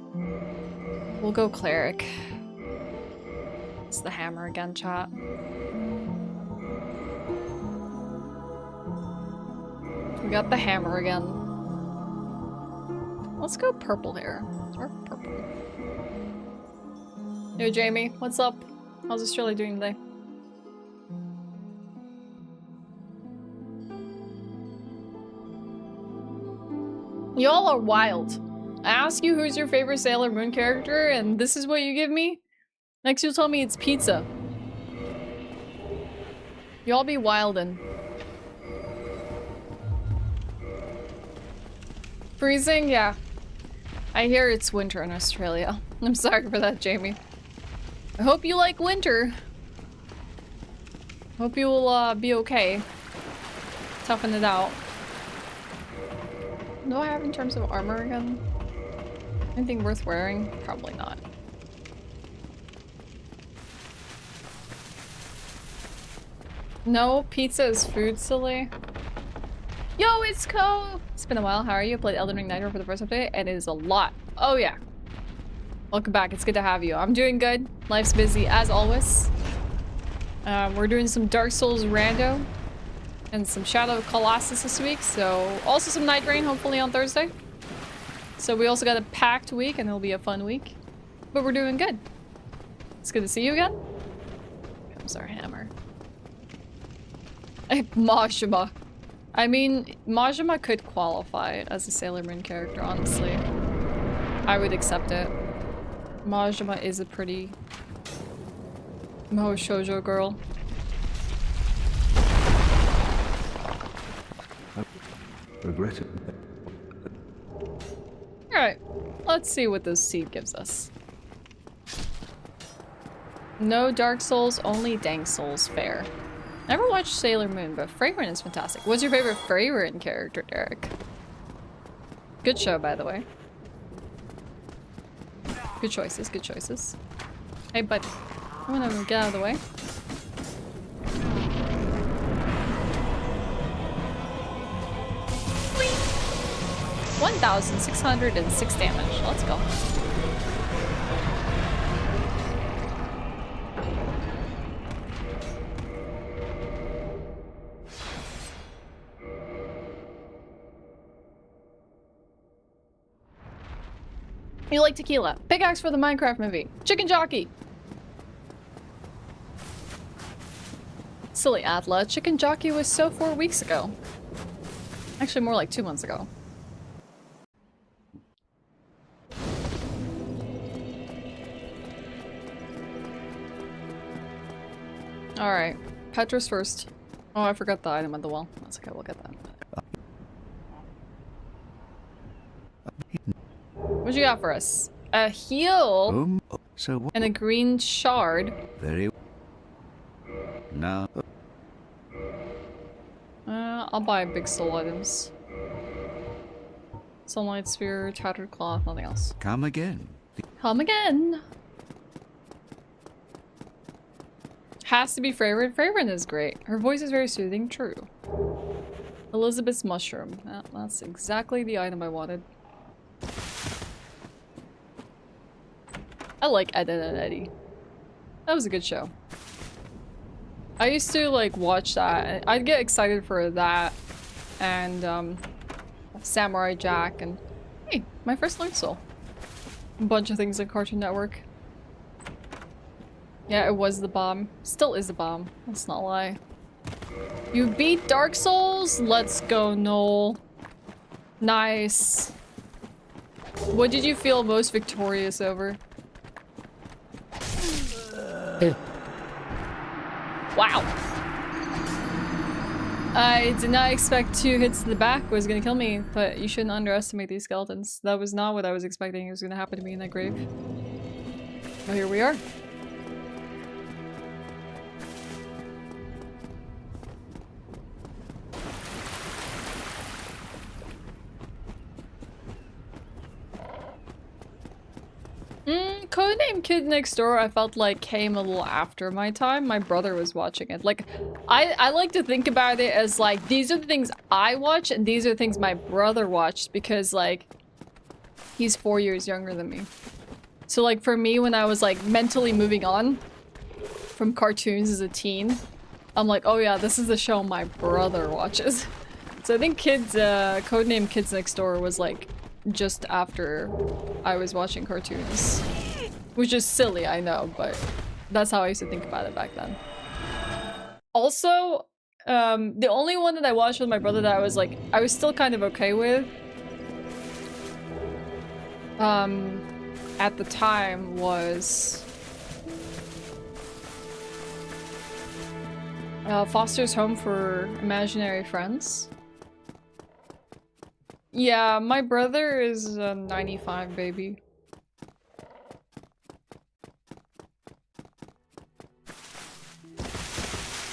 We'll go cleric. It's the hammer again, chat. We got the hammer again. Let's go purple here. Or purple. Yo, Jamie, what's up? How's Australia doing today? Y'all are wild. I ask you who's your favorite Sailor Moon character, and this is what you give me? Next you'll tell me it's pizza. Y'all be wildin'. Freezing? Yeah. I hear it's winter in Australia. I'm sorry for that, Jamie. I hope you like winter. Hope you will be okay. Toughen it out. What do I have in terms of armor again? Anything worth wearing? Probably not. No, pizza is food, silly. Yo, it's Ko! It's been a while. How are you? I played Elden Ring Nitro for the first update, and it is a lot. Oh yeah. Welcome back. It's good to have you. I'm doing good. Life's busy as always. We're doing some Dark Souls rando and some Shadow of Colossus this week. So also some Night Rain hopefully on Thursday. So we also got a packed week, and it'll be a fun week. But we're doing good. It's good to see you again. Comes our hammer. Majima. I mean, Majima could qualify as a Sailor Moon character, honestly. I would accept it. Majima is a pretty Moho Shoujo girl. Regret it. Alright, let's see what this seed gives us. No Dark Souls, only Dank Souls. Fair. Never watched Sailor Moon, but Fragrant is fantastic. What's your favorite Fragrant character, Derek? Good show, by the way. Good choices, good choices. Hey, bud. I'm gonna get out of the way. Whee! 1,606 damage. Let's go. You like tequila. Pickaxe for the Minecraft movie. Chicken jockey. Silly Atla. Chicken jockey was so 4 weeks ago. Actually, more like 2 months ago. Alright. Petrus first. Oh, I forgot the item on the wall. That's okay, we'll get that. What you got for us? A heal So what? and a green shard. Very. Now. I'll buy big soul items. Sunlight sphere, tattered cloth, nothing else. Come again. Come again. Has to be Fragrant. Fragrant is great. Her voice is very soothing. True. Elizabeth's mushroom. That's exactly the item I wanted. I like Ed, Edd and Eddy. That was a good show. I used to like watch that. I'd get excited for that and Samurai Jack and hey, my first Lord Soul. A bunch of things on Cartoon Network. Yeah, it was the bomb. Still is a bomb. Let's not lie. You beat Dark Souls? Let's go, Noel. Nice. What did you feel most victorious over? Wow. I did not expect 2 hits to the back was gonna kill me, but you shouldn't underestimate these skeletons. That was not what I was expecting was gonna happen to me in that grave. Well, here we are. Codename Kid Next Door I felt like came a little after my time. My brother was watching it. Like, I like to think about it as like, these are the things I watch and these are the things my brother watched because like, he's 4 years younger than me. So like for me, when I was like mentally moving on from cartoons as a teen, I'm like, oh yeah, this is the show my brother watches. So I think Codename Kids Next Door was like just after I was watching cartoons. Which is silly, I know, but that's how I used to think about it back then. Also, the only one that I watched with my brother that I was like, I was still kind of okay with at the time was Foster's Home for Imaginary Friends. Yeah, my brother is a 95 baby.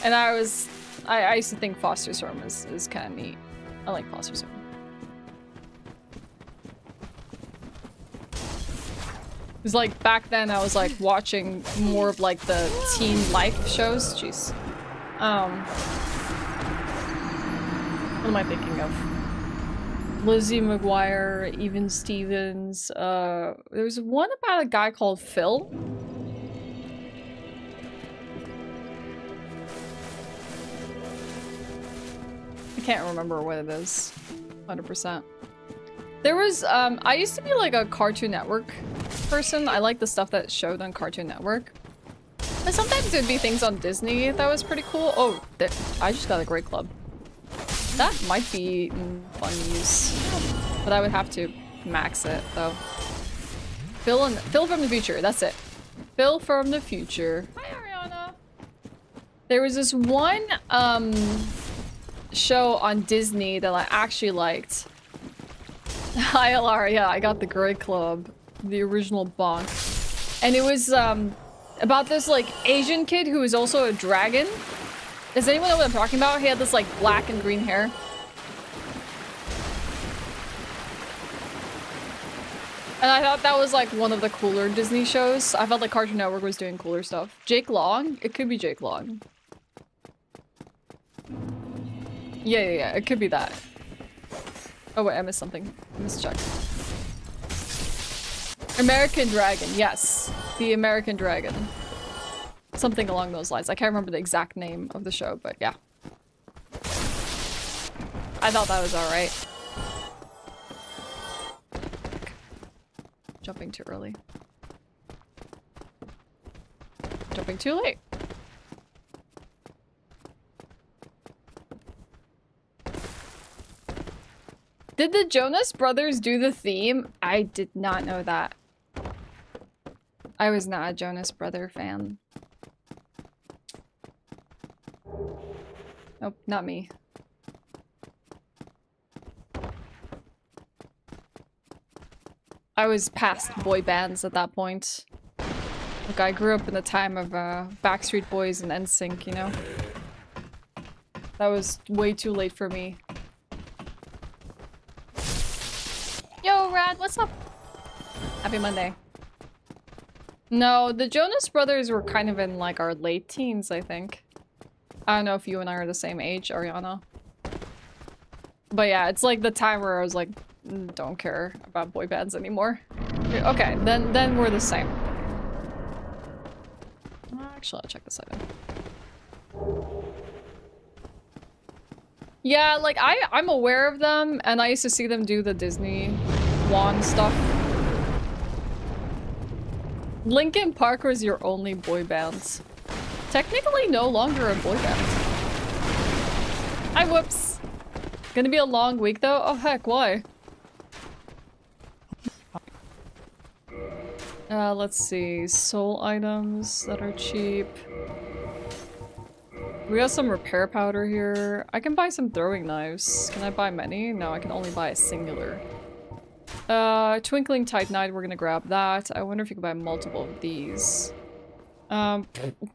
And I used to think Foster's Home is kind of neat. I like Foster's Home. It was like back then I was like watching more of like the teen life shows. Jeez. What am I thinking of? Lizzie McGuire, Even Stevens. There's one about a guy called Phil. I can't remember what it is. 100%. There was, I used to be like a Cartoon Network person. I like the stuff that showed on Cartoon Network. And sometimes there'd be things on Disney that was pretty cool. Oh, I just got a Great Club. That might be fun use. But I would have to max it, though. Phil from the future, that's it. Phil from the future. Hi, Ariana! There was this one, show on Disney that I actually liked. Hi, Alara, yeah, I got the Great Club. The original bonk. And it was, about this, like, Asian kid who was also a dragon. Does anyone know what I'm talking about? He had this, like, black and green hair. And I thought that was, like, one of the cooler Disney shows. I felt like Cartoon Network was doing cooler stuff. Jake Long? It could be Jake Long. Yeah, it could be that. Oh wait, I missed something. I missed a check. American Dragon, yes. The American Dragon. Something along those lines. I can't remember the exact name of the show, but yeah. I thought that was alright. Jumping too early. Jumping too late. Did the Jonas Brothers do the theme? I did not know that. I was not a Jonas Brother fan. Nope, not me. I was past boy bands at that point. Like, I grew up in the time of Backstreet Boys and NSYNC, you know? That was way too late for me. Yo, Rad, what's up? Happy Monday. No, the Jonas Brothers were kind of in, like, our late teens, I think. I don't know if you and I are the same age, Ariana. But yeah, it's like the time where I was like, don't care about boy bands anymore. Okay, then we're the same. Actually, I'll check this item. Yeah, like I'm aware of them, and I used to see them do the Disney wand stuff. Linkin Park was your only boy band. Technically no longer a boy band. Hi, whoops. Gonna be a long week though? Oh heck, why? Let's see. Soul items that are cheap. We got some repair powder here. I can buy some throwing knives. Can I buy many? No, I can only buy a singular. Twinkling Titanite, we're gonna grab that. I wonder if you can buy multiple of these.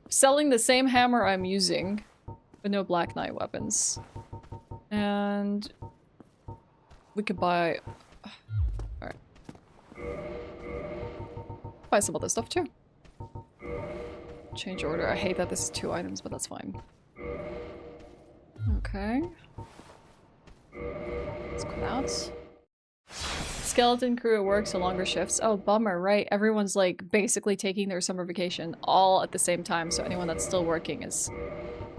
Selling the same hammer I'm using, but no Black Knight weapons. And we could buy... Alright. Buy some other stuff too. Change order. I hate that this is 2 items, but that's fine. Okay. Let's quit out. Skeleton crew at work, so longer shifts. Oh, bummer, right? Everyone's like basically taking their summer vacation all at the same time, so anyone that's still working is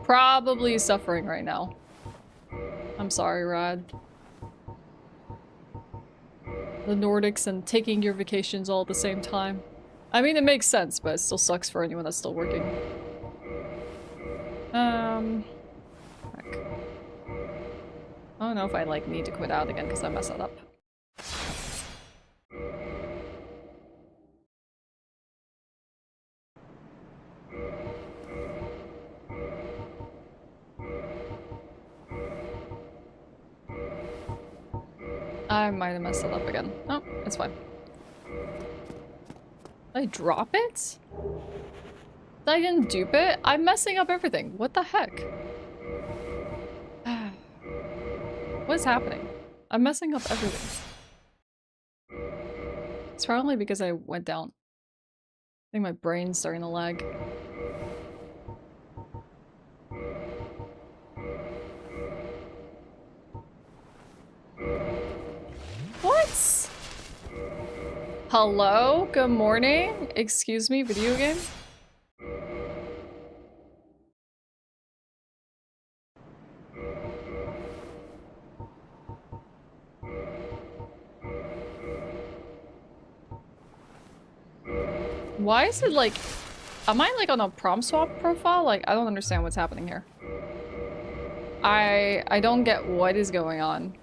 probably suffering right now. I'm sorry, Rad. The Nordics and taking your vacations all at the same time. I mean, it makes sense, but it still sucks for anyone that's still working. Heck. I don't know if I like need to quit out again because I messed that up. I might have messed it up again. No, it's fine. Did I drop it? I didn't dupe it? I'm messing up everything. What the heck? What is happening? I'm messing up everything. It's probably because I went down. I think my brain's starting to lag. What? Hello? Good morning? Excuse me, video game? Why is it like... Am I like on a prom swap profile? Like, I don't understand what's happening here. I don't get what is going on.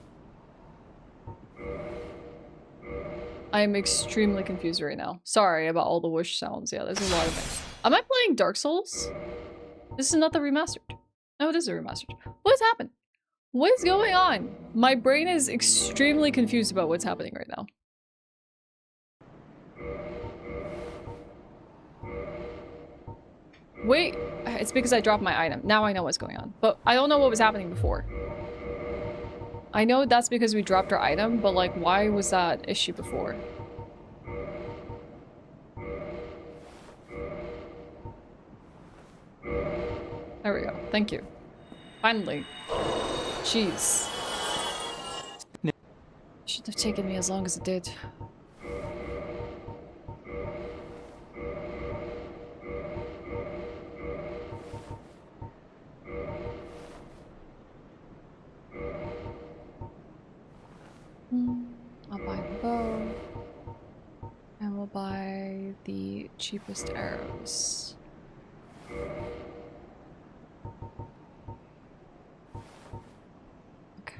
I am extremely confused right now. Sorry about all the whoosh sounds. Yeah, there's a lot of it. Am I playing Dark Souls? This is not the remastered. No, it is a remastered. What has happened? What is going on? My brain is extremely confused about what's happening right now. Wait, it's because I dropped my item. Now I know what's going on. But I don't know what was happening before. I know that's because we dropped our item, but like, why was that issue before? There we go. Thank you. Finally. Jeez. Shouldn't have taken me as long as it did. I'll buy the bow. And we'll buy the cheapest arrows. Okay.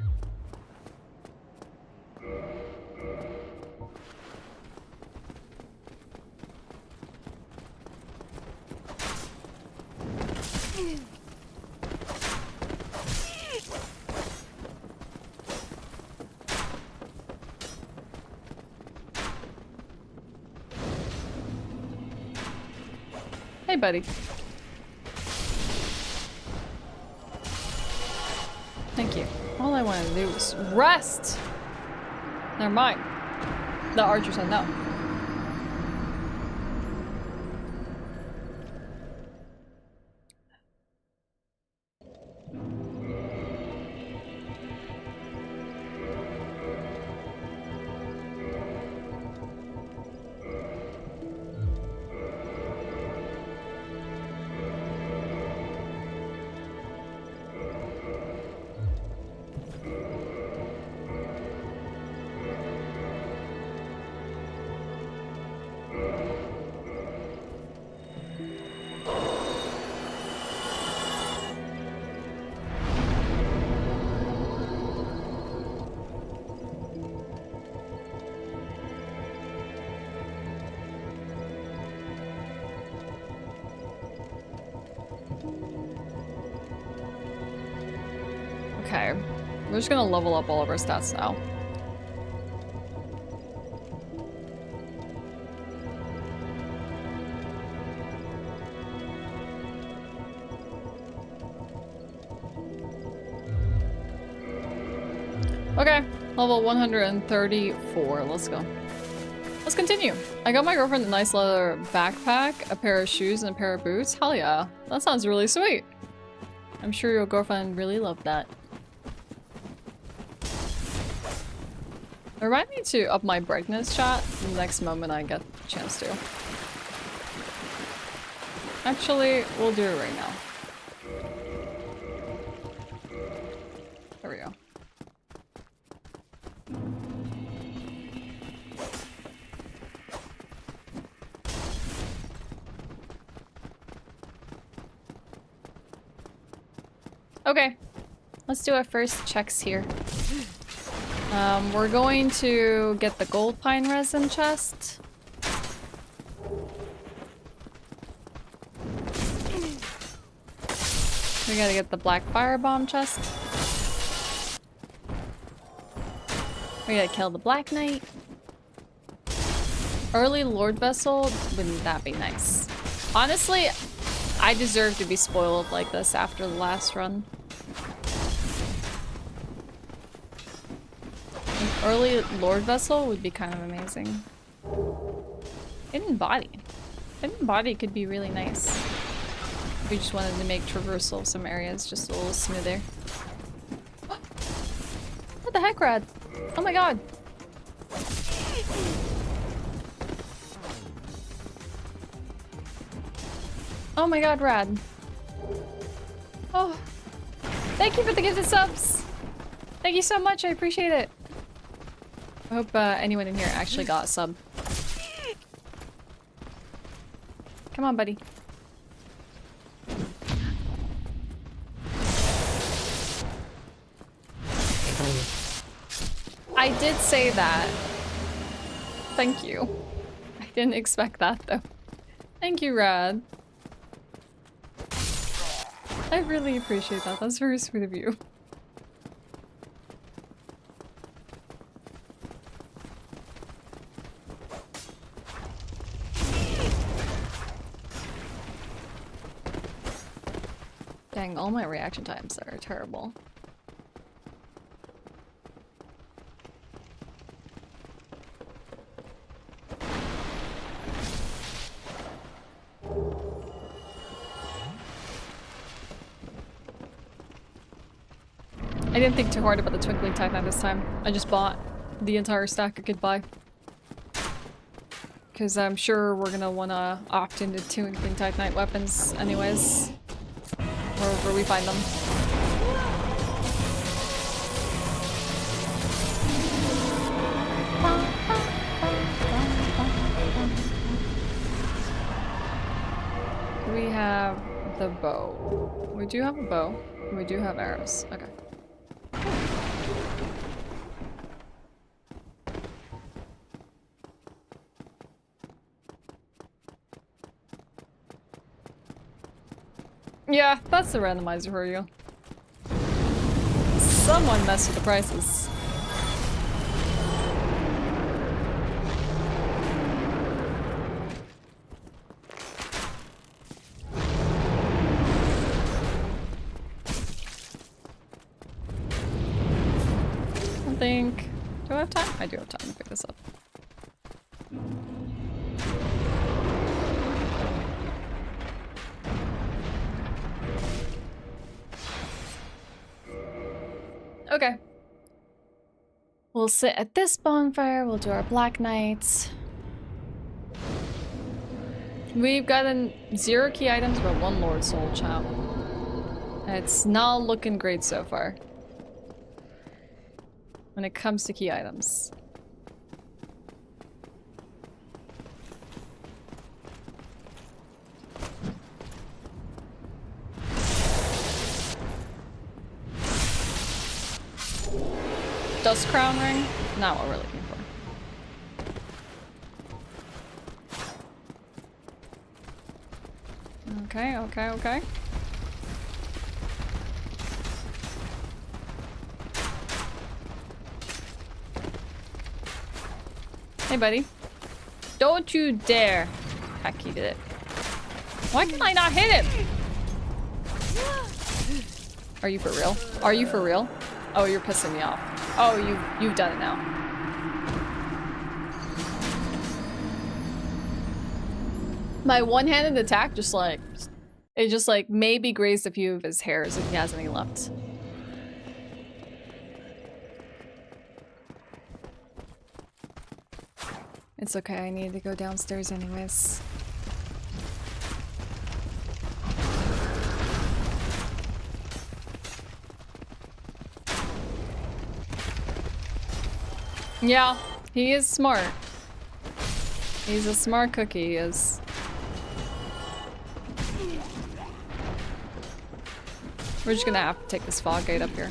Hey, buddy. Thank you. All I want to do is rest! Never mind. The archer said no. Okay. We're just gonna level up all of our stats now. Okay, level 134. Let's go. Let's continue. I got my girlfriend a nice leather backpack, a pair of shoes, and a pair of boots. Hell yeah. That sounds really sweet. I'm sure your girlfriend really loved that. Remind me to up my brightness, chat, the next moment I get a chance to. Actually, we'll do it right now. There we go. Okay, let's do our first checks here. We're going to get the gold pine resin chest. We gotta get the black firebomb chest. We gotta kill the black knight. Early lord vessel, wouldn't that be nice? Honestly, I deserve to be spoiled like this after the last run. An early lord vessel would be kind of amazing. Hidden body. Hidden body could be really nice. We just wanted to make traversal of some areas just a little smoother. What the heck, Rad? Oh my god! Oh my god, Rad. Oh. Thank you for the gifted subs! Thank you so much, I appreciate it. I hope anyone in here actually got a sub. Come on, buddy. I did say that. Thank you. I didn't expect that though. Thank you, Rad. I really appreciate that. That's very sweet of you. Dang, all my reaction times are terrible. I didn't think too hard about the Twinkling Titanite this time. I just bought the entire stack I could buy. Because I'm sure we're gonna wanna opt into Twinkling Titanite weapons anyways. Wherever we find them. We have the bow. We do have a bow. We do have arrows. Okay. Yeah, that's the randomizer for you. Someone messed with the prices. I think... Do I have time? I do have time to pick this up. Okay. We'll sit at this bonfire, we'll do our Black Knights. We've gotten 0 key items but 1 Lord Soul, chat. It's not looking great so far. When it comes to key items. Dust Crown Ring? Not what we're looking for. Okay, okay, okay. Hey, buddy. Don't you dare. Heck, he did it. Why can I not hit him? Are you for real? Are you for real? Oh, you're pissing me off. Oh, you've done it now. My one-handed attack just like... It just like maybe grazed a few of his hairs if he has any left. It's okay, I need to go downstairs anyways. Yeah, he is smart. He's a smart cookie, he is. We're just gonna have to take this fog gate up here.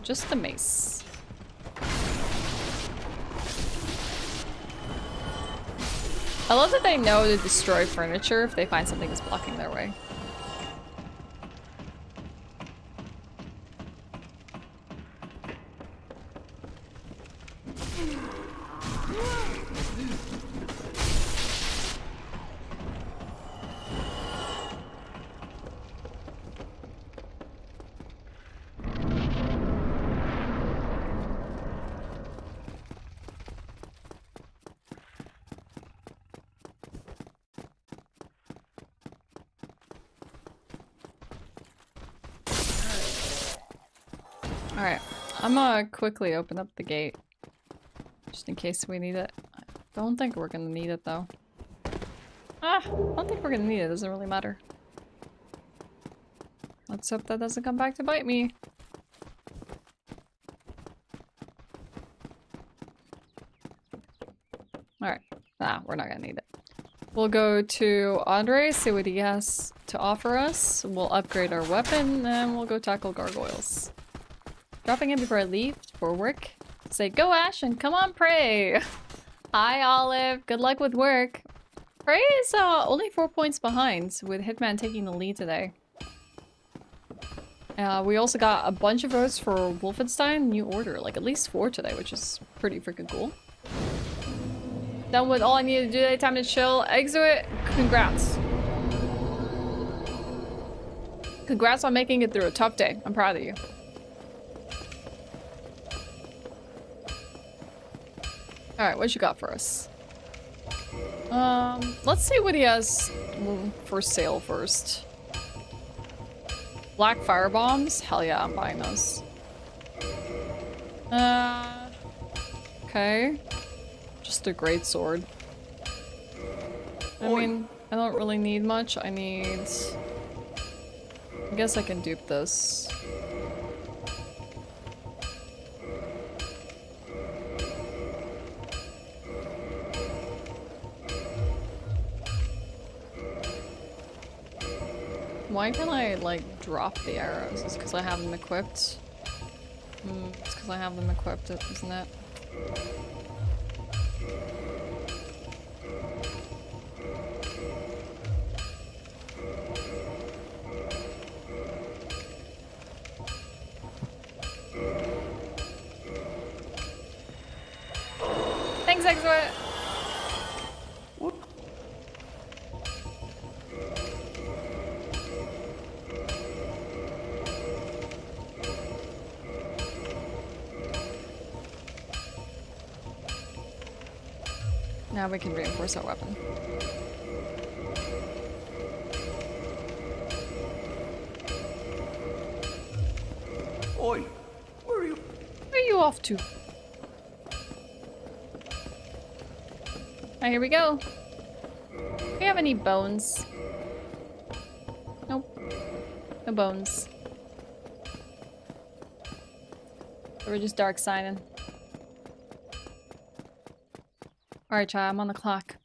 Just the mace. I love that they know to destroy furniture if they find something that's blocking their way. Alright, I'm gonna quickly open up the gate. Just in case we need it. I don't think we're gonna need it though. I don't think we're gonna need it, doesn't really matter. Let's hope that doesn't come back to bite me. Alright, we're not gonna need it. We'll go to Andre, see what he has to offer us. We'll upgrade our weapon, and we'll go tackle gargoyles. Dropping in before I leave for work. Say, go Ashe and come on Prey! Hi Olive, good luck with work. Prey is only 4 points behind, with Hitman taking the lead today. We also got a bunch of votes for Wolfenstein New Order, like at least 4 today, which is pretty freaking cool. Done with all I needed to do today, time to chill. Exit, congrats. Congrats on making it through a tough day. I'm proud of you. Alright, what you got for us? Let's see what he has for sale first. Black fire bombs? Hell yeah, I'm buying those. Okay. Just a great sword. I mean, I don't really need much. I guess I can dupe this. Why can I, like, drop the arrows? It's because I have them equipped. It's because I have them equipped, isn't it? Thanks, Exit! Now we can reinforce our weapon. Oi! Where are you? Where are you off to? Alright, here we go. Do we have any bones? Nope. No bones. So we're just dark signing. Alright, chat, I'm on the clock.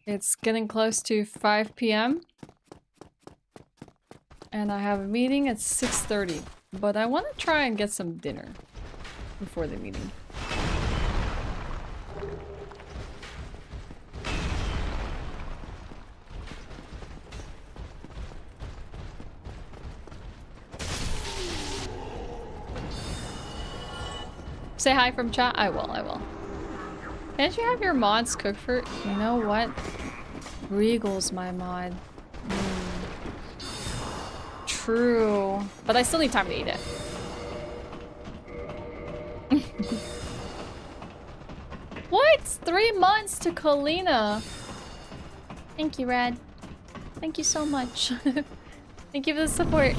It's getting close to 5 p.m. And I have a meeting at 6:30. But I want to try and get some dinner before the meeting. Say hi from chat? I will, I will. Can't you have your mods cook for... You know what? Regal's my mod. True. But I still need time to eat it. What? 3 months to Kalina. Thank you, Rad. Thank you so much. Thank you for the support.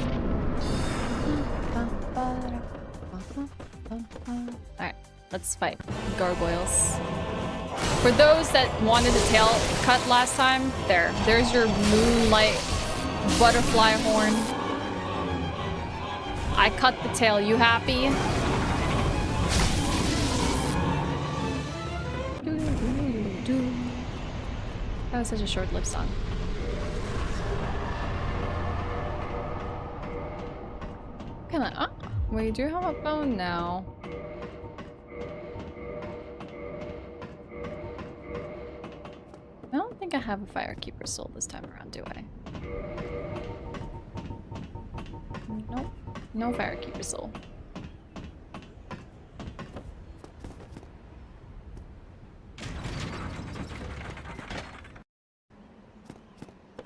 Alright, let's fight gargoyles. For those that wanted the tail cut last time, there's your moonlight butterfly horn. I cut the tail. You happy? That was such a short-lived song. Can I? Oh, we do have a phone now. I don't think I have a Firekeeper soul this time around, do I? Nope. No Firekeeper soul.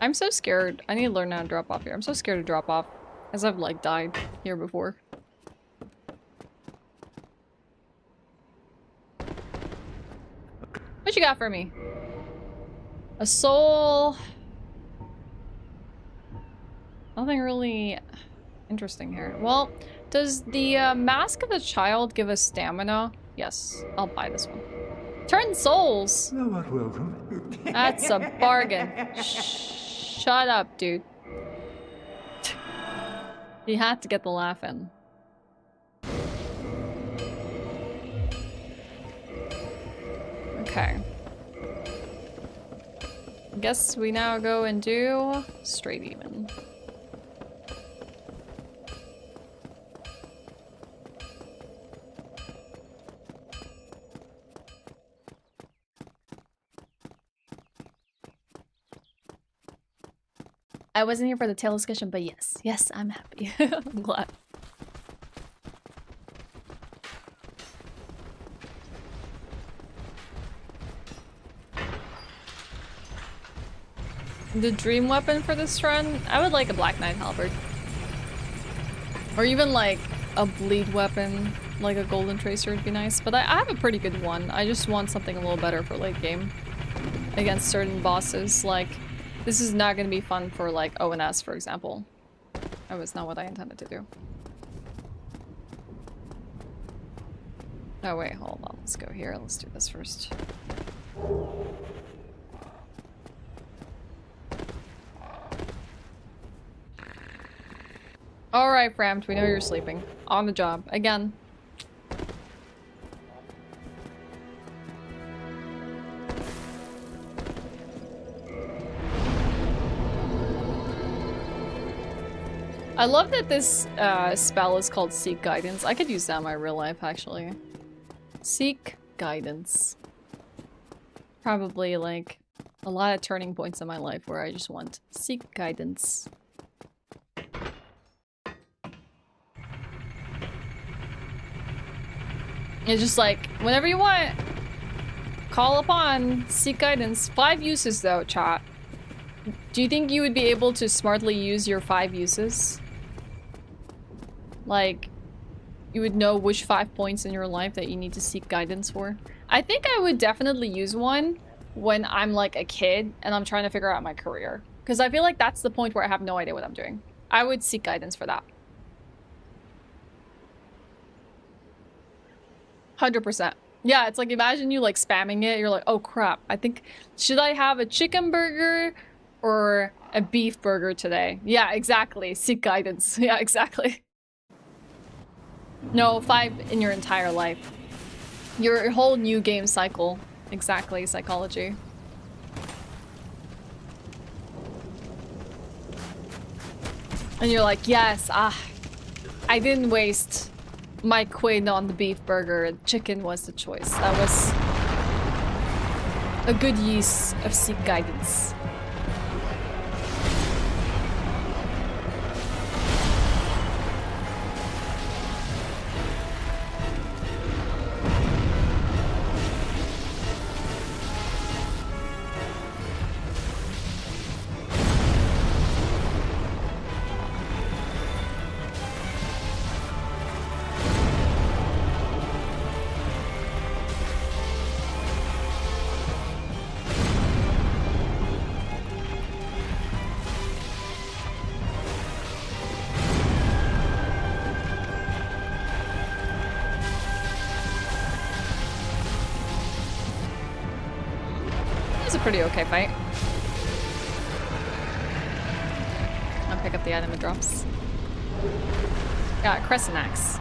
I'm so scared. I need to learn how to drop off here. I'm so scared to drop off, as I've like died here before. What you got for me? A soul. Nothing really interesting here. Well, does the Mask of the Child give us stamina? Yes, I'll buy this one. Turn souls. Thou art welcome. That's a bargain. Shut up, dude. You had to get the laugh in. Okay. Guess we now go and do straight even. I wasn't here for the tail discussion, but yes. Yes, I'm happy. I'm glad. The dream weapon for this run? I would like a Black Knight halberd. Or even like a bleed weapon, like a golden tracer would be nice. But I have a pretty good one. I just want something a little better for late game. Against certain bosses, like... This is not going to be fun for like ONS, for example. That was not what I intended to do. Oh wait, hold on. Let's go here. Let's do this first. Alright, Framed. We know you're sleeping. On the job. Again. I love that this spell is called Seek Guidance. I could use that in my real life, actually. Seek Guidance. Probably, like, a lot of turning points in my life where I just want Seek Guidance. It's just like, whenever you want, call upon Seek Guidance. 5 uses, though, chat. Do you think you would be able to smartly use your 5 uses? Like, you would know which 5 points in your life that you need to seek guidance for? I think I would definitely use one when I'm like a kid and I'm trying to figure out my career. Because I feel like that's the point where I have no idea what I'm doing. I would seek guidance for that. 100%. Yeah, it's like imagine you like spamming it. You're like, oh crap. I think, should I have a chicken burger or a beef burger today? Yeah, exactly. Seek guidance. Yeah, exactly. No, 5 in your entire life. Your whole new game cycle. Exactly, psychology. And you're like, yes, I didn't waste my quid on the beef burger. Chicken was the choice. That was a good use of seek guidance. pretty okay fight. I'll pick up the item it drops. Got Crescent Axe.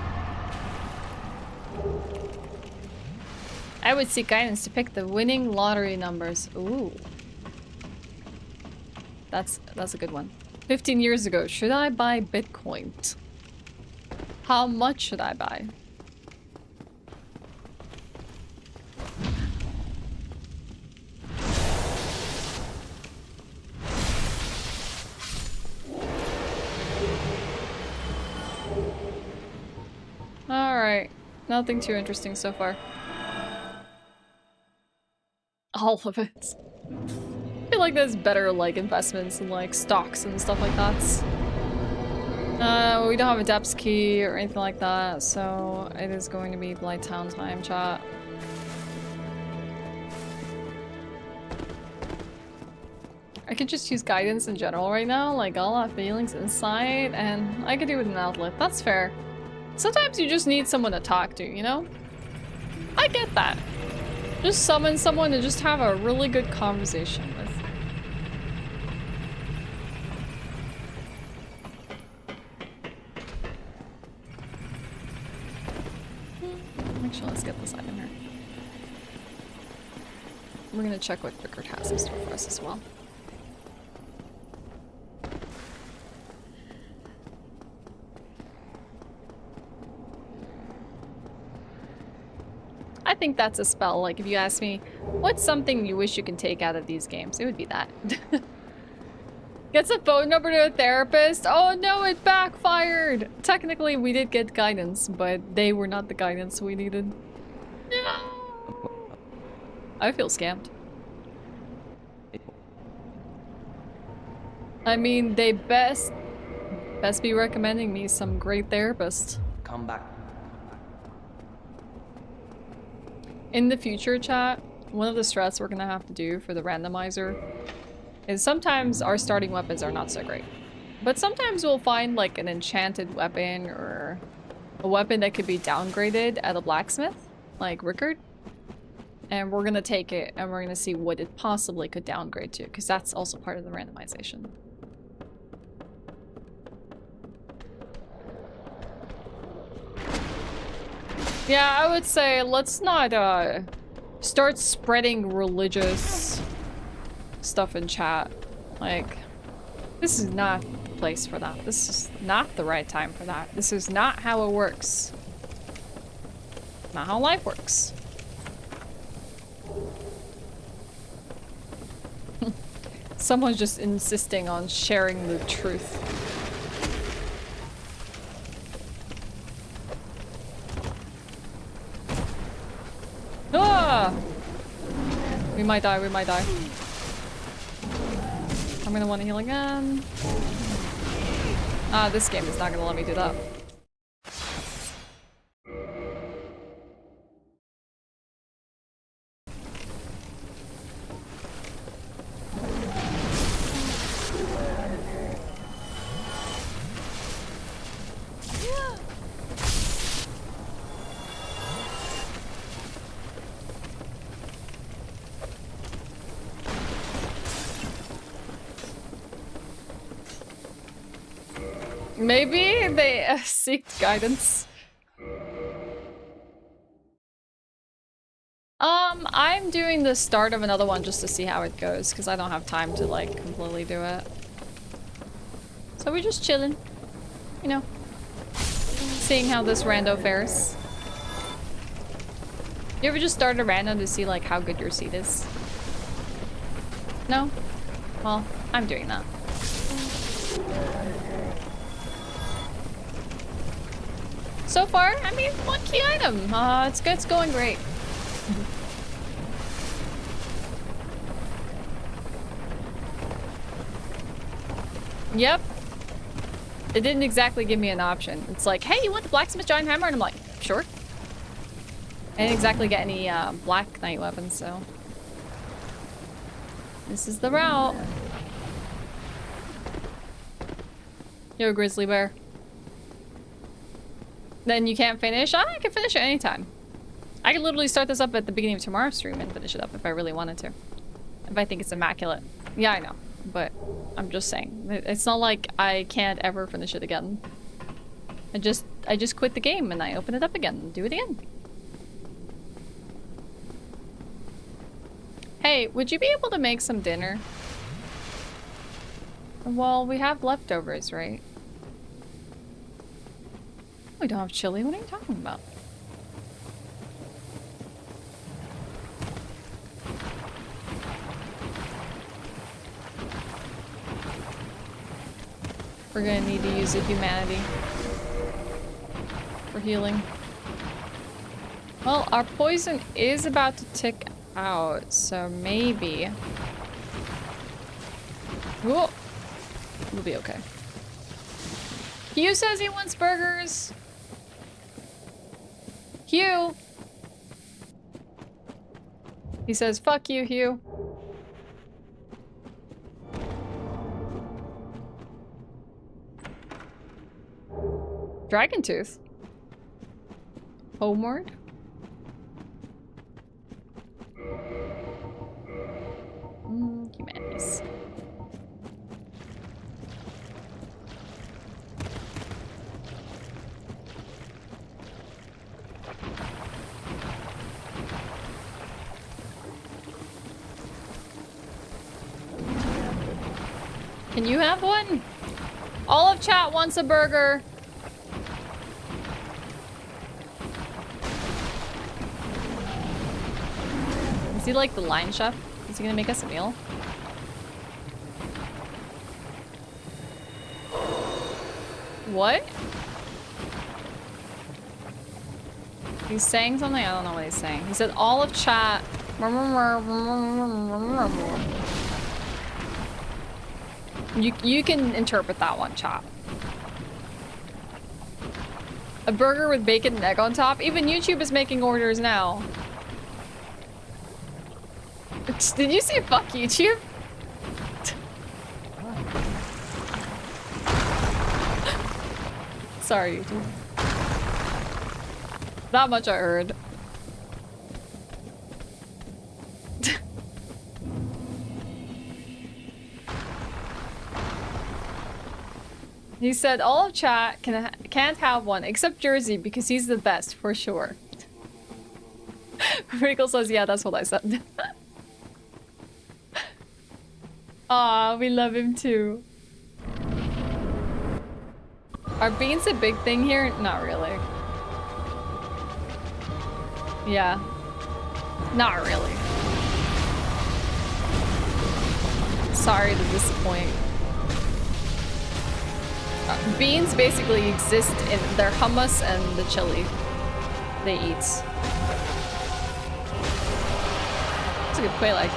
I would seek guidance to pick the winning lottery numbers. Ooh. That's a good one. 15 years ago, should I buy Bitcoin? How much should I buy? Alright. Nothing too interesting so far. All of it. I feel like there's better like investments in like stocks and stuff like that. We don't have a depths key or anything like that, so it is going to be Blighttown time, chat. I could just use guidance in general right now, like all our feelings inside, and I could do with an outlet. That's fair. Sometimes you just need someone to talk to, you know? I get that. Just summon someone to just have a really good conversation with. Actually, let's get this item here. We're gonna check what Rickard has in store for us as well. I think that's a spell. Like, if you ask me, what's something you wish you can take out of these games? It would be that. Gets a phone number to a therapist. Oh no, it backfired. Technically, we did get guidance, but they were not the guidance we needed. No. I feel scammed. I mean, they best be recommending me some great therapist. Come back. In the future, chat, one of the strats we're gonna have to do for the randomizer is sometimes our starting weapons are not so great. But sometimes we'll find like an enchanted weapon or a weapon that could be downgraded at a blacksmith, like Rickard. And we're gonna take it and we're gonna see what it possibly could downgrade to, because that's also part of the randomization. Yeah, I would say let's not start spreading religious stuff in chat. Like, this is not the place for that. This is not the right time for that. This is not how it works. Not how life works. Someone's just insisting on sharing the truth. Ah! We might die, we might die. I'm gonna want to heal again. Ah, this game is not gonna let me do that. Maybe they seeked guidance. I'm doing the start of another one just to see how it goes, because I don't have time to like completely do it. So we're just chilling, you know, seeing how this rando fares. You ever just start a random to see like how good your seed is? No? Well, I'm doing that. So far, I mean, one key item. It's good. It's going great. Yep. It didn't exactly give me an option. It's like, hey, you want the blacksmith giant hammer? And I'm like, sure. I didn't exactly get any black knight weapons, so this is the route. Yo, grizzly bear. Then you can't finish? I can finish it anytime. I could literally start this up at the beginning of tomorrow's stream and finish it up if I really wanted to. if I think it's immaculate. Yeah, I know, but I'm just saying. It's not like I can't ever finish it again. I just quit the game and I open it up again and do it again. Hey, would you be able to make some dinner? Well, we have leftovers, right? We don't have chili. What are you talking about? We're gonna need to use the humanity for healing. Well, our poison is about to tick out, so maybe we'll be okay. Hugh says he wants burgers. Hugh. He says, "Fuck you, Hugh." Dragon Tooth. Homeward. Humanities. Can you have one? All of chat wants a burger. Is he like the line chef? Is he gonna make us a meal? What? He's saying something? I don't know what he's saying. He said all of chat. You can interpret that one, chat. A burger with bacon and egg on top? Even YouTube is making orders now. Did you say fuck YouTube? Sorry, YouTube. That much I heard. He said all of chat can't have one except Jersey because he's the best for sure. Rickle says, yeah, that's what I said. Aw, we love him too. Are beans a big thing here? Not really. Yeah. Not really. Sorry to disappoint. Beans basically exist in their hummus and the chili they eat. It's a good quail egg.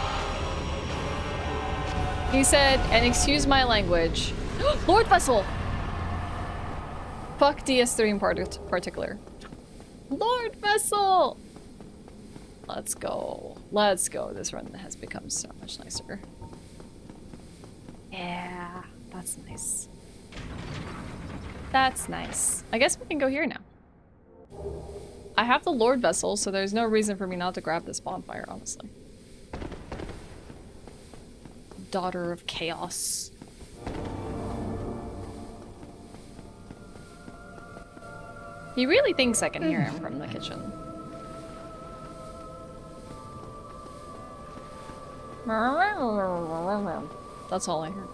He said, and excuse my language. Lord Vessel! Fuck DS3 in particular. Lord Vessel! Let's go. Let's go. This run has become so much nicer. Yeah, that's nice. That's nice. I guess we can go here now. I have the Lord Vessel, so there's no reason for me not to grab this bonfire, honestly. Daughter of Chaos. He really thinks I can hear him from the kitchen. That's all I heard.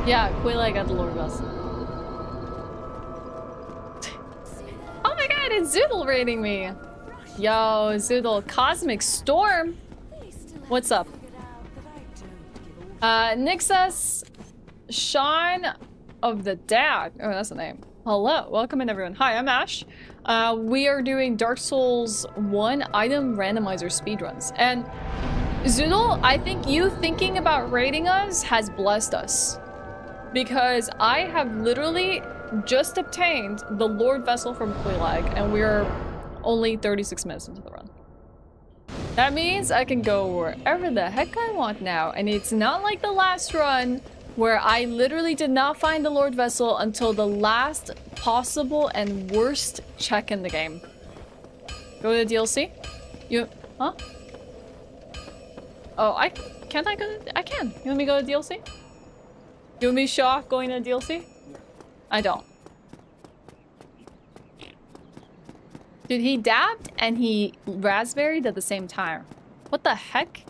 Yeah, Quilla got the Lord Vessel. Oh my god, it's Zoodle raiding me! Yo, Zoodle, Cosmic Storm! What's up? Nixus, Sean of the Dad. Oh, that's the name. Hello, welcome in everyone. Hi, I'm Ashe. We are doing Dark Souls 1 item randomizer speedruns. And Zoodle, I think you thinking about raiding us has blessed us. Because I have literally just obtained the Lord Vessel from Quelaag, and we're only 36 minutes into the run. That means I can go wherever the heck I want now, and it's not like the last run where I literally did not find the Lord Vessel until the last possible and worst check in the game. Go to the DLC? You, huh? Oh, can't I go to, I can. You want me to go to DLC? You want me to show off going to DLC? I don't. Dude, he dabbed and he raspberried at the same time. What the heck?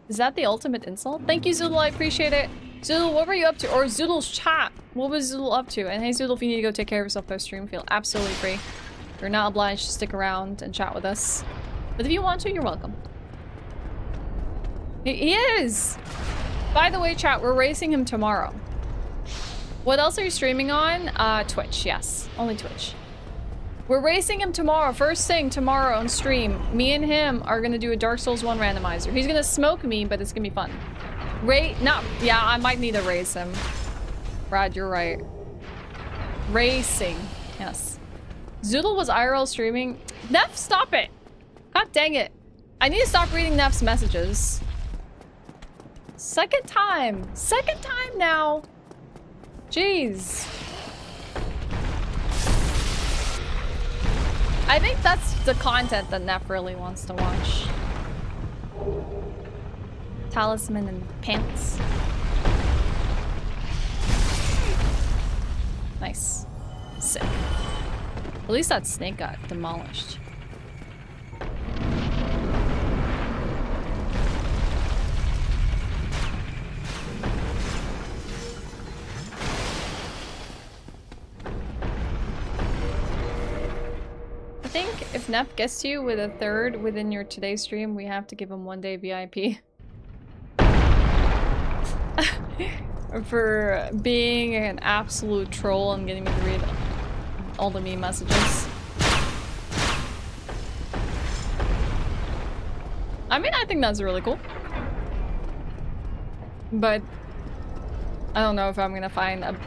Is that the ultimate insult? Thank you, Zoodle, I appreciate it. Zoodle, what were you up to? Or Zoodle's chat. What was Zoodle up to? And hey, Zoodle, if you need to go take care of yourself post stream, feel absolutely free. You're not obliged to stick around and chat with us. But if you want to, you're welcome. He is! By the way, chat, we're racing him tomorrow. What else are you streaming on? Twitch, yes. Only Twitch. We're racing him tomorrow. First thing tomorrow on stream. Me and him are gonna do a Dark Souls 1 randomizer. He's gonna smoke me, but it's gonna be fun. Yeah, I might need to race him. Brad, you're right. Racing. Yes. Zoodle was IRL streaming. Neff, stop it! God dang it. I need to stop reading Neff's messages. Second time. Second time now. Jeez. I think that's the content that Neff really wants to watch. Talisman and pants. Nice. Sick. At least that snake got demolished. I think if Neff gets you with a third within your today's stream, we have to give him 1 day VIP. For being an absolute troll and getting me to read all the meme messages. I mean, I think that's really cool. But I don't know if I'm gonna find a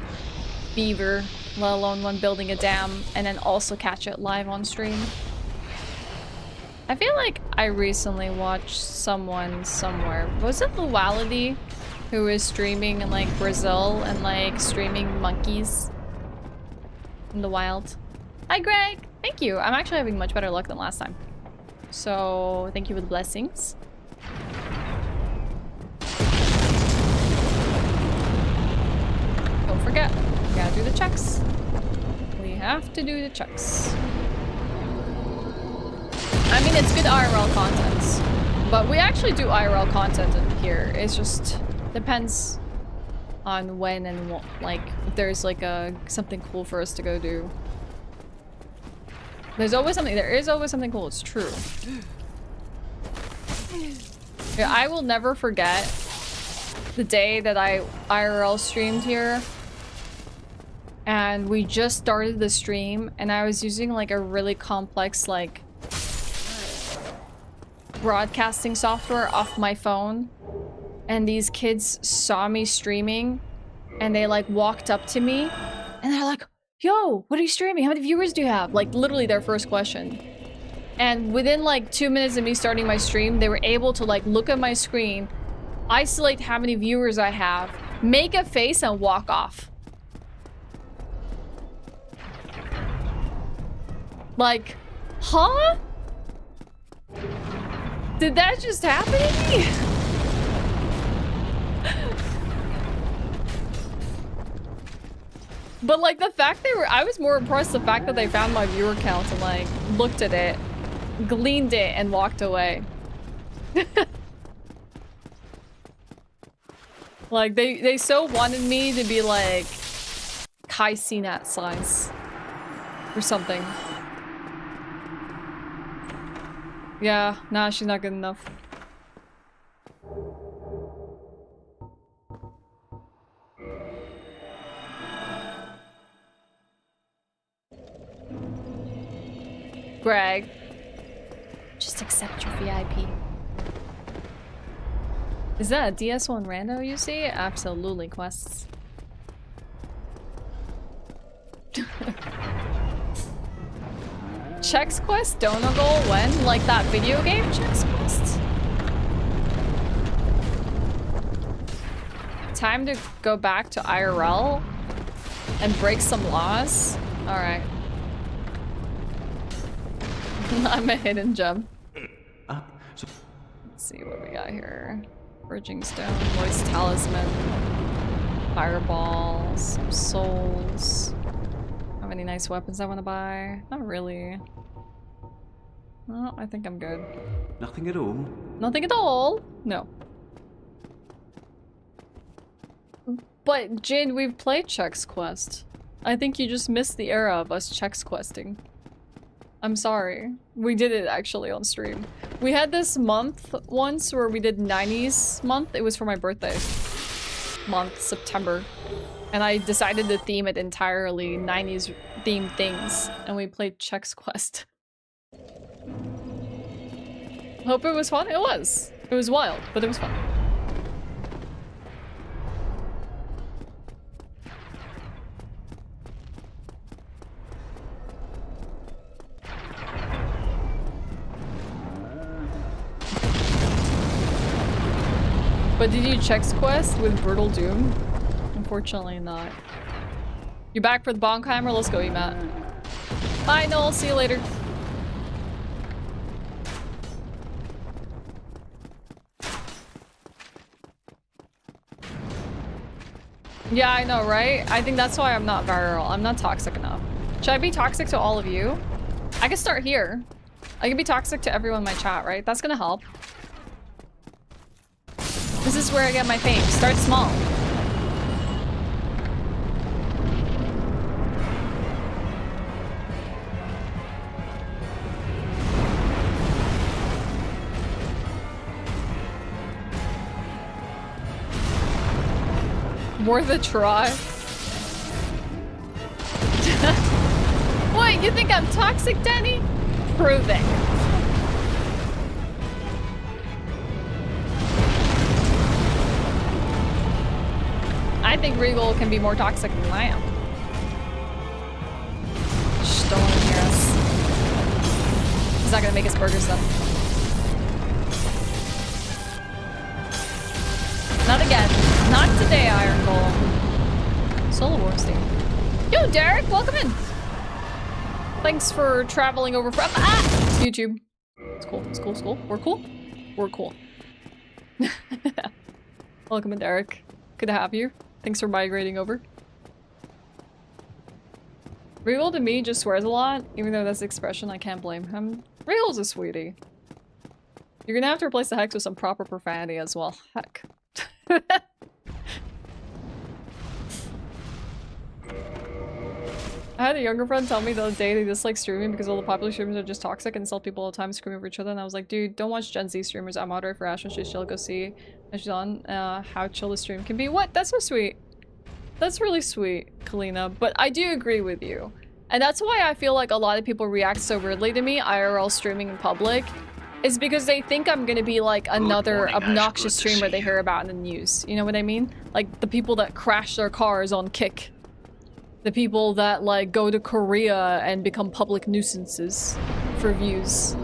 beaver, let alone one building a dam, and then also catch it live on stream. I feel like I recently watched someone somewhere. Was it Luality? Who is streaming in like Brazil and like streaming monkeys in the wild. Hi Greg! Thank you! I'm actually having much better luck than last time. So thank you for the blessings. Don't forget, we gotta do the checks. We have to do the checks. I mean, it's good IRL content, but we actually do IRL content in here. It's just depends on when and what, like, if there's like something cool for us to go do. There is always something cool, it's true. Yeah, I will never forget the day that I IRL streamed here. And we just started the stream and I was using like a really complex like broadcasting software off my phone. And these kids saw me streaming and they like walked up to me and they're like, yo, what are you streaming? How many viewers do you have? Like literally their first question. And within like 2 minutes of me starting my stream, they were able to like look at my screen, isolate how many viewers I have, make a face and walk off. Like, huh? Did that just happen to me? But like the fact I was more impressed the fact that they found my viewer count and like looked at it, gleaned it, and walked away. Like they so wanted me to be like Kai Cenat size or something. Yeah, nah, she's not good enough. Greg, just accept your VIP. Is that a DS1 rando you see? Absolutely, quests. Chex Quest Donegal when? Like that video game Chex Quest? Time to go back to IRL and break some laws? Alright. I'm a hidden gem. Let's see what we got here. Bridging Stone, Voice Talisman, Fireball, some souls. Have any nice weapons I want to buy? Not really. Oh, I think I'm good. Nothing at all? Nothing at all? No. But, Jane, we've played Chex Quest. I think you just missed the era of us Chex Questing. I'm sorry. We did it actually on stream. We had this month once where we did 90s month. It was for my birthday month, September. And I decided to theme it entirely 90s themed things. And we played Chex Quest. Hope it was fun. It was. It was wild, but it was fun. But did you Chex Quest with Brutal Doom? Unfortunately not. You back for the Bonkheimer? Let's go, Matt. Bye, Noel. See you later. Yeah, I know, right? I think that's why I'm not viral. I'm not toxic enough. Should I be toxic to all of you? I can start here. I can be toxic to everyone in my chat, right? That's gonna help. This is where I get my fame. Start small. Worth a try. What, you think I'm toxic, Danny? Prove it. I think Regal can be more toxic than I am. Shh, don't let him hear us. He's not gonna make us burgers though. Not again. Not today, Iron Golem. Solo Wars team. Yo, Derek, welcome in. Thanks for traveling over from YouTube. It's cool. It's cool. It's cool. We're cool. We're cool. Welcome in, Derek. Good to have you. Thanks for migrating over. Regal to me just swears a lot, even though that's the expression. I can't blame him. Regal's a sweetie. You're gonna have to replace the hex with some proper profanity as well. Heck. I had a younger friend tell me the other day they dislike streaming because all the popular streamers are just toxic and insult people all the time, screaming over each other. And I was like, dude, don't watch Gen Z streamers. I'm moderator for Ashe and she's chill. Go see and she's on how chill the stream can be. What? That's so sweet. That's really sweet, Kalina. But I do agree with you. And that's why I feel like a lot of people react so weirdly to me IRL streaming in public. Is because they think I'm gonna be like another obnoxious streamer they hear about in the news. You know what I mean? Like the people that crash their cars on Kick. The people that like go to Korea and become public nuisances for views.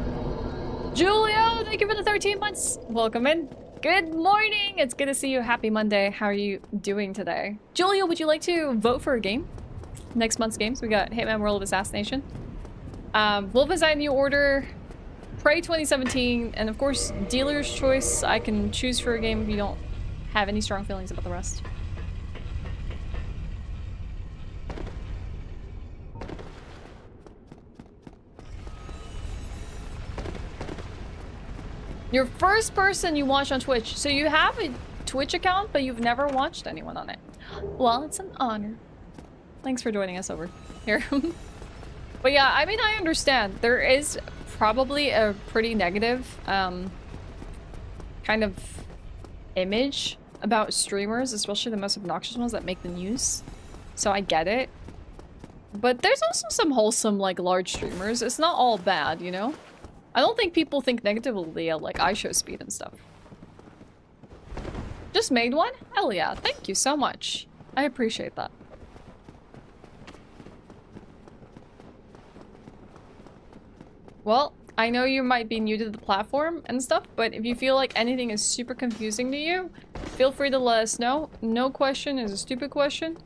Julio, thank you for the 13 months. Welcome in. Good morning. It's good to see you. Happy Monday. How are you doing today? Julio, would you like to vote for a game? Next month's games. We got Hitman World of Assassination. Wolfenstein New Order. Prey 2017. And of course, Dealer's Choice. I can choose for a game if you don't have any strong feelings about the rest. Your first person you watch on Twitch. So you have a Twitch account, but you've never watched anyone on it. Well, it's an honor. Thanks for joining us over here. But yeah, I mean, I understand. There is probably a pretty negative kind of image about streamers, especially the most obnoxious ones that make the news. So I get it. But there's also some wholesome, like, large streamers. It's not all bad, you know? I don't think people think negatively of like iShowSpeed and stuff. Just made one? Hell yeah, thank you so much. I appreciate that. Well, I know you might be new to the platform and stuff, but if you feel like anything is super confusing to you, feel free to let us know. No question is a stupid question.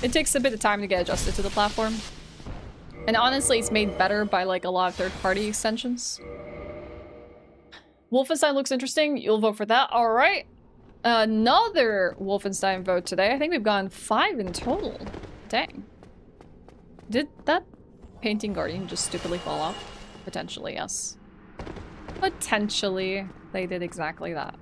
It takes a bit of time to get adjusted to the platform. And honestly, it's made better by like a lot of third-party extensions. Wolfenstein looks interesting. You'll vote for that. All right. Another Wolfenstein vote today. I think we've gone 5 in total. Dang. Did that painting guardian just stupidly fall off? Potentially, yes. Potentially, they did exactly that.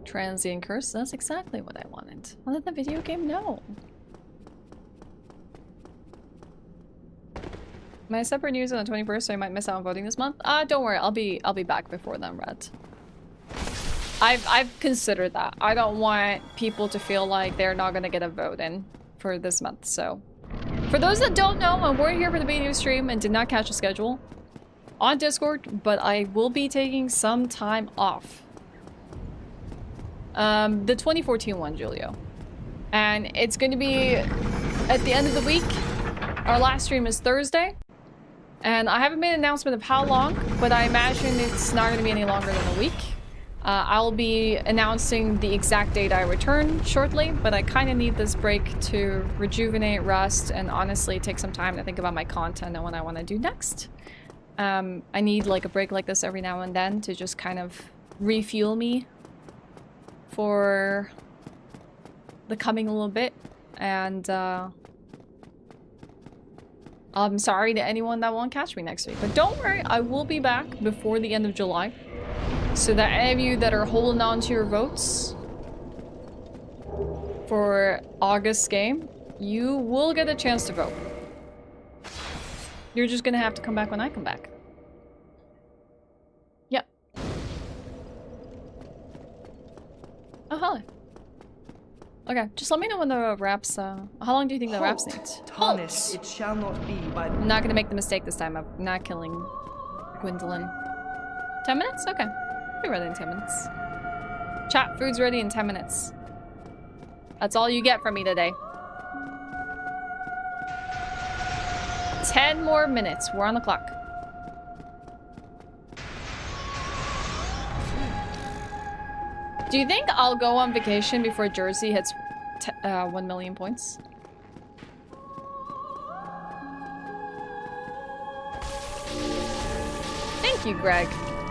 Transient curse, that's exactly what I wanted. Well, did the video game? No. My separate news on the 21st, so I might miss out on voting this month. Don't worry, I'll be back before then, Red. I've considered that. I don't want people to feel like they're not gonna get a vote in for this month, so. For those that don't know, I weren't here for the video stream and did not catch a schedule on Discord, but I will be taking some time off. The 2014 one, Julio. And it's going to be at the end of the week. Our last stream is Thursday. And I haven't made an announcement of how long, but I imagine it's not going to be any longer than a week. I'll be announcing the exact date I return shortly, but I kind of need this break to rejuvenate, rest, and honestly take some time to think about my content and what I want to do next. I need like a break like this every now and then to just kind of refuel me for the coming a little bit, and I'm sorry to anyone that won't catch me next week, but don't worry, I will be back before the end of July, so that any of you that are holding on to your votes for August's game, you will get a chance to vote. You're just gonna have to come back when I come back. Yep. Oh, hello. Okay, just let me know when the wraps, how long do you think the wraps need? Tarnish, it shall not be by the... I'm not gonna make the mistake this time of not killing Gwendolyn. 10 minutes? Okay. Be ready in 10 minutes. Chat, food's ready in 10 minutes. That's all you get from me today. 10 more minutes. We're on the clock. Do you think I'll go on vacation before Jersey hits 1 million points? Thank you, Greg.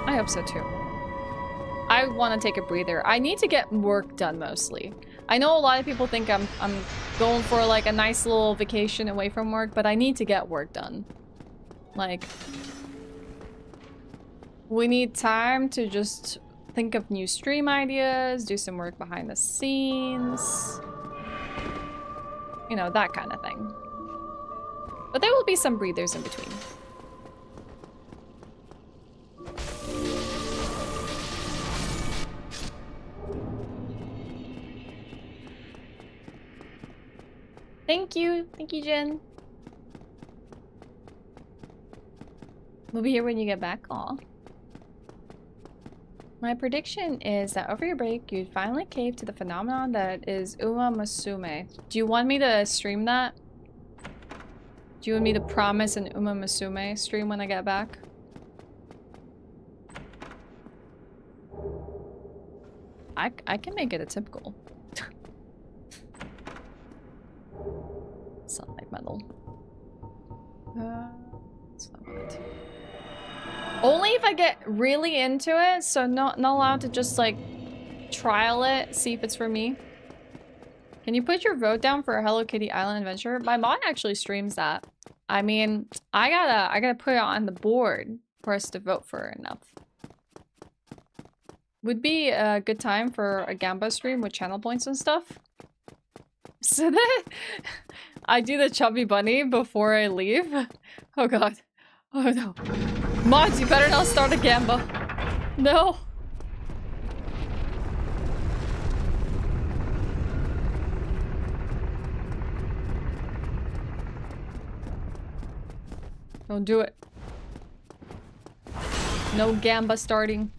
I hope so too. I want to take a breather. I need to get work done mostly. I know a lot of people think I'm going for like a nice little vacation away from work, but I need to get work done. Like, we need time to just think of new stream ideas, do some work behind the scenes. You know, that kind of thing. But there will be some breathers in between. Thank you. Thank you, Jen. We'll be here when you get back. Aw. My prediction is that over your break, you'd finally cave to the phenomenon that is Uma Musume. Do you want me to stream that? Do you want me to promise an Uma Musume stream when I get back? I can make it a typical. Sunlight metal. That's what I wanted. Only if I get really into it, so not allowed to just like trial it, see if it's for me. Can you put your vote down for a Hello Kitty Island Adventure? My mod actually streams that. I mean, I gotta put it on the board for us to vote for enough. Would be a good time for a Gamba stream with channel points and stuff. So that I do the chubby bunny before I leave. Oh god. Oh no. Mods, you better not start a Gamba. No. Don't do it. No Gamba starting.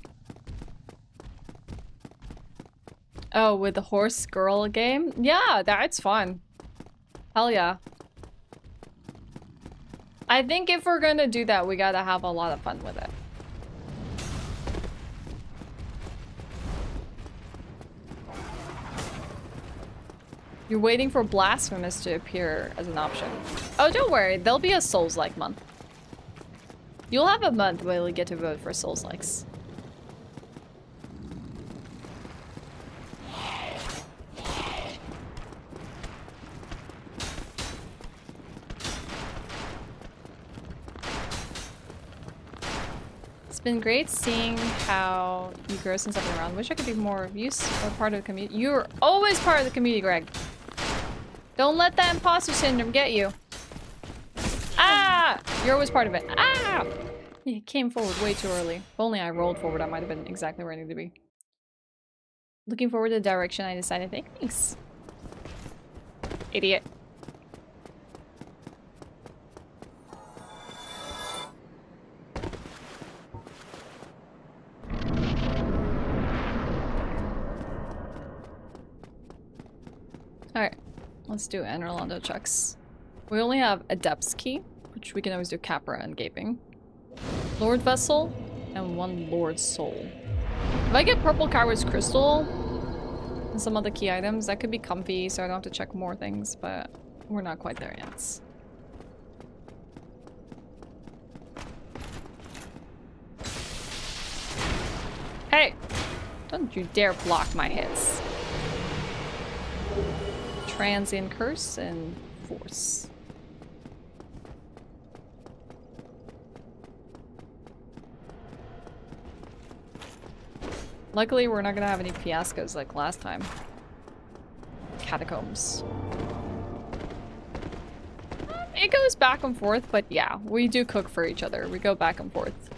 Oh, with the horse girl game? Yeah, that's fun. Hell yeah. I think if we're gonna do that, we gotta have a lot of fun with it. You're waiting for Blasphemous to appear as an option. Oh, don't worry. There'll be a Souls-like month. You'll have a month where you'll get to vote for Souls-likes. It's been great seeing how you grow since I've been around. Wish I could be more of use or part of the community. You're always part of the community, Greg. Don't let that imposter syndrome get you. Ah! You're always part of it. Ah! You came forward way too early. If only I rolled forward, I might have been exactly where I needed to be. Looking forward to the direction I decided to take. Thanks. Idiot. Alright. Let's do Anor Londo checks. We only have Adept's Key, which we can always do Capra and Gaping. Lord Vessel, and 1 Lord Soul. If I get Purple Coward's Crystal and some other key items, that could be comfy, so I don't have to check more things, but we're not quite there yet. Hey! Don't you dare block my hits. Transient Curse and Force. Luckily, we're not gonna have any fiascos like last time. Catacombs. It goes back and forth, but yeah, we do cook for each other. We go back and forth.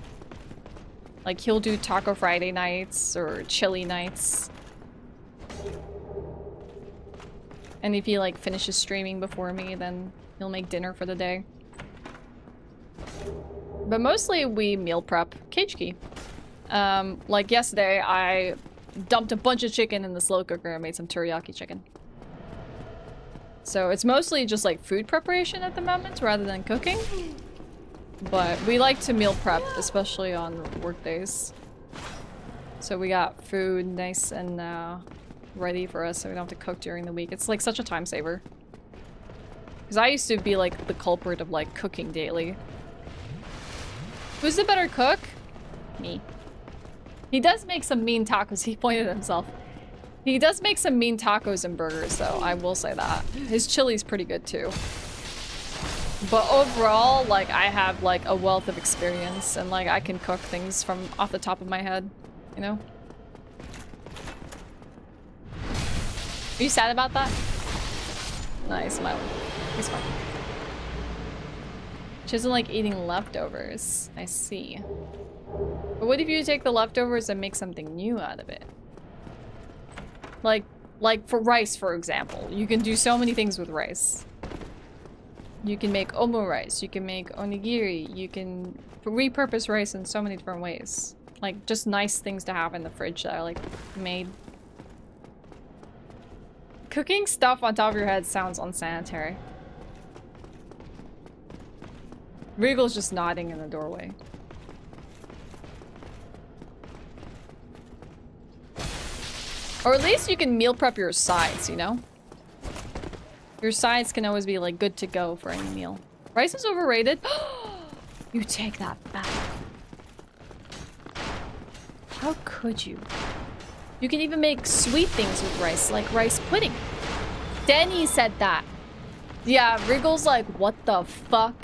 Like, he'll do Taco Friday nights or chili nights. And if he like finishes streaming before me, then he'll make dinner for the day. But mostly we meal prep. Cage key. Like yesterday, I dumped a bunch of chicken in the slow cooker and made some teriyaki chicken. So it's mostly just like food preparation at the moment rather than cooking. But we like to meal prep, especially on work days. So we got food nice and ready for us so we don't have to cook during the week. It's like such a time saver. Because I used to be like the culprit of like cooking daily. Who's the better cook? Me. He does make some mean tacos. He pointed at himself. He does make some mean tacos and burgers though, I will say that. His chili's pretty good too. But overall, like, I have like a wealth of experience and like I can cook things from off the top of my head, you know? Are you sad about that? Nice, Smile. He's fine. She doesn't like eating leftovers. I see. But what if you take the leftovers and make something new out of it? Like for rice, for example. You can do so many things with rice. You can make omu rice. You can make onigiri. You can repurpose rice in so many different ways. Like, just nice things to have in the fridge that are like made. Cooking stuff on top of your head sounds unsanitary. Regal's just nodding in the doorway. Or at least you can meal prep your sides, you know? Your sides can always be like good to go for any meal. Rice is overrated. You take that back. How could you? You can even make sweet things with rice, like rice pudding. Denny said that. Yeah, Wriggle's like, what the fuck?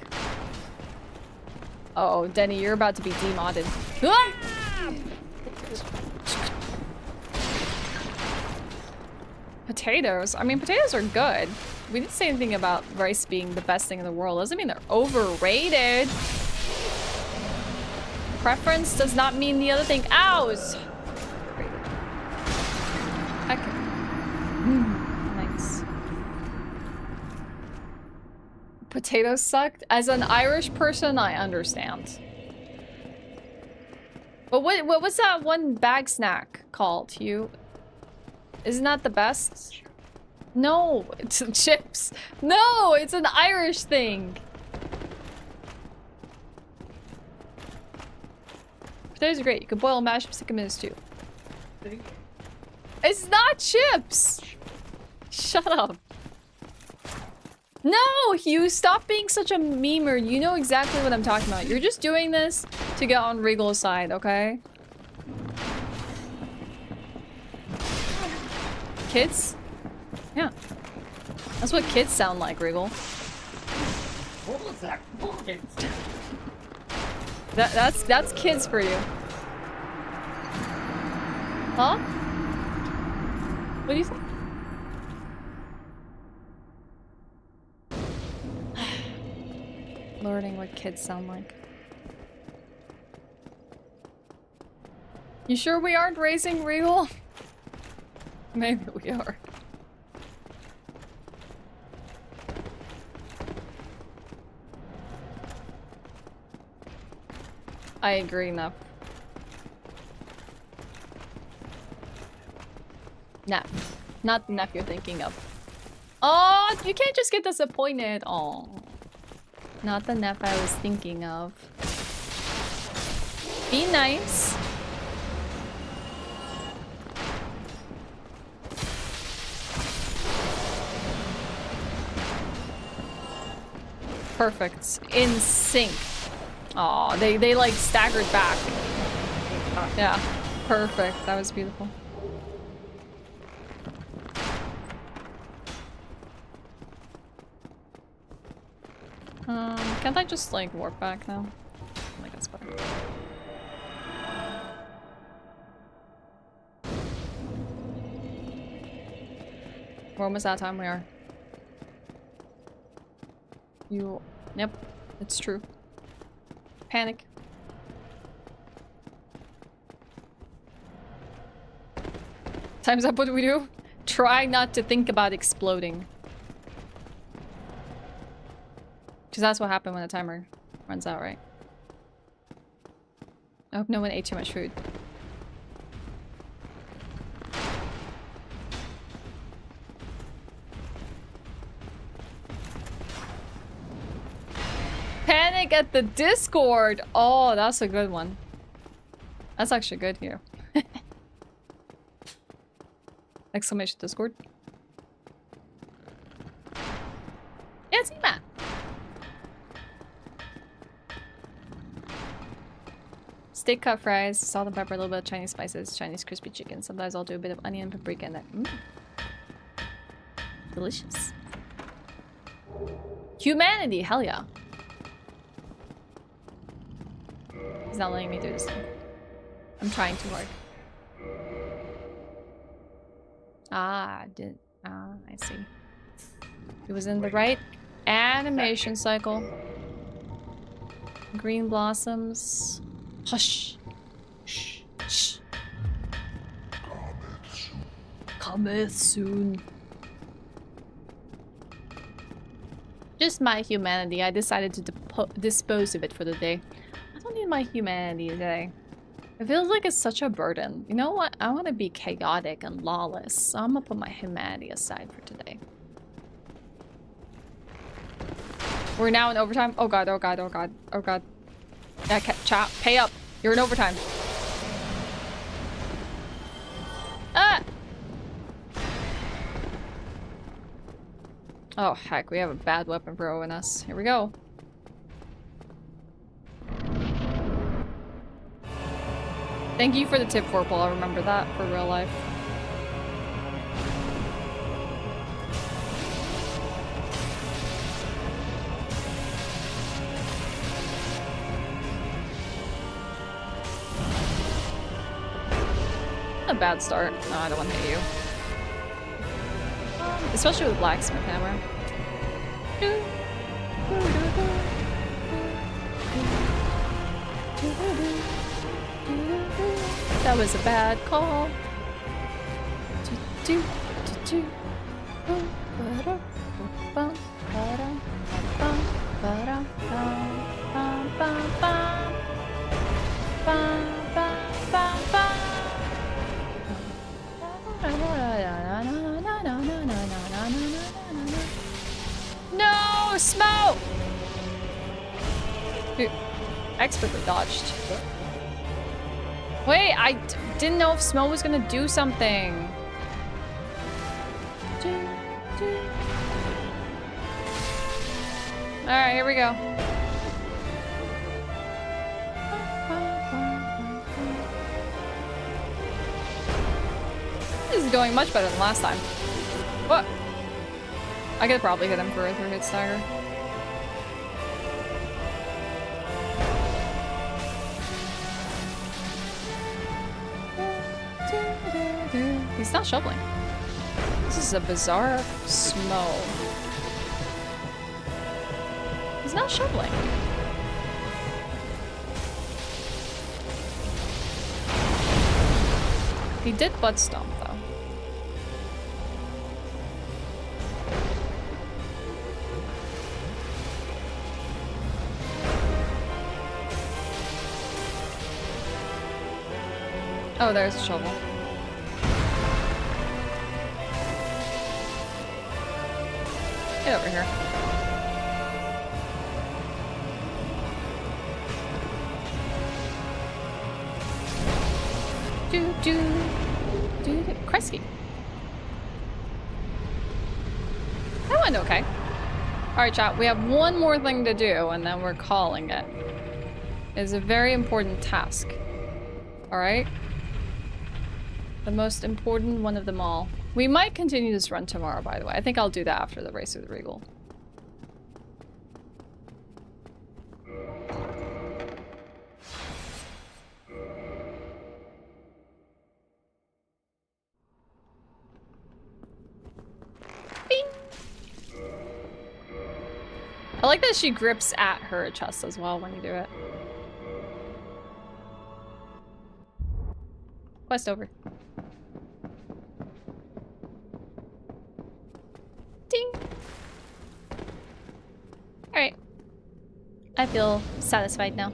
Uh oh, Denny, you're about to be demodded. Ah! Potatoes? I mean, potatoes are good. We didn't say anything about rice being the best thing in the world. Doesn't mean they're overrated. Preference does not mean the other thing. Ows! Okay. Nice. Potatoes sucked? As an Irish person, I understand. But what was that one bag snack called, Hugh? Isn't that the best? No, it's chips. No, it's an Irish thing. Potatoes are great. You can boil and mash them, stick them in a stew. It's not chips! Shut up. No, Hugh, stop being such a memer. You know exactly what I'm talking about. You're just doing this to get on Regal's side, okay? Kids? Yeah. That's what kids sound like, Regal. What was that? Kids. That's kids for you. Huh? What do you think? Learning what kids sound like. You sure we aren't raising Regal? Maybe we are. I agree, Neff. Neff. Not the Neff you're thinking of. Oh, you can't just get disappointed. Oh. Not the Neff I was thinking of. Be nice. Perfect. In sync. Aw, they like staggered back. Yeah. Perfect. That was beautiful. Can't I just like warp back now? I think that's better. We're almost out of time. We are. You. Yep. It's true. Panic. Time's up. What do we do? Try not to think about exploding. Because that's what happened when the timer runs out, right? I hope no one ate too much food. Panic at the Discord! Oh, that's a good one. That's actually good here. Exclamation Discord. Yeah, it's Matt. Steak cut fries, salt and pepper, a little bit of Chinese spices, Chinese crispy chicken. Sometimes I'll do a bit of onion, paprika, and then delicious. Humanity, hell yeah. He's not letting me do this thing. I'm trying too hard. Ah, I see. It was in the right animation cycle. Green blossoms. Hush. Shh. Shh. Cometh soon. Just my humanity. I decided to dispose of it for the day. I don't need my humanity today. It feels like it's such a burden. You know what? I want to be chaotic and lawless. So I'm gonna put my humanity aside for today. We're now in overtime. Oh god, oh god, oh god, oh god. Yeah, chop, pay up. You're in overtime. Ah! Oh heck, we have a bad weapon bro in us. Here we go. Thank you for the tip, Vorpal. I'll remember that for real life. A bad start. No, I don't want to hit you. Especially with blacksmith hammer. That was a bad call. No smoke! Dude, expertly dodged. Wait, I didn't know if Smo was gonna do something. Alright, here we go. This is going much better than last time. What? I could probably hit him for a 3-hit stagger. He's not shoveling. This is a bizarre Smo. He's not shoveling. He did butt stomp though. Oh, there's a shovel. Get over here. Kresge. That went okay. Alright, chat, we have one more thing to do and then we're calling it. It's a very important task. Alright? The most important one of them all. We might continue this run tomorrow, by the way. I think I'll do that after the race with Regal. Bing. I like that she grips at her chest as well when you do it. Quest over. Ding! Alright. I feel satisfied now.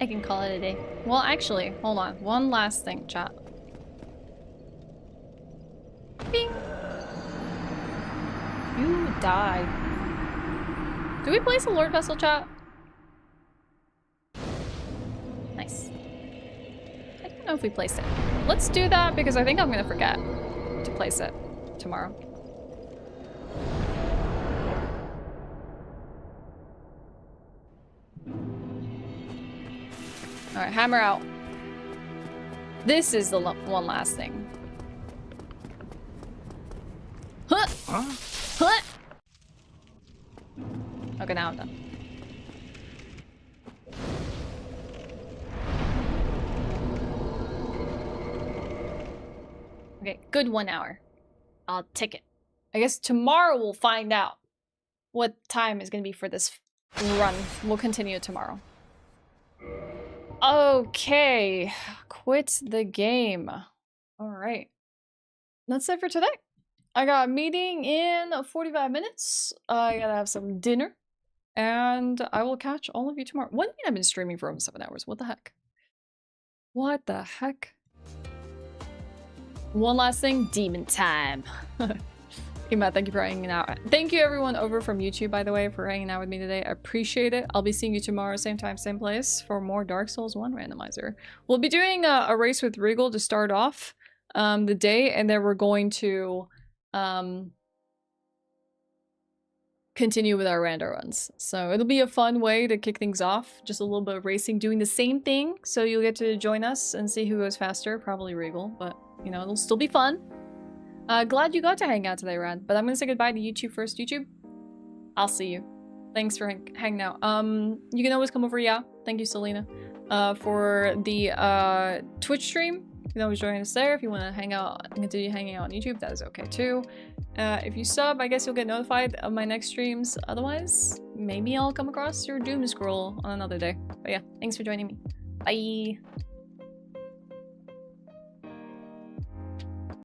I can call it a day. Well, actually, hold on. One last thing, chat. Bing! You died. Do we place a Lord Vessel, chat? Nice. I don't know if we placed it. Let's do that because I think I'm gonna forget to place it tomorrow. Alright, hammer out. This is the one last thing. Huh! Huh? Huh! Okay, now I'm done. Okay, good 1 hour. I'll take it. I guess tomorrow we'll find out what time is gonna be for this run. We'll continue it tomorrow. Okay, quit the game. All right, that's it for today. I got a meeting in 45 minutes. I gotta have some dinner, and I will catch all of you tomorrow. What do you mean I've been streaming for almost 7 hours? What the heck? What the heck? One last thing, demon time. Hey Matt, thank you for hanging out. Thank you everyone over from YouTube, by the way, for hanging out with me today. I appreciate it. I'll be seeing you tomorrow, same time, same place, for more Dark Souls 1 randomizer. We'll be doing a race with Regal to start off the day, and then we're going to continue with our rando runs. So it'll be a fun way to kick things off. Just a little bit of racing, doing the same thing. So you'll get to join us and see who goes faster. Probably Regal, but you know, it'll still be fun. Glad you got to hang out today, Rad. But I'm gonna say goodbye to YouTube first. YouTube, I'll see you. Thanks for hanging out. You can always come over, yeah. Thank you, Selena. For the Twitch stream, you can always join us there. If you want to hang out and continue hanging out on YouTube, that is okay too. If you sub, I guess you'll get notified of my next streams. Otherwise, maybe I'll come across your doom scroll on another day. But yeah, thanks for joining me. Bye.